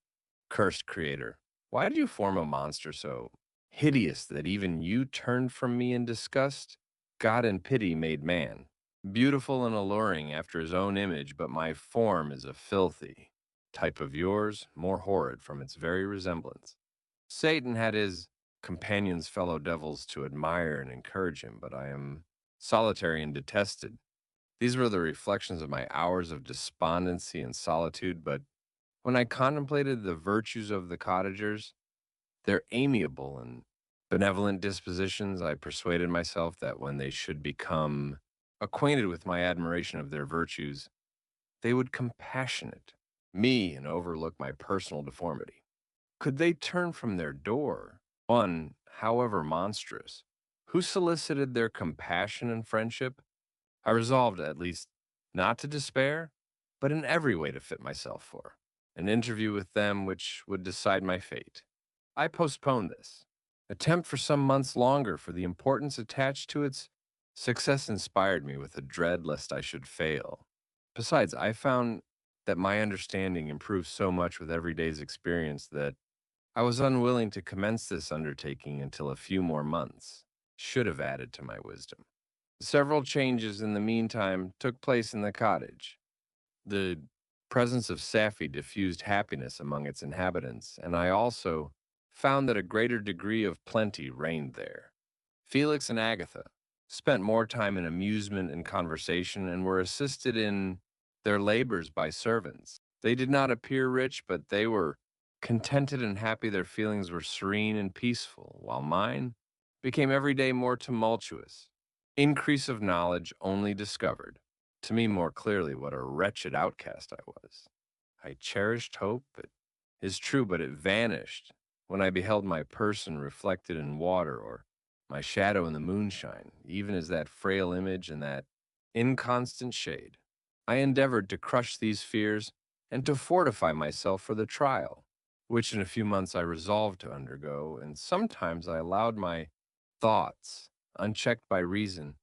Cursed creator, why did you form a monster so hideous that even you turned from me in disgust? God in pity made man, beautiful and alluring after his own image, but my form is a filthy type of yours, more horrid from its very resemblance. Satan had his companions, fellow devils, to admire and encourage him, but I am solitary and detested. These were the reflections of my hours of despondency and solitude, but when I contemplated the virtues of the cottagers, their amiable and benevolent dispositions, I persuaded myself that when they should become acquainted with my admiration of their virtues, they would compassionate me and overlook my personal deformity. Could they turn from their door, one, however monstrous, who solicited their compassion and friendship? I resolved, at least, not to despair, but in every way to fit myself for an interview with them which would decide my fate. I postponed this attempt for some months longer, for the importance attached to its success inspired me with a dread lest I should fail. Besides, I found that my understanding improved so much with every day's experience that I was unwilling to commence this undertaking until a few more months should have added to my wisdom. Several changes in the meantime took place in the cottage. The presence of Sapphy diffused happiness among its inhabitants, and I also found that a greater degree of plenty reigned there. Felix and Agatha spent more time in amusement and conversation and were assisted in their labors by servants. They did not appear rich, but they were contented and happy. Their feelings were serene and peaceful, while mine became every day more tumultuous. Increase of knowledge only discovered to me more clearly what a wretched outcast I was. I cherished hope, it is true, but it vanished when I beheld my person reflected in water or my shadow in the moonshine, even as that frail image in that inconstant shade. I endeavored to crush these fears and to fortify myself for the trial, which in a few months I resolved to undergo, and sometimes I allowed my thoughts, unchecked by reason,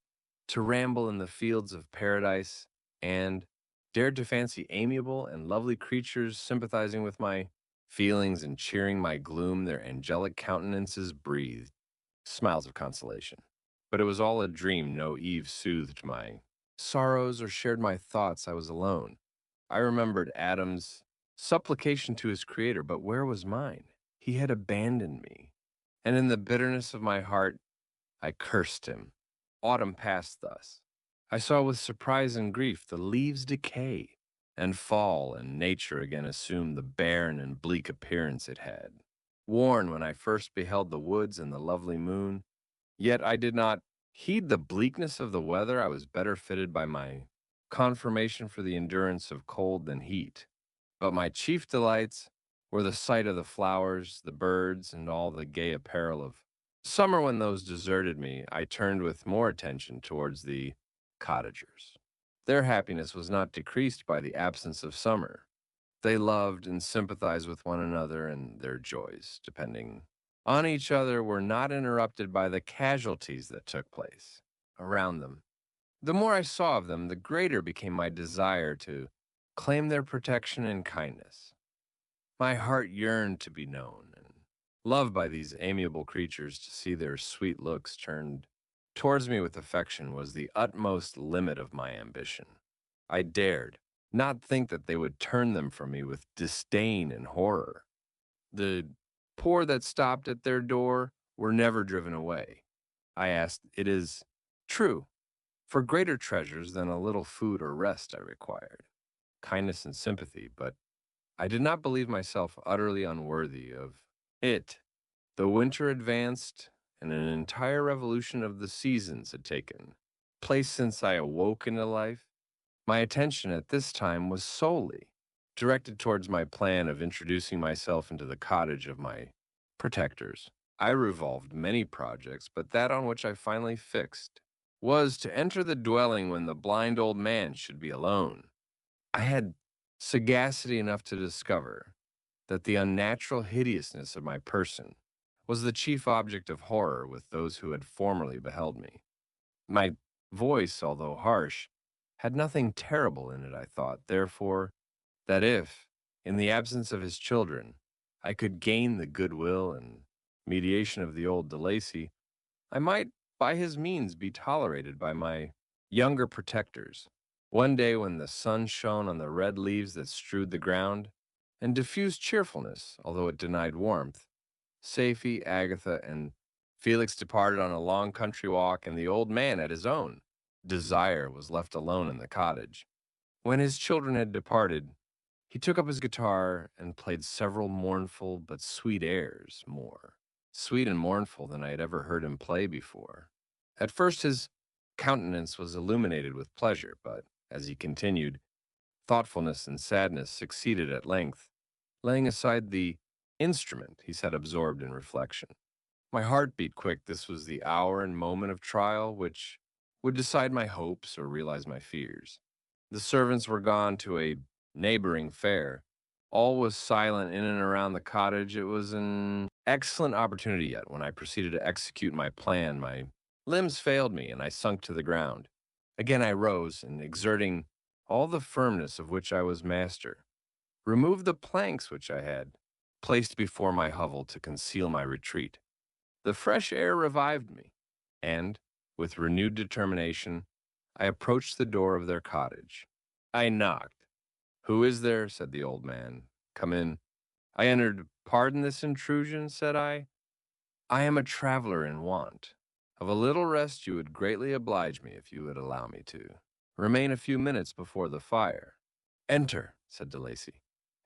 to ramble in the fields of paradise, and dared to fancy amiable and lovely creatures sympathizing with my feelings and cheering my gloom. Their angelic countenances breathed smiles of consolation. But it was all a dream. No Eve soothed my sorrows or shared my thoughts. I was alone. I remembered Adam's supplication to his creator, but where was mine? He had abandoned me. And in the bitterness of my heart, I cursed him. Autumn passed thus. I saw with surprise and grief the leaves decay and fall, and nature again assumed the barren and bleak appearance it had worn when I first beheld the woods and the lovely moon. Yet I did not heed the bleakness of the weather. I was better fitted by my conformation for the endurance of cold than heat. But my chief delights were the sight of the flowers, the birds, and all the gay apparel of summer. When those deserted me, I turned with more attention towards the cottagers. Their happiness was not decreased by the absence of summer. They loved and sympathized with one another, and their joys, depending on each other, were not interrupted by the casualties that took place around them. The more I saw of them, the greater became my desire to claim their protection and kindness. My heart yearned to be known and loved by these amiable creatures. To see their sweet looks turned towards me with affection was the utmost limit of my ambition. I dared not think that they would turn them from me with disdain and horror. The poor that stopped at their door were never driven away. I asked, it is true, for greater treasures than a little food or rest I required, kindness and sympathy, but I did not believe myself utterly unworthy of it. The winter advanced, and an entire revolution of the seasons had taken place since I awoke into life. My attention at this time was solely directed towards my plan of introducing myself into the cottage of my protectors. I revolved many projects, but that on which I finally fixed was to enter the dwelling when the blind old man should be alone. I had sagacity enough to discover that the unnatural hideousness of my person was the chief object of horror with those who had formerly beheld me. My voice, although harsh, had nothing terrible in it, I thought, therefore, that if, in the absence of his children, I could gain the goodwill and mediation of the old De Lacy, I might, by his means, be tolerated by my younger protectors. One day, when the sun shone on the red leaves that strewed the ground, and diffused cheerfulness, although it denied warmth, Safie, Agatha, and Felix departed on a long country walk, and the old man at his own. Desire was left alone in the cottage. When his children had departed, he took up his guitar and played several mournful but sweet airs, more sweet and mournful than I had ever heard him play before. At first his countenance was illuminated with pleasure, but as he continued, thoughtfulness and sadness succeeded at length. Laying aside the instrument, he sat absorbed in reflection. My heart beat quick. This was the hour and moment of trial which would decide my hopes or realize my fears. The servants were gone to a neighboring fair. All was silent in and around the cottage. It was an excellent opportunity yet when I proceeded to execute my plan. My limbs failed me, and I sunk to the ground. Again I rose, and exerting all the firmness of which I was master, removed the planks which I had placed before my hovel to conceal my retreat. The fresh air revived me, and, with renewed determination, I approached the door of their cottage. I knocked. "Who is there?" said the old man. "Come in." I entered. "Pardon this intrusion," said I. "I am a traveler in want. Of a little rest you would greatly oblige me if you would allow me to remain a few minutes before the fire." "Enter," said De Lacy,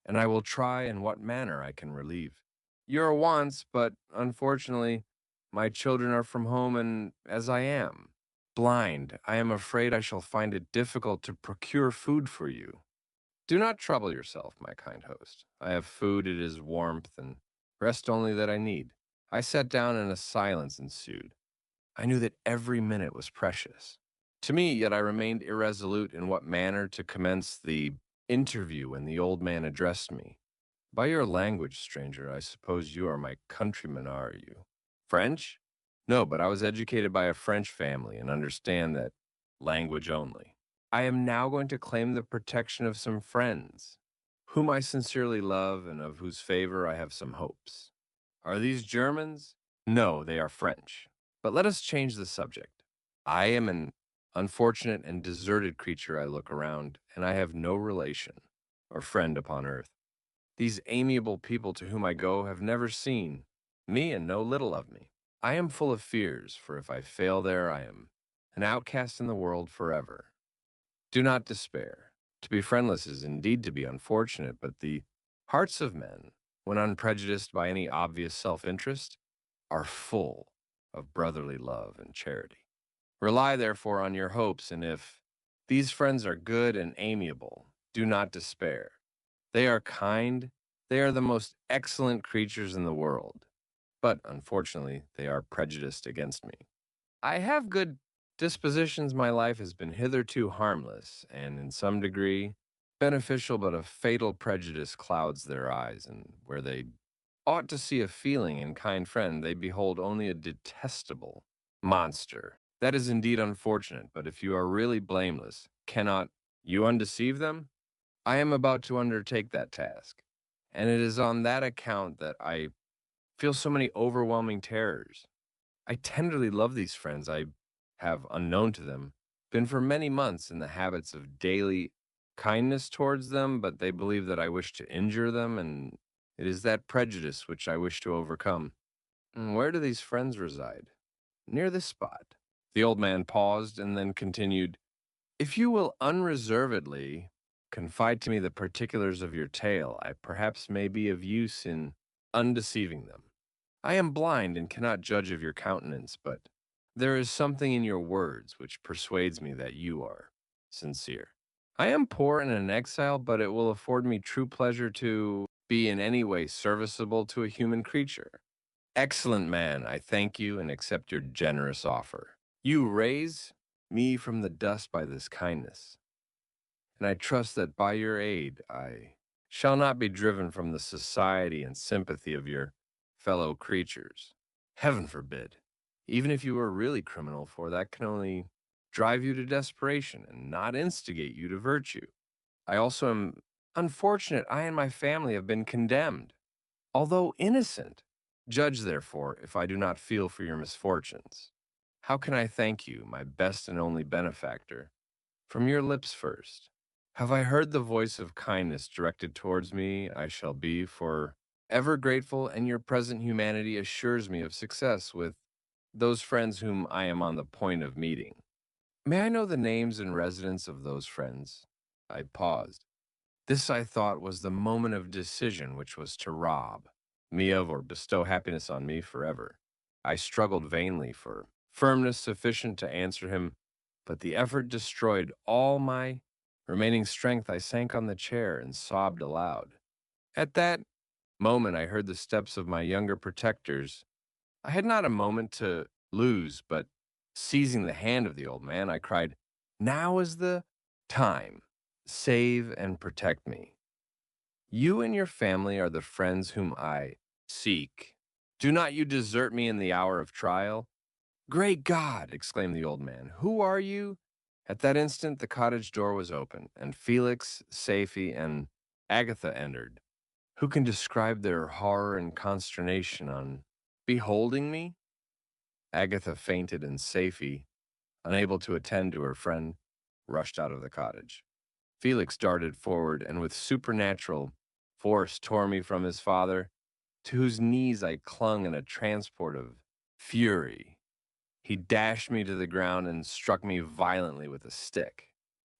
"and I will try in what manner I can relieve your wants, but unfortunately, my children are from home, and as I am blind, I am afraid I shall find it difficult to procure food for you. Do not trouble yourself, my kind host. I have food, it is warmth, and rest only that I need." I sat down, and a silence ensued. I knew that every minute was precious to me, yet I remained irresolute in what manner to commence the interview when the old man addressed me. "By your language, stranger, I suppose you are my countryman, are you? French?" "No, but I was educated by a French family and understand that language only. I am now going to claim the protection of some friends, whom I sincerely love and of whose favor I have some hopes. Are these Germans?" "No, they are French. But let us change the subject. I am an unfortunate and deserted creature. I look around, and I have no relation or friend upon earth. These amiable people to whom I go have never seen me and know little of me. I am full of fears, for if I fail there, I am an outcast in the world forever. Do not despair. To be friendless is indeed to be unfortunate, but the hearts of men, when unprejudiced by any obvious self-interest, are full of brotherly love and charity. Rely therefore on your hopes, and if these friends are good and amiable, do not despair. They are kind, they are the most excellent creatures in the world, but unfortunately, they are prejudiced against me. I have good dispositions. My life has been hitherto harmless, and in some degree beneficial, but a fatal prejudice clouds their eyes, and where they ought to see a feeling and kind friend, they behold only a detestable monster. That is indeed unfortunate, but if you are really blameless, cannot you undeceive them? I am about to undertake that task, and it is on that account that I feel so many overwhelming terrors. I tenderly love these friends. I have, unknown to them, been for many months in the habits of daily kindness towards them, but they believe that I wish to injure them, and it is that prejudice which I wish to overcome. Where do these friends reside? Near this spot." The old man paused and then continued, "If you will unreservedly confide to me the particulars of your tale, I perhaps may be of use in undeceiving them. I am blind and cannot judge of your countenance, but there is something in your words which persuades me that you are sincere. I am poor and an exile, but it will afford me true pleasure to be in any way serviceable to a human creature." "Excellent man, I thank you and accept your generous offer. You raise me from the dust by this kindness, and I trust that by your aid I shall not be driven from the society and sympathy of your fellow creatures. Heaven forbid! Even if you were really criminal, for that can only drive you to desperation and not instigate you to virtue. I also am unfortunate I and my family have been condemned, although innocent. Judge, therefore, if I do not feel for your misfortunes. How can I thank you, my best and only benefactor? From your lips first. Have I heard the voice of kindness directed towards me? I shall be for ever grateful, and your present humanity assures me of success with those friends whom I am on the point of meeting. May I know the names and residence of those friends? I paused. This, I thought, was the moment of decision which was to rob me of or bestow happiness on me forever. I struggled vainly for firmness sufficient to answer him, but the effort destroyed all my remaining strength. I sank on the chair and sobbed aloud. At that moment, I heard the steps of my younger protectors. I had not a moment to lose, but seizing the hand of the old man, I cried, "Now is the time. Save and protect me. You and your family are the friends whom I seek. Do not you desert me in the hour of trial?" "Great God!" exclaimed the old man. "Who are you?" At that instant, the cottage door was open, and Felix, Safie, and Agatha entered. Who can describe their horror and consternation on beholding me? Agatha fainted, and Safie, unable to attend to her friend, rushed out of the cottage. Felix darted forward and with supernatural force tore me from his father, to whose knees I clung in a transport of fury. He dashed me to the ground and struck me violently with a stick.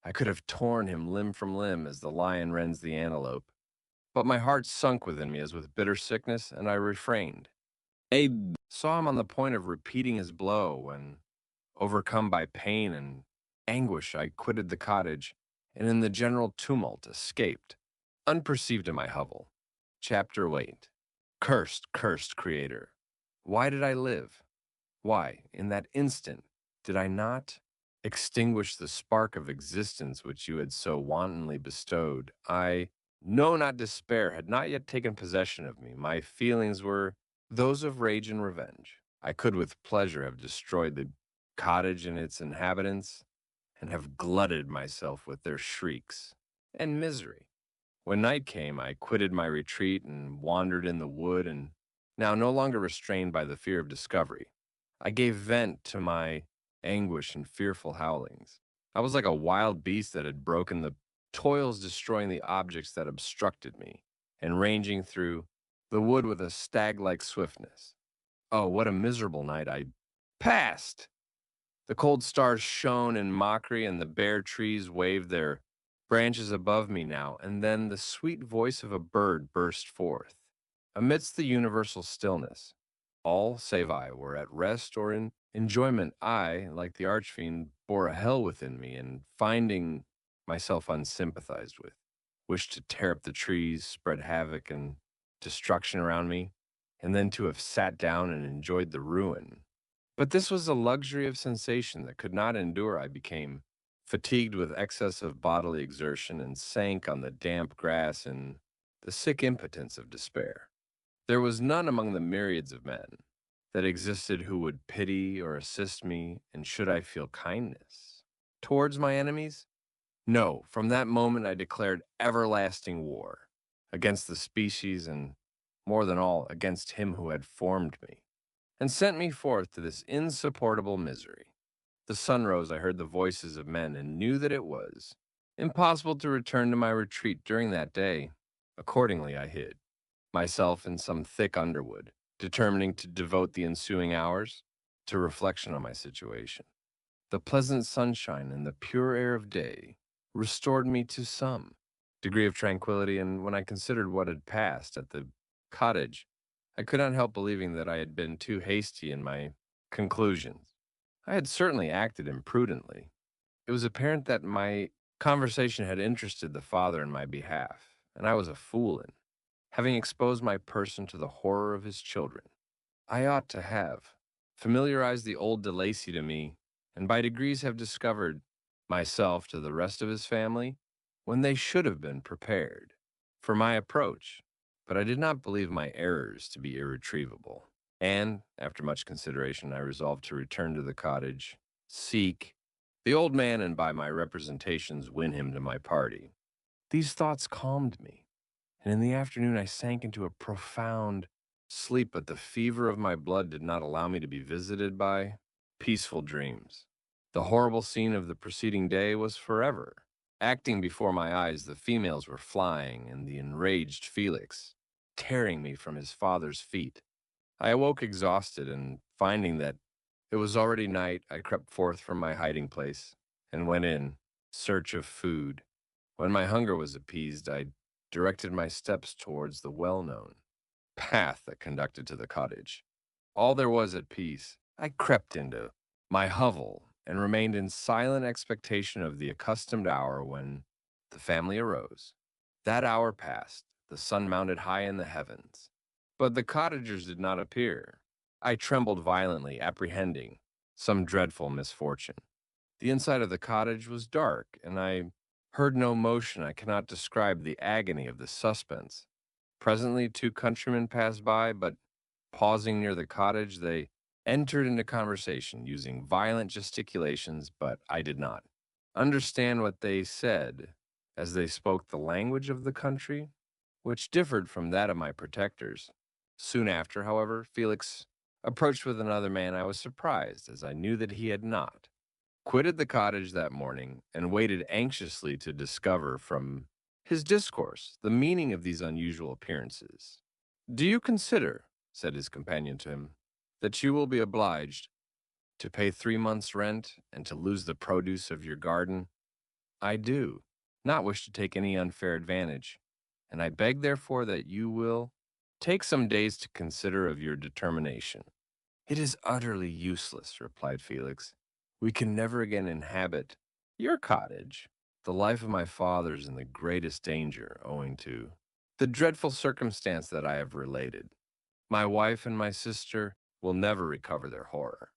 I could have torn him limb from limb as the lion rends the antelope, but my heart sunk within me as with bitter sickness, and I refrained. I saw him on the point of repeating his blow when, overcome by pain and anguish, I quitted the cottage, and in the general tumult escaped, unperceived in my hovel. Chapter 8. Cursed, cursed Creator! Why did I live? Why, in that instant, did I not extinguish the spark of existence which you had so wantonly bestowed? No, not despair, had not yet taken possession of me. My feelings were those of rage and revenge. I could with pleasure have destroyed the cottage and its inhabitants, and have glutted myself with their shrieks and misery. When night came, I quitted my retreat and wandered in the wood, and now no longer restrained by the fear of discovery, I gave vent to my anguish and fearful howlings. I was like a wild beast that had broken the toils, destroying the objects that obstructed me, and ranging through the wood with a stag-like swiftness. Oh, what a miserable night I passed! The cold stars shone in mockery, and the bare trees waved their branches above me now, and then the sweet voice of a bird burst forth. Amidst the universal stillness, all, save I, were at rest or in enjoyment. I, like the archfiend, bore a hell within me, and finding myself unsympathized with, wished to tear up the trees, spread havoc and destruction around me, and then to have sat down and enjoyed the ruin. But this was a luxury of sensation that could not endure. I became fatigued with excess of bodily exertion and sank on the damp grass in the sick impotence of despair. There was none among the myriads of men that existed who would pity or assist me, and should I feel kindness towards my enemies? No, from that moment I declared everlasting war against the species, and more than all, against him who had formed me and sent me forth to this insupportable misery. The sun rose, I heard the voices of men, and knew that it was impossible to return to my retreat during that day. Accordingly, I hid myself in some thick underwood, determining to devote the ensuing hours to reflection on my situation. The pleasant sunshine and the pure air of day restored me to some degree of tranquility, and when I considered what had passed at the cottage, I could not help believing that I had been too hasty in my conclusions. I had certainly acted imprudently. It was apparent that my conversation had interested the father in my behalf, and I was a fool in having exposed my person to the horror of his children. I ought to have familiarized the old De Lacy to me, and by degrees have discovered myself to the rest of his family, when they should have been prepared for my approach. But I did not believe my errors to be irretrievable, and, after much consideration, I resolved to return to the cottage, seek the old man and by my representations win him to my party. These thoughts calmed me, and in the afternoon I sank into a profound sleep, but the fever of my blood did not allow me to be visited by peaceful dreams. The horrible scene of the preceding day was forever. Acting before my eyes, the females were flying, and the enraged Felix tearing me from his father's feet. I awoke exhausted, and finding that it was already night, I crept forth from my hiding place and went in search of food. When my hunger was appeased, I directed my steps towards the well-known path that conducted to the cottage. All there was at peace, I crept into my hovel and remained in silent expectation of the accustomed hour when the family arose. That hour passed, the sun mounted high in the heavens, but the cottagers did not appear. I trembled violently, apprehending some dreadful misfortune. The inside of the cottage was dark, and I heard no motion. I cannot describe the agony of the suspense. Presently, two countrymen passed by, but pausing near the cottage, they entered into conversation, using violent gesticulations, but I did not understand what they said, as they spoke the language of the country, which differed from that of my protectors. Soon after, however, Felix approached with another man. I was surprised, as I knew that he had not quitted the cottage that morning, and waited anxiously to discover from his discourse the meaning of these unusual appearances. "Do you consider," said his companion to him, "that you will be obliged to pay 3 months' rent and to lose the produce of your garden?" "I do not wish to take any unfair advantage, and I beg therefore that you will take some days to consider of your determination." "It is utterly useless," replied Felix. "We can never again inhabit your cottage. The life of my father is in the greatest danger, owing to the dreadful circumstance that I have related. My wife and my sister will never recover their horror.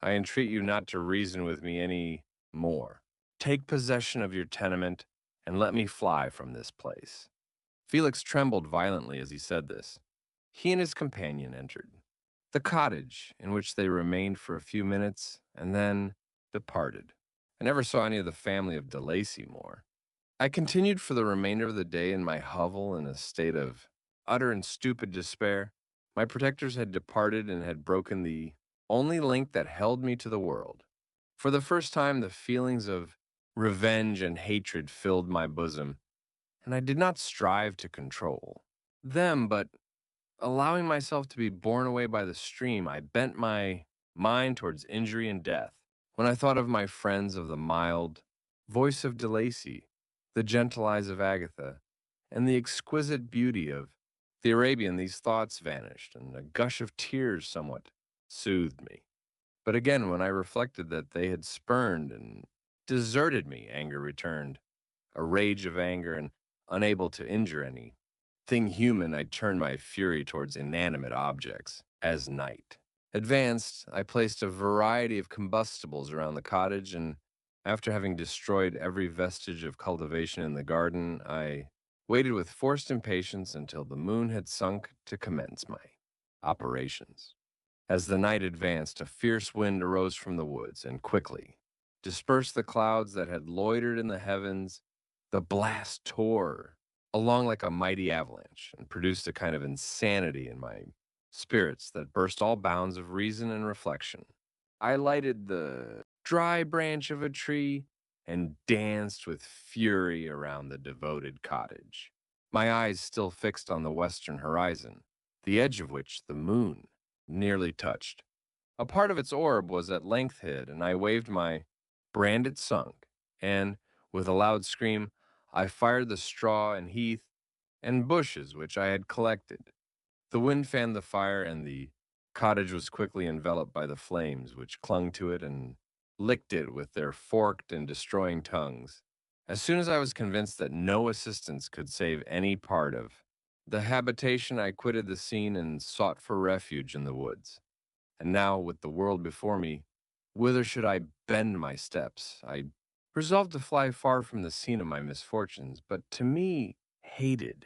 I entreat you not to reason with me any more. Take possession of your tenement, and let me fly from this place." Felix trembled violently as he said this. He and his companion entered the cottage, in which they remained for a few minutes and then departed. I never saw any of the family of De Lacy more. I continued for the remainder of the day in my hovel in a state of utter and stupid despair. My protectors had departed and had broken the only link that held me to the world. For the first time, the feelings of revenge and hatred filled my bosom, and I did not strive to control them, but allowing myself to be borne away by the stream, I bent my mind towards injury and death. When I thought of my friends, of the mild voice of De Lacy, the gentle eyes of Agatha, and the exquisite beauty of the Arabian, these thoughts vanished, and a gush of tears somewhat soothed me. But again, when I reflected that they had spurned and deserted me, anger returned, a rage of anger, and unable to injure any thing human, I turned my fury towards inanimate objects. As night advanced, I placed a variety of combustibles around the cottage, and after having destroyed every vestige of cultivation in the garden, I waited with forced impatience until the moon had sunk to commence my operations. As the night advanced, a fierce wind arose from the woods and quickly dispersed the clouds that had loitered in the heavens. The blast tore along like a mighty avalanche and produced a kind of insanity in my spirits that burst all bounds of reason and reflection. I lighted the dry branch of a tree and danced with fury around the devoted cottage, my eyes still fixed on the western horizon, the edge of which the moon nearly touched. A part of its orb was at length hid, and I waved my brand it sunk, and, with a loud scream, I fired the straw and heath and bushes which I had collected. The wind fanned the fire, and the cottage was quickly enveloped by the flames, which clung to it and licked it with their forked and destroying tongues. As soon as I was convinced that no assistance could save any part of the habitation, I quitted the scene and sought for refuge in the woods. And now, with the world before me, whither should I bend my steps? I resolved to fly far from the scene of my misfortunes, but to me, hated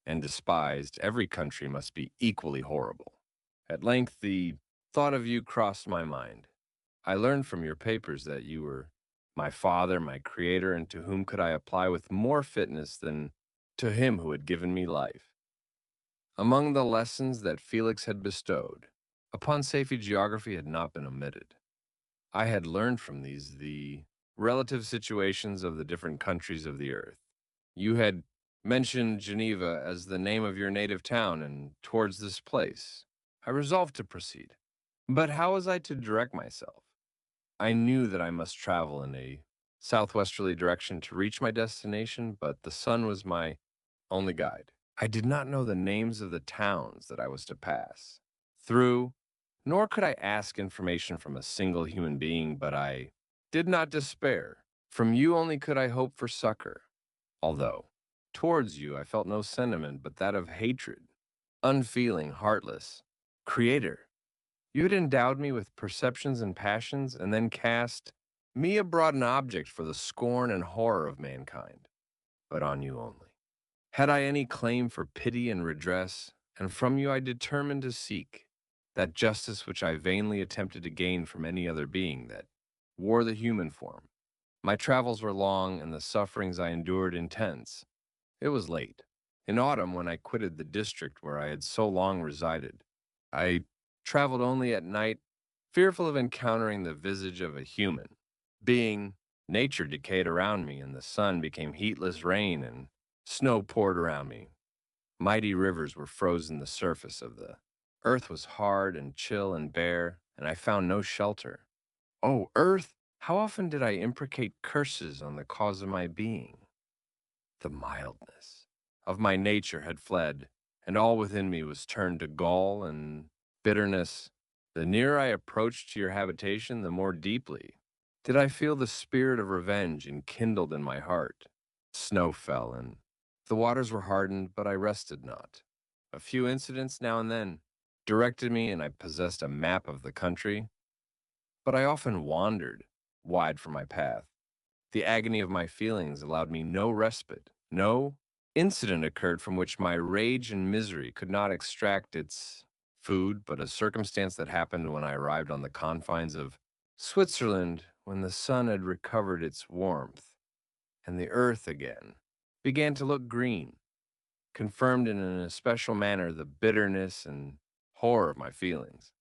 and despised, every country must be equally horrible. At length, the thought of you crossed my mind. I learned from your papers that you were my Father, my Creator, and to whom could I apply with more fitness than to him who had given me life? Among the lessons that Felix had bestowed upon Safety, geography had not been omitted. I had learned from these the relative situations of the different countries of the earth. You had mentioned Geneva as the name of your native town, and towards this place I resolved to proceed. But how was I to direct myself? I knew that I must travel in a southwesterly direction to reach my destination, but the sun was my only guide. I did not know the names of the towns that I was to pass through, nor could I ask information from a single human being, but I did not despair. From you only could I hope for succor, although towards you I felt no sentiment but that of hatred, unfeeling, heartless. Creator, you had endowed me with perceptions and passions, and then cast me abroad an object for the scorn and horror of mankind, but on you only. Had I any claim for pity and redress, and from you I determined to seek that justice which I vainly attempted to gain from any other being that wore the human form. My travels were long, and the sufferings I endured intense. It was late, in autumn, when I quitted the district where I had so long resided. I traveled only at night, fearful of encountering the visage of a human being. Nature decayed around me, and the sun became heatless rain, and snow poured around me. Mighty rivers were frozen the surface of the earth was hard and chill and bare, and I found no shelter. O earth, how often did I imprecate curses on the cause of my being? The mildness of my nature had fled, and all within me was turned to gall and bitterness. The nearer I approached to your habitation, the more deeply did I feel the spirit of revenge enkindled in my heart. Snow fell, and the waters were hardened, but I rested not. A few incidents now and then directed me, and I possessed a map of the country, but I often wandered wide from my path. The agony of my feelings allowed me no respite. No incident occurred from which my rage and misery could not extract its food, but a circumstance that happened when I arrived on the confines of Switzerland, when the sun had recovered its warmth, and the earth again began to look green, confirmed in an especial manner the bitterness and horror of my feelings.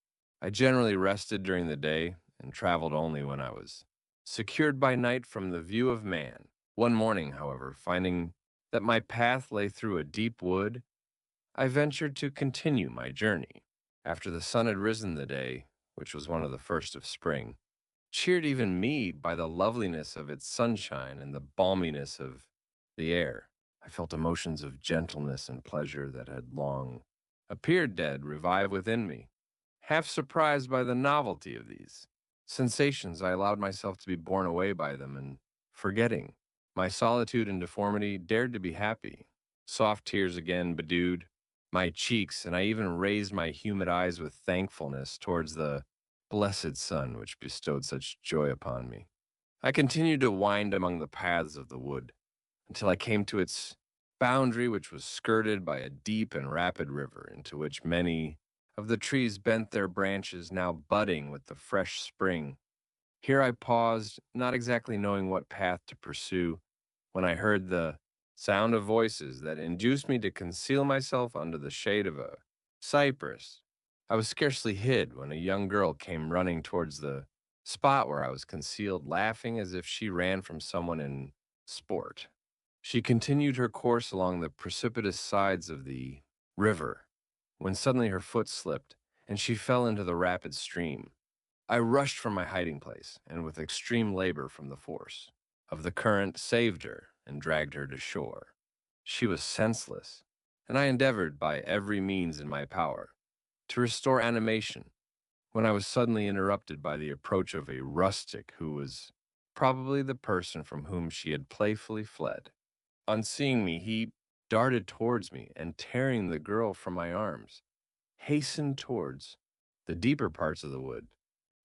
I generally rested during the day and traveled only when I was secured by night from the view of man. One morning, however, finding that my path lay through a deep wood, I ventured to continue my journey. After the sun had risen, the day, which was one of the first of spring, cheered even me by the loveliness of its sunshine and the balminess of the air. I felt emotions of gentleness and pleasure that had long appeared dead revive within me. Half surprised by the novelty of these sensations, I allowed myself to be borne away by them, and forgetting my solitude and deformity, dared to be happy. Soft tears again bedewed my cheeks, and I even raised my humid eyes with thankfulness towards the blessed sun which bestowed such joy upon me. I continued to wind among the paths of the wood until I came to its boundary, which was skirted by a deep and rapid river, into which many of the trees bent their branches, now budding with the fresh spring. Here I paused, not exactly knowing what path to pursue, when I heard the sound of voices that induced me to conceal myself under the shade of a cypress. I was scarcely hid when a young girl came running towards the spot where I was concealed, laughing as if she ran from someone in sport. She continued her course along the precipitous sides of the river, when suddenly her foot slipped, and she fell into the rapid stream. I rushed from my hiding place, and with extreme labor from the force of the current saved her and dragged her to shore. She was senseless, and I endeavored by every means in my power to restore animation, when I was suddenly interrupted by the approach of a rustic who was probably the person from whom she had playfully fled. On seeing me, he darted towards me, and tearing the girl from my arms, hastened towards the deeper parts of the wood.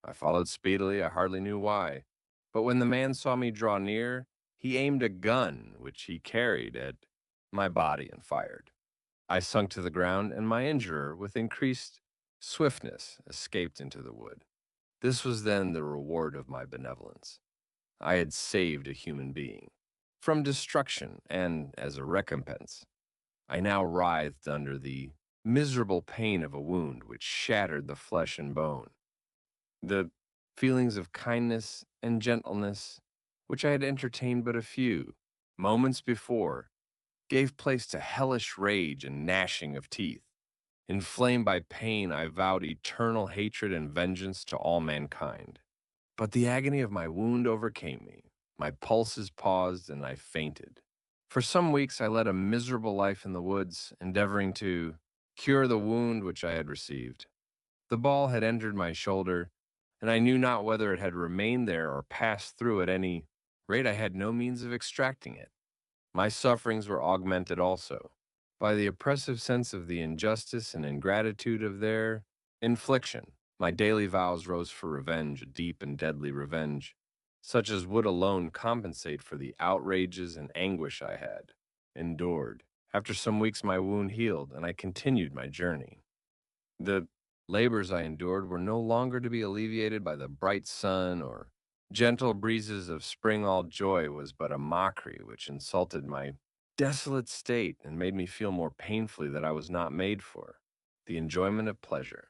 I followed speedily, I hardly knew why. But when the man saw me draw near, he aimed a gun which he carried at my body and fired. I sunk to the ground, and my injurer, with increased swiftness, escaped into the wood. This was then the reward of my benevolence. I had saved a human being from destruction, and as a recompense, I now writhed under the miserable pain of a wound which shattered the flesh and bone. The feelings of kindness and gentleness, which I had entertained but a few moments before, gave place to hellish rage and gnashing of teeth. Inflamed by pain, I vowed eternal hatred and vengeance to all mankind. But the agony of my wound overcame me. My pulses paused, and I fainted. For some weeks, I led a miserable life in the woods, endeavoring to cure the wound which I had received. The ball had entered my shoulder, and I knew not whether it had remained there or passed through. At any rate, I had no means of extracting it. My sufferings were augmented also by the oppressive sense of the injustice and ingratitude of their infliction. My daily vows rose for revenge, a deep and deadly revenge, such as would alone compensate for the outrages and anguish I had endured. After some weeks, my wound healed, and I continued my journey. The labors I endured were no longer to be alleviated by the bright sun or gentle breezes of spring. All joy was but a mockery which insulted my desolate state and made me feel more painfully that I was not made for the enjoyment of pleasure.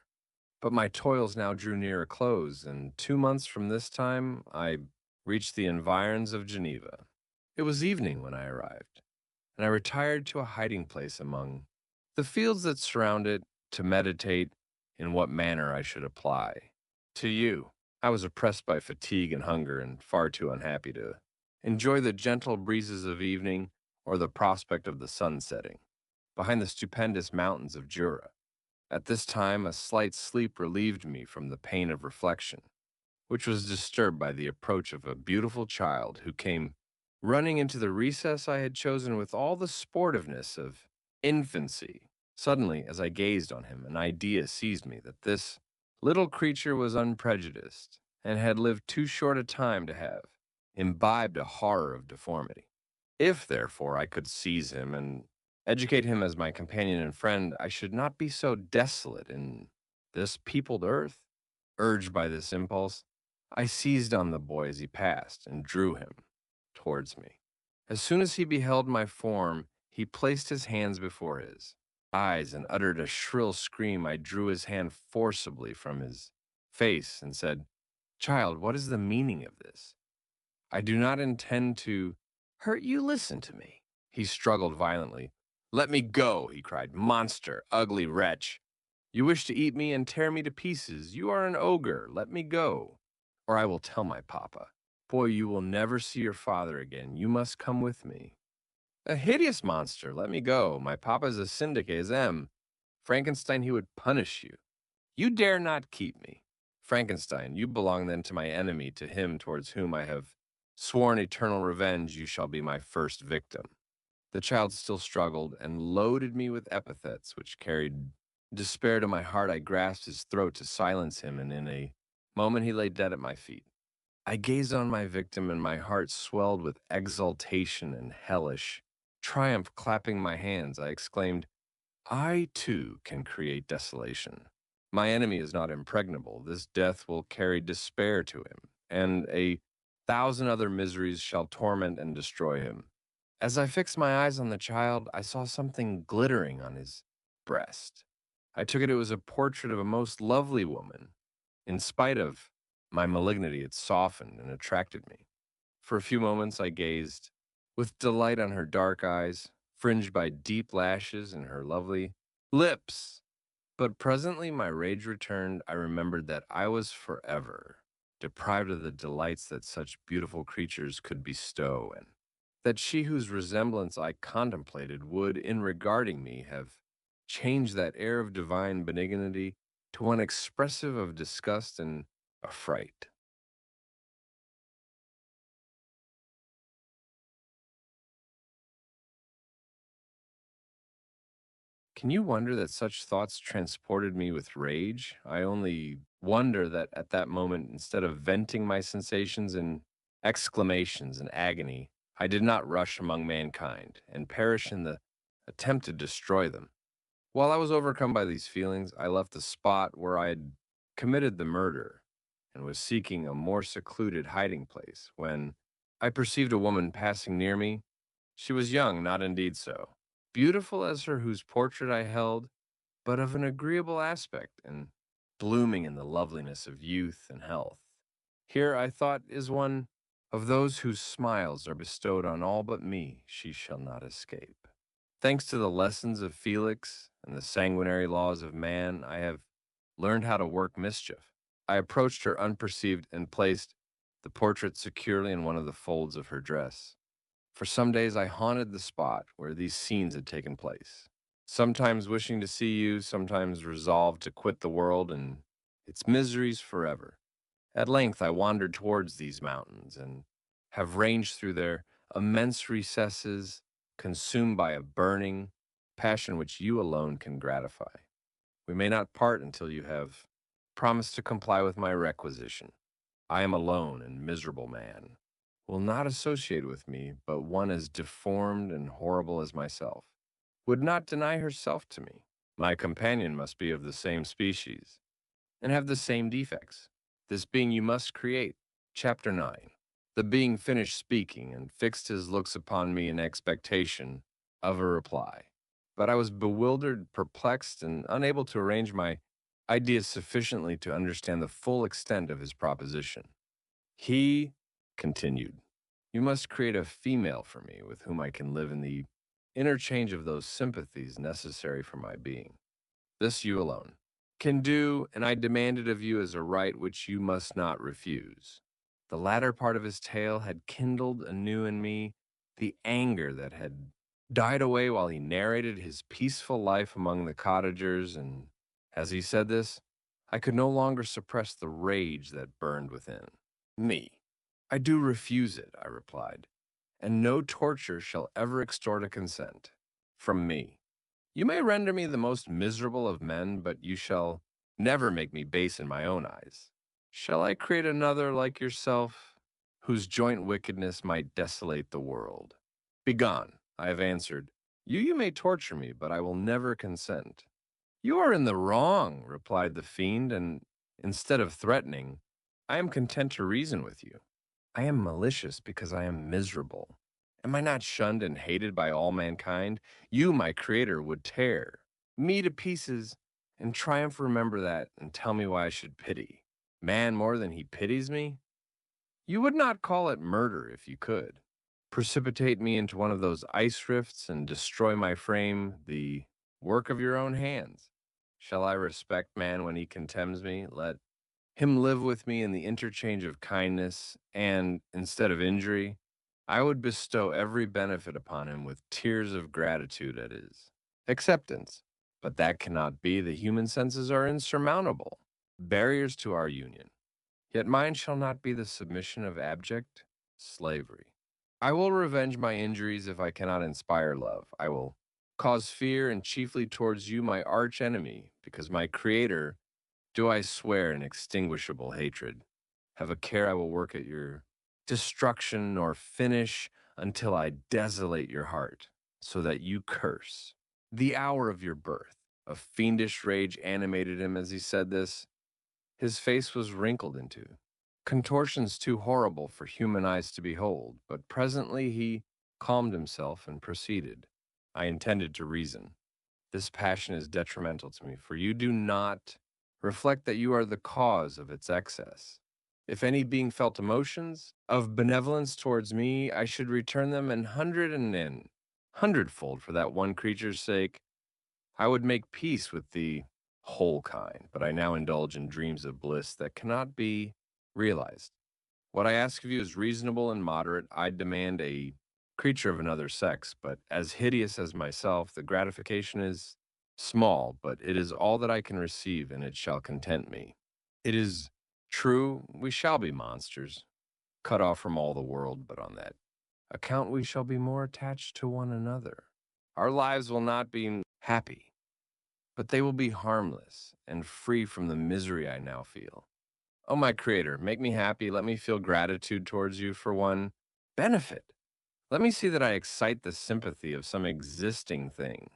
But my toils now drew near a close, and 2 months from this time I reached the environs of Geneva. It was evening when I arrived, and I retired to a hiding place among the fields that surround it to meditate in what manner I should apply to you. I was oppressed by fatigue and hunger, and far too unhappy to enjoy the gentle breezes of evening or the prospect of the sun setting behind the stupendous mountains of Jura. At this time, a slight sleep relieved me from the pain of reflection, which was disturbed by the approach of a beautiful child who came running into the recess I had chosen with all the sportiveness of infancy. Suddenly, as I gazed on him, an idea seized me that this little creature was unprejudiced and had lived too short a time to have imbibed a horror of deformity. If, therefore, I could seize him and educate him as my companion and friend, I should not be so desolate in this peopled earth. Urged by this impulse, I seized on the boy as he passed and drew him towards me. As soon as he beheld my form, he placed his hands before his eyes and uttered a shrill scream. I drew his hand forcibly from his face and said, "Child, what is the meaning of this? I do not intend to hurt you. Listen to me." He struggled violently. "Let me go," he cried. "Monster, ugly wretch. You wish to eat me and tear me to pieces. You are an ogre. Let me go, or I will tell my papa. Boy, you will never see your father again. You must come with me." "A hideous monster. Let me go. My papa is a syndicate, is M. Frankenstein, he would punish you. You dare not keep me. Frankenstein, you belong then to my enemy, to him towards whom I have sworn eternal revenge. You shall be my first victim." The child still struggled and loaded me with epithets which carried despair to my heart. I grasped his throat to silence him, and in a moment he lay dead at my feet. I gazed on my victim, and my heart swelled with exultation and hellish triumph. Clapping my hands, I exclaimed, "I, too, can create desolation. My enemy is not impregnable. This death will carry despair to him, and a thousand other miseries shall torment and destroy him." As I fixed my eyes on the child, I saw something glittering on his breast. I took it was a portrait of a most lovely woman. In spite of my malignity, it softened and attracted me. For a few moments, I gazed with delight on her dark eyes, fringed by deep lashes, and her lovely lips. But presently my rage returned. I remembered that I was forever deprived of the delights that such beautiful creatures could bestow, and that she whose resemblance I contemplated would, in regarding me, have changed that air of divine benignity to one expressive of disgust and affright. Can you wonder that such thoughts transported me with rage? I only wonder that at that moment, instead of venting my sensations in exclamations and agony, I did not rush among mankind and perish in the attempt to destroy them. While I was overcome by these feelings, I left the spot where I had committed the murder, and was seeking a more secluded hiding place when I perceived a woman passing near me. She was young, not indeed so, beautiful as her whose portrait I held, but of an agreeable aspect and blooming in the loveliness of youth and health. Here, I thought, is one of those whose smiles are bestowed on all but me, she shall not escape. Thanks to the lessons of Felix and the sanguinary laws of man, I have learned how to work mischief. I approached her unperceived and placed the portrait securely in one of the folds of her dress. For some days I haunted the spot where these scenes had taken place, sometimes wishing to see you, sometimes resolved to quit the world and its miseries forever. At length I wandered towards these mountains and have ranged through their immense recesses, consumed by a burning passion which you alone can gratify. We may not part until you have promised to comply with my requisition. I am a lone and miserable man. Will not associate with me, but one as deformed and horrible as myself. Would not deny herself to me. My companion must be of the same species, and have the same defects. This being you must create. Chapter 9. The being finished speaking and fixed his looks upon me in expectation of a reply. But I was bewildered, perplexed, and unable to arrange my ideas sufficiently to understand the full extent of his proposition. He continued, you must create a female for me with whom I can live in the interchange of those sympathies necessary for my being. This you alone can do, and I demand it of you as a right which you must not refuse. The latter part of his tale had kindled anew in me the anger that had died away while he narrated his peaceful life among the cottagers, and as he said this, I could no longer suppress the rage that burned within me. I do refuse it, I replied, and no torture shall ever extort a consent from me. You may render me the most miserable of men, but you shall never make me base in my own eyes. Shall I create another like yourself, whose joint wickedness might desolate the world? Begone, I have answered. You may torture me, but I will never consent. You are in the wrong, replied the fiend, and instead of threatening, I am content to reason with you. I am malicious because I am miserable. Am I not shunned and hated by all mankind? You, my creator, would tear me to pieces and triumph. Remember that and tell me why I should pity man more than he pities me? You would not call it murder if you could. Precipitate me into one of those ice rifts and destroy my frame, the work of your own hands. Shall I respect man when he contemns me? Let him live with me in the interchange of kindness, and instead of injury, I would bestow every benefit upon him with tears of gratitude at his acceptance. But that cannot be. The human senses are insurmountable barriers to our union. Yet mine shall not be the submission of abject slavery. I will revenge my injuries if I cannot inspire love. I will cause fear, and chiefly towards you, my arch enemy, because my creator do I swear inextinguishable hatred. Have a care I will work at your destruction nor finish until I desolate your heart, so that you curse. The hour of your birth. A fiendish rage animated him as he said this. His face was wrinkled into contortions too horrible for human eyes to behold, but presently he calmed himself and proceeded. I intended to reason. This passion is detrimental to me, for you do not reflect that you are the cause of its excess. If any being felt emotions of benevolence towards me, I should return them an hundred and an hundredfold for that one creature's sake. I would make peace with the whole kind, but I now indulge in dreams of bliss that cannot be realized. What I ask of you is reasonable and moderate. I demand a creature of another sex, but as hideous as myself, the gratification is small, but it is all that I can receive, and it shall content me. It is true, we shall be monsters, cut off from all the world, but on that account we shall be more attached to one another. Our lives will not be happy, but they will be harmless and free from the misery I now feel. Oh, my Creator, make me happy. Let me feel gratitude towards you for one benefit. Let me see that I excite the sympathy of some existing thing.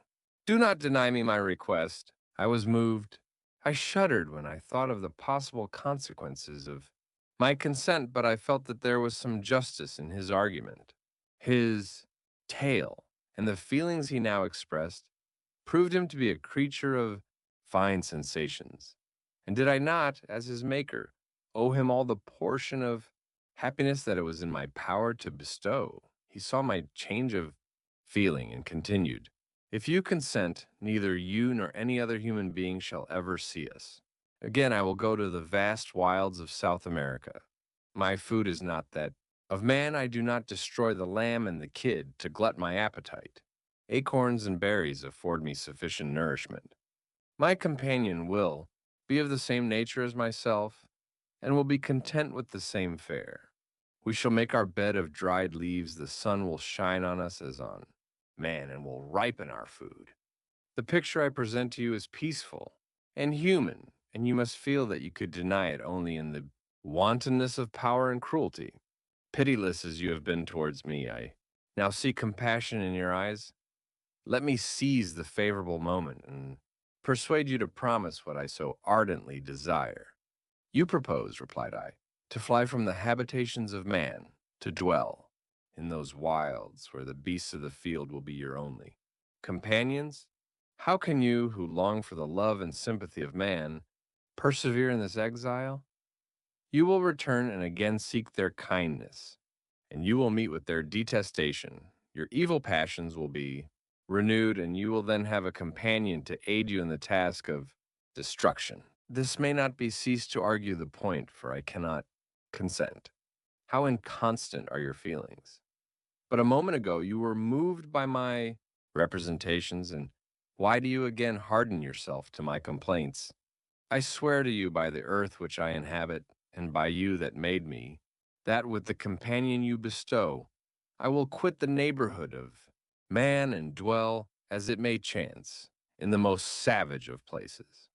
Do not deny me my request. I was moved. I shuddered when I thought of the possible consequences of My consent, but I felt that there was some justice in his argument. His tale and the feelings he now expressed proved him to be a creature of fine sensations. And did I not, as his maker, owe him all the portion of happiness that it was in my power to bestow? He saw my change of feeling and continued, "If you consent, neither you nor any other human being shall ever see us. Again, I will go to the vast wilds of South America. My food is not that. Of man I do not destroy the lamb and the kid to glut my appetite. Acorns and berries afford me sufficient nourishment. My companion will be of the same nature as myself, and will be content with the same fare. We shall make our bed of dried leaves, the sun will shine on us as on man, and will ripen our food. The picture I present to you is peaceful and human, and you must feel that you could deny it only in the wantonness of power and cruelty. Pitiless as you have been towards me, I now see compassion in your eyes. Let me seize the favorable moment and persuade you to promise what I so ardently desire." "You propose," replied I, "to fly from the habitations of man, to dwell in those wilds where the beasts of the field will be your only companions? How can you, who long for the love and sympathy of man, persevere in this exile? You will return and again seek their kindness, and you will meet with their detestation. Your evil passions will be renewed, and you will then have a companion to aid you in the task of destruction. This may not be ceased to argue the point, for I cannot consent. How inconstant are your feelings! But a moment ago you were moved by my representations, and why do you again harden yourself to my complaints? I swear to you by the earth which I inhabit, and by you that made me, that with the companion you bestow, I will quit the neighborhood of man and dwell, as it may chance, in the most savage of places.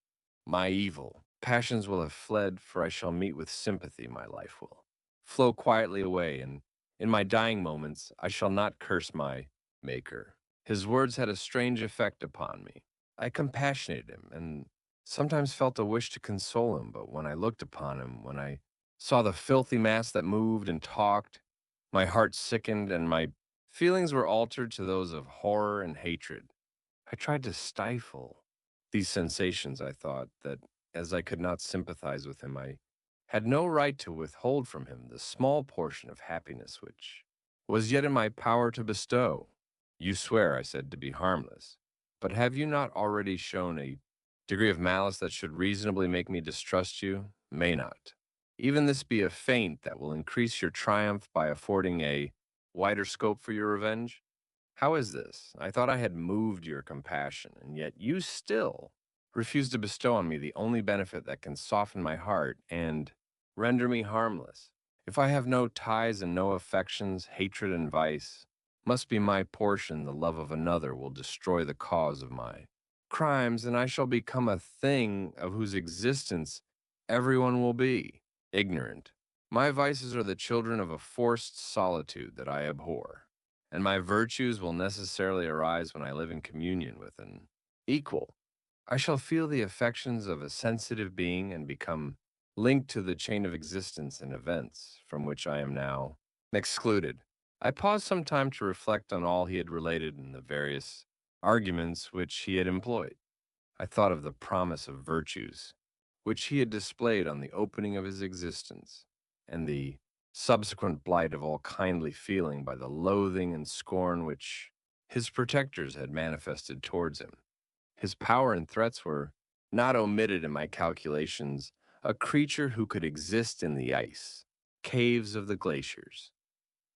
My evil passions will have fled, for I shall meet with sympathy. My life will flow quietly away, and in my dying moments I shall not curse my Maker. His words had a strange effect upon me. I compassionated him, and sometimes felt a wish to console him, but when I looked upon him, when I saw the filthy mass that moved and talked, my heart sickened, and my feelings were altered to those of horror and hatred. I tried to stifle these sensations. I thought that as I could not sympathize with him, I had no right to withhold from him the small portion of happiness which was yet in my power to bestow. "You swear," I said, "to be harmless, but have you not already shown a degree of malice that should reasonably make me distrust you? May not even this be a feint that will increase your triumph by affording a wider scope for your revenge? How is this? I thought I had moved your compassion, and yet you still refuse to bestow on me the only benefit that can soften my heart and render me harmless. If I have no ties and no affections, hatred and vice must be my portion. The love of another will destroy the cause of my crimes, and I shall become a thing of whose existence everyone will be ignorant. My vices are the children of a forced solitude that I abhor, and my virtues will necessarily arise when I live in communion with an equal. I shall feel the affections of a sensitive being and become linked to the chain of existence and events from which I am now excluded." I paused some time to reflect on all he had related and the various arguments which he had employed. I thought of the promise of virtues which he had displayed on the opening of his existence, and the subsequent blight of all kindly feeling by the loathing and scorn which his protectors had manifested towards him. His power and threats were not omitted in my calculations. A creature who could exist in the ice, caves of the glaciers,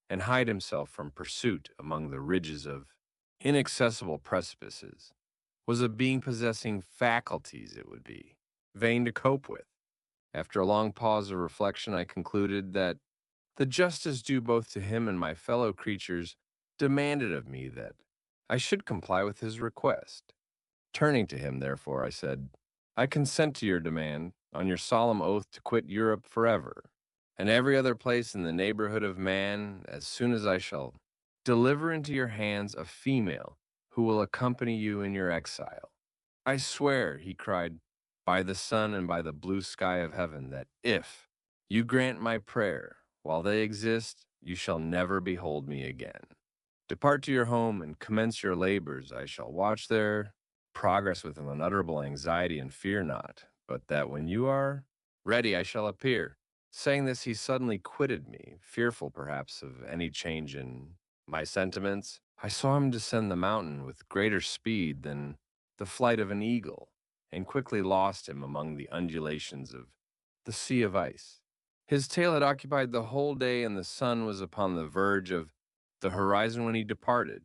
and hide himself from pursuit among the ridges of inaccessible precipices, was a being possessing faculties it would be vain to cope with. After a long pause of reflection, I concluded that the justice due both to him and my fellow creatures demanded of me that I should comply with his request. Turning to him, therefore, I said, "I consent to your demand, on your solemn oath to quit Europe forever, and every other place in the neighborhood of man, as soon as I shall deliver into your hands a female who will accompany you in your exile. I swear," he cried, "by the sun and by the blue sky of heaven, that if You grant my prayer. While they exist, you shall never behold me again. Depart to your home and commence your labors. I shall watch their progress with an unutterable anxiety and fear not, but that when you are ready, I shall appear. Saying this, he suddenly quitted me, fearful perhaps of any change in my sentiments. I saw him descend the mountain with greater speed than the flight of an eagle, and quickly lost him among the undulations of the sea of ice. His tail had occupied the whole day, and the sun was upon the verge of the horizon when he departed.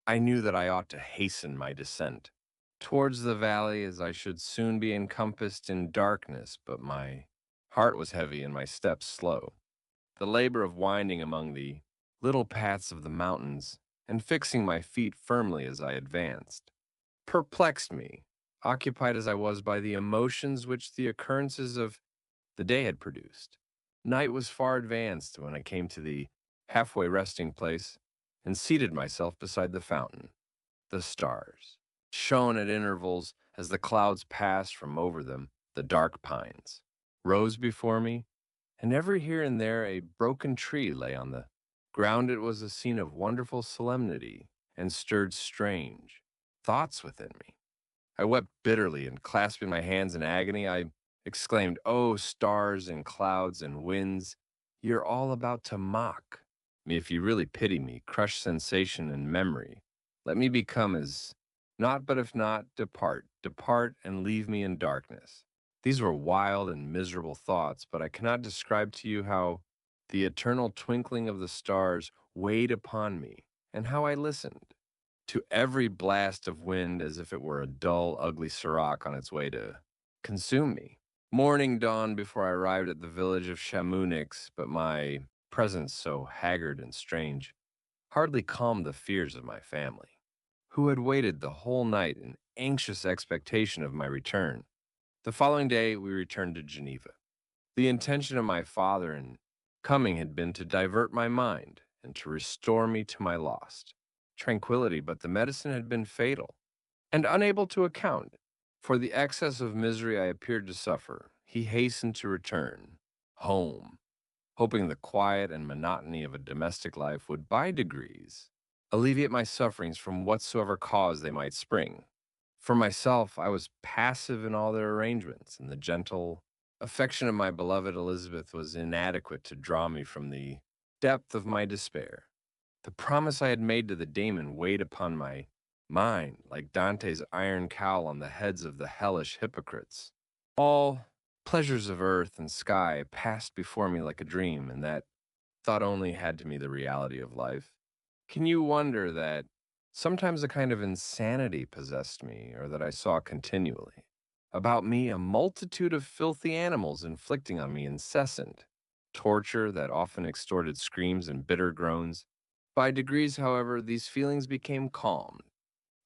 I knew that I ought to hasten my descent towards the valley, as I should soon be encompassed in darkness, but my heart was heavy and my steps slow. The labor of winding among the little paths of the mountains and fixing my feet firmly as I advanced perplexed me, occupied as I was by the emotions which the occurrences of the day had produced. Night was far advanced when I came to the halfway resting place and seated myself beside the fountain. The stars shone at intervals as the clouds passed from over them. The dark pines rose before me, and every here and there a broken tree lay on the ground. It was a scene of wonderful solemnity and stirred strange thoughts within me. I wept bitterly, and clasping my hands in agony, I exclaimed, "Oh, stars and clouds and winds, you're all about to mock me. If you really pity me, crush sensation and memory. Let me become as not, but if not, depart and leave me in darkness." These were wild and miserable thoughts, but I cannot describe to you how the eternal twinkling of the stars weighed upon me, and how I listened to every blast of wind as if it were a dull, ugly sirach on its way to consume me. Morning dawned before I arrived at the village of Chamonix, but my presence, so haggard and strange, hardly calmed the fears of my family, who had waited the whole night in anxious expectation of my return. The following day we returned to Geneva. The intention of my father in coming had been to divert my mind and to restore me to my lost tranquility, but the medicine had been fatal, and unable to account for the excess of misery I appeared to suffer, he hastened to return home, hoping the quiet and monotony of a domestic life would by degrees alleviate my sufferings from whatsoever cause they might spring. For myself, I was passive in all their arrangements, and the gentle affection of my beloved Elizabeth was inadequate to draw me from the depth of my despair. The promise I had made to the daemon weighed upon my mind like Dante's iron cowl on the heads of the hellish hypocrites. All pleasures of earth and sky passed before me like a dream, and that thought only had to me the reality of life. Can you wonder that sometimes a kind of insanity possessed me, or that I saw continually about me a multitude of filthy animals inflicting on me incessant torture that often extorted screams and bitter groans? By degrees, however, these feelings became calmed.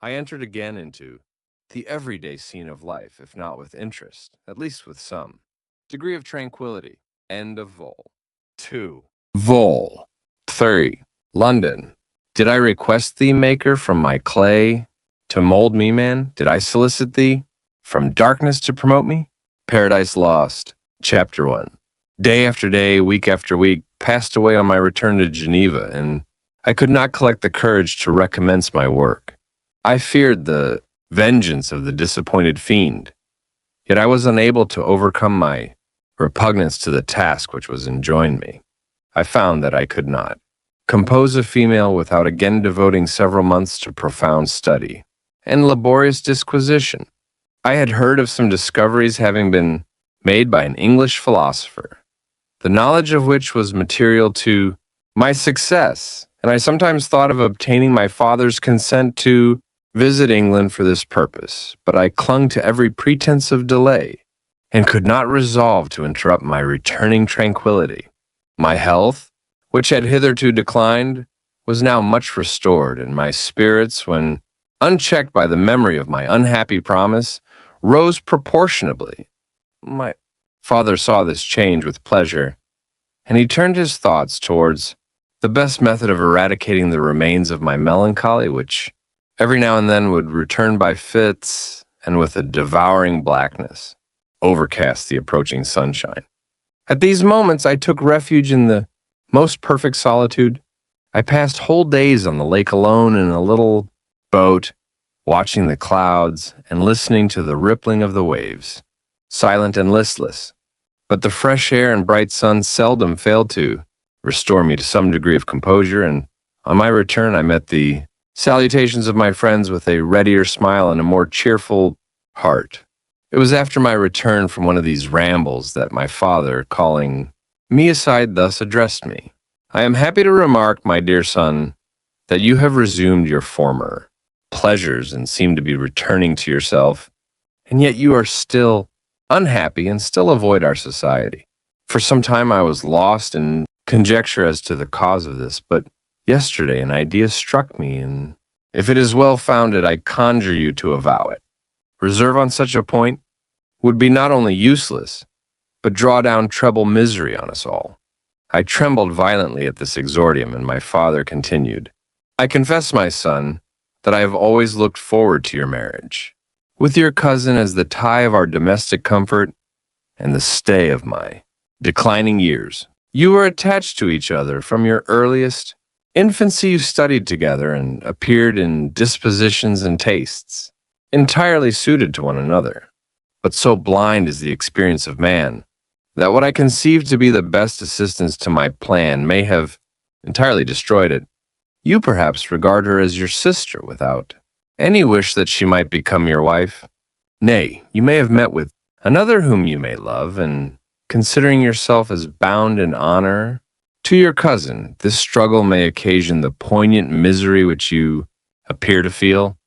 I entered again into the everyday scene of life, if not with interest, at least with some degree of tranquility. End of Vol. 2. Vol. 3. London. Did I request thee, Maker, from my clay to mold me, man? Did I solicit thee from darkness to promote me? Paradise Lost. Chapter 1. Day after day, week after week, passed away on my return to Geneva, and I could not collect the courage to recommence my work. I feared the vengeance of the disappointed fiend, yet I was unable to overcome my repugnance to the task which was enjoined me. I found that I could not compose a female without again devoting several months to profound study and laborious disquisition. I had heard of some discoveries having been made by an English philosopher, the knowledge of which was material to my success, and I sometimes thought of obtaining my father's consent to visit England for this purpose, but I clung to every pretense of delay, and could not resolve to interrupt my returning tranquility. My health, which had hitherto declined, was now much restored, and my spirits, when unchecked by the memory of my unhappy promise, rose proportionably. My father saw this change with pleasure, and he turned his thoughts towards the best method of eradicating the remains of my melancholy, which every now and then would return by fits and with a devouring blackness overcast the approaching sunshine. At these moments, I took refuge in the most perfect solitude. I passed whole days on the lake alone in a little boat, watching the clouds and listening to the rippling of the waves, silent and listless. But the fresh air and bright sun seldom failed to restore me to some degree of composure, and on my return I met the salutations of my friends with a readier smile and a more cheerful heart. It was after my return from one of these rambles that my father, calling me aside, thus addressed me. I am happy to remark, my dear son, that you have resumed your former pleasures and seem to be returning to yourself, and yet you are still unhappy and still avoid our society. For some time I was lost in conjecture as to the cause of this, but yesterday an idea struck me, and if it is well founded, I conjure you to avow it. Reserve on such a point would be not only useless, but draw down treble misery on us all. I trembled violently at this exordium, and my father continued, I confess, my son, that I have always looked forward to your marriage, with your cousin as the tie of our domestic comfort and the stay of my declining years. You were attached to each other from your earliest infancy. You studied together and appeared in dispositions and tastes entirely suited to one another. But so blind is the experience of man that what I conceived to be the best assistance to my plan may have entirely destroyed it. You perhaps regard her as your sister without any wish that she might become your wife. Nay, you may have met with another whom you may love, and considering yourself as bound in honor to your cousin, this struggle may occasion the poignant misery which you appear to feel.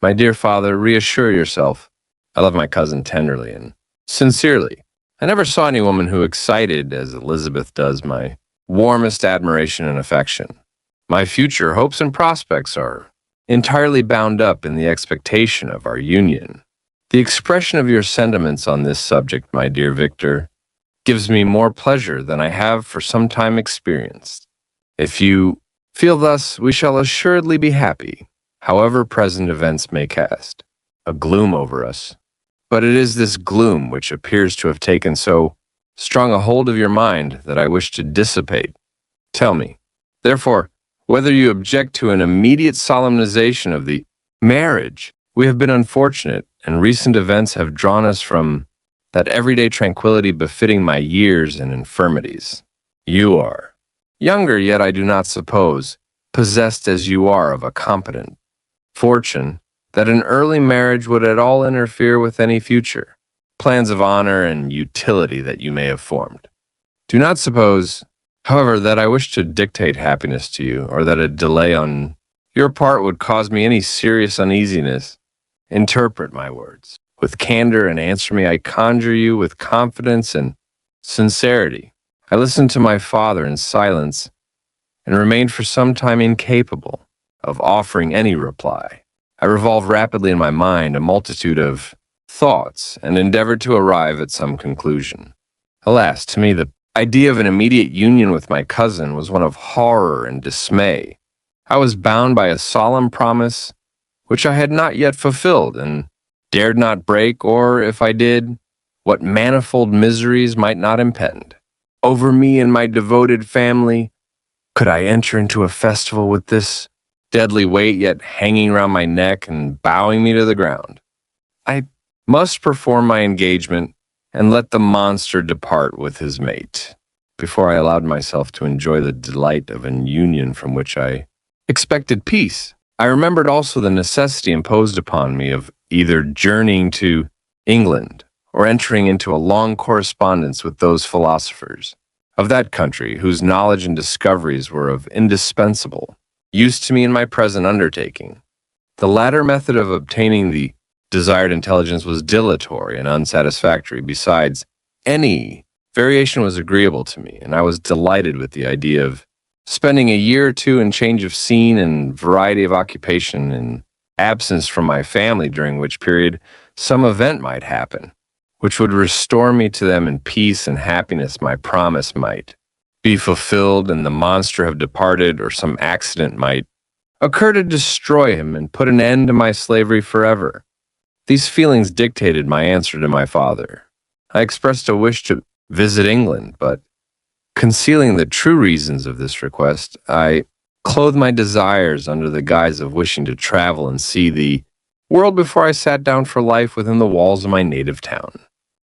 My dear father, reassure yourself. I love my cousin tenderly and sincerely. I never saw any woman who excited, as Elizabeth does, my warmest admiration and affection. My future hopes and prospects are entirely bound up in the expectation of our union. The expression of your sentiments on this subject, my dear Victor, gives me more pleasure than I have for some time experienced. If you feel thus, we shall assuredly be happy, however present events may cast a gloom over us. But it is this gloom which appears to have taken so strong a hold of your mind that I wish to dissipate. Tell me, therefore, whether you object to an immediate solemnization of the marriage. We have been unfortunate, and recent events have drawn us from that everyday tranquility befitting my years and infirmities. You are younger, yet I do not suppose, possessed as you are of a competent fortune, that an early marriage would at all interfere with any future plans of honor and utility that you may have formed. Do not suppose, however, that I wish to dictate happiness to you, or that a delay on your part would cause me any serious uneasiness. Interpret my words with candor and answer me, I conjure you, with confidence and sincerity. I listened to my father in silence and remained for some time incapable of offering any reply. I revolved rapidly in my mind a multitude of thoughts and endeavored to arrive at some conclusion. Alas, to me, the idea of an immediate union with my cousin was one of horror and dismay. I was bound by a solemn promise which I had not yet fulfilled, and dared not break, or, if I did, what manifold miseries might not impend over me and my devoted family. Could I enter into a festival with this deadly weight yet hanging round my neck and bowing me to the ground? I must perform my engagement and let the monster depart with his mate, before I allowed myself to enjoy the delight of an union from which I expected peace. I remembered also the necessity imposed upon me of either journeying to England or entering into a long correspondence with those philosophers of that country whose knowledge and discoveries were of indispensable use to me in my present undertaking. The latter method of obtaining the desired intelligence was dilatory and unsatisfactory. Besides, any variation was agreeable to me, and I was delighted with the idea of spending a year or two in change of scene and variety of occupation, in absence from my family, during which period some event might happen, which would restore me to them in peace and happiness. My promise might be fulfilled, and the monster have departed, or some accident might occur to destroy him and put an end to my slavery forever. These feelings dictated my answer to my father. I expressed a wish to visit England, but concealing the true reasons of this request, I clothed my desires under the guise of wishing to travel and see the world before I sat down for life within the walls of my native town.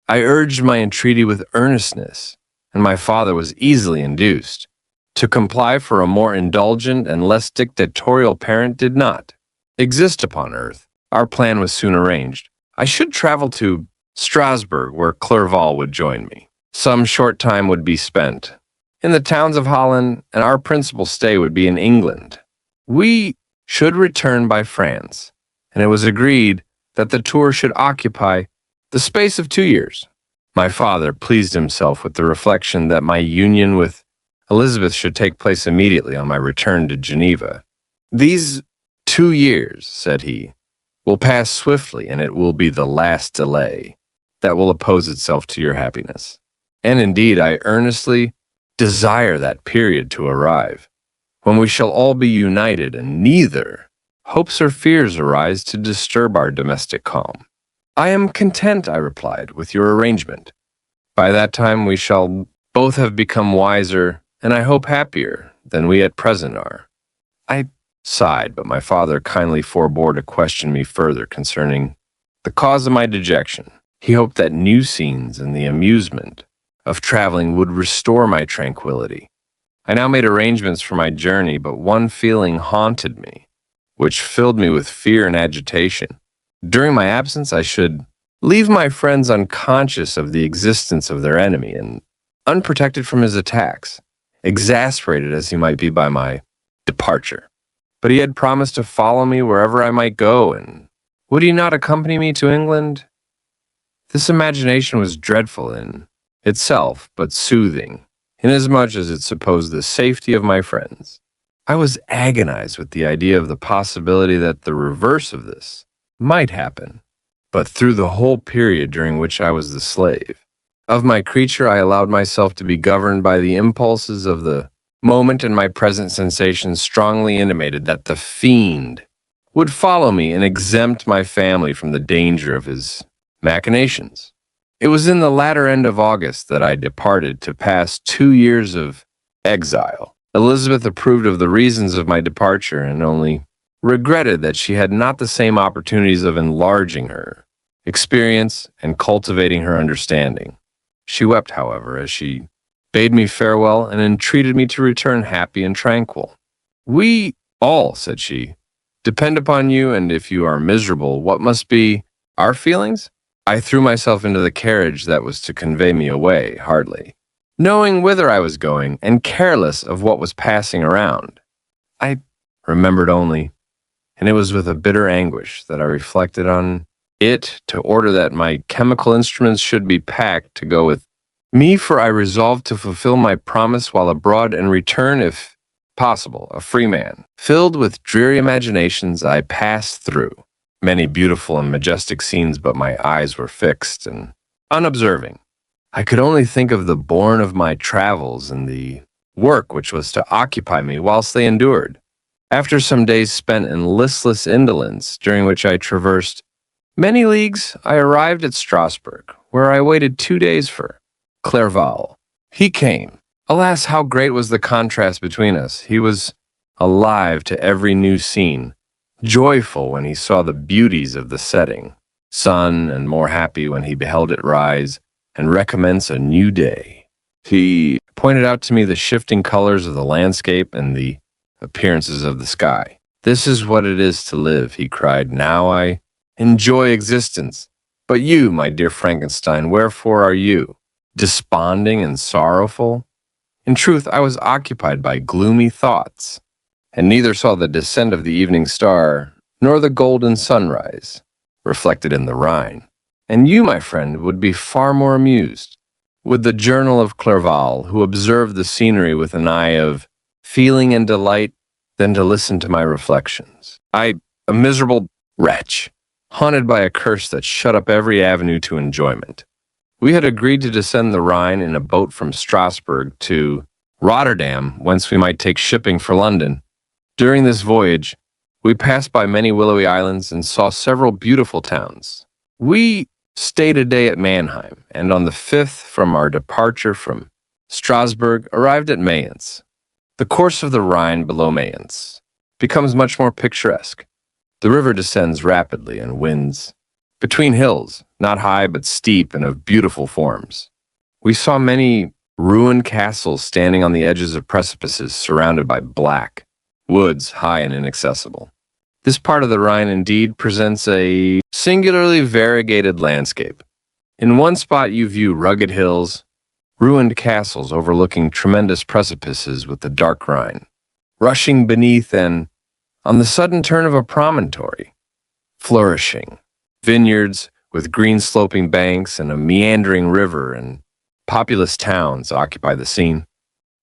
I urged my entreaty with earnestness, and my father was easily induced to comply, for a more indulgent and less dictatorial parent did not exist upon earth. Our plan was soon arranged. I should travel to Strasbourg, where Clerval would join me. Some short time would be spent in the towns of Holland, and our principal stay would be in England. We should return by France, and it was agreed that the tour should occupy the space of 2 years. My father pleased himself with the reflection that my union with Elizabeth should take place immediately on my return to Geneva. "These 2 years," said he, "will pass swiftly, and it will be the last delay that will oppose itself to your happiness. And indeed, I earnestly desire that period to arrive, when we shall all be united, and neither hopes or fears arise to disturb our domestic calm." "I am content," I replied, "with your arrangement. By that time we shall both have become wiser, and I hope happier, than we at present are." I sighed, but my father kindly forbore to question me further concerning the cause of my dejection. He hoped that new scenes and the amusement of traveling would restore my tranquility. I now made arrangements for my journey, but one feeling haunted me, which filled me with fear and agitation. During my absence, I should leave my friends unconscious of the existence of their enemy and unprotected from his attacks, exasperated as he might be by my departure. But he had promised to follow me wherever I might go, and would he not accompany me to England? This imagination was dreadful in itself, but soothing, inasmuch as it supposed the safety of my friends. I was agonized with the idea of the possibility that the reverse of this might happen, but through the whole period during which I was the slave of my creature, I allowed myself to be governed by the impulses of the moment, and my present sensations strongly intimated that the fiend would follow me and exempt my family from the danger of his machinations. It was in the latter end of August that I departed to pass 2 years of exile. Elizabeth approved of the reasons of my departure, and only regretted that she had not the same opportunities of enlarging her experience and cultivating her understanding. She wept, however, as she bade me farewell and entreated me to return happy and tranquil. "We all," said she, "depend upon you, and if you are miserable, what must be our feelings?" I threw myself into the carriage that was to convey me away, hardly knowing whither I was going, and careless of what was passing around. I remembered only, and it was with a bitter anguish that I reflected on it, to order that my chemical instruments should be packed to go with me, for I resolved to fulfill my promise while abroad and return, if possible, a free man. Filled with dreary imaginations, I passed through many beautiful and majestic scenes, but my eyes were fixed and unobserving. I could only think of the bourne of my travels and the work which was to occupy me whilst they endured. After some days spent in listless indolence, during which I traversed many leagues, I arrived at Strasbourg, where I waited 2 days for Clerval. He came. Alas, how great was the contrast between us! He was alive to every new scene, joyful when he saw the beauties of the setting sun, and more happy when he beheld it rise and recommence a new day. He pointed out to me the shifting colors of the landscape and the appearances of the sky. "This is what it is to live," he cried. "Now I enjoy existence. But you, my dear Frankenstein, wherefore are you desponding and sorrowful?" In truth, I was occupied by gloomy thoughts, and neither saw the descent of the evening star nor the golden sunrise reflected in the Rhine. And you, my friend, would be far more amused with the journal of Clerval, who observed the scenery with an eye of feeling and delight, than to listen to my reflections. I, a miserable wretch, haunted by a curse that shut up every avenue to enjoyment. We had agreed to descend the Rhine in a boat from Strasbourg to Rotterdam, whence we might take shipping for London. During this voyage, we passed by many willowy islands and saw several beautiful towns. We stayed a day at Mannheim, and on the 5th from our departure from Strasbourg, arrived at Mayence. The course of the Rhine below Mayence becomes much more picturesque. The river descends rapidly and winds between hills, not high but steep and of beautiful forms. We saw many ruined castles standing on the edges of precipices surrounded by black woods, high and inaccessible. This part of the Rhine indeed presents a singularly variegated landscape. In one spot you view rugged hills, ruined castles overlooking tremendous precipices with the dark Rhine, rushing beneath and, on the sudden turn of a promontory, flourishing. Vineyards with green sloping banks and a meandering river and populous towns occupy the scene.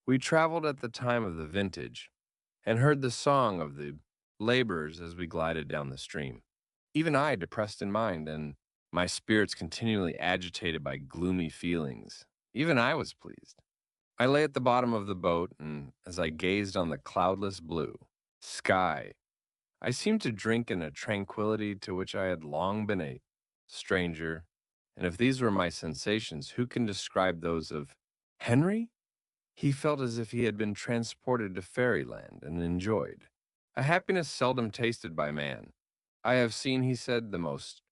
We traveled at the time of the vintage and heard the song of the laborers as we glided down the stream. Even I, depressed in mind and my spirits continually agitated by gloomy feelings, even I was pleased. I lay at the bottom of the boat, and as I gazed on the cloudless blue sky, I seemed to drink in a tranquility to which I had long been a stranger. And if these were my sensations, who can describe those of Henry? He felt as if he had been transported to fairyland and enjoyed a happiness seldom tasted by man. I have seen, he said, the most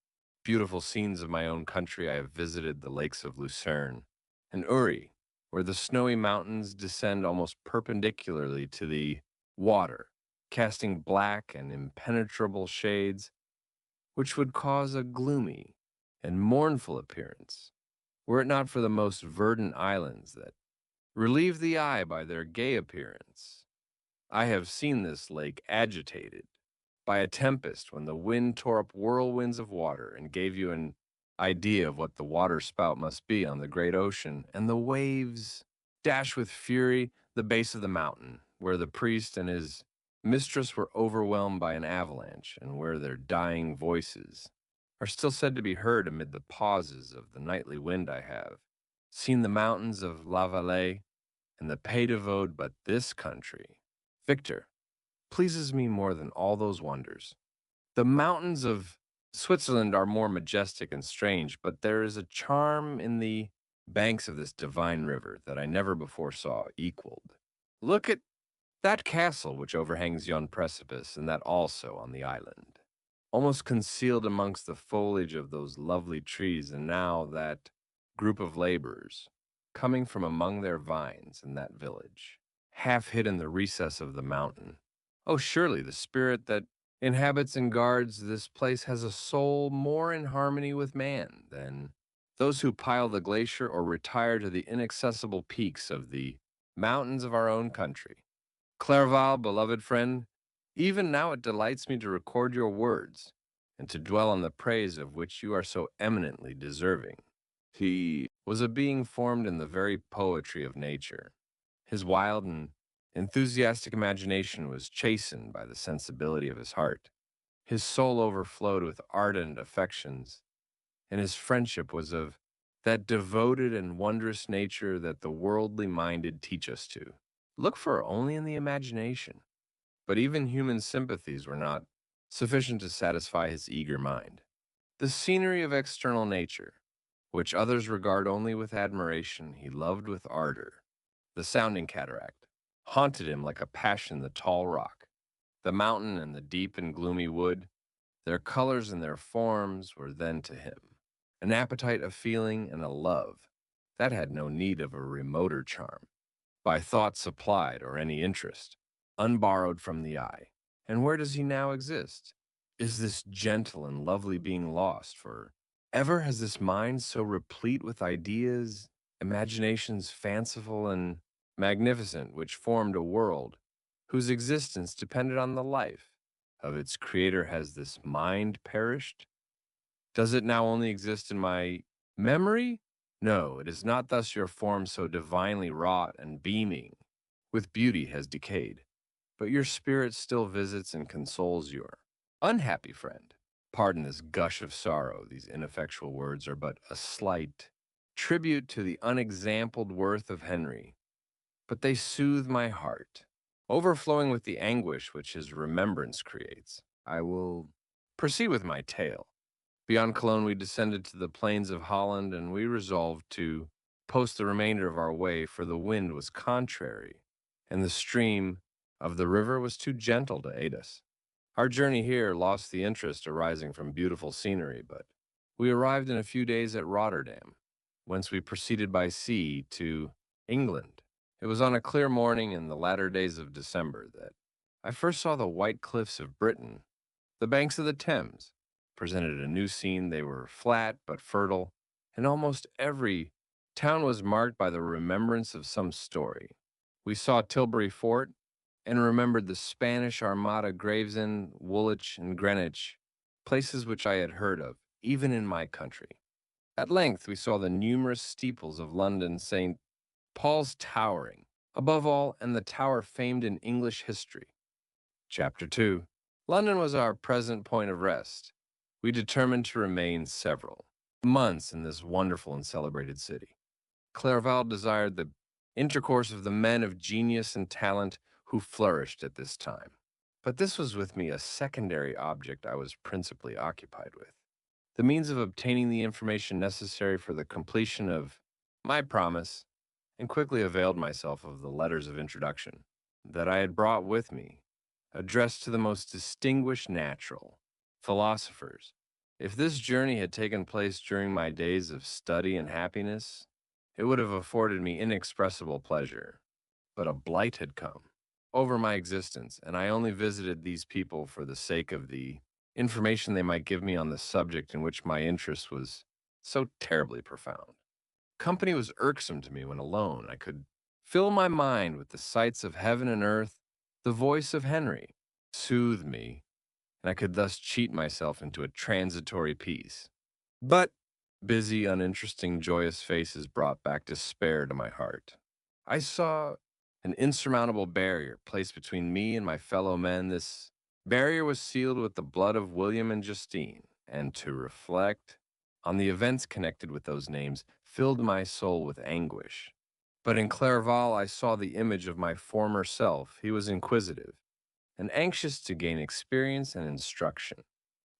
beautiful scenes of my own country. I have visited the lakes of Lucerne and Uri, where the snowy mountains descend almost perpendicularly to the water, casting black and impenetrable shades which would cause a gloomy and mournful appearance, were it not for the most verdant islands that relieve the eye by their gay appearance. I have seen this lake agitated by a tempest when the wind tore up whirlwinds of water and gave you an idea of what the water spout must be on the great ocean, and the waves dash with fury the base of the mountain, where the priest and his mistress were overwhelmed by an avalanche, and where their dying voices are still said to be heard amid the pauses of the nightly wind. I have seen the mountains of La Valais and the Pays de Vaud, but this country, Victor, pleases me more than all those wonders. The mountains of Switzerland are more majestic and strange, but there is a charm in the banks of this divine river that I never before saw equaled. Look at that castle which overhangs yon precipice, and that also on the island, almost concealed amongst the foliage of those lovely trees, and now that group of laborers, coming from among their vines in that village, half hid in the recess of the mountain. Oh, surely the spirit that inhabits and guards this place has a soul more in harmony with man than those who pile the glacier or retire to the inaccessible peaks of the mountains of our own country. Clerval, beloved friend, even now it delights me to record your words and to dwell on the praise of which you are so eminently deserving. He was a being formed in the very poetry of nature. His wild and enthusiastic imagination was chastened by the sensibility of his heart. His soul overflowed with ardent affections, and his friendship was of that devoted and wondrous nature that the worldly minded teach us to look for only in the imagination. But even human sympathies were not sufficient to satisfy his eager mind. The scenery of external nature, which others regard only with admiration, he loved with ardor. The sounding cataract haunted him like a passion the tall rock. The mountain and the deep and gloomy wood, their colors and their forms were then to him an appetite, a feeling, and a love that had no need of a remoter charm, by thought supplied or any interest, unborrowed from the eye. And where does he now exist? Is this gentle and lovely being lost? For ever has this mind so replete with ideas, imaginations fanciful and magnificent, which formed a world whose existence depended on the life of its creator, has this mind perished? Does it now only exist in my memory? No, it is not thus your form so divinely wrought and beaming with beauty has decayed, but your spirit still visits and consoles your unhappy friend. Pardon this gush of sorrow. These ineffectual words are but a slight tribute to the unexampled worth of Henry, but they soothe my heart, overflowing with the anguish which his remembrance creates. I will proceed with my tale. Beyond Cologne, we descended to the plains of Holland, and we resolved to post the remainder of our way, for the wind was contrary, and the stream of the river was too gentle to aid us. Our journey here lost the interest arising from beautiful scenery, but we arrived in a few days at Rotterdam, whence we proceeded by sea to England. It was on a clear morning in the latter days of December that I first saw the white cliffs of Britain. The banks of the Thames presented a new scene. They were flat but fertile, and almost every town was marked by the remembrance of some story. We saw Tilbury Fort and remembered the Spanish Armada, Gravesend, Woolwich, and Greenwich, places which I had heard of, even in my country. At length, we saw the numerous steeples of London, St. Paul's towering, above all, and the tower famed in English history. Chapter 2. London was our present point of rest. We determined to remain several months in this wonderful and celebrated city. Clerval desired the intercourse of the men of genius and talent who flourished at this time. But this was with me a secondary object I was principally occupied with, the means of obtaining the information necessary for the completion of my promise, and quickly availed myself of the letters of introduction that I had brought with me, addressed to the most distinguished natural philosophers. If this journey had taken place during my days of study and happiness, it would have afforded me inexpressible pleasure. But a blight had come over my existence, and I only visited these people for the sake of the information they might give me on the subject in which my interest was so terribly profound. Company was irksome to me when alone. I could fill my mind with the sights of heaven and earth. The voice of Henry soothed me, and I could thus cheat myself into a transitory peace. But busy, uninteresting, joyous faces brought back despair to my heart. I saw an insurmountable barrier placed between me and my fellow men. This barrier was sealed with the blood of William and Justine, and to reflect on the events connected with those names filled my soul with anguish. But in Clerval I saw the image of my former self. He was inquisitive and anxious to gain experience and instruction.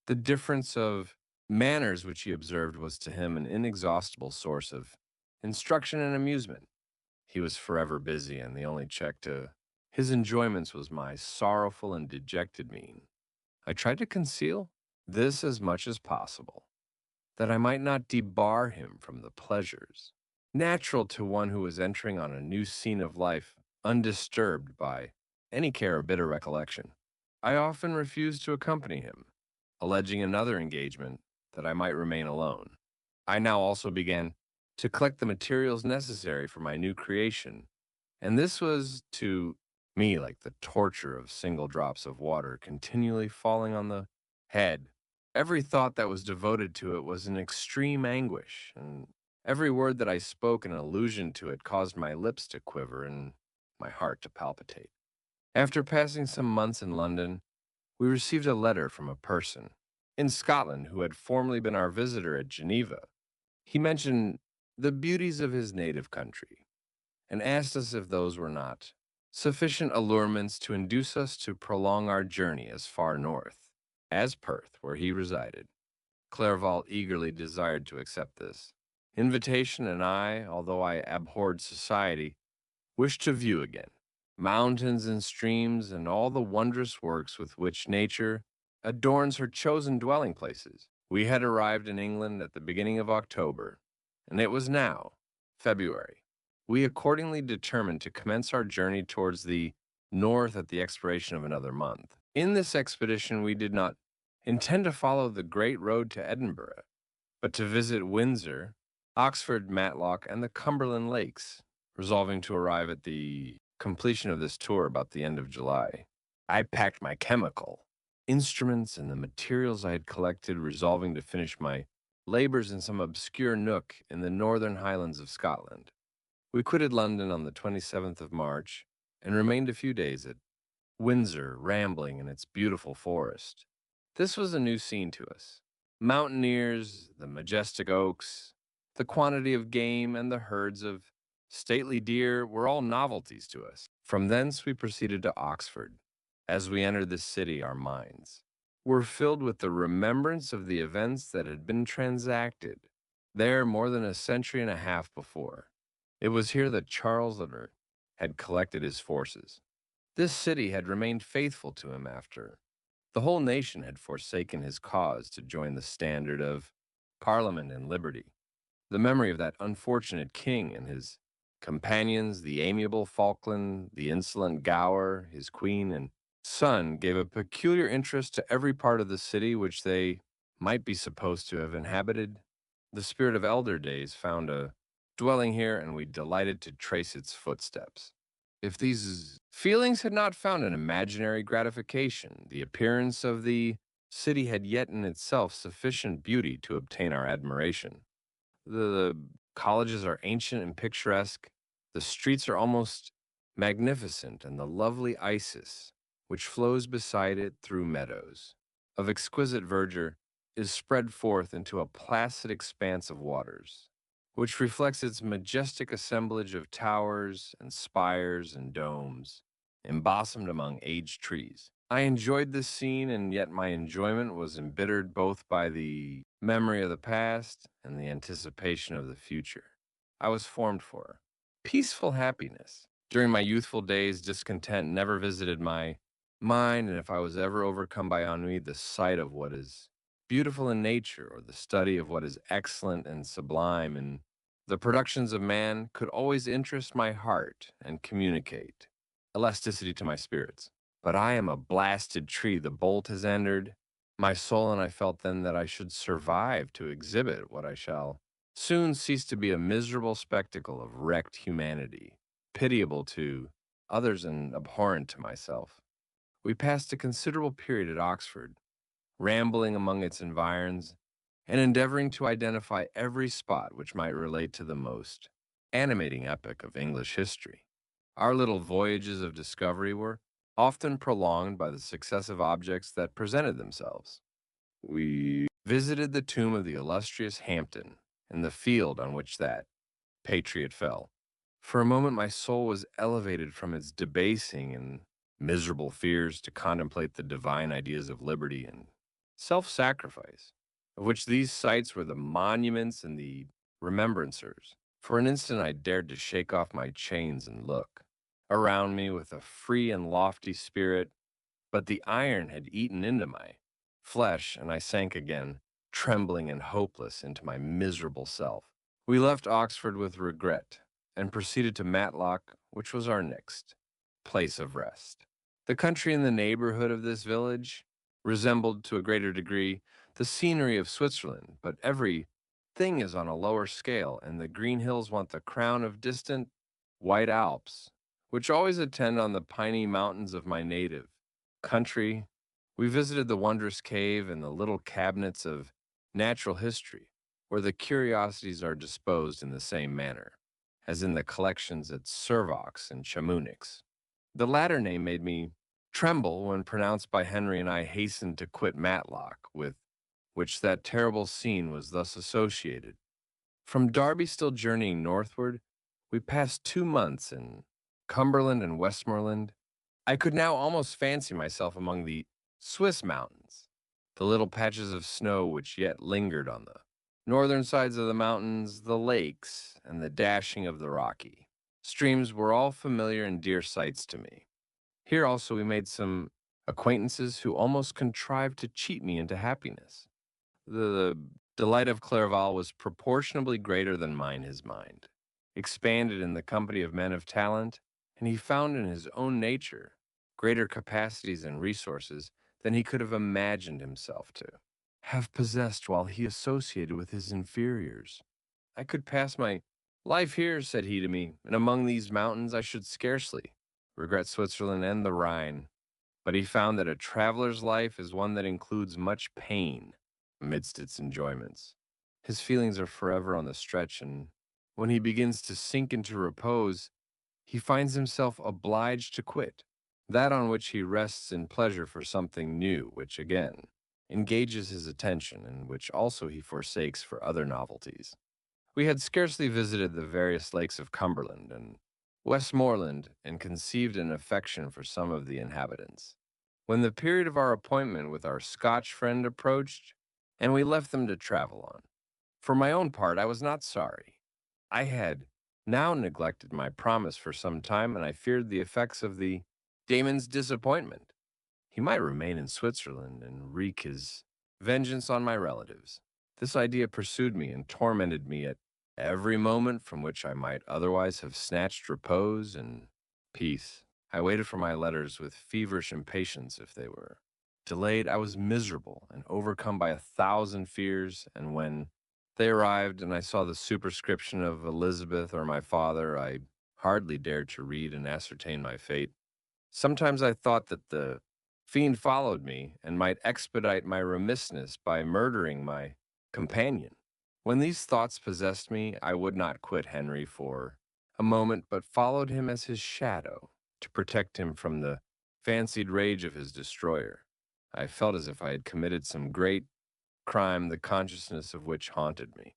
The difference of manners which he observed was to him an inexhaustible source of instruction and amusement. He was forever busy, and the only check to his enjoyments was my sorrowful and dejected mien. I tried to conceal this as much as possible, that I might not debar him from the pleasures natural to one who was entering on a new scene of life undisturbed by any care or bitter recollection. I often refused to accompany him, alleging another engagement that I might remain alone. I now also began to collect the materials necessary for my new creation, and this was to me like the torture of single drops of water continually falling on the head. Every thought that was devoted to it was an extreme anguish, and every word that I spoke in allusion to it caused my lips to quiver and my heart to palpitate. After passing some months in London, we received a letter from a person in Scotland who had formerly been our visitor at Geneva. He mentioned the beauties of his native country and asked us if those were not sufficient allurements to induce us to prolong our journey as far north as Perth, where he resided. Clerval eagerly desired to accept this invitation, and I, although I abhorred society, wished to view again mountains and streams and all the wondrous works with which nature adorns her chosen dwelling places. We had arrived in England at the beginning of October, and it was now February. We accordingly determined to commence our journey towards the north at the expiration of another month. In this expedition, we did not intend to follow the great road to Edinburgh, but to visit Windsor, Oxford, Matlock, and the Cumberland Lakes, resolving to arrive at the completion of this tour about the end of July. I packed my chemical instruments and the materials I had collected, resolving to finish my labors in some obscure nook in the northern highlands of Scotland. We quitted London on the 27th of March and remained a few days at Windsor, rambling in its beautiful forest. This was a new scene to us. Mountaineers, the majestic oaks, the quantity of game, and the herds of stately deer were all novelties to us. From thence we proceeded to Oxford. As we entered this city, our minds were filled with the remembrance of the events that had been transacted there more than a century and a half before. It was here that Charles Lerner had collected his forces. This city had remained faithful to him after the whole nation had forsaken his cause to join the standard of Parliament and liberty. The memory of that unfortunate king and his companions, the amiable Falkland, the insolent Gower, his queen, and son, gave a peculiar interest to every part of the city which they might be supposed to have inhabited. The spirit of elder days found a dwelling here, and we delighted to trace its footsteps. If these feelings had not found an imaginary gratification, the appearance of the city had yet in itself sufficient beauty to obtain our admiration. The colleges are ancient and picturesque. The streets are almost magnificent, and the lovely Isis, which flows beside it through meadows of exquisite verdure, is spread forth into a placid expanse of waters, which reflects its majestic assemblage of towers and spires and domes, embosomed among aged trees. I enjoyed this scene, and yet my enjoyment was embittered both by the memory of the past and the anticipation of the future. I was formed for peaceful happiness. During my youthful days, discontent never visited my mind, and if I was ever overcome by ennui, the sight of what is beautiful in nature or the study of what is excellent and sublime in the productions of man could always interest my heart and communicate elasticity to my spirits. But I am a blasted tree the bolt has entered my soul, and I felt then that I should survive to exhibit what I shall soon cease to be a miserable spectacle of wrecked humanity, pitiable to others and abhorrent to myself. We passed a considerable period at Oxford, rambling among its environs and endeavoring to identify every spot which might relate to the most animating epoch of English history. Our little voyages of discovery were often prolonged by the successive objects that presented themselves. We visited the tomb of the illustrious Hampden and the field on which that patriot fell. For a moment, my soul was elevated from its debasing and miserable fears to contemplate the divine ideas of liberty and self sacrifice, of which these sites were the monuments and the remembrancers. For an instant, I dared to shake off my chains and look around me with a free and lofty spirit, but the iron had eaten into my flesh, and I sank again, trembling and hopeless, into my miserable self. We left Oxford with regret and proceeded to Matlock, which was our next place of rest. The country in the neighborhood of this village resembled to a greater degree the scenery of Switzerland, but every thing is on a lower scale, and the green hills want the crown of distant white Alps, which always attend on the piney mountains of my native country. We visited the wondrous cave and the little cabinets of natural history, where the curiosities are disposed in the same manner as in the collections at Servox and Chamonix. The latter name made me tremble when pronounced by Henry, and I hastened to quit Matlock, with which that terrible scene was thus associated. From Derby, still journeying northward, we passed 2 months in Cumberland and Westmoreland. I could now almost fancy myself among the Swiss mountains, the little patches of snow which yet lingered on the northern sides of the mountains, the lakes, and the dashing of the rocky streams were all familiar and dear sights to me. Here also we made some acquaintances who almost contrived to cheat me into happiness. The delight of Clerval was proportionably greater than mine. His mind expanded in the company of men of talent, and he found in his own nature greater capacities and resources than he could have imagined himself to have possessed while he associated with his inferiors. I could pass my life here, said he to me, and among these mountains I should scarcely regret Switzerland and the Rhine. But he found that a traveler's life is one that includes much pain amidst its enjoyments. His feelings are forever on the stretch, and when he begins to sink into repose, he finds himself obliged to quit that on which he rests in pleasure for something new, which again engages his attention, and which also he forsakes for other novelties. We had scarcely visited the various lakes of Cumberland and Westmoreland, and conceived an affection for some of the inhabitants. when the period of our appointment with our Scotch friend approached, and we left them to travel on. For my own part, I was not sorry. I had now neglected my promise for some time, and I feared the effects of the Damon's disappointment. He might remain in Switzerland and wreak his vengeance on my relatives. This idea pursued me and tormented me at every moment from which I might otherwise have snatched repose and peace. I waited for my letters with feverish impatience. If they were delayed, I was miserable and overcome by 1,000 fears, and when they arrived and I saw the superscription of Elizabeth or my father, I hardly dared to read and ascertain my fate. Sometimes I thought that the fiend followed me and might expedite my remissness by murdering my companion. When these thoughts possessed me, I would not quit Henry for a moment, but followed him as his shadow to protect him from the fancied rage of his destroyer. I felt as if I had committed some great crime, the consciousness of which haunted me.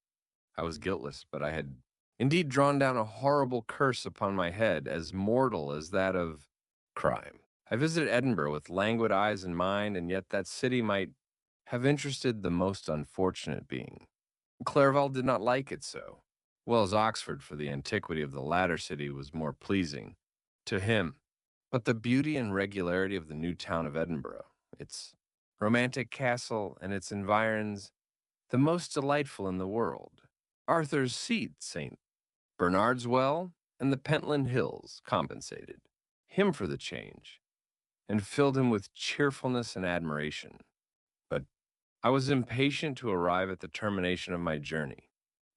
I was guiltless, but I had indeed drawn down a horrible curse upon my head, as mortal as that of crime. I visited Edinburgh with languid eyes and mind, and yet that city might have interested the most unfortunate being. Clerval did not like it so well as Oxford, for the antiquity of the latter city was more pleasing to him. But the beauty and regularity of the new town of Edinburgh, its romantic castle and its environs, the most delightful in the world. Arthur's Seat, St. Bernard's Well, and the Pentland Hills compensated him for the change and filled him with cheerfulness and admiration. But I was impatient to arrive at the termination of my journey.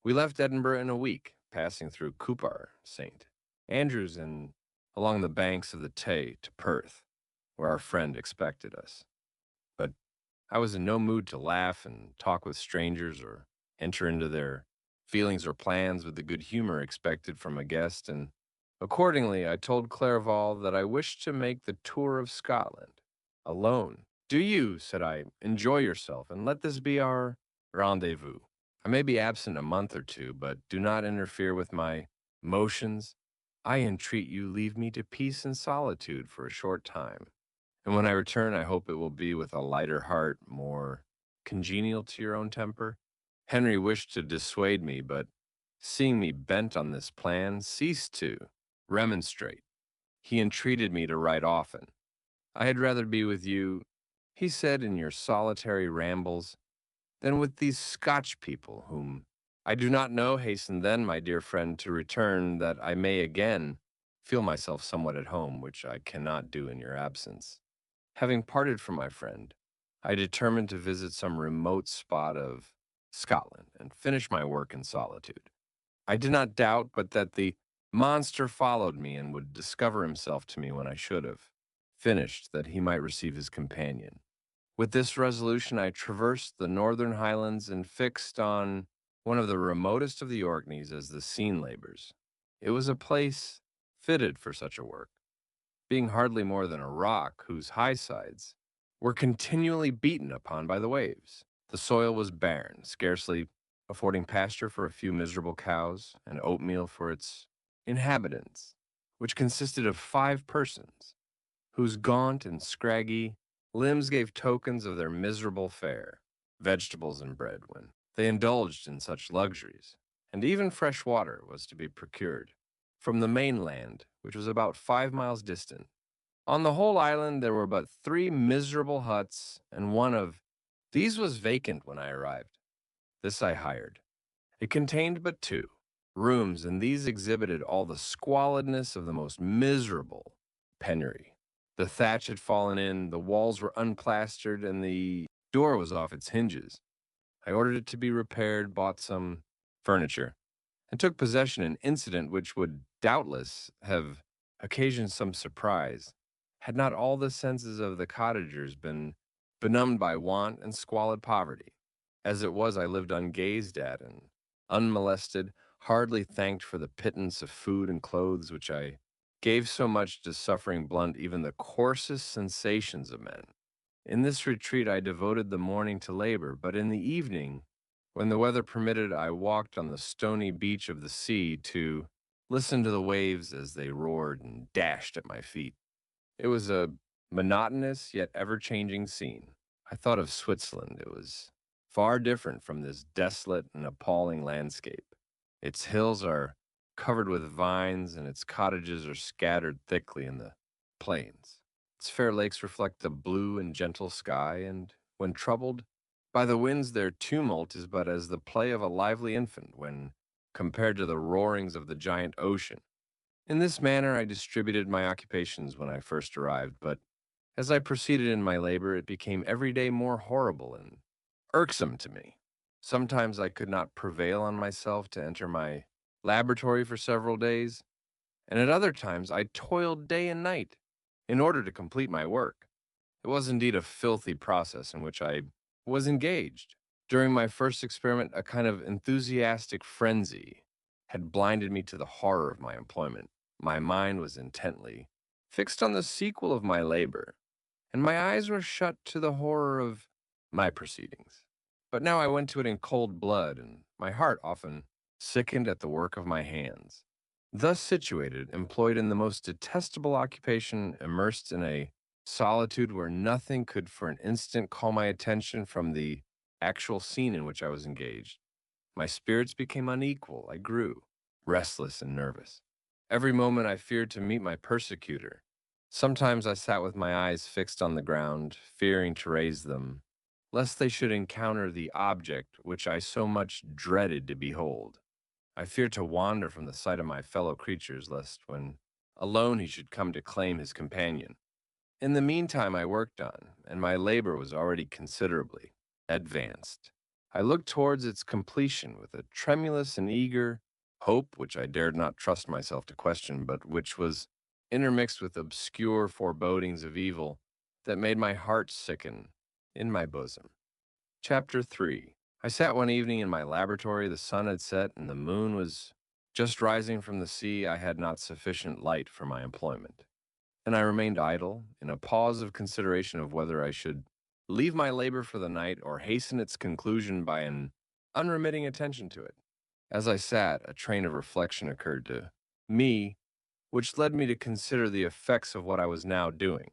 We left Edinburgh in a week, passing through Cupar, St. Andrews, and along the banks of the Tay to Perth, where our friend expected us. But I was in no mood to laugh and talk with strangers or enter into their feelings or plans with the good humor expected from a guest, and accordingly I told Clerval that I wished to make the tour of Scotland alone. "Do you," said I, "enjoy yourself, and let this be our rendezvous. I may be absent a month or two, but do not interfere with my motions. I entreat you leave me to peace and solitude for a short time. And when I return, I hope it will be with a lighter heart, more congenial to your own temper." Henry wished to dissuade me, but seeing me bent on this plan, ceased to remonstrate. He entreated me to write often. "I had rather be with you," he said, "in your solitary rambles, than with these Scotch people, whom I do not know. Hasten then, my dear friend, to return, that I may again feel myself somewhat at home, which I cannot do in your absence." Having parted from my friend, I determined to visit some remote spot of Scotland and finish my work in solitude. I did not doubt but that the monster followed me and would discover himself to me when I should have finished, that he might receive his companion. With this resolution, I traversed the northern highlands and fixed on one of the remotest of the Orkneys as the scene labors. It was a place fitted for such a work, being hardly more than a rock whose high sides were continually beaten upon by the waves. The soil was barren, scarcely affording pasture for a few miserable cows and oatmeal for its inhabitants, which consisted of 5 persons, whose gaunt and scraggy limbs gave tokens of their miserable fare. Vegetables and bread, when they indulged in such luxuries, and even fresh water was to be procured from the mainland, which was about 5 miles distant. On the whole island there were but 3 miserable huts, and one of these was vacant when I arrived. This I hired. It contained but 2 rooms, and these exhibited all the squalidness of the most miserable penury. The thatch had fallen in, the walls were unplastered, and the door was off its hinges. I ordered it to be repaired, bought some furniture, and took possession, an incident which would doubtless have occasioned some surprise, had not all the senses of the cottagers been benumbed by want and squalid poverty. As it was, I lived ungazed at and unmolested, hardly thanked for the pittance of food and clothes which I gave so much to suffering blunt even the coarsest sensations of men. In this retreat I devoted the morning to labor, but in the evening, when the weather permitted, I walked on the stony beach of the sea to listen to the waves as they roared and dashed at my feet. It was a monotonous yet ever-changing scene. I thought of Switzerland. It was far different from this desolate and appalling landscape. Its hills are covered with vines, and its cottages are scattered thickly in the plains. Its fair lakes reflect the blue and gentle sky, and when troubled by the winds, their tumult is but as the play of a lively infant when compared to the roarings of the giant ocean. In this manner, I distributed my occupations when I first arrived, but as I proceeded in my labor, it became every day more horrible and irksome to me. Sometimes I could not prevail on myself to enter my laboratory for several days, and at other times I toiled day and night in order to complete my work. It was indeed a filthy process in which I was engaged. During my first experiment, a kind of enthusiastic frenzy had blinded me to the horror of my employment. My mind was intently fixed on the sequel of my labor, and my eyes were shut to the horror of my proceedings. But now I went to it in cold blood, and my heart often sickened at the work of my hands. Thus situated, employed in the most detestable occupation, immersed in a solitude where nothing could for an instant call my attention from the actual scene in which I was engaged, my spirits became unequal. I grew restless and nervous. Every moment I feared to meet my persecutor. Sometimes I sat with my eyes fixed on the ground, fearing to raise them, lest they should encounter the object which I so much dreaded to behold. I feared to wander from the sight of my fellow creatures, lest when alone he should come to claim his companion. In the meantime, I worked on, and my labor was already considerably advanced. I looked towards its completion with a tremulous and eager hope which I dared not trust myself to question, but which was intermixed with obscure forebodings of evil that made my heart sicken in my bosom. Chapter 3. I sat one evening in my laboratory. The sun had set, and the moon was just rising from the sea. I had not sufficient light for my employment, and I remained idle, in a pause of consideration of whether I should leave my labor for the night or hasten its conclusion by an unremitting attention to it. As I sat, a train of reflection occurred to me, which led me to consider the effects of what I was now doing.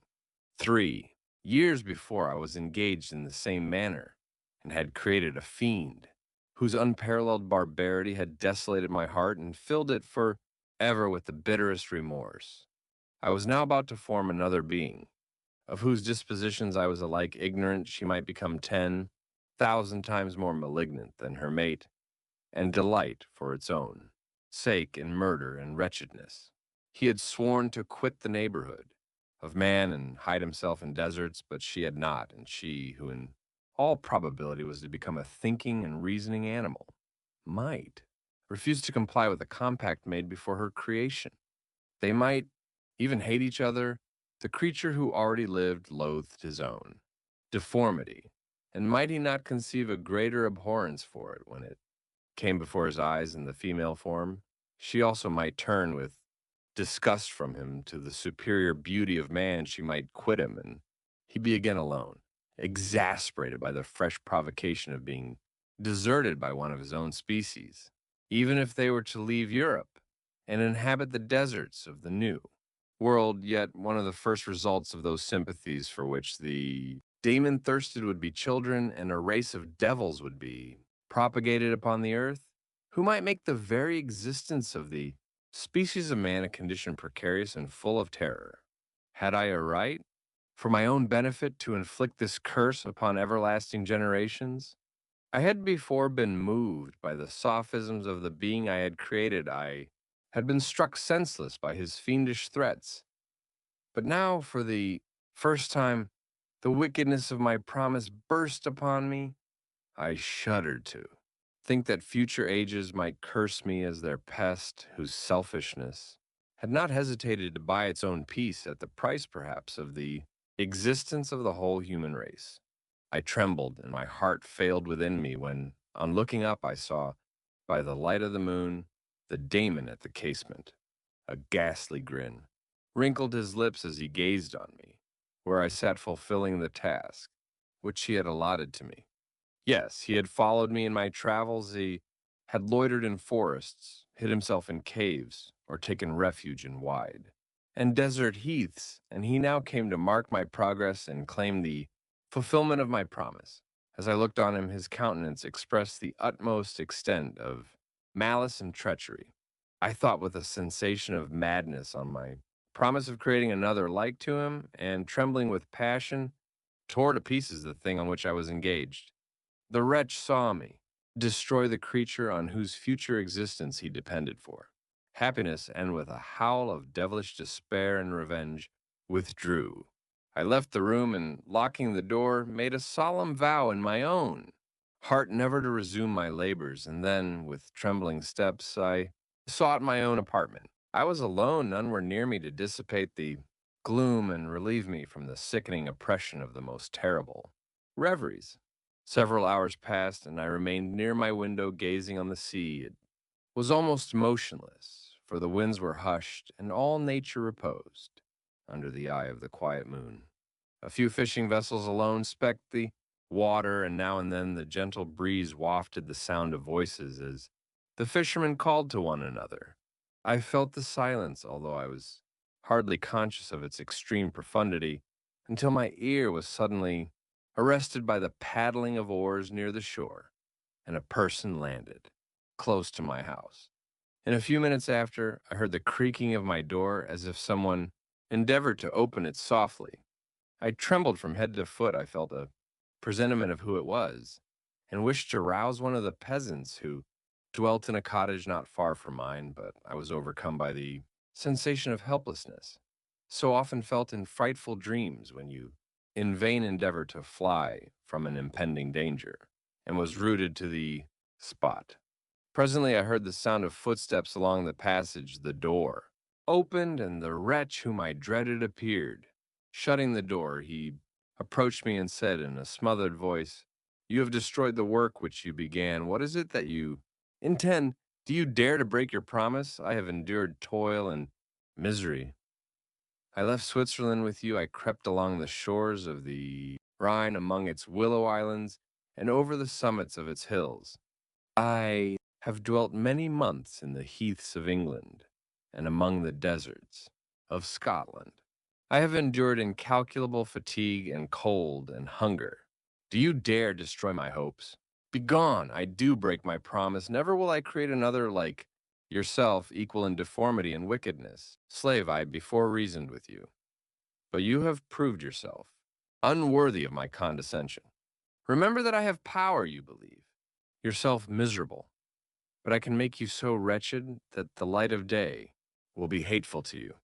3 years before, I was engaged in the same manner, and had created a fiend, whose unparalleled barbarity had desolated my heart and filled it for ever with the bitterest remorse. I was now about to form another being, of whose dispositions I was alike ignorant. She might become 10,000 times more malignant than her mate, and delight for its own sake in murder and wretchedness. He had sworn to quit the neighborhood of man and hide himself in deserts, but she had not, and she, who in all probability was to become a thinking and reasoning animal, might refuse to comply with a compact made before her creation. They might even hate each other. The creature who already lived loathed his own deformity, and might he not conceive a greater abhorrence for it when it came before his eyes in the female form? She also might turn with disgust from him to the superior beauty of man. She might quit him, and he be again alone, exasperated by the fresh provocation of being deserted by one of his own species, even if they were to leave Europe and inhabit the deserts of the New World. Yet one of the first results of those sympathies for which the demon thirsted would be children, and a race of devils would be propagated upon the earth, who might make the very existence of the species of man a condition precarious and full of terror. Had I a right, for my own benefit, to inflict this curse upon everlasting generations? I had before been moved by the sophisms of the being I had created. I had been struck senseless by his fiendish threats. But now, for the first time, the wickedness of my promise burst upon me. I shuddered to think that future ages might curse me as their pest, whose selfishness had not hesitated to buy its own peace at the price, perhaps, of the existence of the whole human race. I trembled, and my heart failed within me when, on looking up, I saw, by the light of the moon, the daemon at the casement. A ghastly grin wrinkled his lips as he gazed on me, where I sat fulfilling the task which he had allotted to me. Yes, he had followed me in my travels. He had loitered in forests, hid himself in caves, or taken refuge in wide and desert heaths, and he now came to mark my progress and claim the fulfillment of my promise. As I looked on him, his countenance expressed the utmost extent of malice and treachery. I thought with a sensation of madness on my promise of creating another like to him, and trembling with passion, tore to pieces the thing on which I was engaged. The wretch saw me destroy the creature on whose future existence he depended for. Happiness, and with a howl of devilish despair and revenge, withdrew. I left the room and, locking the door, made a solemn vow in my own heart never to resume my labors, and then, with trembling steps, I sought my own apartment. I was alone, none were near me to dissipate the gloom and relieve me from the sickening oppression of the most terrible reveries. Several hours passed, and I remained near my window gazing on the sea. It was almost motionless, for the winds were hushed, and all nature reposed under the eye of the quiet moon. A few fishing vessels alone specked the water, and now and then the gentle breeze wafted the sound of voices as the fishermen called to one another. I felt the silence, although I was hardly conscious of its extreme profundity, until my ear was suddenly arrested by the paddling of oars near the shore, and a person landed close to my house. In a few minutes after, I heard the creaking of my door as if someone endeavored to open it softly. I trembled from head to foot. I felt a presentiment of who it was, and wished to rouse one of the peasants who dwelt in a cottage not far from mine, but I was overcome by the sensation of helplessness, so often felt in frightful dreams when you in vain endeavor to fly from an impending danger, and was rooted to the spot. Presently I heard the sound of footsteps along the passage. The door opened, and the wretch whom I dreaded appeared. Shutting the door, he approached me and said in a smothered voice, "You have destroyed the work which you began. What is it that you intend? Do you dare to break your promise? I have endured toil and misery. I left Switzerland with you. I crept along the shores of the Rhine, among its willow islands, and over the summits of its hills. I have dwelt many months in the heaths of England and among the deserts of Scotland. I have endured incalculable fatigue and cold and hunger. Do you dare destroy my hopes? Begone! I do break my promise. Never will I create another like yourself, equal in deformity and wickedness. Slave, I before reasoned with you, but you have proved yourself unworthy of my condescension. Remember that I have power, you believe yourself miserable, but I can make you so wretched that the light of day will be hateful to you.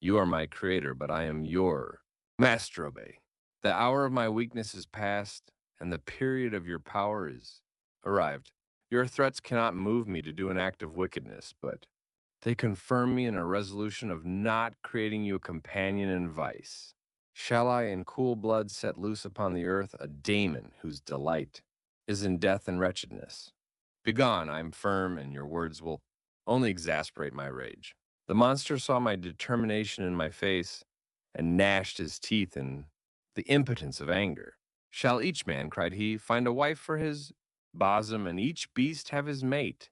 You are my creator, but I am your master. Obey. The hour of my weakness is past, and the period of your power is arrived. Your threats cannot move me to do an act of wickedness, but they confirm me in a resolution of not creating you a companion in vice. Shall I in cool blood set loose upon the earth a daemon whose delight is in death and wretchedness? Begone, I am firm, and your words will only exasperate my rage. The monster saw my determination in my face and gnashed his teeth in the impotence of anger. Shall each man, cried he, find a wife for his bosom, and each beast have his mate,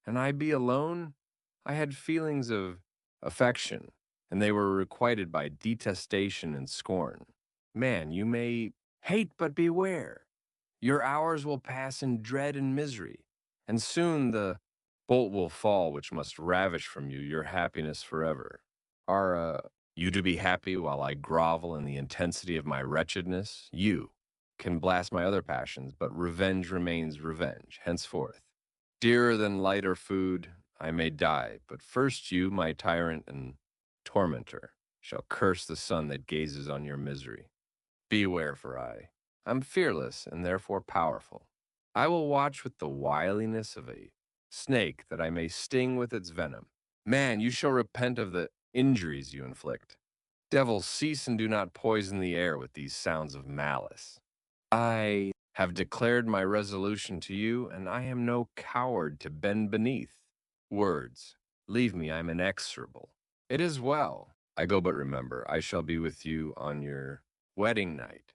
and I be alone? I had feelings of affection, and they were requited by detestation and scorn. Man, you may hate, but beware. Your hours will pass in dread and misery, and soon the bolt will fall which must ravish from you your happiness forever. Are you to be happy while I grovel in the intensity of my wretchedness? You can blast my other passions, but revenge remains revenge henceforth. Dearer than light or food, I may die, but first you, my tyrant and tormentor, shall curse the sun that gazes on your misery. Beware, for I'm fearless and therefore powerful. I will watch with the wiliness of a snake that I may sting with its venom. Man, you shall repent of the injuries you inflict. Devils, cease and do not poison the air with these sounds of malice. I have declared my resolution to you, and I am no coward to bend beneath. Words, leave me, I am inexorable. It is well. I go, but remember, I shall be with you on your wedding night.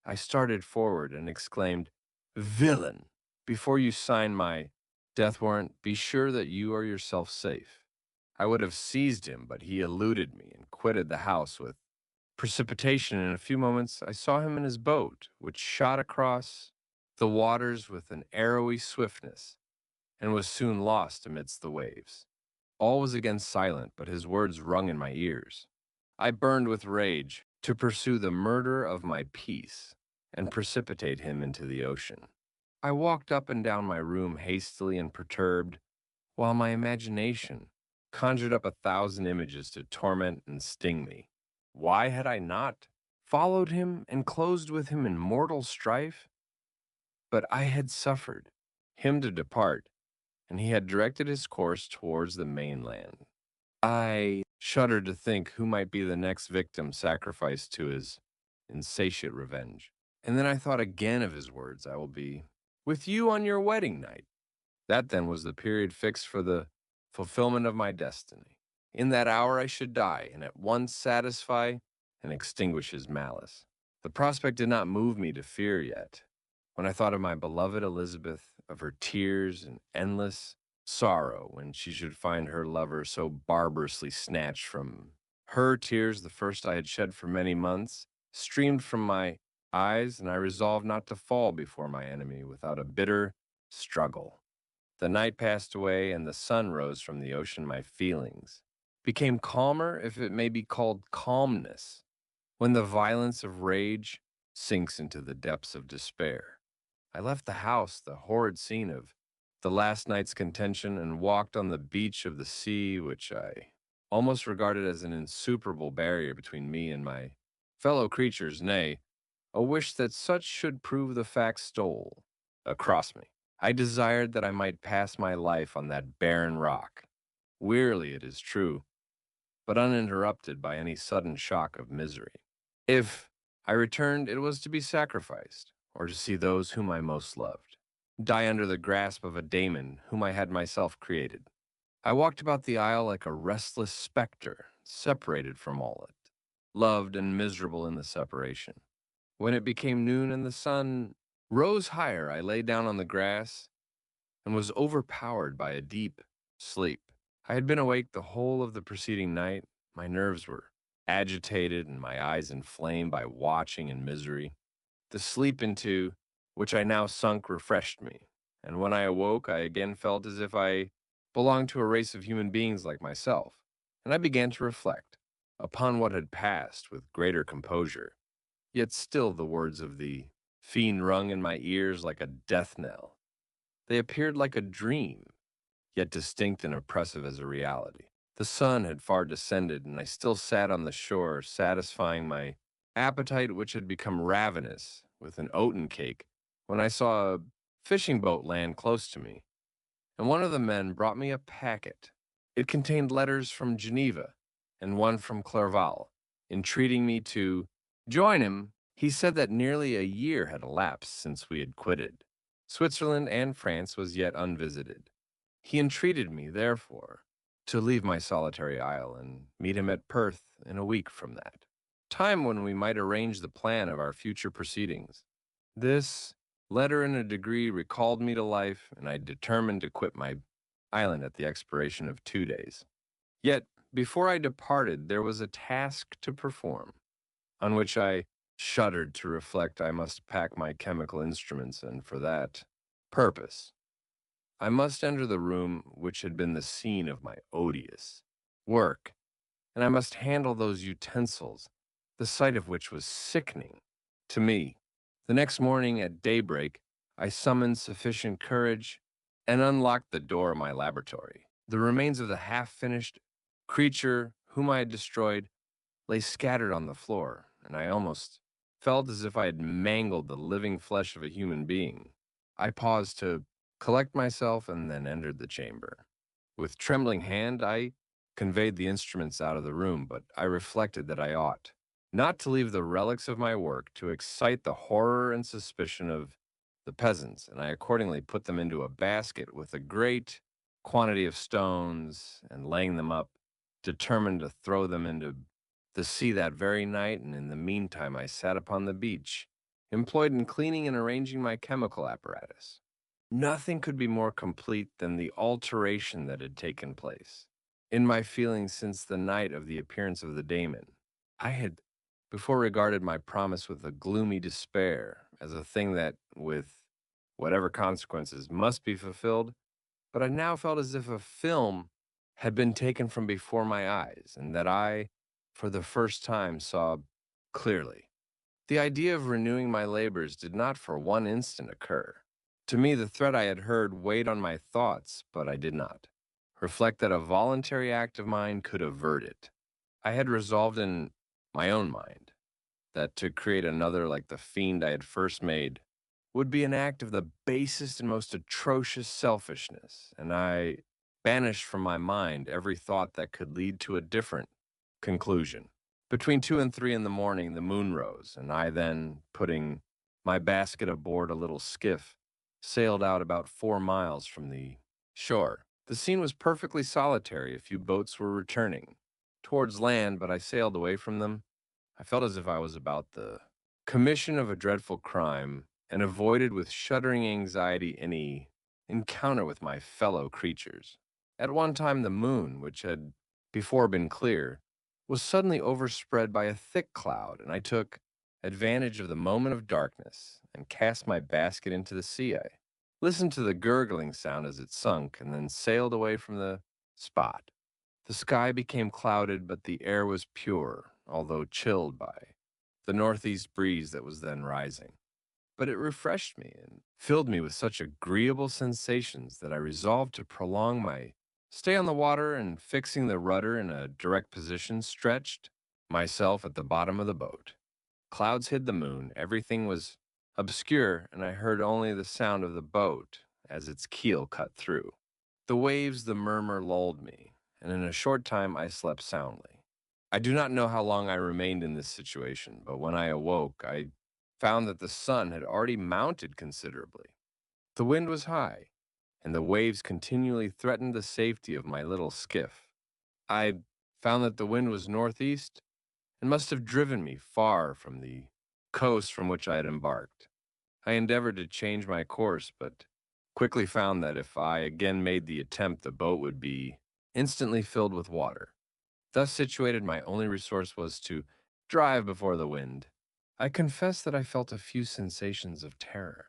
I started forward and exclaimed, Villain! Before you sign my death warrant, be sure that you are yourself safe. I would have seized him, but he eluded me and quitted the house with precipitation. In a few moments, I saw him in his boat, which shot across the waters with an arrowy swiftness and was soon lost amidst the waves. All was again silent, but his words rung in my ears. I burned with rage to pursue the murder of my peace and precipitate him into the ocean. I walked up and down my room hastily and perturbed, while my imagination conjured up 1,000 images to torment and sting me. Why had I not followed him and closed with him in mortal strife? But I had suffered him to depart, and he had directed his course towards the mainland. I shuddered to think who might be the next victim sacrificed to his insatiate revenge. And then I thought again of his words, "I will be with you on your wedding night." That then was the period fixed for the fulfillment of my destiny. In that hour I should die, and at once satisfy and extinguish his malice. The prospect did not move me to fear yet. When I thought of my beloved Elizabeth, of her tears and endless sorrow when she should find her lover so barbarously snatched from her, tears, the first I had shed for many months, streamed from my eyes, and I resolved not to fall before my enemy without a bitter struggle. The night passed away, and the sun rose from the ocean. My feelings became calmer, if it may be called calmness, when the violence of rage sinks into the depths of despair. I left the house, the horrid scene of the last night's contention, and walked on the beach of the sea, which I almost regarded as an insuperable barrier between me and my fellow creatures. Nay, a wish that such should prove the fact stole across me. I desired that I might pass my life on that barren rock, wearily, it is true, but uninterrupted by any sudden shock of misery. If I returned, it was to be sacrificed, or to see those whom I most loved die under the grasp of a daemon whom I had myself created. I walked about the isle like a restless spectre, separated from all it, loved and miserable in the separation. When it became noon and the sun rose higher, I lay down on the grass and was overpowered by a deep sleep. I had been awake the whole of the preceding night. My nerves were agitated and my eyes inflamed by watching and misery. The sleep into which I now sunk refreshed me, and when I awoke, I again felt as if I belonged to a race of human beings like myself, and I began to reflect upon what had passed with greater composure. Yet still the words of the fiend rung in my ears like a death knell. They appeared like a dream, yet distinct and oppressive as a reality. The sun had far descended, and I still sat on the shore, satisfying my appetite, which had become ravenous, with an oaten cake, when I saw a fishing boat land close to me, and one of the men brought me a packet. It contained letters from Geneva and one from Clerval, entreating me to join him. He said that nearly a year had elapsed since we had quitted. Switzerland and France was yet unvisited. He entreated me, therefore, to leave my solitary isle and meet him at Perth in a week from that, time when we might arrange the plan of our future proceedings. This letter in a degree recalled me to life, and I determined to quit my island at the expiration of 2 days. Yet, before I departed, there was a task to perform, on which I shuddered to reflect. I must pack my chemical instruments, and for that purpose I must enter the room which had been the scene of my odious work, and I must handle those utensils, the sight of which was sickening to me. The next morning at daybreak, I summoned sufficient courage and unlocked the door of my laboratory. The remains of the half-finished creature whom I had destroyed lay scattered on the floor, and I almost felt as if I had mangled the living flesh of a human being. I paused to collect myself and then entered the chamber. With trembling hand, I conveyed the instruments out of the room, but I reflected that I ought not to leave the relics of my work to excite the horror and suspicion of the peasants, and I accordingly put them into a basket with a great quantity of stones, and laying them up, determined to throw them into the sea that very night, and in the meantime I sat upon the beach, employed in cleaning and arranging my chemical apparatus. Nothing could be more complete than the alteration that had taken place. in my feelings since the night of the appearance of the daemon. I had before regarded my promise with a gloomy despair as a thing that, with whatever consequences, must be fulfilled, but I now felt as if a film had been taken from before my eyes, and that I, for the first time, saw clearly. The idea of renewing my labors did not for one instant occur. To me, the threat I had heard weighed on my thoughts, but I did not reflect that a voluntary act of mine could avert it. I had resolved in my own mind that to create another like the fiend I had first made would be an act of the basest and most atrocious selfishness, and I banished from my mind every thought that could lead to a different conclusion. Between 2 and 3 in the morning, the moon rose, and I then, putting my basket aboard a little skiff, sailed out about 4 miles from the shore. The scene was perfectly solitary. A few boats were returning towards land, but I sailed away from them. I felt as if I was about the commission of a dreadful crime and avoided with shuddering anxiety any encounter with my fellow creatures. At one time, the moon, which had before been clear, was suddenly overspread by a thick cloud, and I took advantage of the moment of darkness and cast my basket into the sea. I listened to the gurgling sound as it sunk, and then sailed away from the spot. The sky became clouded, but the air was pure, although chilled by the northeast breeze that was then rising. But it refreshed me and filled me with such agreeable sensations that I resolved to prolong my stay on the water, and fixing the rudder in a direct position, stretched myself at the bottom of the boat. Clouds hid the moon, everything was obscure, and I heard only the sound of the boat as its keel cut through. The waves, the murmur lulled me, and in a short time I slept soundly. I do not know how long I remained in this situation, but when I awoke, I found that the sun had already mounted considerably. The wind was high, and the waves continually threatened the safety of my little skiff. I found that the wind was northeast and must have driven me far from the coast from which I had embarked. I endeavored to change my course, but quickly found that if I again made the attempt, the boat would be instantly filled with water. Thus situated, my only resource was to drive before the wind. I confess that I felt a few sensations of terror.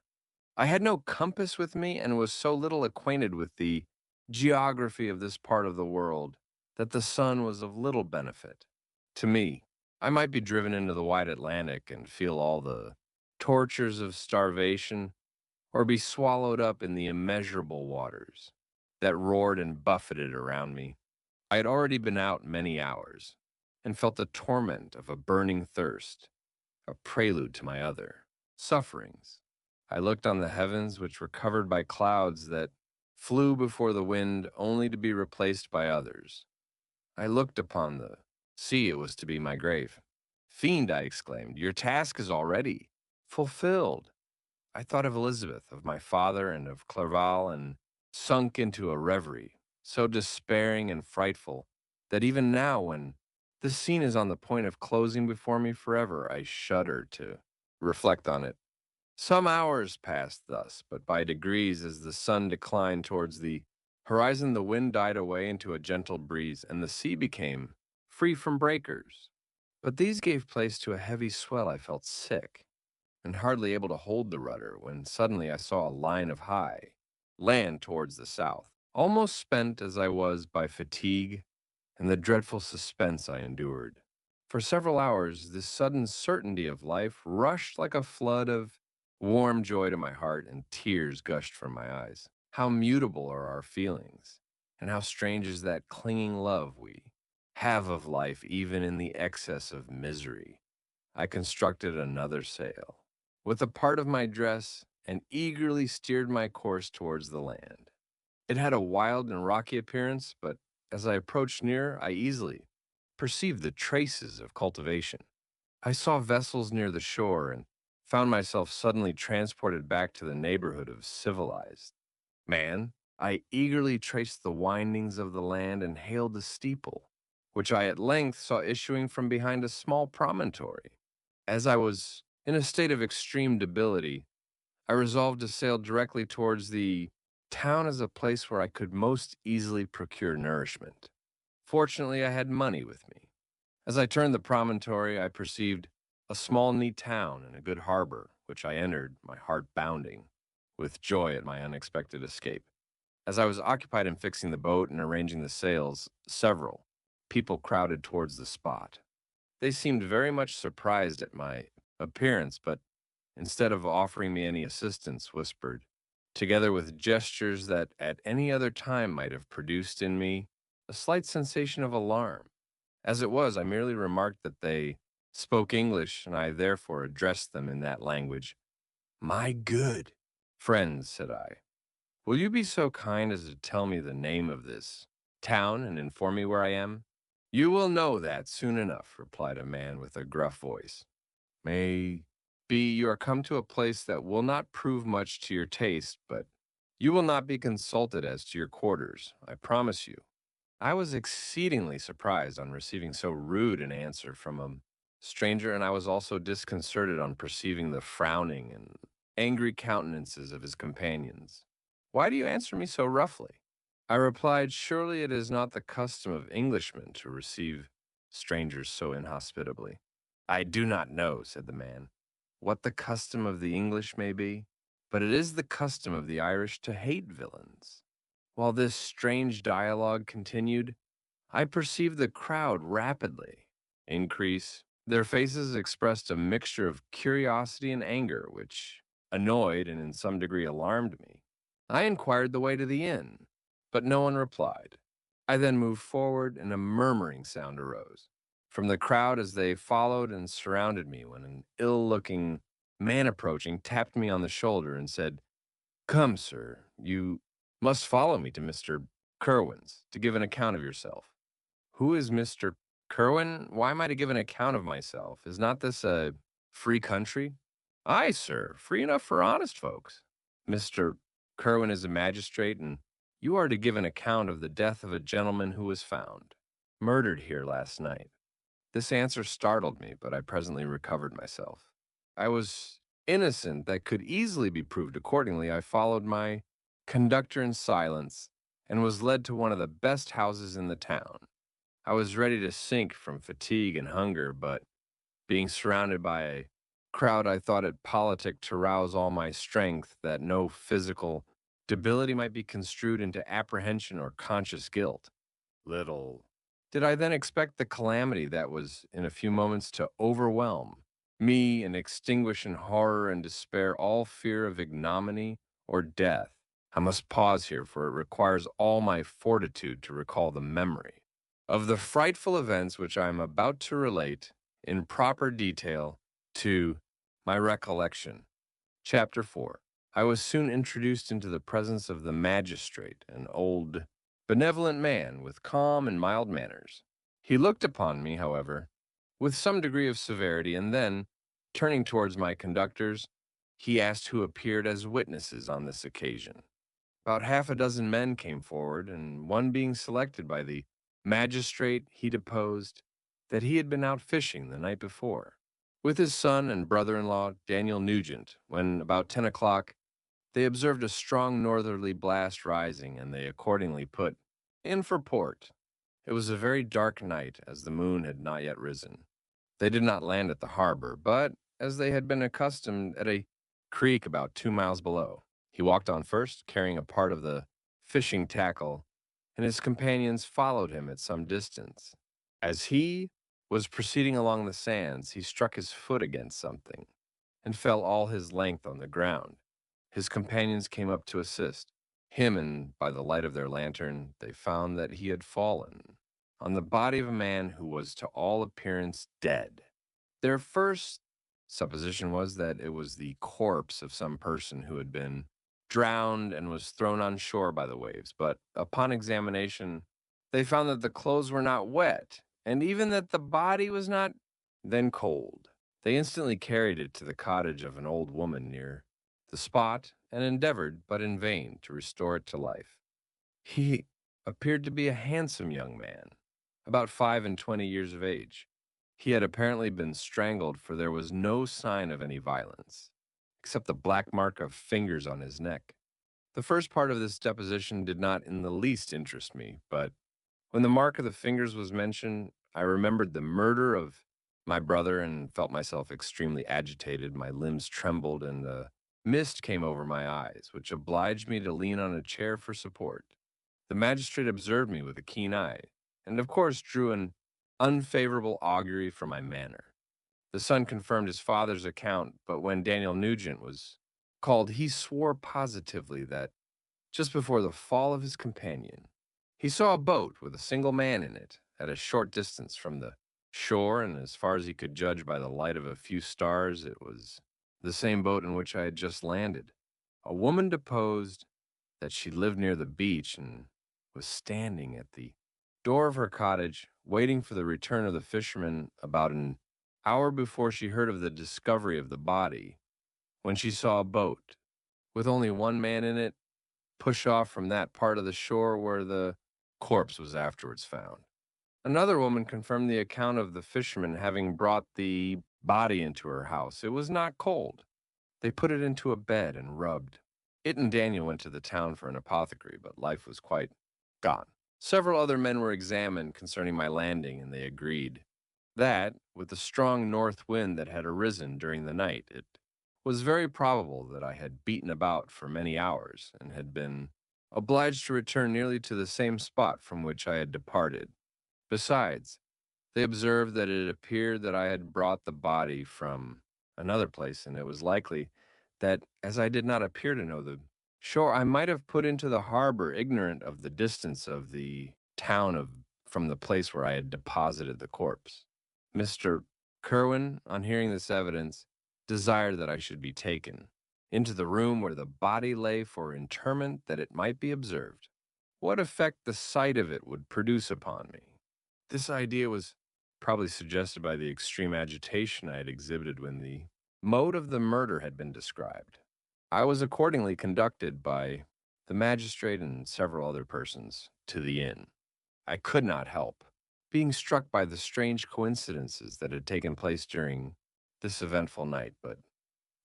I had no compass with me and was so little acquainted with the geography of this part of the world that the sun was of little benefit to me. I might be driven into the wide Atlantic and feel all the tortures of starvation, or be swallowed up in the immeasurable waters that roared and buffeted around me. I had already been out many hours, and felt the torment of a burning thirst, a prelude to my other sufferings. I looked on the heavens, which were covered by clouds that flew before the wind only to be replaced by others. I looked upon the sea, it was to be my grave. Fiend, I exclaimed, your task is already fulfilled. I thought of Elizabeth, of my father, and of Clerval, and sunk into a reverie, so despairing and frightful that even now, when this scene is on the point of closing before me forever, I shudder to reflect on it. Some hours passed thus, but by degrees, as the sun declined towards the horizon, the wind died away into a gentle breeze, and the sea became free from breakers. But these gave place to a heavy swell. I felt sick and hardly able to hold the rudder, when suddenly I saw a line of high land towards the south. Almost spent as I was by fatigue and the dreadful suspense I endured, for several hours this sudden certainty of life rushed like a flood of warm joy to my heart, and tears gushed from my eyes. How mutable are our feelings, and how strange is that clinging love we have of life even in the excess of misery. I constructed another sail with a part of my dress and eagerly steered my course towards the land. It had a wild and rocky appearance, but as I approached nearer, I easily perceived the traces of cultivation. I saw vessels near the shore and found myself suddenly transported back to the neighborhood of civilized man. I eagerly traced the windings of the land and hailed the steeple, which I at length saw issuing from behind a small promontory. As I was in a state of extreme debility, I resolved to sail directly towards the town as a place where I could most easily procure nourishment. Fortunately, I had money with me. As I turned the promontory, I perceived a small, neat town and a good harbor, which I entered, my heart bounding with joy at my unexpected escape. As I was occupied in fixing the boat and arranging the sails, several people crowded towards the spot. They seemed very much surprised at my appearance, but instead of offering me any assistance, whispered, together with gestures that at any other time might have produced in me a slight sensation of alarm. As it was, I merely remarked that they spoke English, and I therefore addressed them in that language. My good friends, said I, will you be so kind as to tell me the name of this town and inform me where I am? You will know that soon enough, replied a man with a gruff voice. May be you are come to a place that will not prove much to your taste, but you will not be consulted as to your quarters, I promise you. I was exceedingly surprised on receiving so rude an answer from a stranger, and I was also disconcerted on perceiving the frowning and angry countenances of his companions. Why do you answer me so roughly? I replied, surely it is not the custom of Englishmen to receive strangers so inhospitably. I do not know, said the man, what the custom of the English may be, but it is the custom of the Irish to hate villains. While this strange dialogue continued, I perceived the crowd rapidly increase. Their faces expressed a mixture of curiosity and anger, which annoyed and in some degree alarmed me. I inquired the way to the inn, but no one replied. I then moved forward, and a murmuring sound arose from the crowd as they followed and surrounded me when an ill-looking man approaching tapped me on the shoulder and said, come, sir, you must follow me to Mr. Kerwin's to give an account of yourself. Who is Mr. Kerwin? Why am I to give an account of myself? Is not this a free country? Aye, sir, free enough for honest folks. Mr. Kerwin is a magistrate, and you are to give an account of the death of a gentleman who was found murdered here last night. This answer startled me, but I presently recovered myself. I was innocent that could easily be proved. Accordingly, I followed my conductor in silence and was led to one of the best houses in the town. I was ready to sink from fatigue and hunger, but being surrounded by a crowd, I thought it politic to rouse all my strength that no physical debility might be construed into apprehension or conscious guilt. Little did I then expect the calamity that was in a few moments to overwhelm me and extinguish in horror and despair all fear of ignominy or death. I must pause here, for it requires all my fortitude to recall the memory of the frightful events which I am about to relate in proper detail to my recollection. Chapter 4. I was soon introduced into the presence of the magistrate, an old, benevolent man with calm and mild manners. He looked upon me, however, with some degree of severity, and then, turning towards my conductors, he asked who appeared as witnesses on this occasion. About half a dozen men came forward, and one being selected by the magistrate, he deposed that he had been out fishing the night before with his son and brother-in-law, Daniel Nugent, when about 10 o'clock they observed a strong northerly blast rising, and they accordingly put in for port. It was a very dark night, as the moon had not yet risen. They did not land at the harbor, but, as they had been accustomed, at a creek about 2 miles below. He walked on first, carrying a part of the fishing tackle, and his companions followed him at some distance. As he was proceeding along the sands, he struck his foot against something and fell all his length on the ground. His companions came up to assist him, and by the light of their lantern, they found that he had fallen on the body of a man who was to all appearance dead. Their first supposition was that it was the corpse of some person who had been drowned and was thrown on shore by the waves, but upon examination, they found that the clothes were not wet, and even that the body was not then cold. They instantly carried it to the cottage of an old woman near the spot and endeavored, but in vain, to restore it to life. He appeared to be a handsome young man, about 25 years of age. He had apparently been strangled, for there was no sign of any violence, except the black mark of fingers on his neck. The first part of this deposition did not in the least interest me, but When the mark of the fingers was mentioned, I remembered the murder of my brother and felt myself extremely agitated. My limbs trembled and the mist came over my eyes, which obliged me to lean on a chair for support. The magistrate observed me with a keen eye, and of course drew an unfavorable augury from my manner. The son confirmed his father's account, but when Daniel Nugent was called, he swore positively that just before the fall of his companion, he saw a boat with a single man in it at a short distance from the shore, and as far as he could judge by the light of a few stars, it was the same boat in which I had just landed. A woman deposed that she lived near the beach and was standing at the door of her cottage, waiting for the return of the fisherman about an hour before she heard of the discovery of the body, when she saw a boat with only one man in it push off from that part of the shore where the corpse was afterwards found. Another woman confirmed the account of the fishermen having brought the body into her house. It was not cold. They put it into a bed and rubbed. It and Daniel went to the town for an apothecary, but life was quite gone. Several other men were examined concerning my landing, and they agreed that, with the strong north wind that had arisen during the night, it was very probable that I had beaten about for many hours and had been obliged to return nearly to the same spot from which I had departed. Besides, they observed that it appeared that I had brought the body from another place, and it was likely that, as I did not appear to know the shore, I might have put into the harbor ignorant of the distance of the town of from the place where I had deposited the corpse. Mr. Kerwin, on hearing this evidence, desired that I should be taken into the room where the body lay for interment, that it might be observed what effect the sight of it would produce upon me. This idea was probably suggested by the extreme agitation I had exhibited when the mode of the murder had been described. I was accordingly conducted by the magistrate and several other persons to the inn. I could not help being struck by the strange coincidences that had taken place during this eventful night, but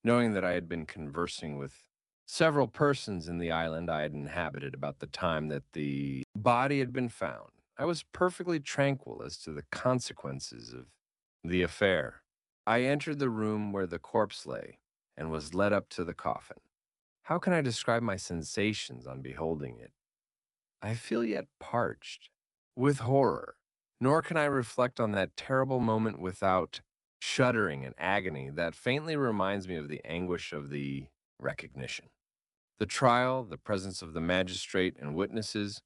knowing that I had been conversing with several persons in the island I had inhabited about the time that the body had been found, I was perfectly tranquil as to the consequences of the affair. I entered the room where the corpse lay and was led up to the coffin. How can I describe my sensations on beholding it? I feel yet parched with horror, nor can I reflect on that terrible moment without shuddering and agony that faintly reminds me of the anguish of the recognition. The trial, the presence of the magistrate and witnesses,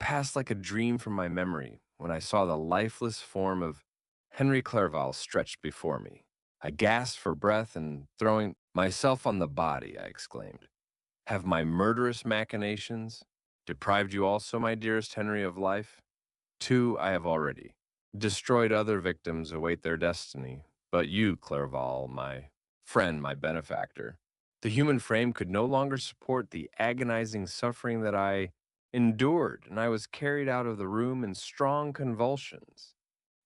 passed like a dream from my memory when I saw the lifeless form of Henry Clerval stretched before me. I gasped for breath, and throwing myself on the body, I exclaimed, "Have my murderous machinations deprived you also, my dearest Henry, of life? Two I have already destroyed; other victims await their destiny. But you, Clerval, my friend, my benefactor, the human frame could no longer support the agonizing suffering that I endured, and I was carried out of the room in strong convulsions.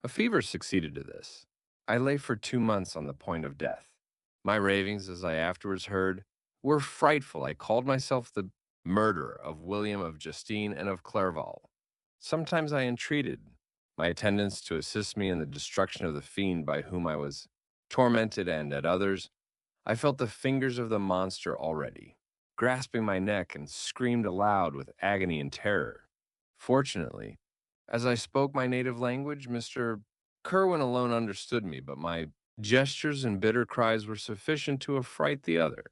A fever succeeded to this. I lay for 2 months on the point of death. My ravings, as I afterwards heard, were frightful. I called myself the murderer of William of Justine and of Clerval. Sometimes I entreated my attendants to assist me in the destruction of the fiend by whom I was tormented, and at others I felt the fingers of the monster already, grasping my neck, and screamed aloud with agony and terror. Fortunately, as I spoke my native language, Mr. Kerwin alone understood me, but my gestures and bitter cries were sufficient to affright the other.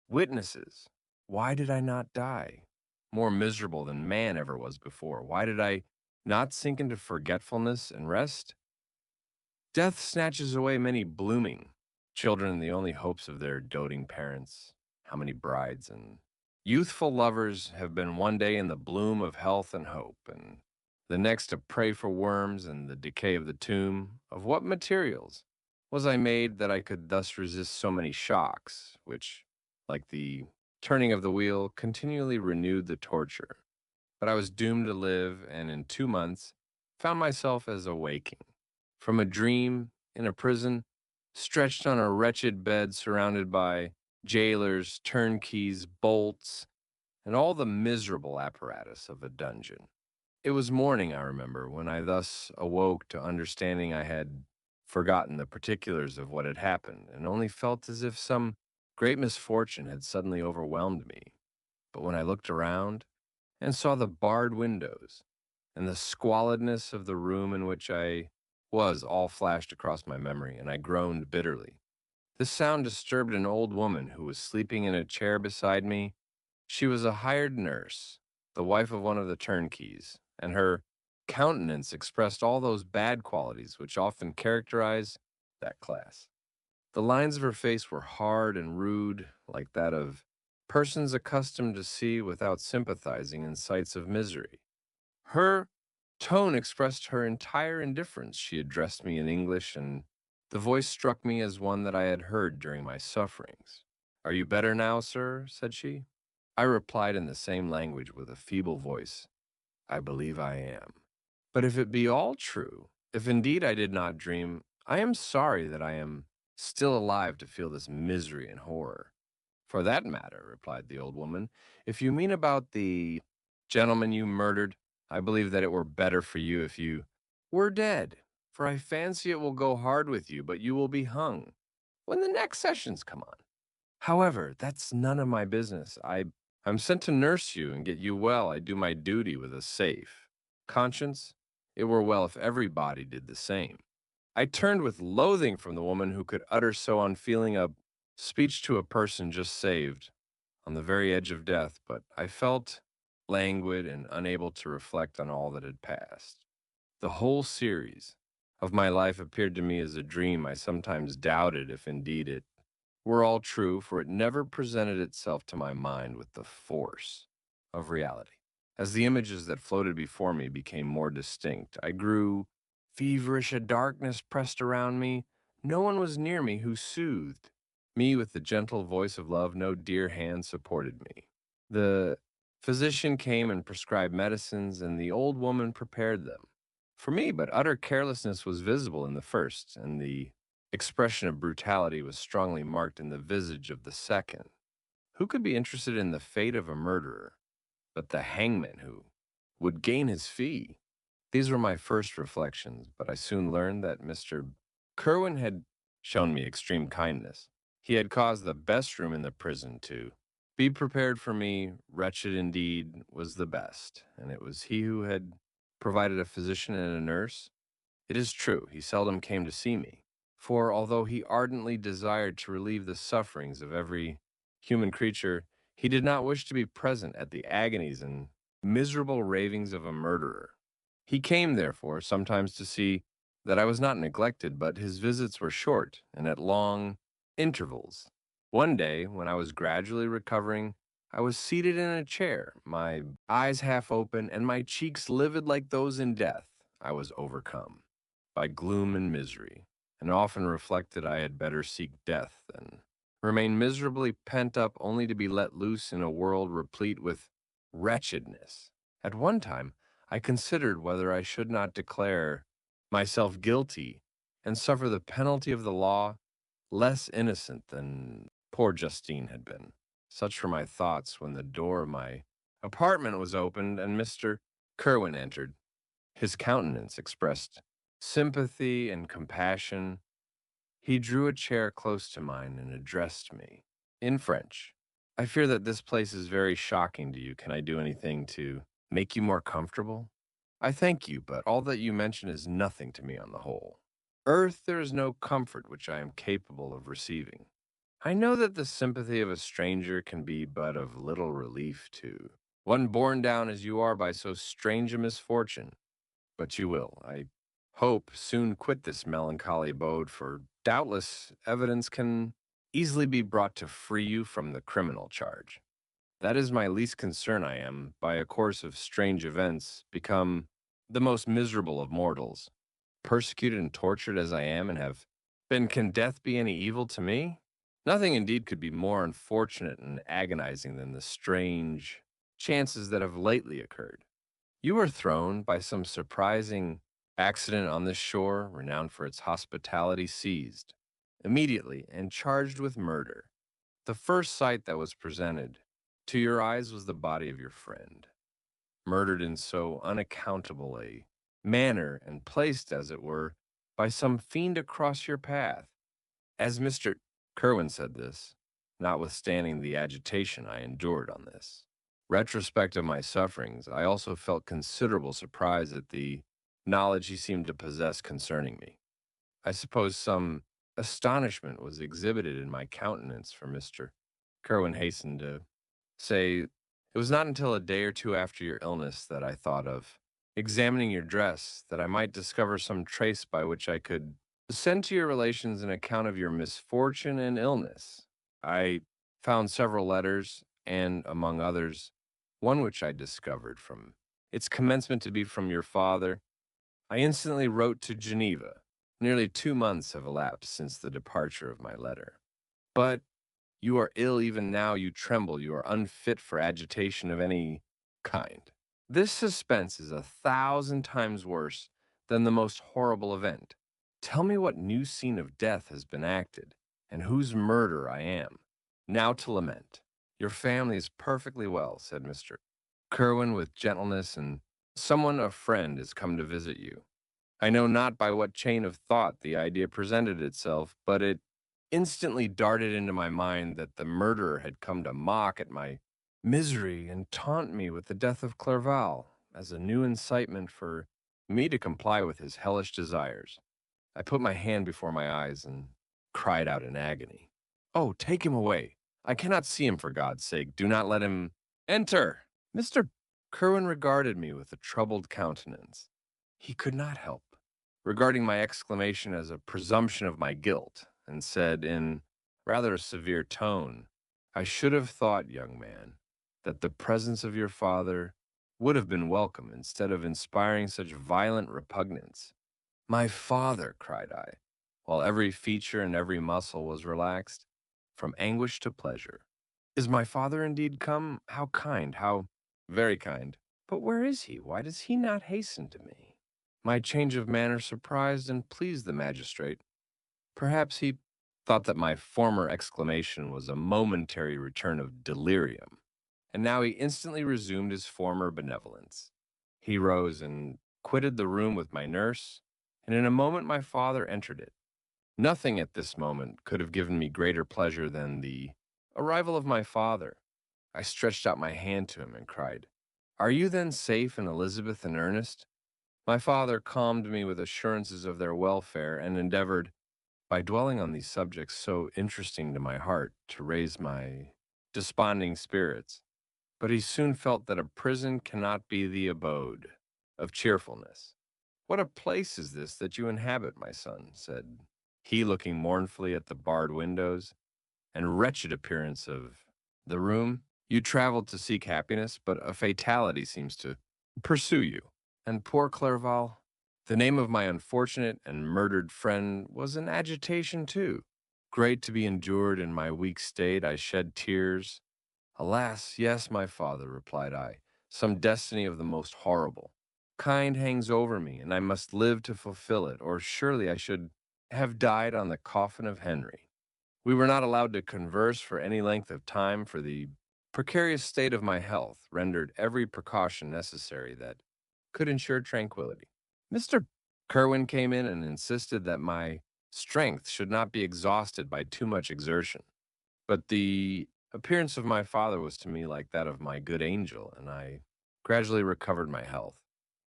Witnesses, why did I not die? More miserable than man ever was before. Why did I not sink into forgetfulness and rest? Death snatches away many blooming children, the only hopes of their doting parents. How many brides and youthful lovers have been one day in the bloom of health and hope, and the next to pray for worms and the decay of the tomb? Of what materials was I made that I could thus resist so many shocks, which, like the turning of the wheel, continually renewed the torture? But I was doomed to live, and in 2 months found myself as awaking from a dream in a prison, stretched on a wretched bed surrounded by jailers, turnkeys, bolts, and all the miserable apparatus of a dungeon. It was morning, I remember, when I thus awoke to understanding I had forgotten the particulars of what had happened and only felt as if some great misfortune had suddenly overwhelmed me. But when I looked around and saw the barred windows and the squalidness of the room in which I was all flashed across my memory, and I groaned bitterly. This sound disturbed an old woman who was sleeping in a chair beside me. She was a hired nurse, the wife of one of the turnkeys, and her countenance expressed all those bad qualities which often characterize that class. The lines of her face were hard and rude, like that of persons accustomed to see without sympathizing in sights of misery. Her tone expressed her entire indifference. She addressed me in English, and the voice struck me as one that I had heard during my sufferings. "Are you better now, sir?" said she. I replied in the same language with a feeble voice, "I believe I am. But if it be all true, if indeed I did not dream, I am sorry that I am still alive to feel this misery and horror." "For that matter," replied the old woman, "if you mean about the gentleman you murdered, I believe that it were better for you if you were dead, for I fancy it will go hard with you, but you will be hung when the next sessions come on. However, that's none of my business. I'm sent to nurse you and get you well. I do my duty with a safe conscience. It were well if everybody did the same." I turned with loathing from the woman who could utter so unfeeling a speech to a person just saved, on the very edge of death, but I felt languid and unable to reflect on all that had passed. The whole series of my life appeared to me as a dream. I sometimes doubted if indeed it were all true, for it never presented itself to my mind with the force of reality. As the images that floated before me became more distinct, I grew feverish. A darkness pressed around me. No one was near me who soothed me with the gentle voice of love. No dear hand supported me. The physician came and prescribed medicines, and the old woman prepared them for me, but utter carelessness was visible in the first, and the expression of brutality was strongly marked in the visage of the second. Who could be interested in the fate of a murderer but the hangman who would gain his fee? These were my first reflections, but I soon learned that Mr. Kerwin had shown me extreme kindness. He had caused the best room in the prison to be prepared for me. Wretched indeed was the best, and it was he who had provided a physician and a nurse. It is true, he seldom came to see me, for although he ardently desired to relieve the sufferings of every human creature, he did not wish to be present at the agonies and miserable ravings of a murderer. He came, therefore, sometimes to see that I was not neglected, but his visits were short and at long intervals. One day, when I was gradually recovering, I was seated in a chair, my eyes half open and my cheeks livid like those in death. I was overcome by gloom and misery, and often reflected I had better seek death than remain miserably pent up only to be let loose in a world replete with wretchedness. At one time, I considered whether I should not declare myself guilty and suffer the penalty of the law, less innocent than poor Justine had been. Such were my thoughts when the door of my apartment was opened and Mr. Kerwin entered. His countenance expressed sympathy and compassion. He drew a chair close to mine and addressed me in French. "I fear that this place is very shocking to you. Can I do anything to make you more comfortable?" "I thank you, but all that you mention is nothing to me on the whole. Earth, there is no comfort which I am capable of receiving. I know that the sympathy of a stranger can be but of little relief to one borne down as you are by so strange a misfortune. But you will, I hope, soon quit this melancholy abode, for doubtless evidence can easily be brought to free you from the criminal charge. That is my least concern. I am, by a course of strange events, become the most miserable of mortals. Persecuted and tortured as I am, and have been, can death be any evil to me? Nothing indeed could be more unfortunate and agonizing than the strange chances that have lately occurred. You were thrown by some surprising accident on this shore, renowned for its hospitality, seized immediately and charged with murder. The first sight that was presented to your eyes was the body of your friend. murdered in so unaccountable a manner and placed, as it were, by some fiend across your path. As Mr. Kerwin said this, notwithstanding the agitation I endured on this retrospect of my sufferings, I also felt considerable surprise at the knowledge he seemed to possess concerning me. I suppose some astonishment was exhibited in my countenance, for Mr. Kerwin hastened to say, "It was not until a day or two after your illness that I thought of examining your dress, that I might discover some trace by which I could send to your relations an account of your misfortune and illness. I found several letters, and, among others, one which I discovered from its commencement to be from your father. I instantly wrote to Geneva. Nearly 2 months have elapsed since the departure of my letter. But you are ill even now, you tremble, you are unfit for agitation of any kind. This suspense is 1,000 times worse than the most horrible event. Tell me what new scene of death has been acted, and whose murder I am. Now to lament. Your family is perfectly well, said Mr. Kerwin with gentleness, and someone, a friend, has come to visit you. I know not by what chain of thought the idea presented itself, but it instantly darted into my mind that the murderer had come to mock at my misery and taunt me with the death of Clerval as a new incitement for me to comply with his hellish desires. I put my hand before my eyes and cried out in agony, "Oh, take him away! I cannot see him, for God's sake. Do not let him enter." Mr. Kerwin regarded me with a troubled countenance. He could not help regarding my exclamation as a presumption of my guilt, and said in rather a severe tone, "I should have thought, young man, that the presence of your father would have been welcome instead of inspiring such violent repugnance." "My father!" cried I, while every feature and every muscle was relaxed, from anguish to pleasure. "Is my father indeed come? How kind, how very kind. But where is he? Why does he not hasten to me?" My change of manner surprised and pleased the magistrate. Perhaps he thought that my former exclamation was a momentary return of delirium, and now he instantly resumed his former benevolence. He rose and quitted the room with my nurse, and in a moment my father entered it. Nothing at this moment could have given me greater pleasure than the arrival of my father. I stretched out my hand to him and cried, "Are you then safe in Elizabeth and Ernest?" My father calmed me with assurances of their welfare, and endeavored, by dwelling on these subjects so interesting to my heart, to raise my desponding spirits. But he soon felt that a prison cannot be the abode of cheerfulness. "What a place is this that you inhabit, my son?" said he, looking mournfully at the barred windows and wretched appearance of the room. "You traveled to seek happiness, but a fatality seems to pursue you. And poor Clerval, the name of my unfortunate and murdered friend, was in agitation too. Great to be endured in my weak state, I shed tears. 'Alas, yes, my father,' replied I, 'some destiny of the most horrible kind hangs over me, and I must live to fulfill it, or surely I should have died on the coffin of Henry.' We were not allowed to converse for any length of time, for the precarious state of my health rendered every precaution necessary that could ensure tranquility. Mr. Kerwin came in and insisted that my strength should not be exhausted by too much exertion. But the appearance of my father was to me like that of my good angel, and I gradually recovered my health.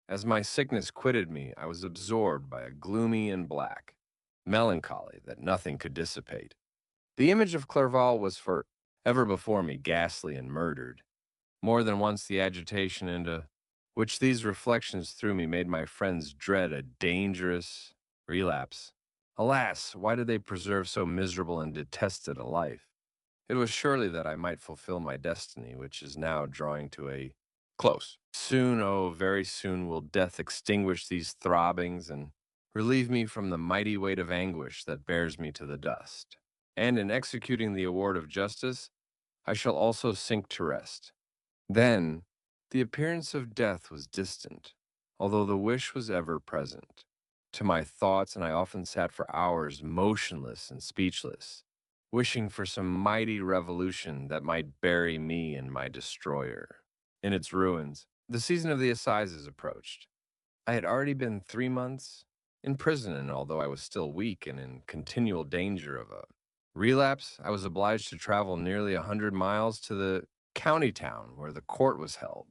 As my sickness quitted me, I was absorbed by a gloomy and black melancholy that nothing could dissipate. The image of Clerval was for ever before me, ghastly and murdered. More than once the agitation into which these reflections threw me made my friends dread a dangerous relapse. Alas, why did they preserve so miserable and detested a life? It was surely that I might fulfill my destiny, which is now drawing to a close. Soon, oh, very soon, will death extinguish these throbbings and relieve me from the mighty weight of anguish that bears me to the dust. And in executing the award of justice, I shall also sink to rest. Then, the appearance of death was distant, although the wish was ever present to my thoughts, and I often sat for hours motionless and speechless, wishing for some mighty revolution that might bury me and my destroyer in its ruins. The season of the assizes approached. I had already been 3 months in prison, and although I was still weak and in continual danger of a relapse, I was obliged to travel nearly 100 miles to the county town where the court was held.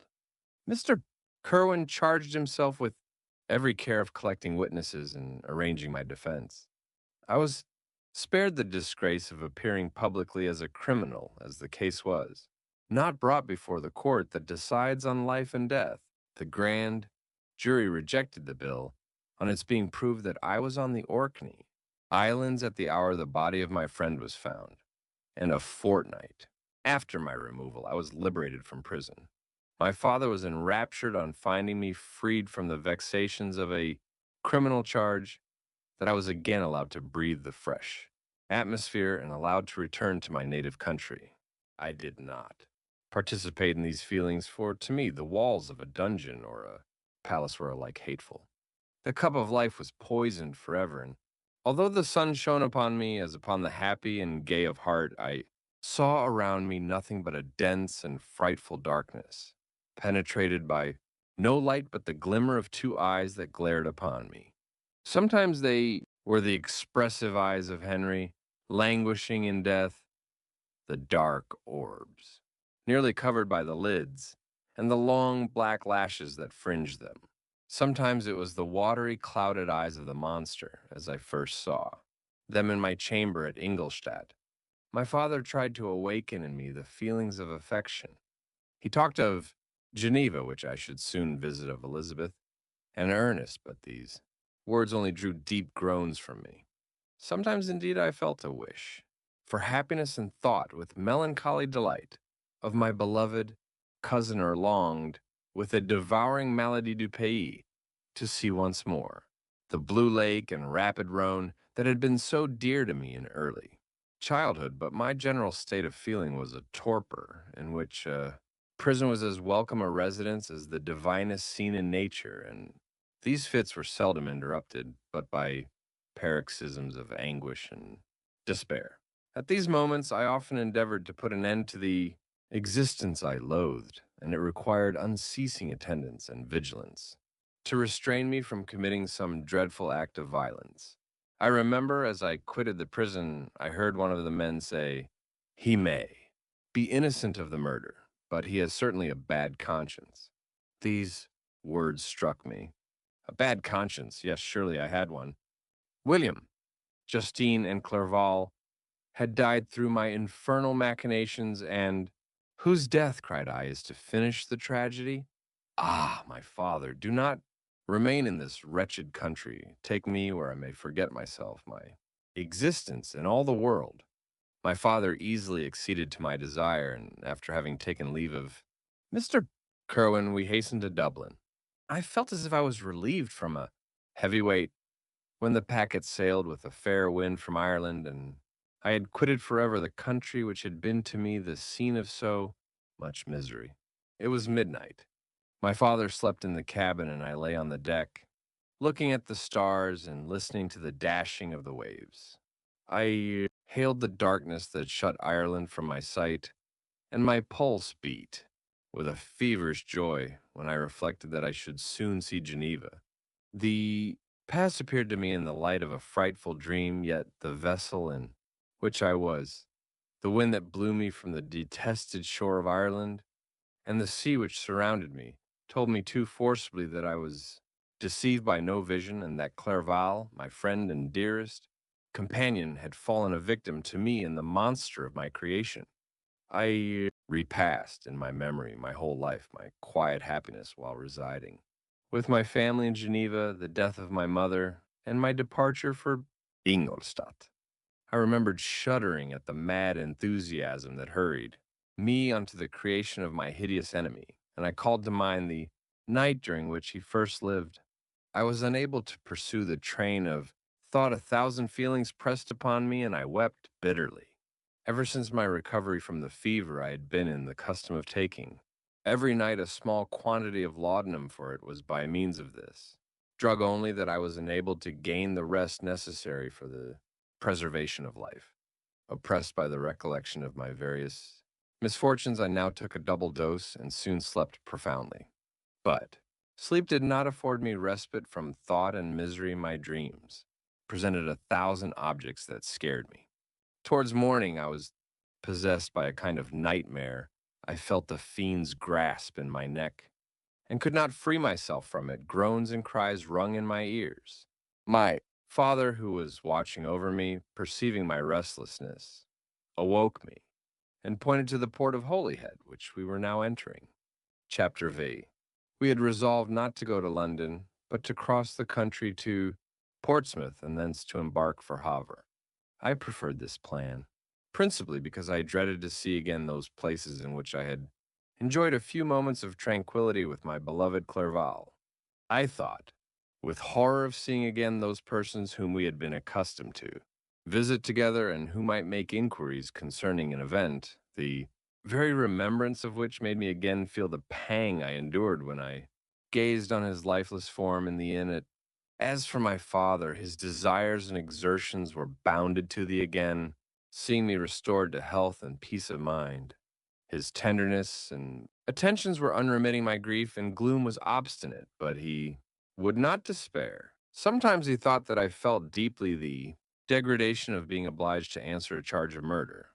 Mr. Kerwin charged himself with every care of collecting witnesses and arranging my defense. I was spared the disgrace of appearing publicly as a criminal, as the case was, not brought before the court that decides on life and death. The grand jury rejected the bill on its being proved that I was on the Orkney Islands at the hour the body of my friend was found, and a fortnight after my removal, I was liberated from prison. My father was enraptured on finding me freed from the vexations of a criminal charge, that I was again allowed to breathe the fresh atmosphere and allowed to return to my native country. I did not participate in these feelings, for to me the walls of a dungeon or a palace were alike hateful. The cup of life was poisoned forever, and although the sun shone upon me as upon the happy and gay of heart, I saw around me nothing but a dense and frightful darkness, penetrated by no light but the glimmer of two eyes that glared upon me. Sometimes they were the expressive eyes of Henry, languishing in death, the dark orbs, nearly covered by the lids, and the long black lashes that fringed them. Sometimes it was the watery, clouded eyes of the monster, as I first saw them in my chamber at Ingolstadt. My father tried to awaken in me the feelings of affection. He talked of Geneva, which I should soon visit, of Elizabeth, and Ernest, but these words only drew deep groans from me. Sometimes, indeed, I felt a wish for happiness, and thought with melancholy delight of my beloved cousin, or longed, with a devouring malady du pays, to see once more the blue lake and rapid Rhone that had been so dear to me in early childhood. But my general state of feeling was a torpor, in which prison was as welcome a residence as the divinest scene in nature, and these fits were seldom interrupted but by paroxysms of anguish and despair. At these moments, I often endeavored to put an end to the existence I loathed, and it required unceasing attendance and vigilance to restrain me from committing some dreadful act of violence. I remember as I quitted the prison, I heard one of the men say, "He may be innocent of the murder, but he has certainly a bad conscience." These words struck me. A bad conscience, yes, surely I had one. William, Justine, and Clerval had died through my infernal machinations, and whose death, cried I, is to finish the tragedy? Ah, my father, do not remain in this wretched country. Take me where I may forget myself, my existence, and all the world. My father easily acceded to my desire, and after having taken leave of Mr. Kerwin, we hastened to Dublin. I felt as if I was relieved from a heavy weight when the packet sailed with a fair wind from Ireland, and I had quitted forever the country which had been to me the scene of so much misery. It was midnight. My father slept in the cabin, and I lay on the deck, looking at the stars and listening to the dashing of the waves. I hailed the darkness that shut Ireland from my sight, and my pulse beat with a feverish joy when I reflected that I should soon see Geneva. The past appeared to me in the light of a frightful dream, yet the vessel in which I was, the wind that blew me from the detested shore of Ireland, and the sea which surrounded me, told me too forcibly that I was deceived by no vision, and that Clerval, my friend and dearest companion, had fallen a victim to me and the monster of my creation. I repassed in my memory my whole life, my quiet happiness while residing with my family in Geneva, the death of my mother, and my departure for Ingolstadt. I remembered shuddering at the mad enthusiasm that hurried me onto the creation of my hideous enemy, and I called to mind the night during which he first lived. I was unable to pursue the train of thought. A thousand feelings pressed upon me, and I wept bitterly. Ever since my recovery from the fever I had been in the custom of taking, every night a small quantity of laudanum, for it was by means of this drug only that I was enabled to gain the rest necessary for the preservation of life. Oppressed by the recollection of my various misfortunes, I now took a double dose and soon slept profoundly. But sleep did not afford me respite from thought and misery. My dreams presented 1,000 objects that scared me. Towards morning, I was possessed by a kind of nightmare. I felt the fiend's grasp in my neck and could not free myself from it. Groans and cries rung in my ears. My father, who was watching over me, perceiving my restlessness, awoke me and pointed to the port of Holyhead, which we were now entering. Chapter V. We had resolved not to go to London, but to cross the country to Portsmouth and thence to embark for Havre. I preferred this plan, principally because I dreaded to see again those places in which I had enjoyed a few moments of tranquility with my beloved Clerval. I thought, with horror, of seeing again those persons whom we had been accustomed to visit together and who might make inquiries concerning an event, the very remembrance of which made me again feel the pang I endured when I gazed on his lifeless form in the inn. As for my father, his desires and exertions were bounded to thee again, seeing me restored to health and peace of mind. His tenderness and attentions were unremitting. My grief and gloom was obstinate, but he would not despair. Sometimes he thought that I felt deeply the degradation of being obliged to answer a charge of murder,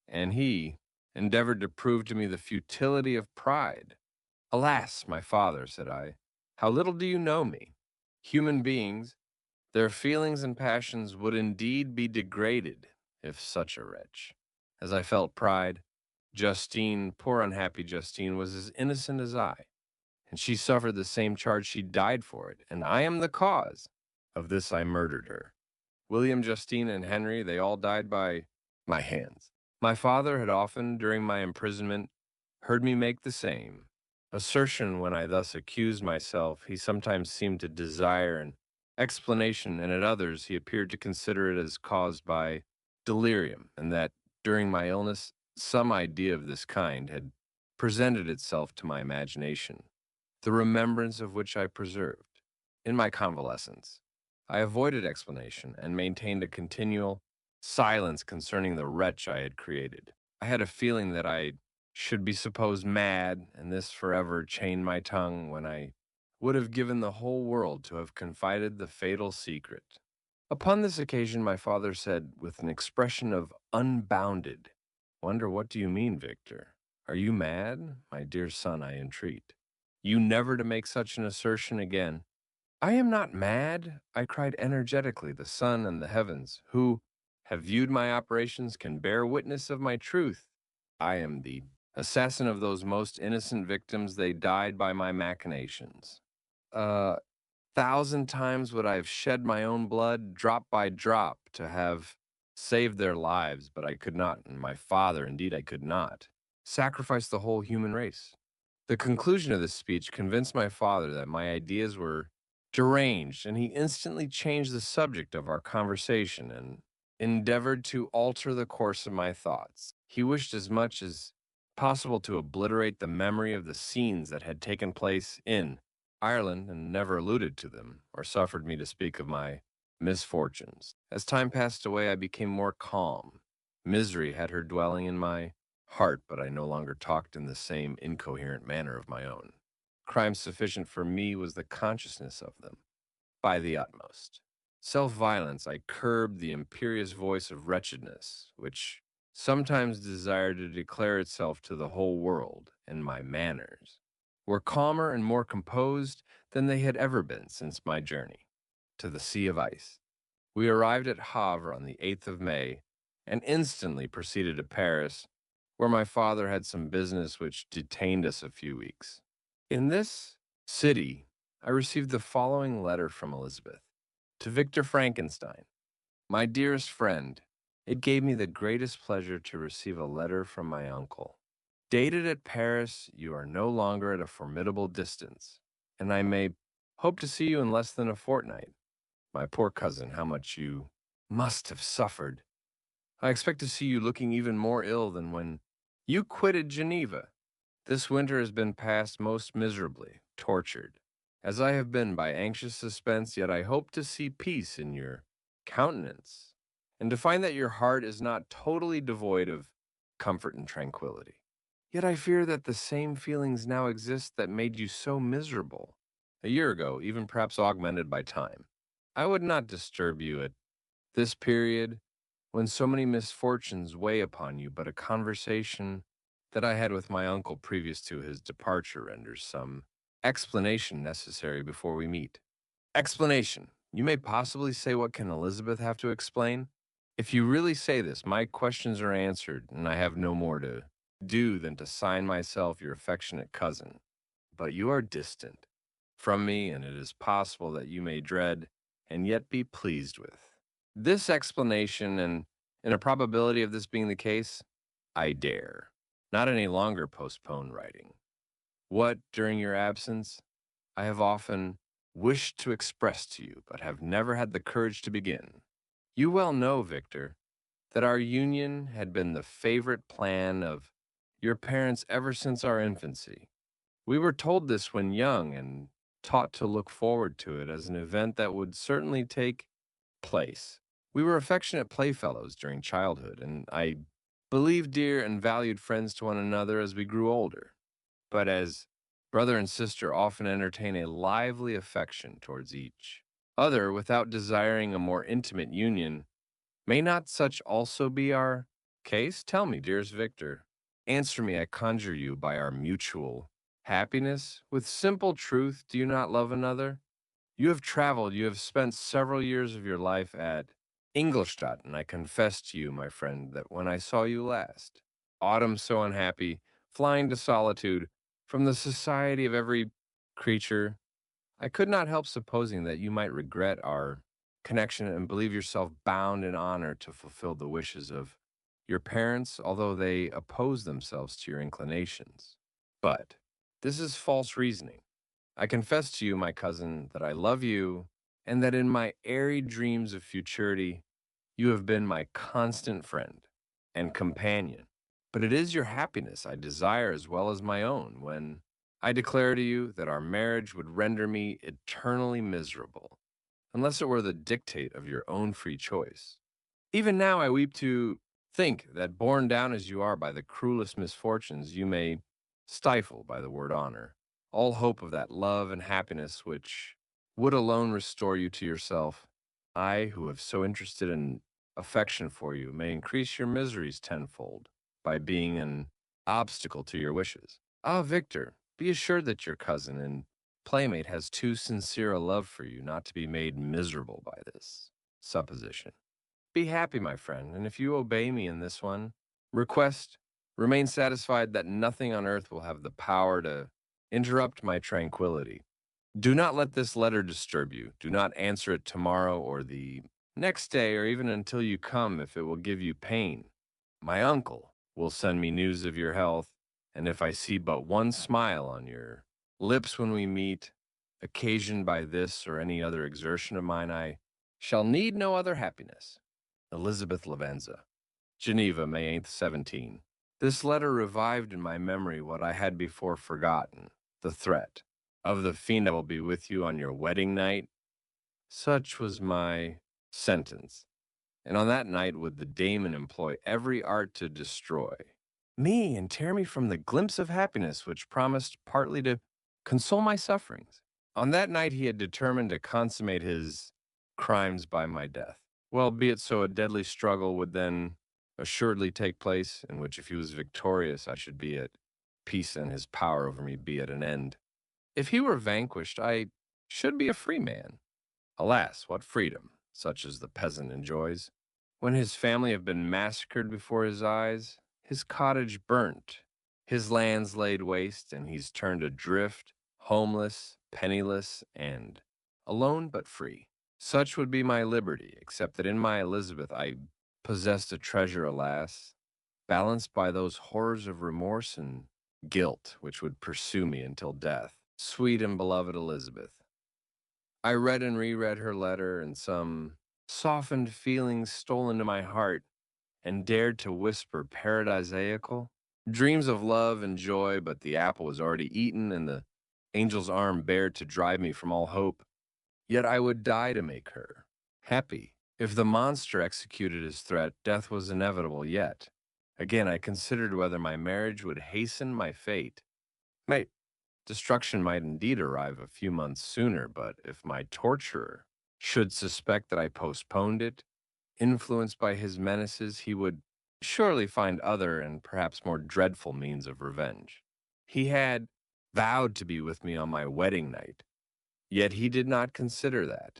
and he endeavored to prove to me the futility of pride. Alas, my father, said I, how little do you know me? Human beings, their feelings and passions would indeed be degraded if such a wretch. As I felt pride, Justine, poor unhappy Justine, was as innocent as I, and she suffered the same charge. She died for it, and I am the cause. Of this I murdered her. William, Justine, and Henry, they all died by my hands. My father had often, during my imprisonment, heard me make the same assertion. When I thus accused myself, he sometimes seemed to desire an explanation, and at others he appeared to consider it as caused by delirium, and that, during my illness, some idea of this kind had presented itself to my imagination, the remembrance of which I preserved. In my convalescence, I avoided explanation and maintained a continual silence concerning the wretch I had created. I had a feeling that I should be supposed mad, and this forever chained my tongue, when I would have given the whole world to have confided the fatal secret. Upon this occasion, my father said, with an expression of unbounded wonder, what do you mean, Victor? Are you mad? My dear son, I entreat you never to make such an assertion again. I am not mad, I cried energetically. The sun and the heavens, who have viewed my operations, can bear witness of my truth. I am the assassin of those most innocent victims. They died by my machinations. A thousand times would I have shed my own blood, drop by drop, to have saved their lives, but I could not, and my father, indeed I could not, sacrifice the whole human race. The conclusion of this speech convinced my father that my ideas were deranged, and he instantly changed the subject of our conversation and endeavored to alter the course of my thoughts. He wished as much as possible to obliterate the memory of the scenes that had taken place in Ireland, and never alluded to them or suffered me to speak of my misfortunes. As time passed away, I became more calm. Misery had her dwelling in my heart, but I no longer talked in the same incoherent manner of my own. Crime sufficient for me was the consciousness of them, by the utmost. Self-violence, I curbed the imperious voice of wretchedness, which sometimes desired to declare itself to the whole world, and my manners were calmer and more composed than they had ever been since my journey to the Sea of Ice. We arrived at Havre on the 8th of May, and instantly proceeded to Paris, where my father had some business which detained us a few weeks. In this city, I received the following letter from Elizabeth. To Victor Frankenstein, my dearest friend, it gave me the greatest pleasure to receive a letter from my uncle. Dated at Paris, you are no longer at a formidable distance, and I may hope to see you in less than a fortnight. My poor cousin, how much you must have suffered. I expect to see you looking even more ill than when you quitted Geneva. This winter has been passed most miserably, tortured, as I have been by anxious suspense, yet I hope to see peace in your countenance, and to find that your heart is not totally devoid of comfort and tranquility. Yet I fear that the same feelings now exist that made you so miserable a year ago, even perhaps augmented by time. I would not disturb you at this period when so many misfortunes weigh upon you, but a conversation that I had with my uncle previous to his departure renders some explanation necessary before we meet. Explanation. You may possibly say, what can Elizabeth have to explain? If you really say this, my questions are answered, and I have no more to do than to sign myself your affectionate cousin. But you are distant from me, and it is possible that you may dread and yet be pleased with. This explanation, and in a probability of this being the case, I dare not any longer postpone writing. What, during your absence, I have often wished to express to you, but have never had the courage to begin. You well know, Victor, that our union had been the favorite plan of your parents ever since our infancy. We were told this when young and taught to look forward to it as an event that would certainly take place. We were affectionate playfellows during childhood, and I believed dear and valued friends to one another as we grew older. But as brother and sister often entertain a lively affection towards each other without desiring a more intimate union, may not such also be our case? Tell me, dearest Victor. Answer me, I conjure you, by our mutual happiness. With simple truth, do you not love another? You have traveled, you have spent several years of your life at Ingolstadt, and I confess to you, my friend, that when I saw you last, autumn so unhappy, flying to solitude, from the society of every creature, I could not help supposing that you might regret our connection and believe yourself bound in honor to fulfill the wishes of your parents, although they oppose themselves to your inclinations. But this is false reasoning. I confess to you, my cousin, that I love you, and that in my airy dreams of futurity, you have been my constant friend and companion. But it is your happiness I desire as well as my own when I declare to you that our marriage would render me eternally miserable, unless it were the dictate of your own free choice. Even now I weep to think that, borne down as you are by the cruelest misfortunes, you may stifle, by the word honor, all hope of that love and happiness which would alone restore you to yourself. I, who have so interested in affection for you, may increase your miseries tenfold by being an obstacle to your wishes. Ah, Victor, be assured that your cousin and playmate has too sincere a love for you not to be made miserable by this supposition. Be happy, my friend, and if you obey me in this one request, remain satisfied that nothing on earth will have the power to interrupt my tranquility. Do not let this letter disturb you. Do not answer it tomorrow or the next day, or even until you come, if it will give you pain. My uncle will send me news of your health, and if I see but one smile on your lips when we meet, occasioned by this or any other exertion of mine, I shall need no other happiness. Elizabeth Lavenza, Geneva, May 8th, 17. This letter revived in my memory what I had before forgotten, the threat of the fiend, I will be with you on your wedding night. Such was my sentence, and on that night would the daemon employ every art to destroy me and tear me from the glimpse of happiness which promised partly to console my sufferings. On that night he had determined to consummate his crimes by my death. Well, be it so, a deadly struggle would then assuredly take place, in which if he was victorious I should be at peace and his power over me be at an end. If he were vanquished, I should be a free man. Alas, what freedom, such as the peasant enjoys, when his family have been massacred before his eyes, his cottage burnt, his lands laid waste, and he's turned adrift, homeless, penniless, and alone but free. Such would be my liberty, except that in my Elizabeth I possessed a treasure, alas, balanced by those horrors of remorse and guilt which would pursue me until death. Sweet and beloved Elizabeth, I read and reread her letter, and some softened feelings stole into my heart and dared to whisper paradisaical dreams of love and joy, but the apple was already eaten and the angel's arm bared to drive me from all hope. Yet I would die to make her happy. If the monster executed his threat, death was inevitable yet. Again, I considered whether my marriage would hasten my fate. My destruction might indeed arrive a few months sooner, but if my torturer should suspect that I postponed it, influenced by his menaces, he would surely find other and perhaps more dreadful means of revenge. He had vowed to be with me on my wedding night, yet he did not consider that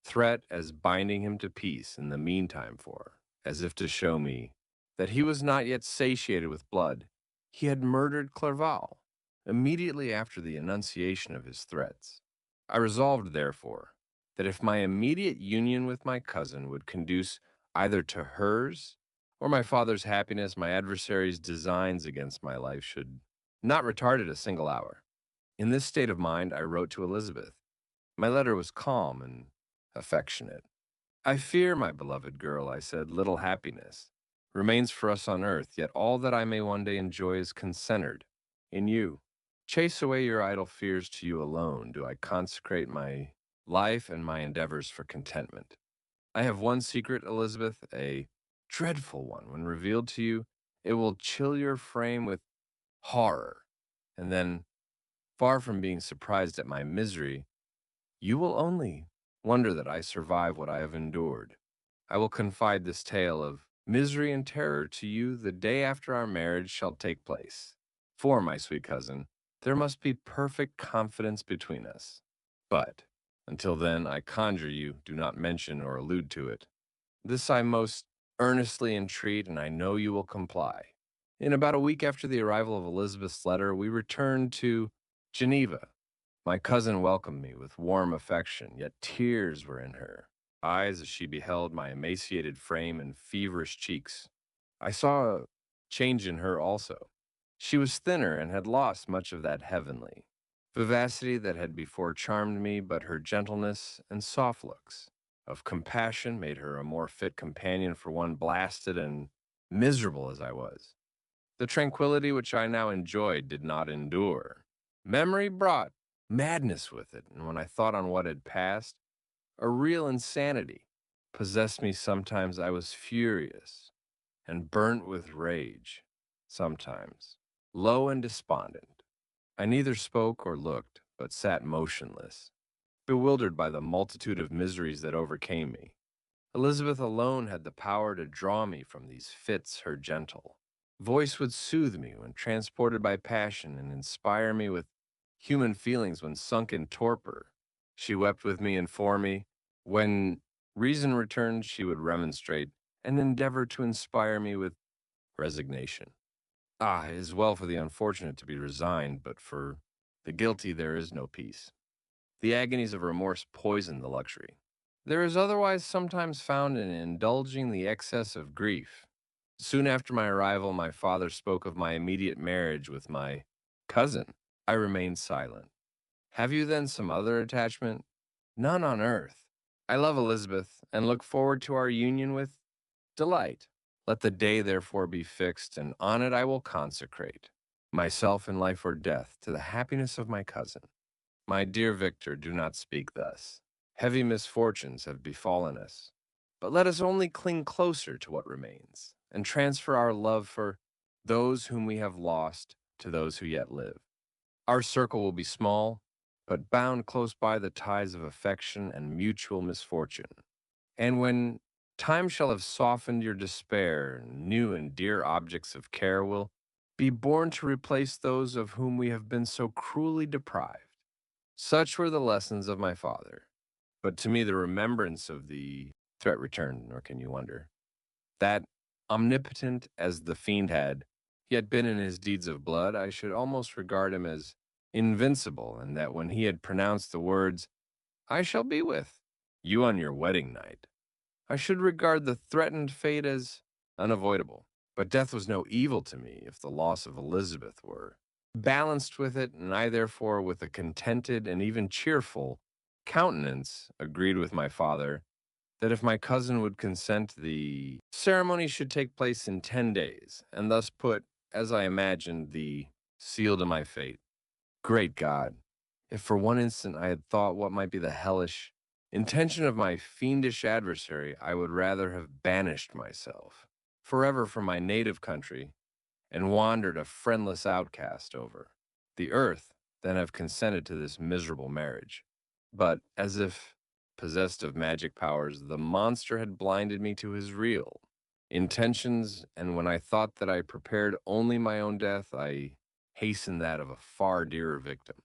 threat as binding him to peace in the meantime, for, as if to show me that he was not yet satiated with blood, he had murdered Clerval immediately after the enunciation of his threats. I resolved, therefore, that if my immediate union with my cousin would conduce either to hers or my father's happiness, my adversary's designs against my life should not retard it a single hour. In this state of mind, I wrote to Elizabeth. My letter was calm and affectionate. I fear, my beloved girl, I said, little happiness remains for us on earth, yet all that I may one day enjoy is concentred in you. Chase away your idle fears to you alone. Do I consecrate my life and my endeavors for contentment? I have one secret, Elizabeth, a dreadful one. When revealed to you, it will chill your frame with horror. And then, far from being surprised at my misery, you will only wonder that I survive what I have endured. I will confide this tale of misery and terror to you the day after our marriage shall take place. For, my sweet cousin, there must be perfect confidence between us. But, until then, I conjure you, do not mention or allude to it. This I most earnestly entreat, and I know you will comply. In about a week after the arrival of Elizabeth's letter, we returned to Geneva. My cousin welcomed me with warm affection, yet tears were in her eyes as she beheld my emaciated frame and feverish cheeks. I saw a change in her also. She was thinner and had lost much of that heavenly vivacity that had before charmed me, but her gentleness and soft looks of compassion made her a more fit companion for one blasted and miserable as I was. The tranquility which I now enjoyed did not endure. Memory brought madness with it, and when I thought on what had passed, a real insanity possessed me. Sometimes I was furious and burnt with rage. Sometimes, low and despondent, I neither spoke or looked, but sat motionless, bewildered by the multitude of miseries that overcame me. Elizabeth alone had the power to draw me from these fits. Her gentle voice would soothe me when transported by passion and inspire me with human feelings when sunk in torpor. She wept with me and for me. When reason returned, she would remonstrate and endeavor to inspire me with resignation. Ah, it is well for the unfortunate to be resigned, but for the guilty there is no peace. The agonies of remorse poison the luxury. There is otherwise sometimes found in indulging the excess of grief. Soon after my arrival, my father spoke of my immediate marriage with my cousin. I remained silent. Have you then some other attachment? None on earth. I love Elizabeth and look forward to our union with delight. Let the day therefore be fixed, and on it I will consecrate myself in life or death to the happiness of my cousin. My dear Victor, do not speak thus. Heavy misfortunes have befallen us, but let us only cling closer to what remains and transfer our love for those whom we have lost to those who yet live. Our circle will be small, but bound close by the ties of affection and mutual misfortune. And when time shall have softened your despair, new and dear objects of care will be born to replace those of whom we have been so cruelly deprived. Such were the lessons of my father. But to me, the remembrance of the threat returned, nor can you wonder. That, omnipotent as the fiend had yet been in his deeds of blood, I should almost regard him as invincible, and that when he had pronounced the words, I shall be with you on your wedding night, I should regard the threatened fate as unavoidable. But death was no evil to me if the loss of Elizabeth were balanced with it, and I therefore, with a contented and even cheerful countenance, agreed with my father that if my cousin would consent, the ceremony should take place in 10 days, and thus put, as I imagined, the seal to my fate. Great God! If for one instant I had thought what might be the hellish intention of my fiendish adversary, I would rather have banished myself. forever from my native country, and wandered a friendless outcast over the earth, than have consented to this miserable marriage. But, as if possessed of magic powers, the monster had blinded me to his real intentions, and when I thought that I prepared only my own death, I hastened that of a far dearer victim.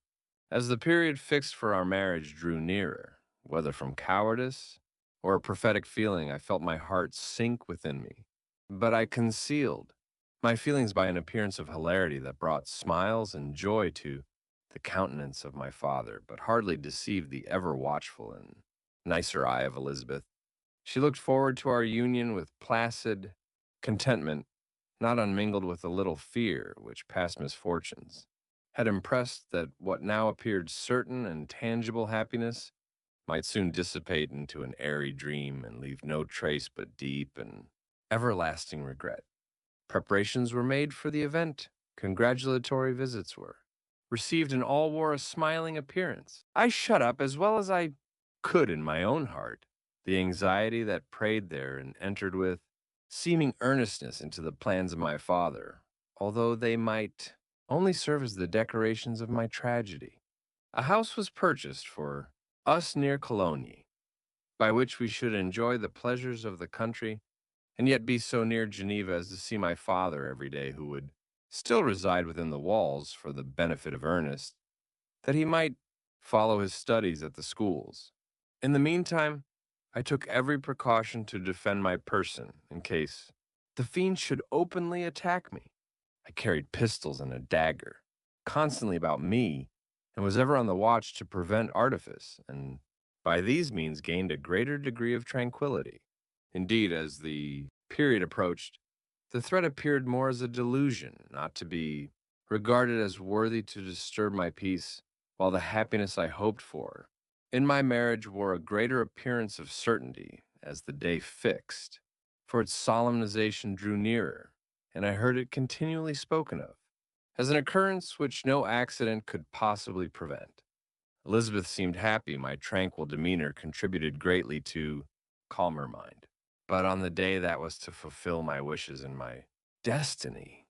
As the period fixed for our marriage drew nearer, whether from cowardice or a prophetic feeling, I felt my heart sink within me. But I concealed my feelings by an appearance of hilarity that brought smiles and joy to the countenance of my father, but hardly deceived the ever watchful and nicer eye of Elizabeth. She looked forward to our union with placid contentment, not unmingled with a little fear which past misfortunes had impressed that what now appeared certain and tangible happiness might soon dissipate into an airy dream and leave no trace but deep and everlasting regret. Preparations were made for the event. Congratulatory visits were received, and all wore a smiling appearance. I shut up as well as I could in my own heart the anxiety that preyed there, and entered with seeming earnestness into the plans of my father, although they might only serve as the decorations of my tragedy. A house was purchased for us near Cologne, by which we should enjoy the pleasures of the country, and yet be so near Geneva as to see my father every day, who would still reside within the walls for the benefit of Ernest, that he might follow his studies at the schools. In the meantime, I took every precaution to defend my person in case the fiend should openly attack me. I carried pistols and a dagger constantly about me, and was ever on the watch to prevent artifice, and by these means gained a greater degree of tranquillity. Indeed, as the period approached, the threat appeared more as a delusion, not to be regarded as worthy to disturb my peace, while the happiness I hoped for in my marriage wore a greater appearance of certainty as the day fixed, for its solemnization drew nearer, and I heard it continually spoken of as an occurrence which no accident could possibly prevent. Elizabeth seemed happy. My tranquil demeanor contributed greatly to calm her mind. But on the day that was to fulfill my wishes and my destiny,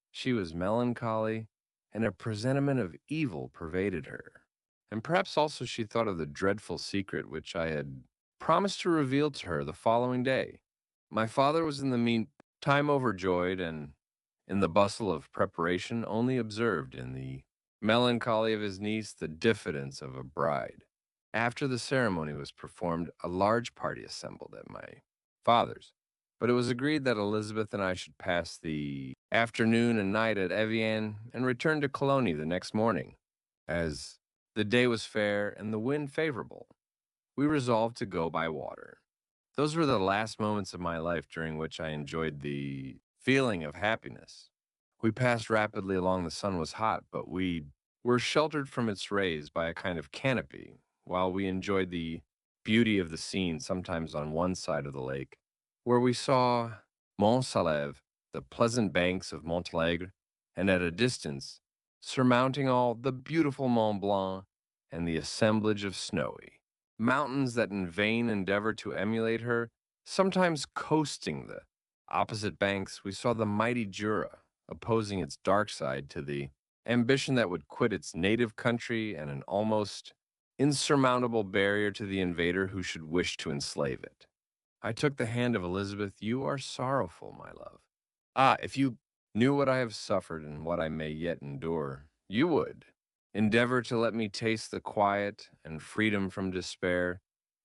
she was melancholy, and a presentiment of evil pervaded her. And perhaps also she thought of the dreadful secret which I had promised to reveal to her the following day. My father was in the meantime overjoyed, and in the bustle of preparation only observed in the melancholy of his niece the diffidence of a bride. After the ceremony was performed, a large party assembled at my father's, but it was agreed that Elizabeth and I should pass the afternoon and night at Evian and return to Cologne the next morning. As the day was fair and the wind favorable, we resolved to go by water. Those were the last moments of my life during which I enjoyed the feeling of happiness. We passed rapidly along. The sun was hot, but we were sheltered from its rays by a kind of canopy, while we enjoyed the beauty of the scene, sometimes on one side of the lake, where we saw Mont Saleve, the pleasant banks of Montalegre, and at a distance, surmounting all, the beautiful Mont Blanc and the assemblage of snowy mountains that in vain endeavor to emulate her. Sometimes coasting the opposite banks, we saw the mighty Jura, opposing its dark side to the ambition that would quit its native country, and an almost insurmountable barrier to the invader who should wish to enslave it. I took the hand of Elizabeth. You are sorrowful, my love. Ah, if you knew what I have suffered and what I may yet endure, you would endeavor to let me taste the quiet and freedom from despair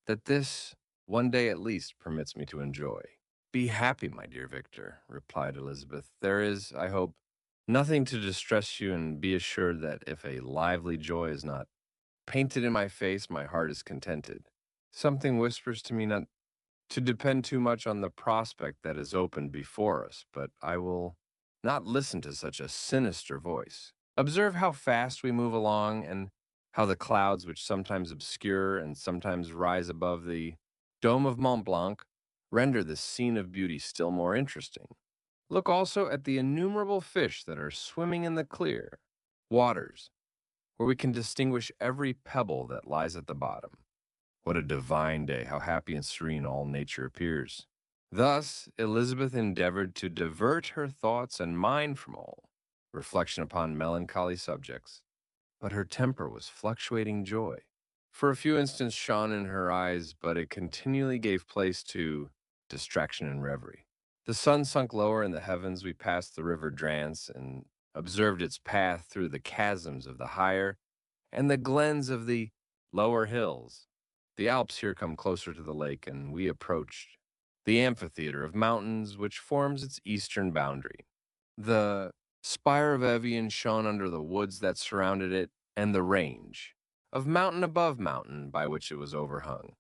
that this one day at least permits me to enjoy. Be happy, my dear Victor, replied Elizabeth. There is, I hope, nothing to distress you, and be assured that if a lively joy is not painted in my face, my heart is contented. Something whispers to me not to depend too much on the prospect that is opened before us, but I will not listen to such a sinister voice. Observe how fast we move along, and how the clouds, which sometimes obscure and sometimes rise above the dome of Mont Blanc, render the scene of beauty still more interesting. Look also at the innumerable fish that are swimming in the clear waters, where we can distinguish every pebble that lies at the bottom. What a divine day, how happy and serene all nature appears. Thus, Elizabeth endeavored to divert her thoughts and mind from all reflection upon melancholy subjects, but her temper was fluctuating joy. For a few instants shone in her eyes, but it continually gave place to distraction and reverie. The sun sunk lower in the heavens. We passed the river Drance and observed its path through the chasms of the higher and the glens of the lower hills. The Alps here come closer to the lake, and we approached the amphitheater of mountains which forms its eastern boundary. The spire of Evian shone under the woods that surrounded it, and the range of mountain above mountain by which it was overhung.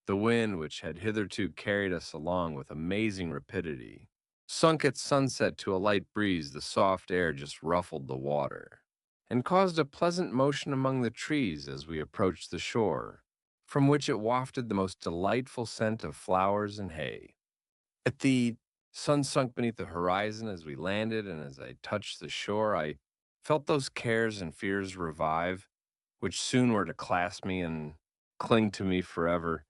The wind, which had hitherto carried us along with amazing rapidity, sunk at sunset to a light breeze. The soft air just ruffled the water and caused a pleasant motion among the trees as we approached the shore, from which it wafted the most delightful scent of flowers and hay. At the sun sunk beneath the horizon as we landed, and as I touched the shore, I felt those cares and fears revive, which soon were to clasp me and cling to me forever.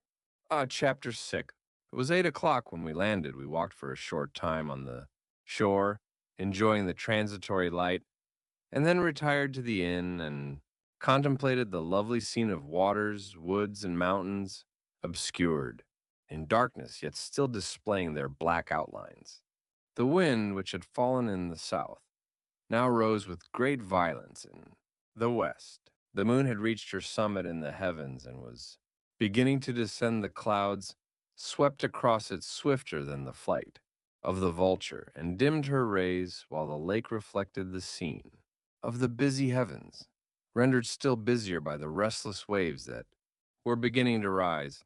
Chapter 6. It was 8 o'clock when we landed. We walked for a short time on the shore, enjoying the transitory light, and then retired to the inn and contemplated the lovely scene of waters, woods, and mountains, obscured in darkness, yet still displaying their black outlines. The wind, which had fallen in the south, now rose with great violence in the west. The moon had reached her summit in the heavens and was beginning to descend. The clouds swept across it swifter than the flight of the vulture and dimmed her rays, while the lake reflected the scene of the busy heavens, rendered still busier by the restless waves that were beginning to rise.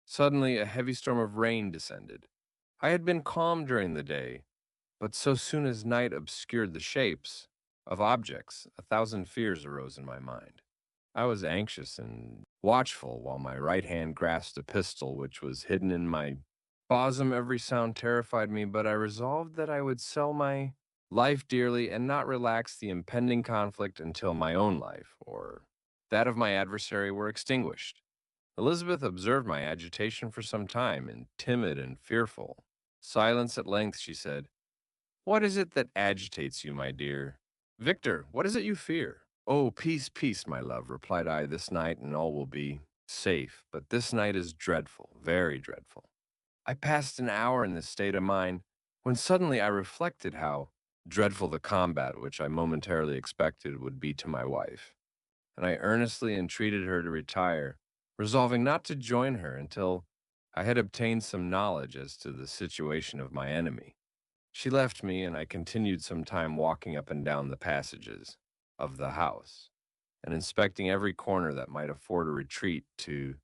Suddenly, a heavy storm of rain descended. I had been calm during the day, but so soon as night obscured the shapes of objects, a thousand fears arose in my mind. I was anxious and watchful, while my right hand grasped a pistol which was hidden in my bosom. Every sound terrified me, but I resolved that I would sell my life dearly and not relax the impending conflict until my own life, or that of my adversary, were extinguished. Elizabeth observed my agitation for some time, in timid and fearful silence. At length she said, "What is it that agitates you, my dear? Victor, what is it you fear?" "Oh, peace, peace, my love," replied I. "This night and all will be safe, but this night is dreadful, very dreadful." I passed an hour in this state of mind, when suddenly I reflected how dreadful the combat which I momentarily expected would be to my wife, and I earnestly entreated her to retire, resolving not to join her until I had obtained some knowledge as to the situation of my enemy. She left me, and I continued some time walking up and down the passages of the house, and inspecting every corner that might afford a retreat to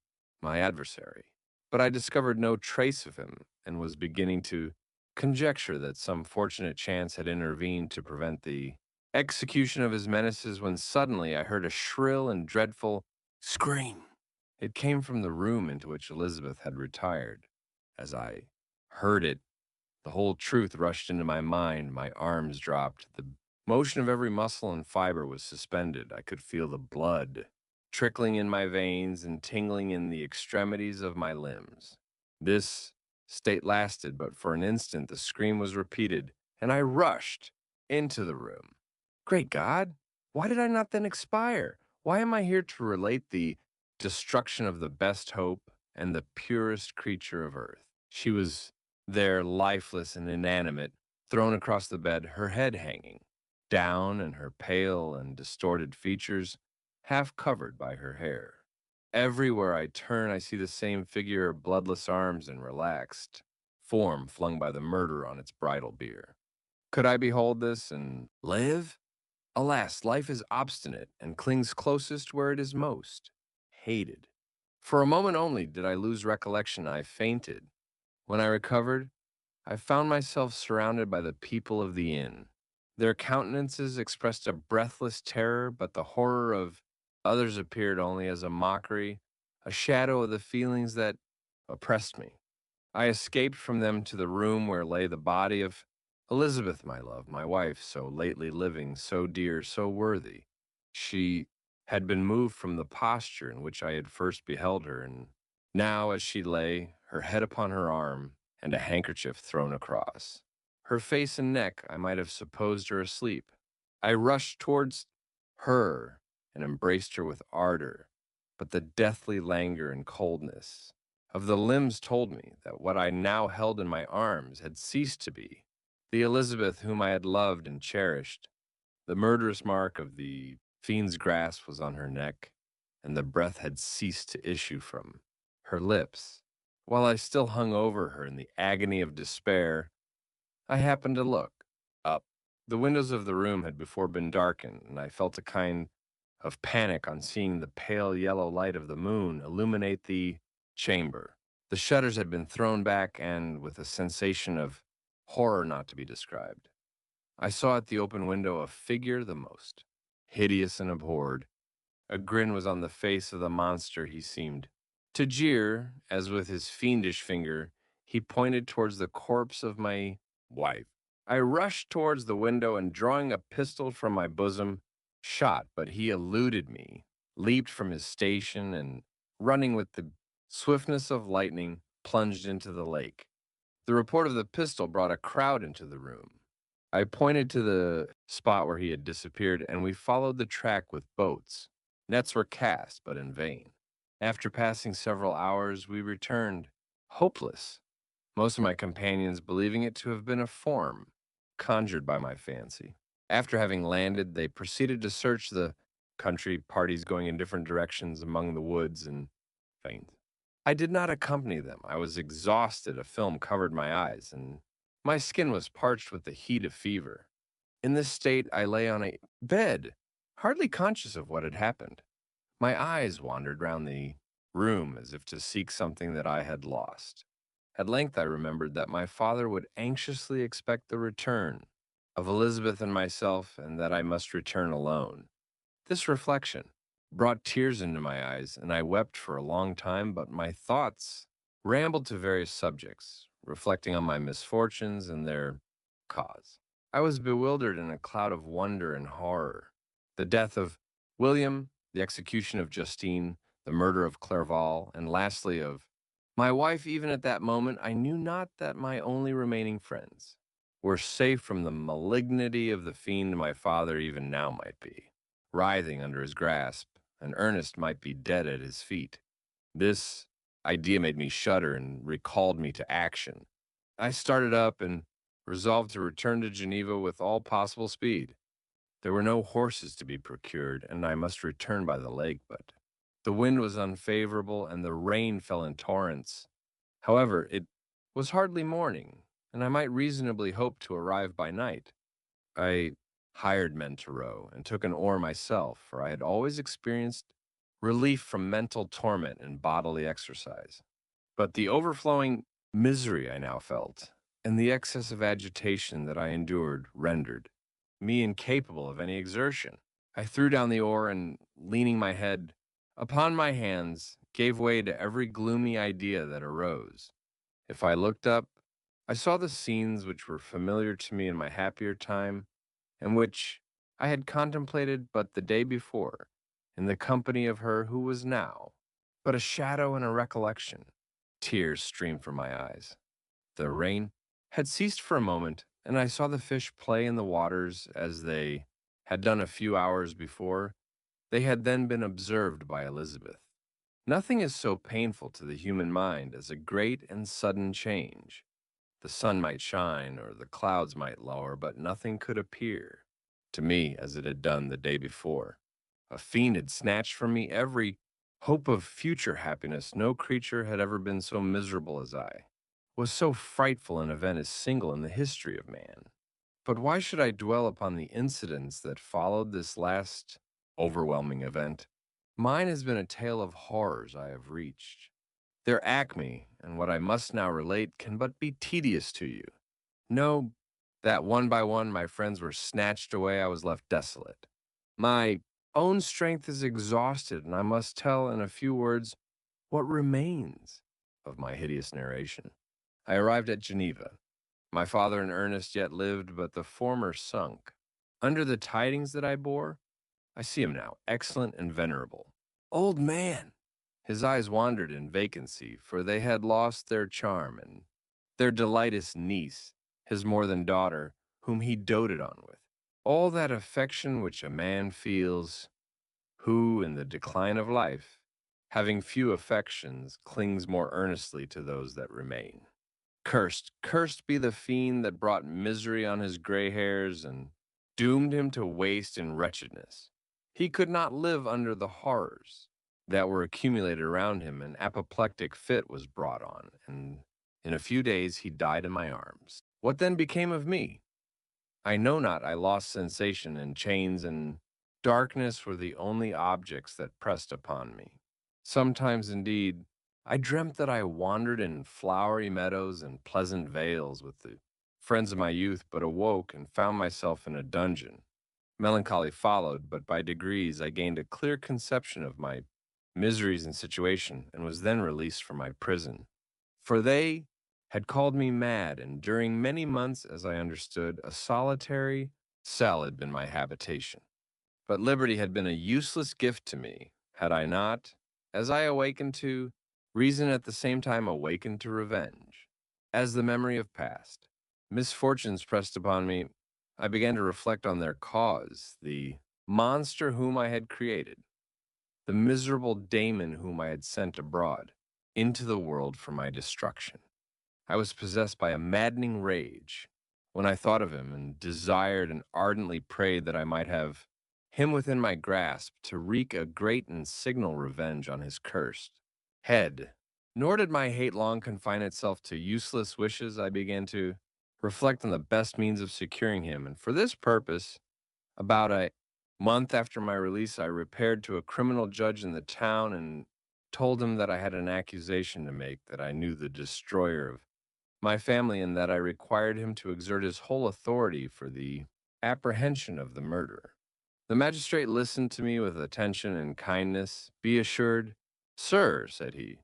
my adversary. But I discovered no trace of him, and was beginning to conjecture that some fortunate chance had intervened to prevent the execution of his menaces, when suddenly I heard a shrill and dreadful scream. It came from the room into which Elizabeth had retired. As I heard it, the whole truth rushed into my mind. My arms dropped. The motion of every muscle and fiber was suspended. I could feel the blood trickling in my veins and tingling in the extremities of my limbs. This state lasted but for an instant. The scream was repeated, and I rushed into the room. Great God! Why did I not then expire? Why am I here to relate the destruction of the best hope and the purest creature of earth? She was there, lifeless and inanimate, thrown across the bed, her head hanging down, and her pale and distorted features half covered by her hair. Everywhere I turn, I see the same figure, bloodless arms and relaxed form flung by the murderer on its bridal bier. Could I behold this and live? Alas, life is obstinate and clings closest where it is most hated. For a moment only did I lose recollection. I fainted. When I recovered, I found myself surrounded by the people of the inn. Their countenances expressed a breathless terror, but the horror of others appeared only as a mockery, a shadow of the feelings that oppressed me. I escaped from them to the room where lay the body of Elizabeth, my love, my wife, so lately living, so dear, so worthy. She had been moved from the posture in which I had first beheld her, and now, as she lay, her head upon her arm, and a handkerchief thrown across. Her face and neck, I might have supposed her asleep. I rushed towards her and embraced her with ardor, but the deathly languor and coldness of the limbs told me that what I now held in my arms had ceased to be the Elizabeth whom I had loved and cherished. The murderous mark of the fiend's grasp was on her neck, and the breath had ceased to issue from her lips. While I still hung over her in the agony of despair, I happened to look up. The windows of the room had before been darkened, and I felt a kind of panic on seeing the pale yellow light of the moon illuminate the chamber. The shutters had been thrown back, and with a sensation of horror not to be described, I saw at the open window a figure the most hideous and abhorred. A grin was on the face of the monster. He seemed to jeer, as with his fiendish finger he pointed towards the corpse of my wife. I rushed towards the window and, drawing a pistol from my bosom, shot, but he eluded me, leaped from his station, and, running with the swiftness of lightning, plunged into the lake. The report of the pistol brought a crowd into the room. I pointed to the spot where he had disappeared, and we followed the track with boats. Nets were cast, but in vain. After passing several hours, we returned, hopeless, most of my companions believing it to have been a form conjured by my fancy. After having landed, they proceeded to search the country, parties going in different directions among the woods and faint. I did not accompany them. I was exhausted. A film covered my eyes, and my skin was parched with the heat of fever. In this state, I lay on a bed, hardly conscious of what had happened. My eyes wandered round the room as if to seek something that I had lost. At length I remembered that my father would anxiously expect the return of Elizabeth and myself, and that I must return alone. This reflection brought tears into my eyes, and I wept for a long time, but my thoughts rambled to various subjects, reflecting on my misfortunes and their cause. I was bewildered in a cloud of wonder and horror. The death of William, the execution of Justine, the murder of Clerval, and lastly of my wife. Even at that moment, I knew not that my only remaining friends were safe from the malignity of the fiend my father even now might be, writhing under his grasp, and Ernest might be dead at his feet. This idea made me shudder and recalled me to action. I started up and resolved to return to Geneva with all possible speed. There were no horses to be procured, and I must return by the lake, but the wind was unfavorable and the rain fell in torrents. However, it was hardly morning, and I might reasonably hope to arrive by night. I hired men to row and took an oar myself, for I had always experienced relief from mental torment and bodily exercise. But the overflowing misery I now felt, and the excess of agitation that I endured, rendered me incapable of any exertion. I threw down the oar and, leaning my head upon my hands, gave way to every gloomy idea that arose. If I looked up, I saw the scenes which were familiar to me in my happier time, and which I had contemplated but the day before, in the company of her who was now but a shadow and a recollection. Tears streamed from my eyes. The rain had ceased for a moment, and I saw the fish play in the waters as they had done a few hours before. They had then been observed by Elizabeth. Nothing is so painful to the human mind as a great and sudden change. The sun might shine or the clouds might lower, but nothing could appear to me as it had done the day before. A fiend had snatched from me every hope of future happiness. No creature had ever been so miserable as I. Was so frightful an event as single in the history of man. But why should I dwell upon the incidents that followed this last overwhelming event? Mine has been a tale of horrors I have reached. Their acme, and what I must now relate, can but be tedious to you. Know that one by one my friends were snatched away. I was left desolate. My own strength is exhausted, and I must tell in a few words what remains of my hideous narration. I arrived at Geneva. My father and Ernest yet lived, but the former sunk. Under the tidings that I bore, I see him now, excellent and venerable. Old man! His eyes wandered in vacancy, for they had lost their charm, and their delightest niece, his more than daughter, whom he doted on with. All that affection which a man feels who, in the decline of life, having few affections, clings more earnestly to those that remain. Cursed, cursed be the fiend that brought misery on his gray hairs and doomed him to waste in wretchedness. He could not live under the horrors that were accumulated around him. An apoplectic fit was brought on, and in a few days he died in my arms. What then became of me? I know not. I lost sensation, and chains and darkness were the only objects that pressed upon me. Sometimes, indeed, I dreamt that I wandered in flowery meadows and pleasant vales with the friends of my youth, but awoke and found myself in a dungeon. Melancholy followed, but by degrees I gained a clear conception of my miseries and situation, and was then released from my prison. For they had called me mad, and during many months, as I understood, a solitary cell had been my habitation. But liberty had been a useless gift to me, had I not, as I awakened to reason, at the same time awakened to revenge. As the memory of past misfortunes pressed upon me, I began to reflect on their cause, the monster whom I had created, the miserable daemon whom I had sent abroad into the world for my destruction. I was possessed by a maddening rage when I thought of him, and desired and ardently prayed that I might have him within my grasp to wreak a great and signal revenge on his cursed head. Nor did my hate long confine itself to useless wishes. I began to reflect on the best means of securing him, and for this purpose, about a month after my release, I repaired to a criminal judge in the town and told him that I had an accusation to make, that I knew the destroyer of my family, and that I required him to exert his whole authority for the apprehension of the murderer. The magistrate listened to me with attention and kindness. Be assured, sir, said he,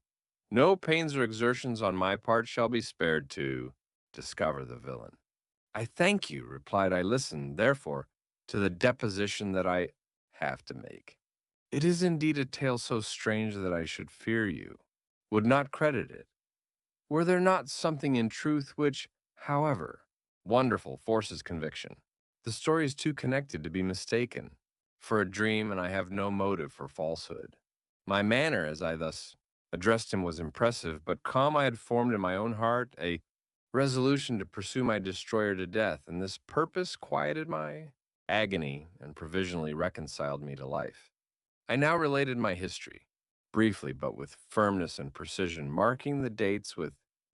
no pains or exertions on my part shall be spared to discover the villain. I thank you, replied I. Listen, therefore, to the deposition that I have to make. It is indeed a tale so strange that I should fear you would not credit it, were there not something in truth which, however wonderful, forces conviction. The story is too connected to be mistaken for a dream, and I have no motive for falsehood. My manner, as I thus addressed him, was impressive, but calm. I had formed in my own heart a resolution to pursue my destroyer to death, and this purpose quieted my agony and provisionally reconciled me to life. I now related my history, briefly but with firmness and precision, marking the dates with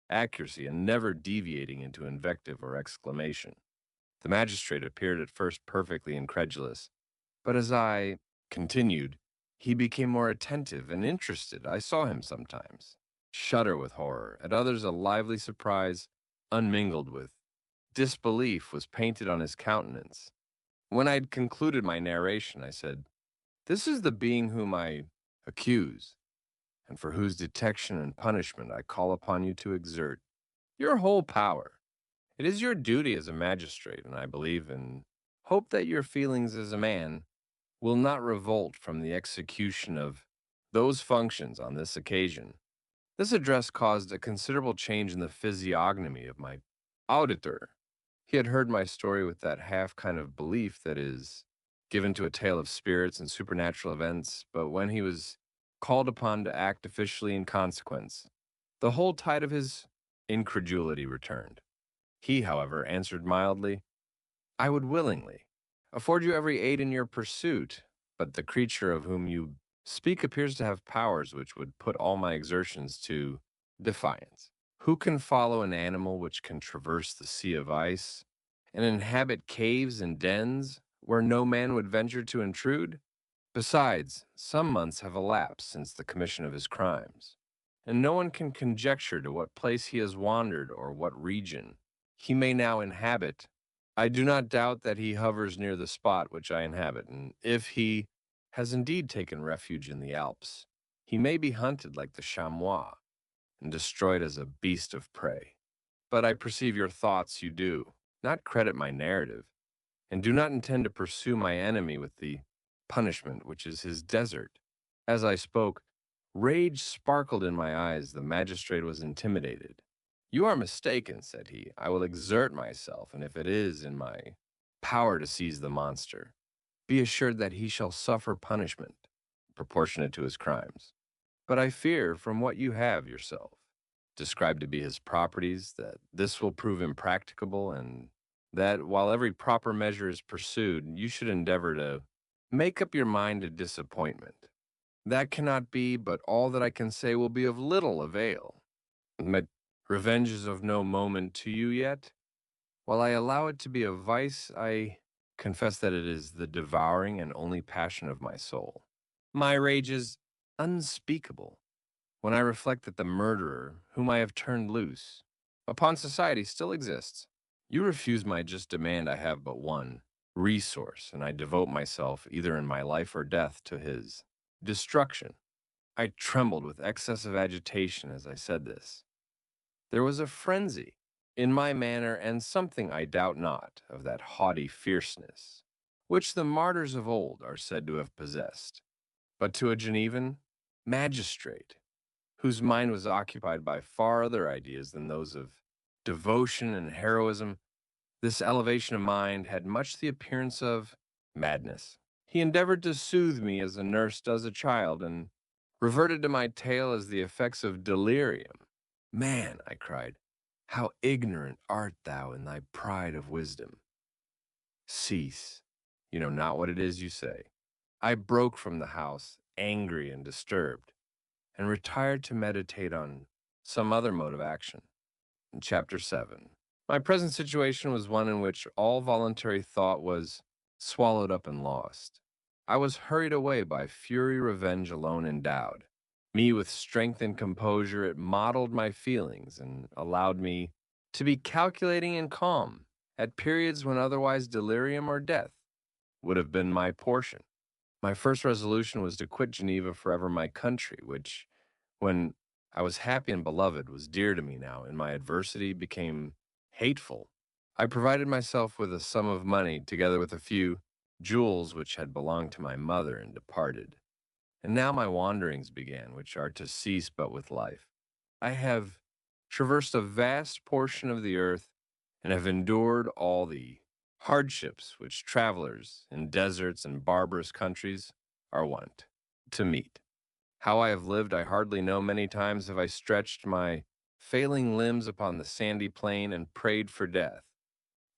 accuracy and never deviating into invective or exclamation. The magistrate appeared at first perfectly incredulous, but as I continued, he became more attentive and interested. I saw him sometimes shudder with horror, at others a lively surprise, unmingled with disbelief, was painted on his countenance. When I had concluded my narration, I said, this is the being whom I accuse, and for whose detection and punishment I call upon you to exert your whole power. It is your duty as a magistrate, and I believe and hope that your feelings as a man will not revolt from the execution of those functions on this occasion. This address caused a considerable change in the physiognomy of my auditor. He had heard my story with that half kind of belief that is given to a tale of spirits and supernatural events, but when he was called upon to act officially in consequence, the whole tide of his incredulity returned. He, however, answered mildly, I would willingly afford you every aid in your pursuit, but the creature of whom you speak appears to have powers which would put all my exertions to defiance. Who can follow an animal which can traverse the sea of ice and inhabit caves and dens where no man would venture to intrude? Besides, some months have elapsed since the commission of his crimes, and no one can conjecture to what place he has wandered or what region he may now inhabit. I do not doubt that he hovers near the spot which I inhabit, and if he has indeed taken refuge in the Alps, he may be hunted like the chamois and destroyed as a beast of prey. But I perceive your thoughts, you do not credit my narrative, and do not intend to pursue my enemy with the punishment which is his desert. As I spoke, rage sparkled in my eyes. The magistrate was intimidated, You are mistaken, said he. I will exert myself, and if it is in my power to seize the monster, be assured that he shall suffer punishment proportionate to his crimes. But I fear, from what you have yourself described to be his properties, that this will prove impracticable, and that while every proper measure is pursued, you should endeavor to make up your mind to disappointment. That cannot be, but all that I can say will be of little avail. But revenge is of no moment to you yet. While I allow it to be a vice, I confess that it is the devouring and only passion of my soul. My rage is unspeakable when I reflect that the murderer, whom I have turned loose upon society, still exists. You refuse my just demand. I have but one resource, and I devote myself, either in my life or death, to his destruction. I trembled with excess of agitation as I said this. There was a frenzy in my manner, and something, I doubt not, of that haughty fierceness which the martyrs of old are said to have possessed. But to a Genevan magistrate, whose mind was occupied by far other ideas than those of devotion and heroism, this elevation of mind had much the appearance of madness. He endeavored to soothe me as a nurse does a child, and reverted to my tale as the effects of delirium. Man, I cried, how ignorant art thou in thy pride of wisdom. Cease. You know not what it is you say. I broke from the house, angry and disturbed, and retired to meditate on some other mode of action. In Chapter 7. My present situation was one in which all voluntary thought was swallowed up and lost. I was hurried away by fury revenge alone endowed. Me with strength and composure, it modeled my feelings and allowed me to be calculating and calm at periods when otherwise delirium or death would have been my portion. My first resolution was to quit Geneva forever, my country, which, when I was happy and beloved, was dear to me now. In my adversity became hateful. I provided myself with a sum of money, together with a few jewels which had belonged to my mother, and departed. And now my wanderings began, which are to cease but with life. I have traversed a vast portion of the earth, and have endured all the hardships which travelers in deserts and barbarous countries are wont to meet. How I have lived I hardly know. Many times have I stretched my failing limbs upon the sandy plain and prayed for death.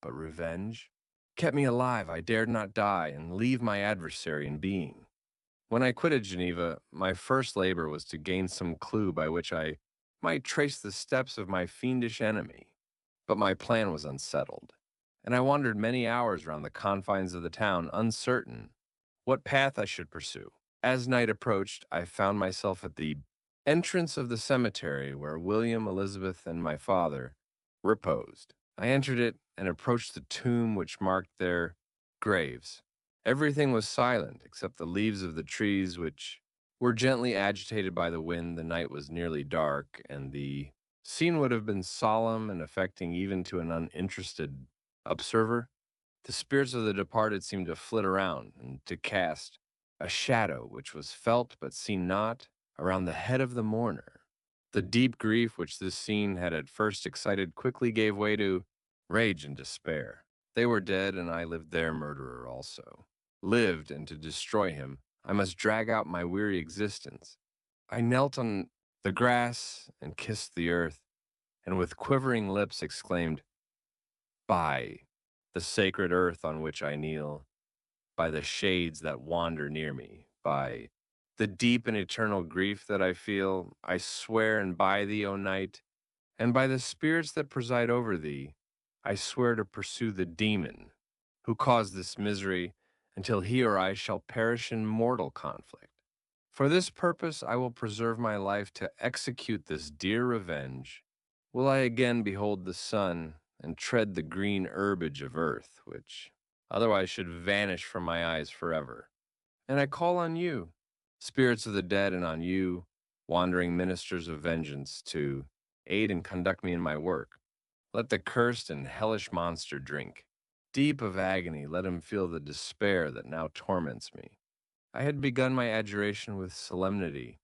But revenge kept me alive. I dared not die and leave my adversary in being. When I quitted Geneva, my first labor was to gain some clue by which I might trace the steps of my fiendish enemy. But my plan was unsettled, and I wandered many hours round the confines of the town, uncertain what path I should pursue. As night approached, I found myself at the entrance of the cemetery where William, Elizabeth, and my father reposed. I entered it and approached the tomb which marked their graves. Everything was silent except the leaves of the trees, which were gently agitated by the wind. The night was nearly dark, and the scene would have been solemn and affecting even to an uninterested observer. The spirits of the departed seemed to flit around and to cast a shadow which was felt but seen not around the head of the mourner. The deep grief which this scene had at first excited quickly gave way to rage and despair. They were dead, and I lived their murderer also. Lived, and to destroy him, I must drag out my weary existence. I knelt on the grass and kissed the earth, and with quivering lips exclaimed, by the sacred earth on which I kneel, by the shades that wander near me, by the deep and eternal grief that I feel, I swear, and by thee, O night, and by the spirits that preside over thee, I swear to pursue the demon who caused this misery until he or I shall perish in mortal conflict. For this purpose I will preserve my life to execute this dear revenge. Will I again behold the sun and tread the green herbage of earth, which otherwise should vanish from my eyes forever. And I call on you, spirits of the dead, and on you, wandering ministers of vengeance, to aid and conduct me in my work. Let the cursed and hellish monster drink. Deep of agony, let him feel the despair that now torments me. I had begun my adjuration with solemnity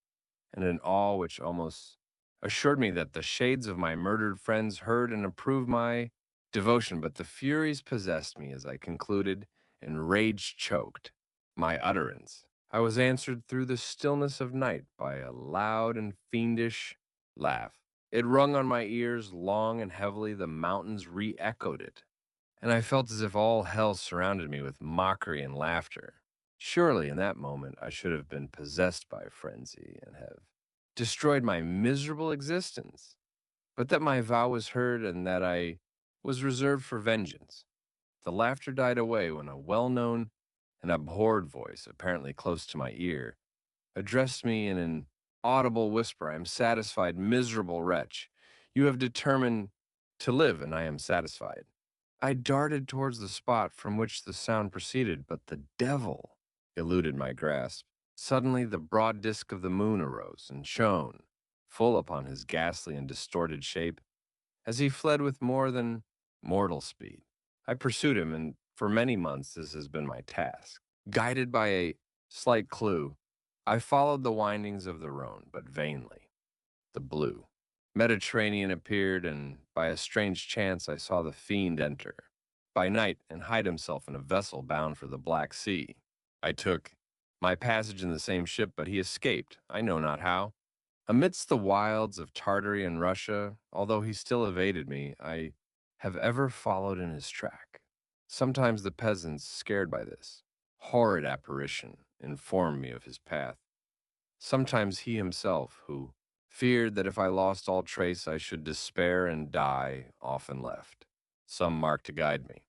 and an awe which almost assured me that the shades of my murdered friends heard and approved my devotion, but the furies possessed me as I concluded, and rage choked my utterance. I was answered through the stillness of night by a loud and fiendish laugh. It rung on my ears long and heavily, the mountains re echoed it, and I felt as if all hell surrounded me with mockery and laughter. Surely in that moment I should have been possessed by frenzy and have destroyed my miserable existence, but that my vow was heard and that I was reserved for vengeance. The laughter died away when a well known and abhorred voice, apparently close to my ear, addressed me in an audible whisper. I am satisfied, miserable wretch. You have determined to live, and I am satisfied. I darted towards the spot from which the sound proceeded, but the devil eluded my grasp. Suddenly, the broad disk of the moon arose and shone full upon his ghastly and distorted shape as he fled with more than mortal speed. I pursued him, and for many months this has been my task. Guided by a slight clue, I followed the windings of the Rhone, but vainly. The blue Mediterranean appeared, and by a strange chance I saw the fiend enter by night and hide himself in a vessel bound for the Black Sea. I took my passage in the same ship, but he escaped, I know not how. Amidst the wilds of Tartary and Russia, although he still evaded me, I have ever followed in his track. Sometimes the peasants, scared by this horrid apparition, informed me of his path. Sometimes he himself, who feared that if I lost all trace I should despair and die, often left some mark to guide me.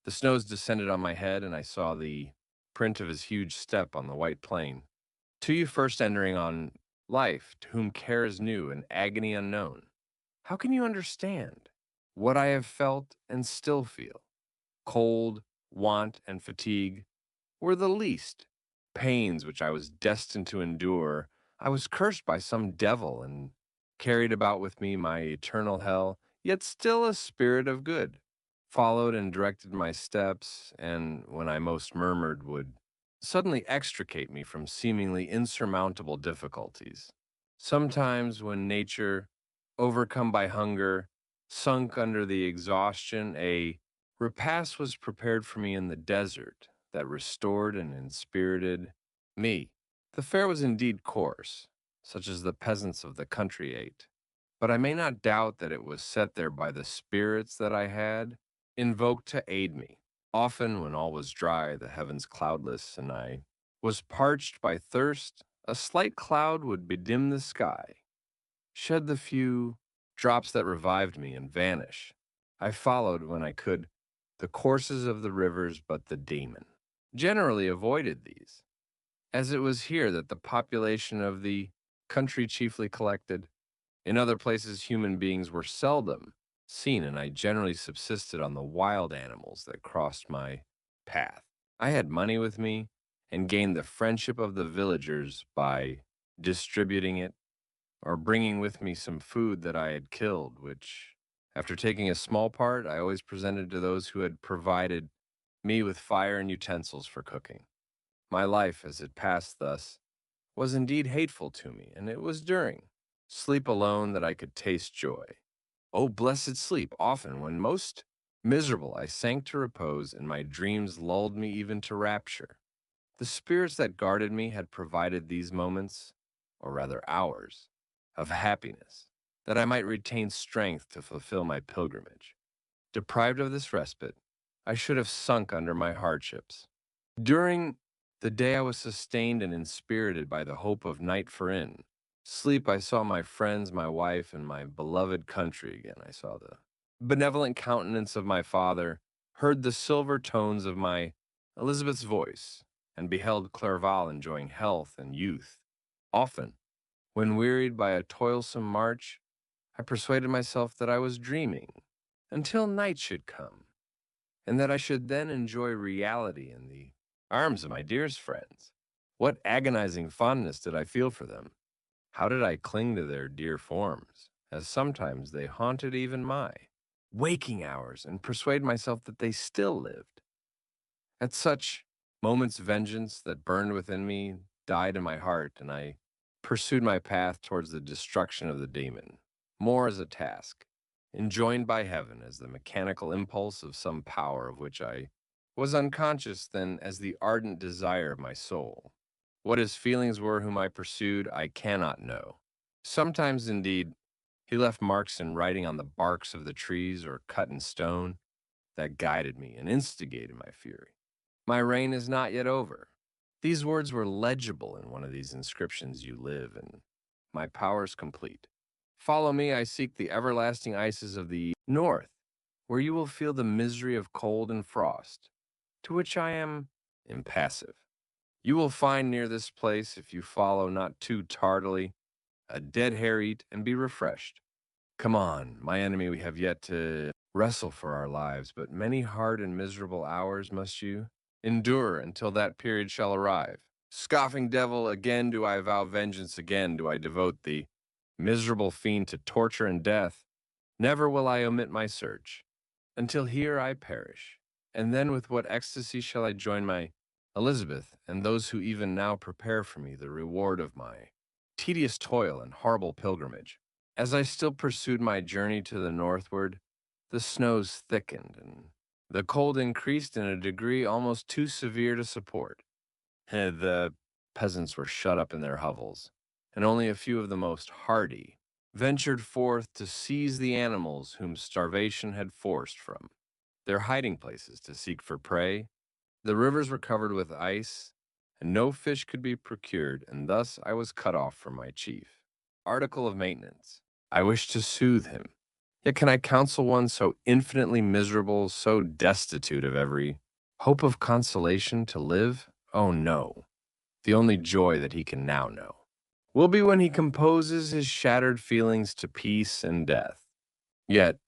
The snows descended on my head, and I saw the print of his huge step on the white plain. To you first entering on life, to whom care is new and agony unknown, how can you understand what I have felt and still feel? Cold, want, and fatigue were the least pains which I was destined to endure. I was cursed by some devil and carried about with me my eternal hell, yet still a spirit of good followed and directed my steps, and when I most murmured, would suddenly extricate me from seemingly insurmountable difficulties. Sometimes, when nature, overcome by hunger, sunk under the exhaustion, a repast was prepared for me in the desert that restored and inspirited me. The fare was indeed coarse, such as the peasants of the country ate, but I may not doubt that it was set there by the spirits that I had invoked to aid me. Often, when all was dry, the heavens cloudless, and I was parched by thirst, a slight cloud would bedim the sky, shed the few drops that revived me, and vanish. I followed, when I could, the courses of the rivers, but the demon generally avoided these, as it was here that the population of the country chiefly collected. In other places, human beings were seldom seen, and I generally subsisted on the wild animals that crossed my path. I had money with me and gained the friendship of the villagers by distributing it or bringing with me some food that I had killed, which, after taking a small part, I always presented to those who had provided me with fire and utensils for cooking. My life, as it passed thus, was indeed hateful to me, and it was during sleep alone that I could taste joy. Oh, blessed sleep! Often, when most miserable, I sank to repose, and my dreams lulled me even to rapture. The spirits that guarded me had provided these moments, or rather hours, of happiness, that I might retain strength to fulfill my pilgrimage. Deprived of this respite, I should have sunk under my hardships. During the day I was sustained and inspirited by the hope of night, for in sleep I saw my friends, my wife, and my beloved country again. I saw the benevolent countenance of my father, heard the silver tones of my Elizabeth's voice, and beheld Clerval enjoying health and youth. Often, when wearied by a toilsome march, I persuaded myself that I was dreaming, until night should come, and that I should then enjoy reality in the arms of my dearest friends. What agonizing fondness did I feel for them! How did I cling to their dear forms, as sometimes they haunted even my waking hours, and persuade myself that they still lived. At such moments, vengeance that burned within me died in my heart, and I pursued my path towards the destruction of the demon, more as a task, enjoined by heaven as the mechanical impulse of some power of which I was unconscious than as the ardent desire of my soul. What his feelings were whom I pursued, I cannot know. Sometimes, indeed, he left marks in writing on the barks of the trees or cut in stone that guided me and instigated my fury. My reign is not yet over. These words were legible in one of these inscriptions you live, and my power is complete. Follow me, I seek the everlasting ices of the north, where you will feel the misery of cold and frost, to which I am impassive. You will find near this place, if you follow not too tardily, a dead hare eat and be refreshed. Come on, my enemy, we have yet to wrestle for our lives, but many hard and miserable hours must you endure until that period shall arrive. Scoffing devil, again do I vow vengeance, again do I devote thee, miserable fiend, to torture and death. Never will I omit my search, until here I perish. And then with what ecstasy shall I join my Elizabeth and those who even now prepare for me the reward of my tedious toil and horrible pilgrimage. As I still pursued my journey to the northward, the snows thickened and the cold increased in a degree almost too severe to support. The peasants were shut up in their hovels, and only a few of the most hardy ventured forth to seize the animals whom starvation had forced from their hiding places to seek for prey. The rivers were covered with ice, and no fish could be procured, and thus I was cut off from my chief article of maintenance. I wish to soothe him. Yet can I counsel one so infinitely miserable, so destitute of every hope of consolation to live? Oh no. The only joy that he can now know will be when he composes his shattered feelings to peace and death. Yet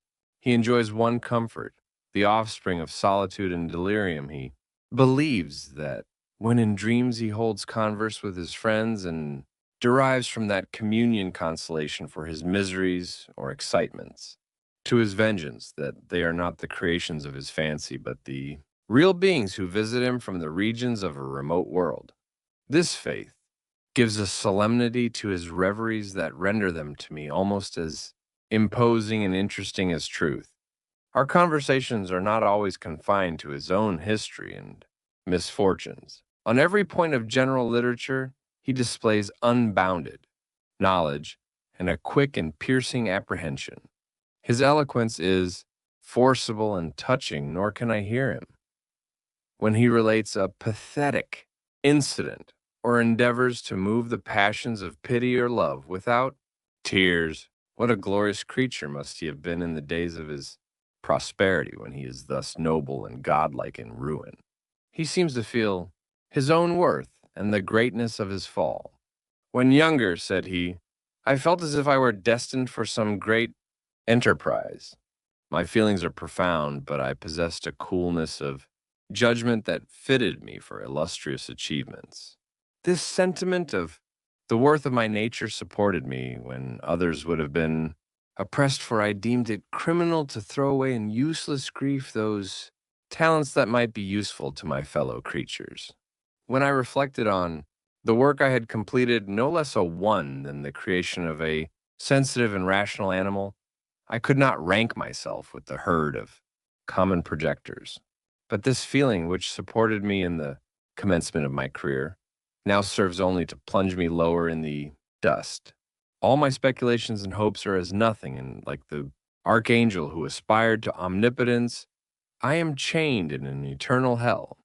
he enjoys one comfort, the offspring of solitude and delirium. He believes that when in dreams he holds converse with his friends and derives from that communion consolation for his miseries or excitements, to his vengeance that they are not the creations of his fancy, but the real beings who visit him from the regions of a remote world. This faith gives a solemnity to his reveries that render them to me almost as imposing and interesting as truth. Our conversations are not always confined to his own history and misfortunes. On every point of general literature, he displays unbounded knowledge and a quick and piercing apprehension. His eloquence is forcible and touching, nor can I hear him when he relates a pathetic incident or endeavors to move the passions of pity or love without tears. What a glorious creature must he have been in the days of his prosperity when he is thus noble and godlike in ruin. He seems to feel his own worth and the greatness of his fall. When younger, said he, I felt as if I were destined for some great enterprise. My feelings are profound, but I possessed a coolness of judgment that fitted me for illustrious achievements. This sentiment of the worth of my nature supported me when others would have been oppressed, for I deemed it criminal to throw away in useless grief those talents that might be useful to my fellow creatures. When I reflected on the work I had completed, no less a one than the creation of a sensitive and rational animal, I could not rank myself with the herd of common projectors. But this feeling, which supported me in the commencement of my career, now serves only to plunge me lower in the dust. All my speculations and hopes are as nothing, and like the archangel who aspired to omnipotence, I am chained in an eternal hell.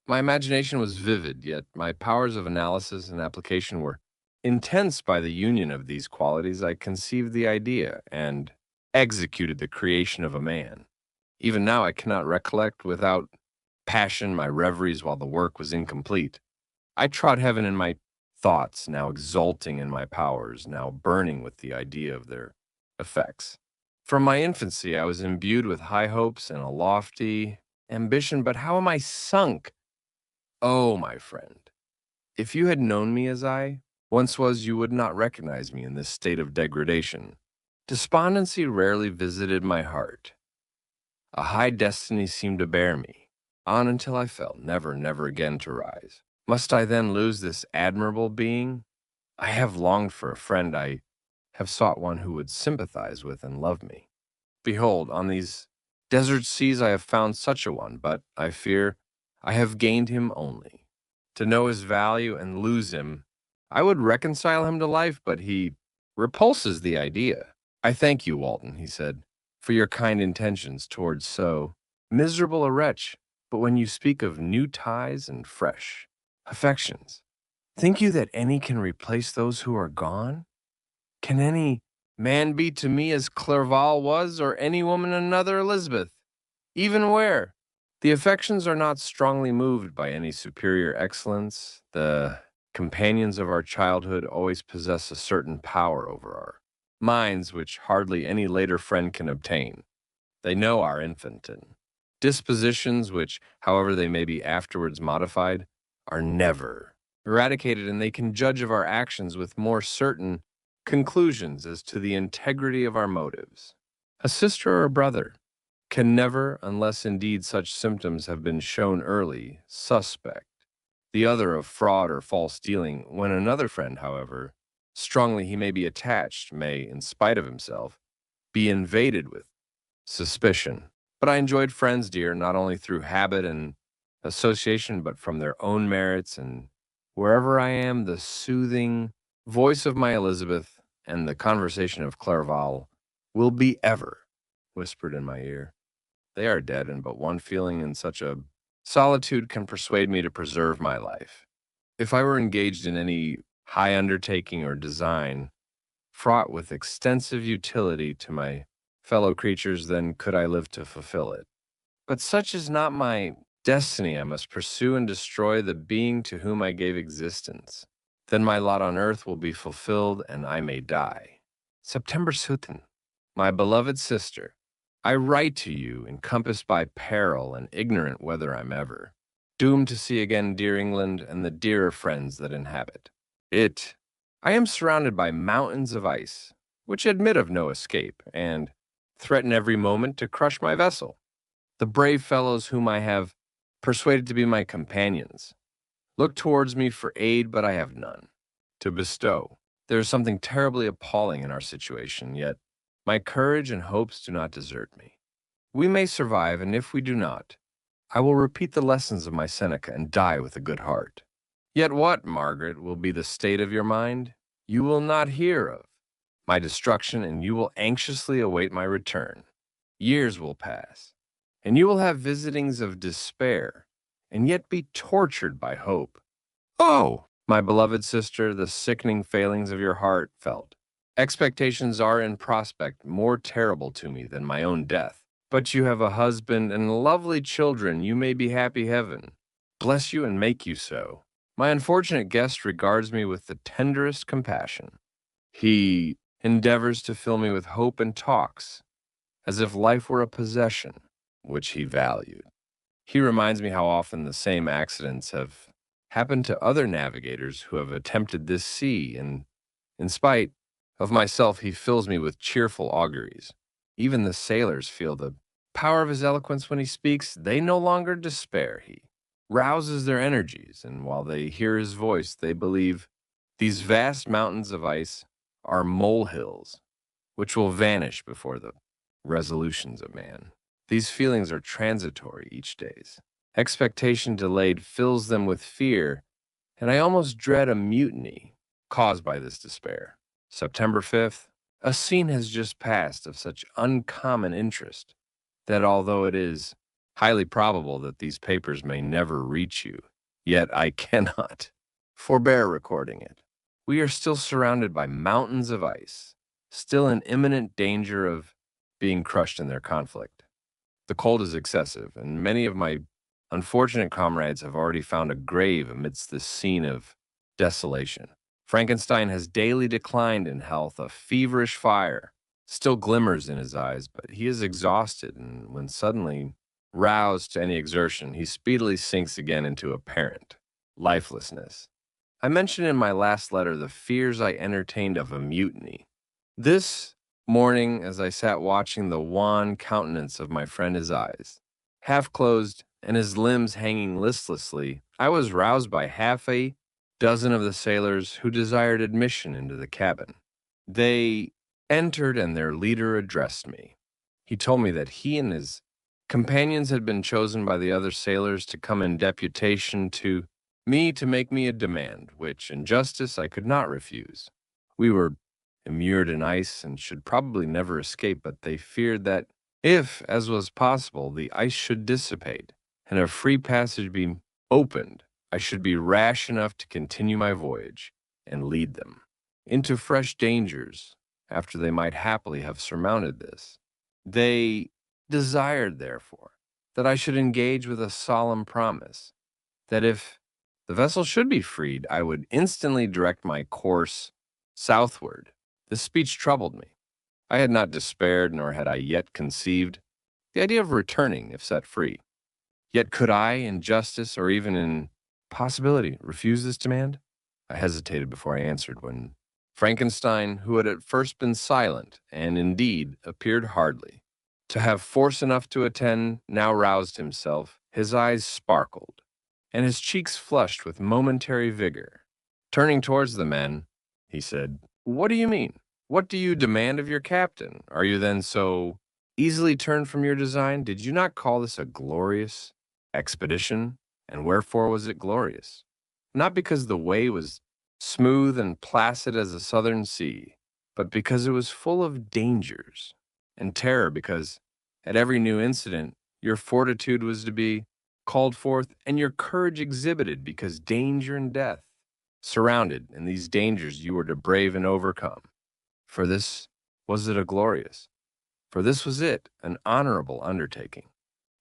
My imagination was vivid, yet my powers of analysis and application were intense. By the union of these qualities, I conceived the idea and executed the creation of a man. Even now I cannot recollect without passion my reveries while the work was incomplete. I trod heaven in my thoughts, now exulting in my powers, now burning with the idea of their effects. From my infancy I was imbued with high hopes and a lofty ambition, but how am I sunk? Oh, my friend, if you had known me as I once was, you would not recognize me in this state of degradation. Despondency rarely visited my heart. A high destiny seemed to bear me on until I fell, never, never again to rise. Must I then lose this admirable being? I have longed for a friend. I have sought one who would sympathize with and love me. Behold, on these desert seas I have found such a one, but I fear I have gained him only. To know his value and lose him, I would reconcile him to life, but he repulses the idea. I thank you, Walton, he said, for your kind intentions towards so miserable a wretch, but when you speak of new ties and fresh affections, think you that any can replace those who are gone? Can any man be to me as Clerval was, or any woman another Elizabeth? Even where the affections are not strongly moved by any superior excellence, the companions of our childhood always possess a certain power over our minds which hardly any later friend can obtain. They know our infantine dispositions, which, however they may be afterwards modified, are never eradicated, and they can judge of our actions with more certain conclusions as to the integrity of our motives. A sister or a brother can never, unless indeed such symptoms have been shown early, suspect the other of fraud or false dealing, when another friend, however strongly he may be attached, may, in spite of himself, be invaded with suspicion. But I enjoyed friends, dear, not only through habit and association, but from their own merits, and wherever I am, the soothing voice of my Elizabeth and the conversation of Clerval will be ever whispered in my ear. They are dead, and but one feeling in such a solitude can persuade me to preserve my life. If I were engaged in any high undertaking or design, fraught with extensive utility to my fellow creatures, then could I live to fulfill it. But such is not my destiny. I must pursue and destroy the being to whom I gave existence. Then my lot on earth will be fulfilled, and I may die. September 2nd, my beloved sister, I write to you, encompassed by peril and ignorant whether I'm ever doomed to see again dear England and the dearer friends that inhabit it. I am surrounded by mountains of ice, which admit of no escape, and threaten every moment to crush my vessel. The brave fellows whom I have persuaded to be my companions look towards me for aid, but I have none to bestow. There is something terribly appalling in our situation, yet my courage and hopes do not desert me. We may survive, and if we do not, I will repeat the lessons of my Seneca and die with a good heart. Yet what, Margaret, will be the state of your mind? You will not hear of my destruction, and you will anxiously await my return. Years will pass, and you will have visitings of despair, and yet be tortured by hope. Oh, my beloved sister, the sickening failings of your heart felt. Expectations are in prospect more terrible to me than my own death. But you have a husband and lovely children. You may be happy, heaven bless you and make you so. My unfortunate guest regards me with the tenderest compassion. He endeavors to fill me with hope and talks as if life were a possession which he valued. He reminds me how often the same accidents have happened to other navigators who have attempted this sea, and in spite of myself, he fills me with cheerful auguries. Even the sailors feel the power of his eloquence when he speaks. They no longer despair. He rouses their energies, and while they hear his voice, they believe these vast mountains of ice are molehills which will vanish before the resolutions of man. These feelings are transitory each days. Expectation delayed fills them with fear, and I almost dread a mutiny caused by this despair. September 5th, a scene has just passed of such uncommon interest that although it is highly probable that these papers may never reach you, yet I cannot forbear recording it. We are still surrounded by mountains of ice, still in imminent danger of being crushed in their conflict. The cold is excessive, and many of my unfortunate comrades have already found a grave amidst this scene of desolation. Frankenstein has daily declined in health. A feverish fire still glimmers in his eyes, but he is exhausted, and when suddenly roused to any exertion, he speedily sinks again into apparent lifelessness. I mentioned in my last letter the fears I entertained of a mutiny. This morning, as I sat watching the wan countenance of my friend, his eyes half closed and his limbs hanging listlessly, I was roused by half a dozen of the sailors who desired admission into the cabin. They entered, and their leader addressed me. He told me that he and his companions had been chosen by the other sailors to come in deputation to me to make me a demand, which, in justice, I could not refuse. We were immured in ice and should probably never escape, but they feared that if, as was possible, the ice should dissipate and a free passage be opened, I should be rash enough to continue my voyage and lead them into fresh dangers after they might happily have surmounted this. They desired, therefore, that I should engage with a solemn promise that if the vessel should be freed, I would instantly direct my course southward. This speech troubled me. I had not despaired, nor had I yet conceived the idea of returning if set free. Yet could I, in justice or even in possibility, refuse this demand? I hesitated before I answered when Frankenstein, who had at first been silent and indeed appeared hardly to have force enough to attend, now roused himself. His eyes sparkled, and his cheeks flushed with momentary vigor. Turning towards the men, he said, "What do you mean? What do you demand of your captain? Are you then so easily turned from your design? Did you not call this a glorious expedition? And wherefore was it glorious? Not because the way was smooth and placid as a southern sea, but because it was full of dangers and terror, because at every new incident your fortitude was to be called forth and your courage exhibited, because danger and death surrounded, and these dangers you were to brave and overcome. For this was it a glorious, for this was it an honorable undertaking.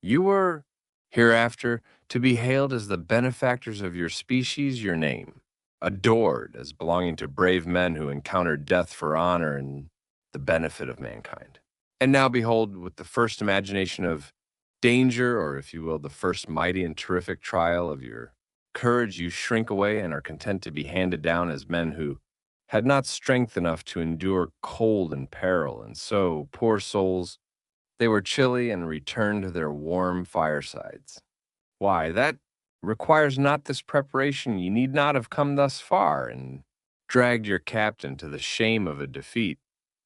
You were hereafter to be hailed as the benefactors of your species, your name, adored as belonging to brave men who encountered death for honor and the benefit of mankind. And now behold, with the first imagination of danger, or if you will, the first mighty and terrific trial of your courage, you shrink away and are content to be handed down as men who had not strength enough to endure cold and peril, and so, poor souls, they were chilly and returned to their warm firesides. Why, that requires not this preparation. Ye need not have come thus far and dragged your captain to the shame of a defeat,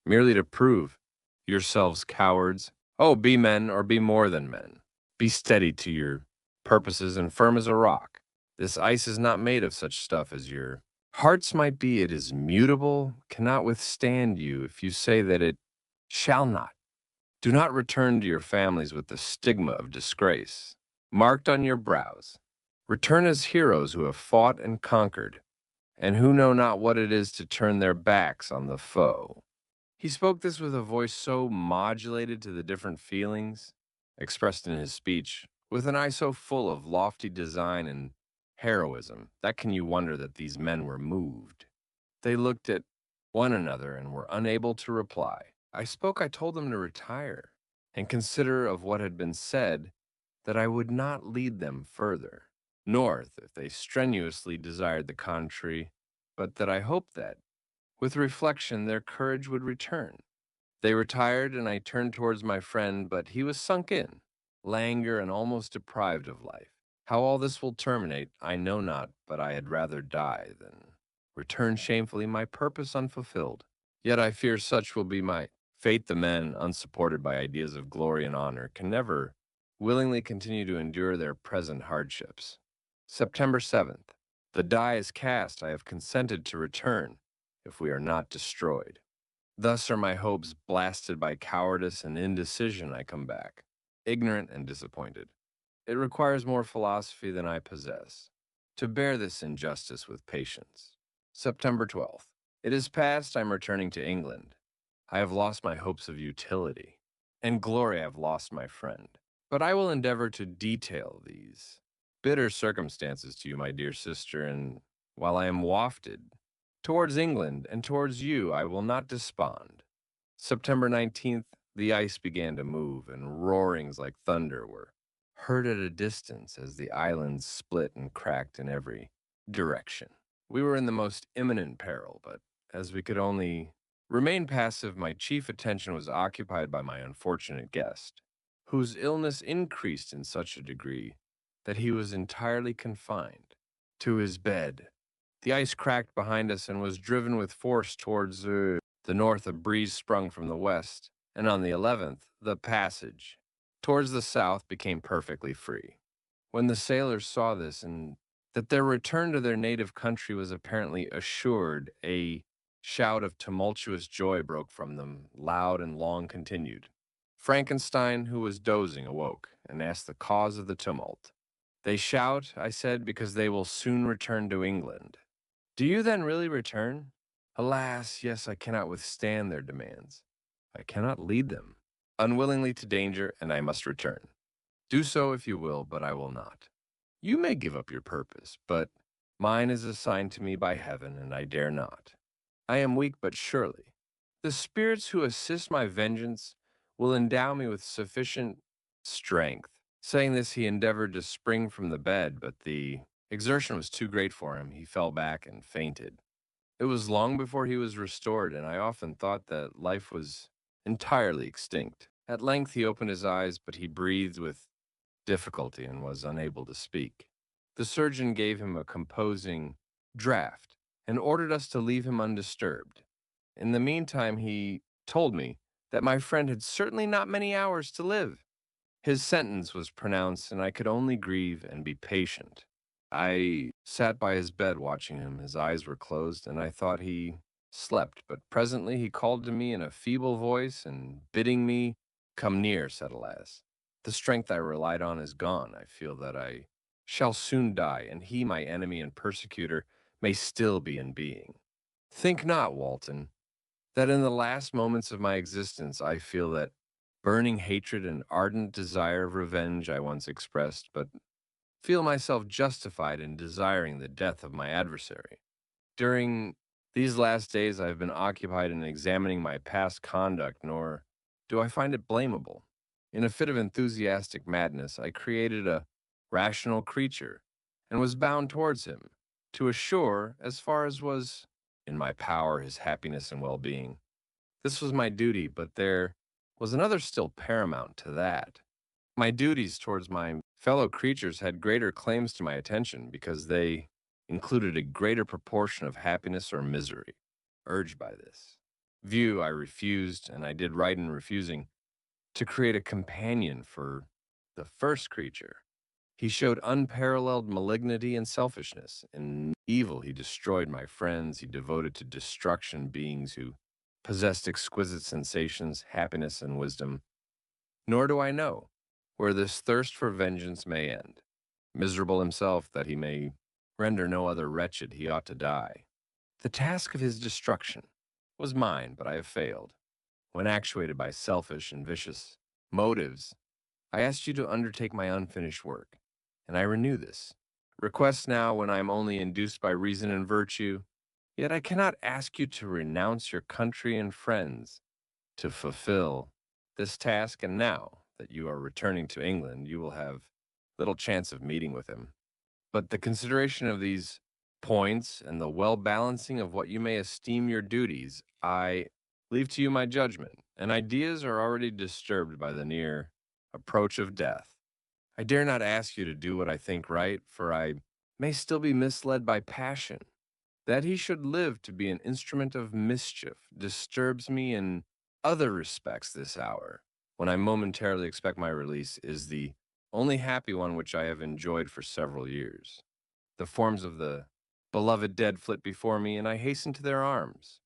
merely to prove yourselves cowards. Oh, be men, or be more than men. Be steady to your purposes and firm as a rock. This ice is not made of such stuff as your hearts might be. It is mutable, cannot withstand you if you say that it shall not. Do not return to your families with the stigma of disgrace marked on your brows. Return as heroes who have fought and conquered, and who know not what it is to turn their backs on the foe." He spoke this with a voice so modulated to the different feelings expressed in his speech, with an eye so full of lofty design and heroism, that can you wonder that these men were moved? They looked at one another and were unable to reply. I told them to retire and consider of what had been said, that I would not lead them further, north if they strenuously desired the contrary, but that I hoped that, with reflection, their courage would return. They retired, and I turned towards my friend, but he was sunk in languor and almost deprived of life. How all this will terminate, I know not, but I had rather die than return shamefully, my purpose unfulfilled. Yet I fear such will be my fate. The men, unsupported by ideas of glory and honor, can never willingly continue to endure their present hardships. September 7th. The die is cast. I have consented to return if we are not destroyed. Thus are my hopes blasted by cowardice and indecision. I come back, ignorant and disappointed. It requires more philosophy than I possess to bear this injustice with patience. September 12th. It is past. I am returning to England. I have lost my hopes of utility, and glory I have lost my friend. But I will endeavor to detail these bitter circumstances to you, my dear sister, and while I am wafted towards England and towards you, I will not despond. September 19th, the ice began to move, and roarings like thunder were heard at a distance as the islands split and cracked in every direction. We were in the most imminent peril, but as we could only remain passive, my chief attention was occupied by my unfortunate guest, whose illness increased in such a degree that he was entirely confined to his bed The ice cracked behind us and was driven with force towards the north. A breeze sprung from the west, and on the 11th, the passage towards the south became perfectly free. When the sailors saw this and that their return to their native country was apparently assured, a shout of tumultuous joy broke from them, loud and long continued. Frankenstein, who was dozing, awoke and asked the cause of the tumult. They shout, I said, because they will soon return to England. Do you then really return? Alas, yes, I cannot withstand their demands. I cannot lead them unwillingly to danger, and I must return. Do so if you will, but I will not. You may give up your purpose, but mine is assigned to me by heaven, and I dare not. I am weak, but surely the spirits who assist my vengeance will endow me with sufficient strength. Saying this, he endeavored to spring from the bed, but the exertion was too great for him. He fell back and fainted. It was long before he was restored, and I often thought that life was entirely extinct. At length he opened his eyes, but he breathed with difficulty and was unable to speak. The surgeon gave him a composing draught and ordered us to leave him undisturbed. In the meantime, he told me that my friend had certainly not many hours to live. His sentence was pronounced, and I could only grieve and be patient. I sat by his bed watching him. His eyes were closed, and I thought he slept. But presently he called to me in a feeble voice, and bidding me come near, said alas, the strength I relied on is gone. I feel that I shall soon die, and he, my enemy and persecutor, may still be in being. Think not, Walton, that in the last moments of my existence I feel that burning hatred and ardent desire of revenge I once expressed, but feel myself justified in desiring the death of my adversary. During these last days I have been occupied in examining my past conduct, nor do I find it blamable. In a fit of enthusiastic madness, I created a rational creature and was bound towards him to assure, as far as was in my power, his happiness and well-being. This was my duty, but there was another still paramount to that. My duties towards my fellow creatures had greater claims to my attention because they included a greater proportion of happiness or misery. Urged by this view, I refused, and I did right in refusing, to create a companion for the first creature. He showed unparalleled malignity and selfishness. In evil, he destroyed my friends. He devoted to destruction beings who possessed exquisite sensations, happiness, and wisdom. Nor do I know where this thirst for vengeance may end. Miserable himself, that he may render no other wretched, he ought to die. The task of his destruction was mine, but I have failed. When actuated by selfish and vicious motives, I asked you to undertake my unfinished work, and I renew this request now when I am only induced by reason and virtue. Yet I cannot ask you to renounce your country and friends to fulfill this task, and now that you are returning to England, you will have little chance of meeting with him. But the consideration of these points and the well balancing of what you may esteem your duties, I leave to you my judgment, and ideas are already disturbed by the near approach of death. I dare not ask you to do what I think right, for I may still be misled by passion. That he should live to be an instrument of mischief disturbs me in other respects this hour, when I momentarily expect my release, is the only happy one which I have enjoyed for several years. The forms of the beloved dead flit before me, and I hasten to their arms.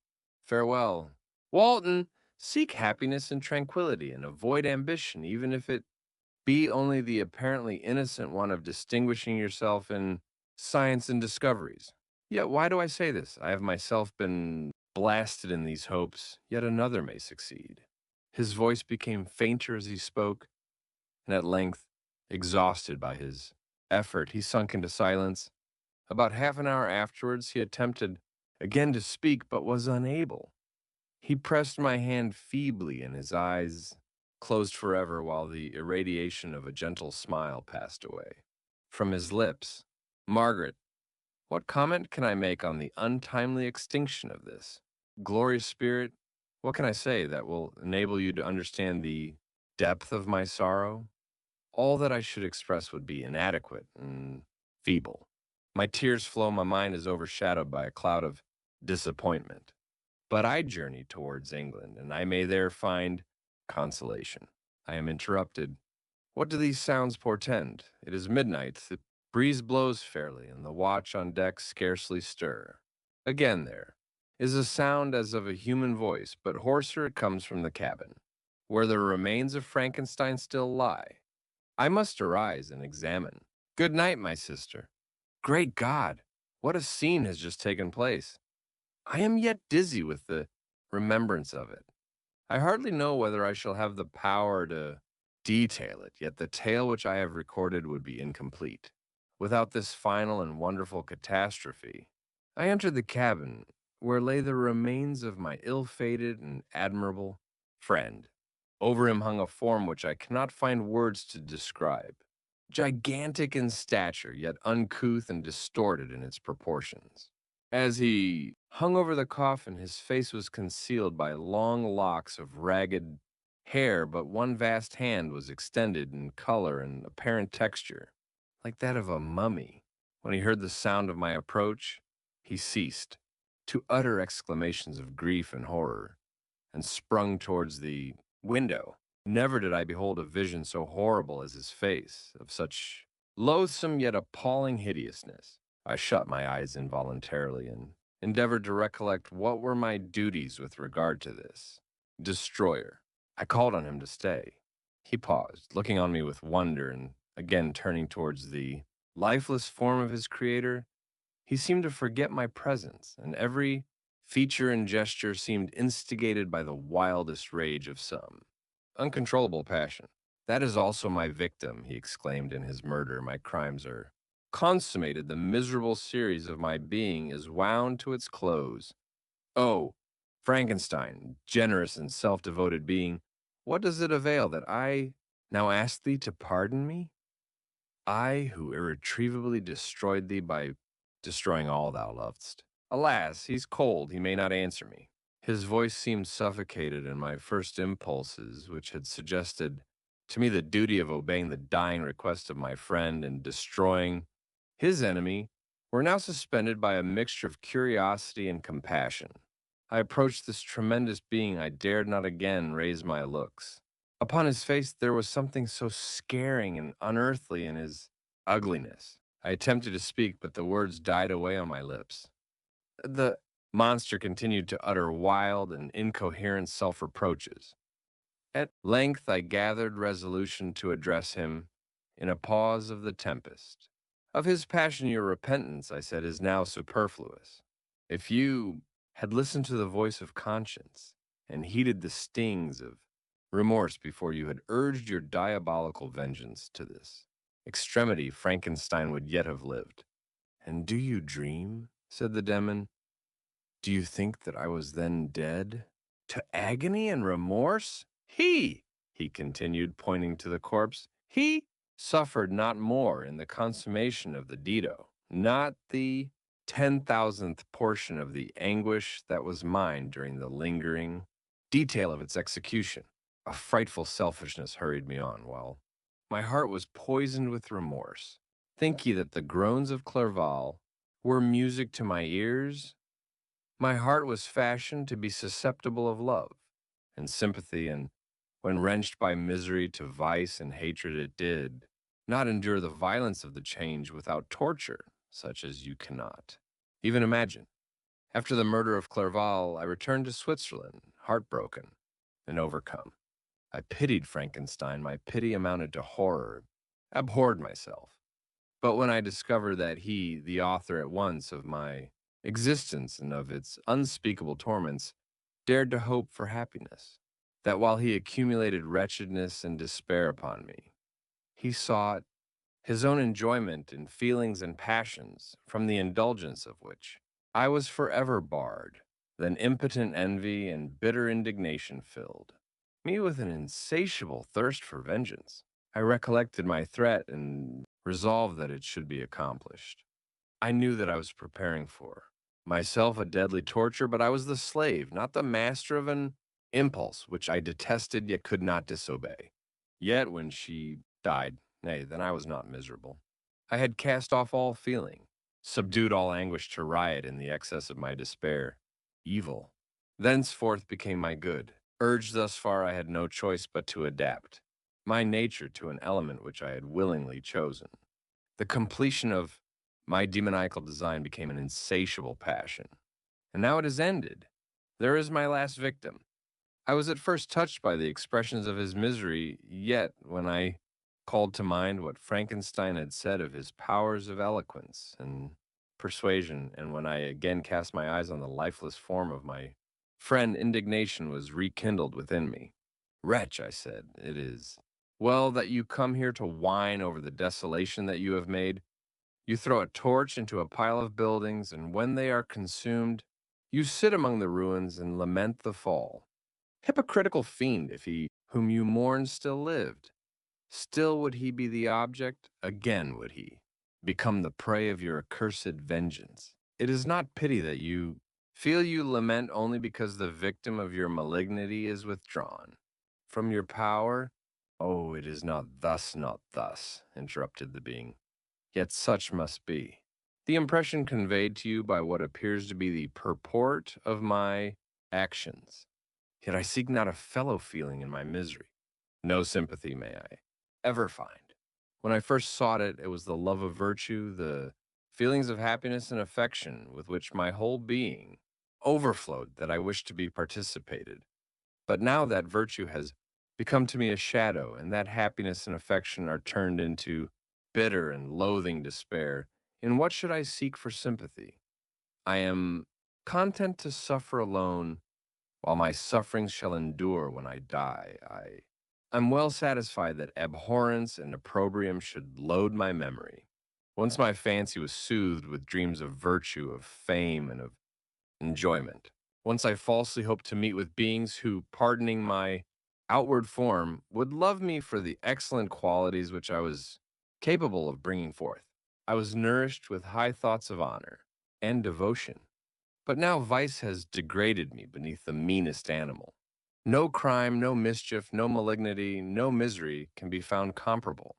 Farewell. Walton, seek happiness and tranquility, and avoid ambition, even if it be only the apparently innocent one of distinguishing yourself in science and discoveries. Yet why do I say this? I have myself been blasted in these hopes, yet another may succeed. His voice became fainter as he spoke, and at length, exhausted by his effort, he sunk into silence. About half an hour afterwards, he attempted again to speak, but was unable. He pressed my hand feebly, and his eyes closed forever while the irradiation of a gentle smile passed away. From his lips, Margaret, what comment can I make on the untimely extinction of this glorious spirit? What can I say that will enable you to understand the depth of my sorrow? All that I should express would be inadequate and feeble. My tears flow, my mind is overshadowed by a cloud of disappointment. But I journey towards England, and I may there find consolation. I am interrupted. What do these sounds portend? It is midnight, the breeze blows fairly, and the watch on deck scarcely stir. Again there is a sound as of a human voice, but hoarser it comes from the cabin, where the remains of Frankenstein still lie. I must arise and examine. Good night, my sister. Great God, what a scene has just taken place! I am yet dizzy with the remembrance of it. I hardly know whether I shall have the power to detail it, yet the tale which I have recorded would be incomplete. Without this final and wonderful catastrophe, I entered the cabin where lay the remains of my ill-fated and admirable friend. Over him hung a form which I cannot find words to describe. Gigantic in stature, yet uncouth and distorted in its proportions. As he hung over the coffin, his face was concealed by long locks of ragged hair, but one vast hand was extended in color and apparent texture, like that of a mummy. When he heard the sound of my approach, he ceased to utter exclamations of grief and horror, and sprung towards the window. Never did I behold a vision so horrible as his face, of such loathsome yet appalling hideousness. I shut my eyes involuntarily and endeavored to recollect what were my duties with regard to this destroyer. I called on him to stay. He paused, looking on me with wonder, and again turning towards the lifeless form of his creator, he seemed to forget my presence, and every feature and gesture seemed instigated by the wildest rage of some uncontrollable passion. That is also my victim, he exclaimed in his murder. My crimes are consummated. The miserable series of my being is wound to its close. Oh, Frankenstein, generous and self-devoted being, what does it avail that I now ask thee to pardon me? I who irretrievably destroyed thee by destroying all thou lovest. Alas, he's cold, he may not answer me. His voice seemed suffocated, and my first impulses, which had suggested to me the duty of obeying the dying request of my friend and destroying his enemy, were now suspended by a mixture of curiosity and compassion. I approached this tremendous being. I dared not again raise my looks. Upon his face there was something so scaring and unearthly in his ugliness. I attempted to speak, but the words died away on my lips. The monster continued to utter wild and incoherent self-reproaches. At length I gathered resolution to address him in a pause of the tempest. Of his passion your repentance, I said, is now superfluous. If you had listened to the voice of conscience and heeded the stings of remorse before you had urged your diabolical vengeance to this extremity, Frankenstein would yet have lived. And do you dream, said the demon, do you think that I was then dead? To agony and remorse? He continued, pointing to the corpse, he suffered not more in the consummation of the Dido, not the 10,000th portion of the anguish that was mine during the lingering detail of its execution. A frightful selfishness hurried me on, while my heart was poisoned with remorse. Think ye that the groans of Clerval were music to my ears? My heart was fashioned to be susceptible of love and sympathy, and when wrenched by misery to vice and hatred, it did not endure the violence of the change without torture, such as you cannot even imagine. After the murder of Clerval, I returned to Switzerland, heartbroken and overcome. I pitied Frankenstein. My pity amounted to horror, abhorred myself. But when I discovered that he, the author at once of my existence and of its unspeakable torments, dared to hope for happiness, that while he accumulated wretchedness and despair upon me, he sought his own enjoyment in feelings and passions, from the indulgence of which I was forever barred, then impotent envy and bitter indignation filled me with an insatiable thirst for vengeance. I recollected my threat and resolved that it should be accomplished. I knew that I was preparing for myself a deadly torture, but I was the slave, not the master of an impulse which I detested yet could not disobey. Yet when she died, nay, then I was not miserable. I had cast off all feeling. subdued all anguish to riot in the excess of my despair. Evil thenceforth became my good. Urged thus far, I had no choice but to adapt my nature to an element which I had willingly chosen. The completion of my demoniacal design became an insatiable passion. And now it is ended. There is my last victim. I was at first touched by the expressions of his misery, yet when I called to mind what Frankenstein had said of his powers of eloquence and persuasion, and when I again cast my eyes on the lifeless form of my friend, indignation was rekindled within me. Wretch, I said, it is well that you come here to whine over the desolation that you have made. You throw a torch into a pile of buildings, and when they are consumed, you sit among the ruins and lament the fall. Hypocritical fiend, if he whom you mourn still lived. Still would he be the object, again would he become the prey of your accursed vengeance. It is not pity that you feel you lament only because the victim of your malignity is withdrawn from your power. Oh, it is not thus, interrupted the being. Yet such must be. The impression conveyed to you by what appears to be the purport of my actions. Yet I seek not a fellow feeling in my misery. No sympathy may I ever find. When I first sought it, it was the love of virtue, the feelings of happiness and affection with which my whole being overflowed that I wished to be participated. But now that virtue has become to me a shadow, and that happiness and affection are turned into bitter and loathing despair, in what should I seek for sympathy? I am content to suffer alone while my sufferings shall endure when I die. I'm well satisfied that abhorrence and opprobrium should load my memory. Once my fancy was soothed with dreams of virtue, of fame, and of enjoyment. Once I falsely hoped to meet with beings who, pardoning my outward form, would love me for the excellent qualities which I was capable of bringing forth. I was nourished with high thoughts of honor and devotion. But now vice has degraded me beneath the meanest animal. No crime, no mischief, no malignity, no misery can be found comparable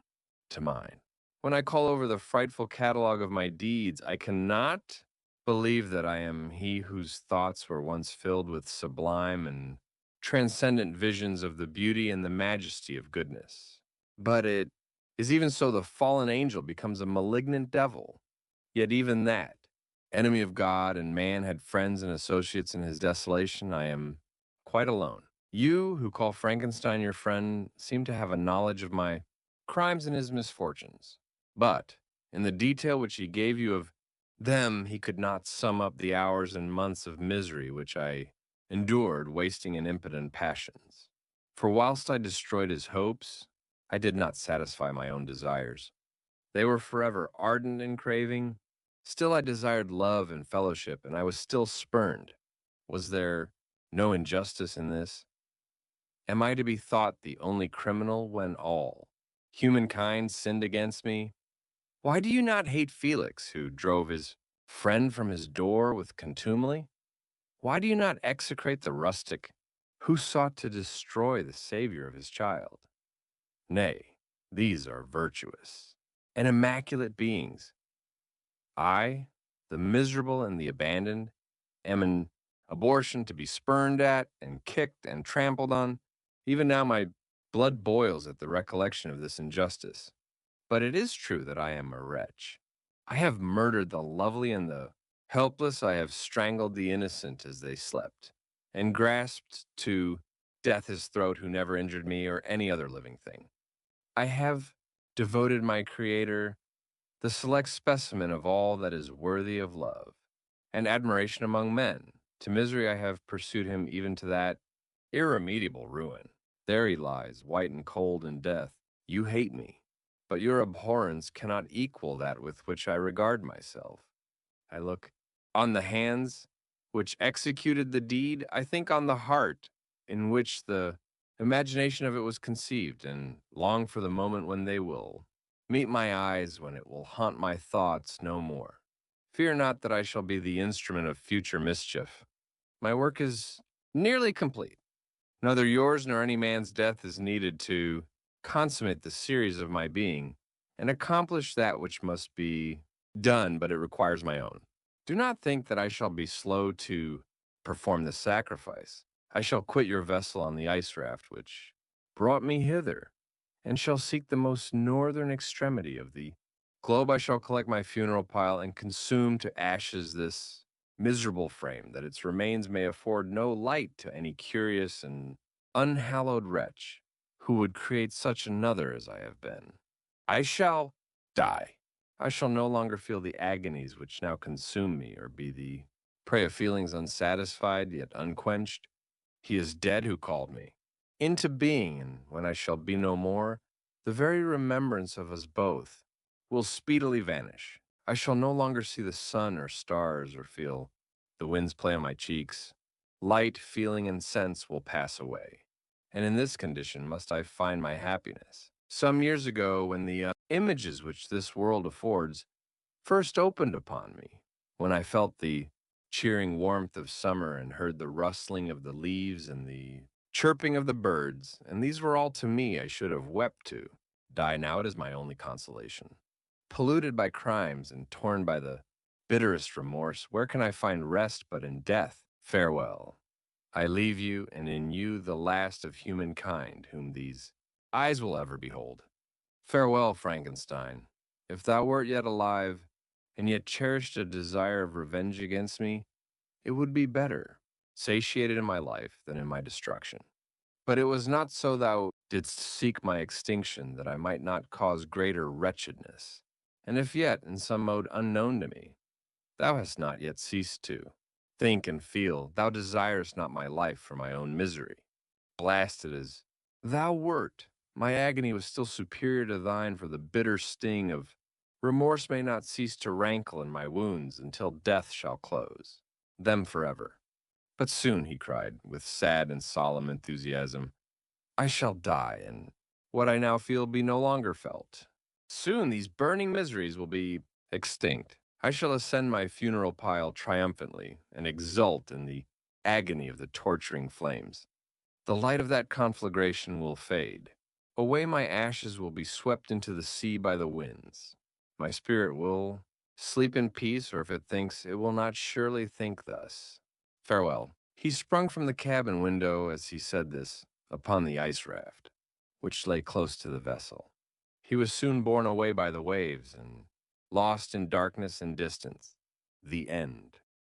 to mine. When I call over the frightful catalogue of my deeds, I cannot believe that I am he whose thoughts were once filled with sublime and transcendent visions of the beauty and the majesty of goodness. But it is even so the fallen angel becomes a malignant devil. Yet even that, enemy of God and man, had friends and associates in his desolation. I am quite alone. You, who call Frankenstein your friend, seem to have a knowledge of my crimes and his misfortunes. But in the detail which he gave you of them, he could not sum up the hours and months of misery which I endured, wasting in impotent passions. For whilst I destroyed his hopes, I did not satisfy my own desires. They were forever ardent and craving. Still I desired love and fellowship, and I was still spurned. Was there no injustice in this? Am I to be thought the only criminal when all humankind sinned against me? Why do you not hate Felix, who drove his friend from his door with contumely? Why do you not execrate the rustic who sought to destroy the Savior of his child? Nay, these are virtuous and immaculate beings. I, the miserable and the abandoned, am an abortion to be spurned at and kicked and trampled on. Even now my blood boils at the recollection of this injustice. But it is true that I am a wretch. I have murdered the lovely and the helpless. I have strangled the innocent as they slept, and grasped to death his throat who never injured me or any other living thing. I have devoted my Creator, the select specimen of all that is worthy of love and admiration among men. To misery I have pursued him even to that irremediable ruin. There he lies, white and cold in death. You hate me, but your abhorrence cannot equal that with which I regard myself. I look on the hands which executed the deed. I think on the heart in which the imagination of it was conceived, and long for the moment when they will meet my eyes, when it will haunt my thoughts no more. Fear not that I shall be the instrument of future mischief. My work is nearly complete. Neither yours nor any man's death is needed to consummate the series of my being and accomplish that which must be done, but it requires my own. Do not think that I shall be slow to perform this sacrifice. I shall quit your vessel on the ice raft which brought me hither, and shall seek the most northern extremity of the globe. I shall collect my funeral pile and consume to ashes this miserable frame, that its remains may afford no light to any curious and unhallowed wretch who would create such another as I have been. I shall die. I shall no longer feel the agonies which now consume me, or be the prey of feelings unsatisfied yet unquenched. He is dead who called me into being, and when I shall be no more, the very remembrance of us both will speedily vanish. I shall no longer see the sun or stars, or feel the winds play on my cheeks. Light, feeling, and sense will pass away, and in this condition must I find my happiness. Some years ago, when the images which this world affords first opened upon me, when I felt the cheering warmth of summer and heard the rustling of the leaves and the chirping of the birds, and these were all to me I should have wept to die. Now it is my only consolation. Polluted by crimes and torn by the bitterest remorse, where can I find rest but in death? Farewell. I leave you, and in you the last of humankind whom these eyes will ever behold. Farewell, Frankenstein. If thou wert yet alive, and yet cherished a desire of revenge against me, it would be better, satiated in my life, than in my destruction. But it was not so thou didst seek my extinction, that I might not cause greater wretchedness. And if yet, in some mode unknown to me, thou hast not yet ceased to think and feel, thou desirest not my life for my own misery. Blasted as thou wert, my agony was still superior to thine, for the bitter sting of remorse may not cease to rankle in my wounds until death shall close them forever. But soon, he cried, with sad and solemn enthusiasm, I shall die, and what I now feel be no longer felt. Soon these burning miseries will be extinct. I shall ascend my funeral pile triumphantly and exult in the agony of the torturing flames. The light of that conflagration will fade. Away my ashes will be swept into the sea by the winds. My spirit will sleep in peace, or if it thinks, it will not surely think thus. Farewell. He sprung from the cabin window as he said this upon the ice raft, which lay close to the vessel. He was soon borne away by the waves and lost in darkness and distance. The end.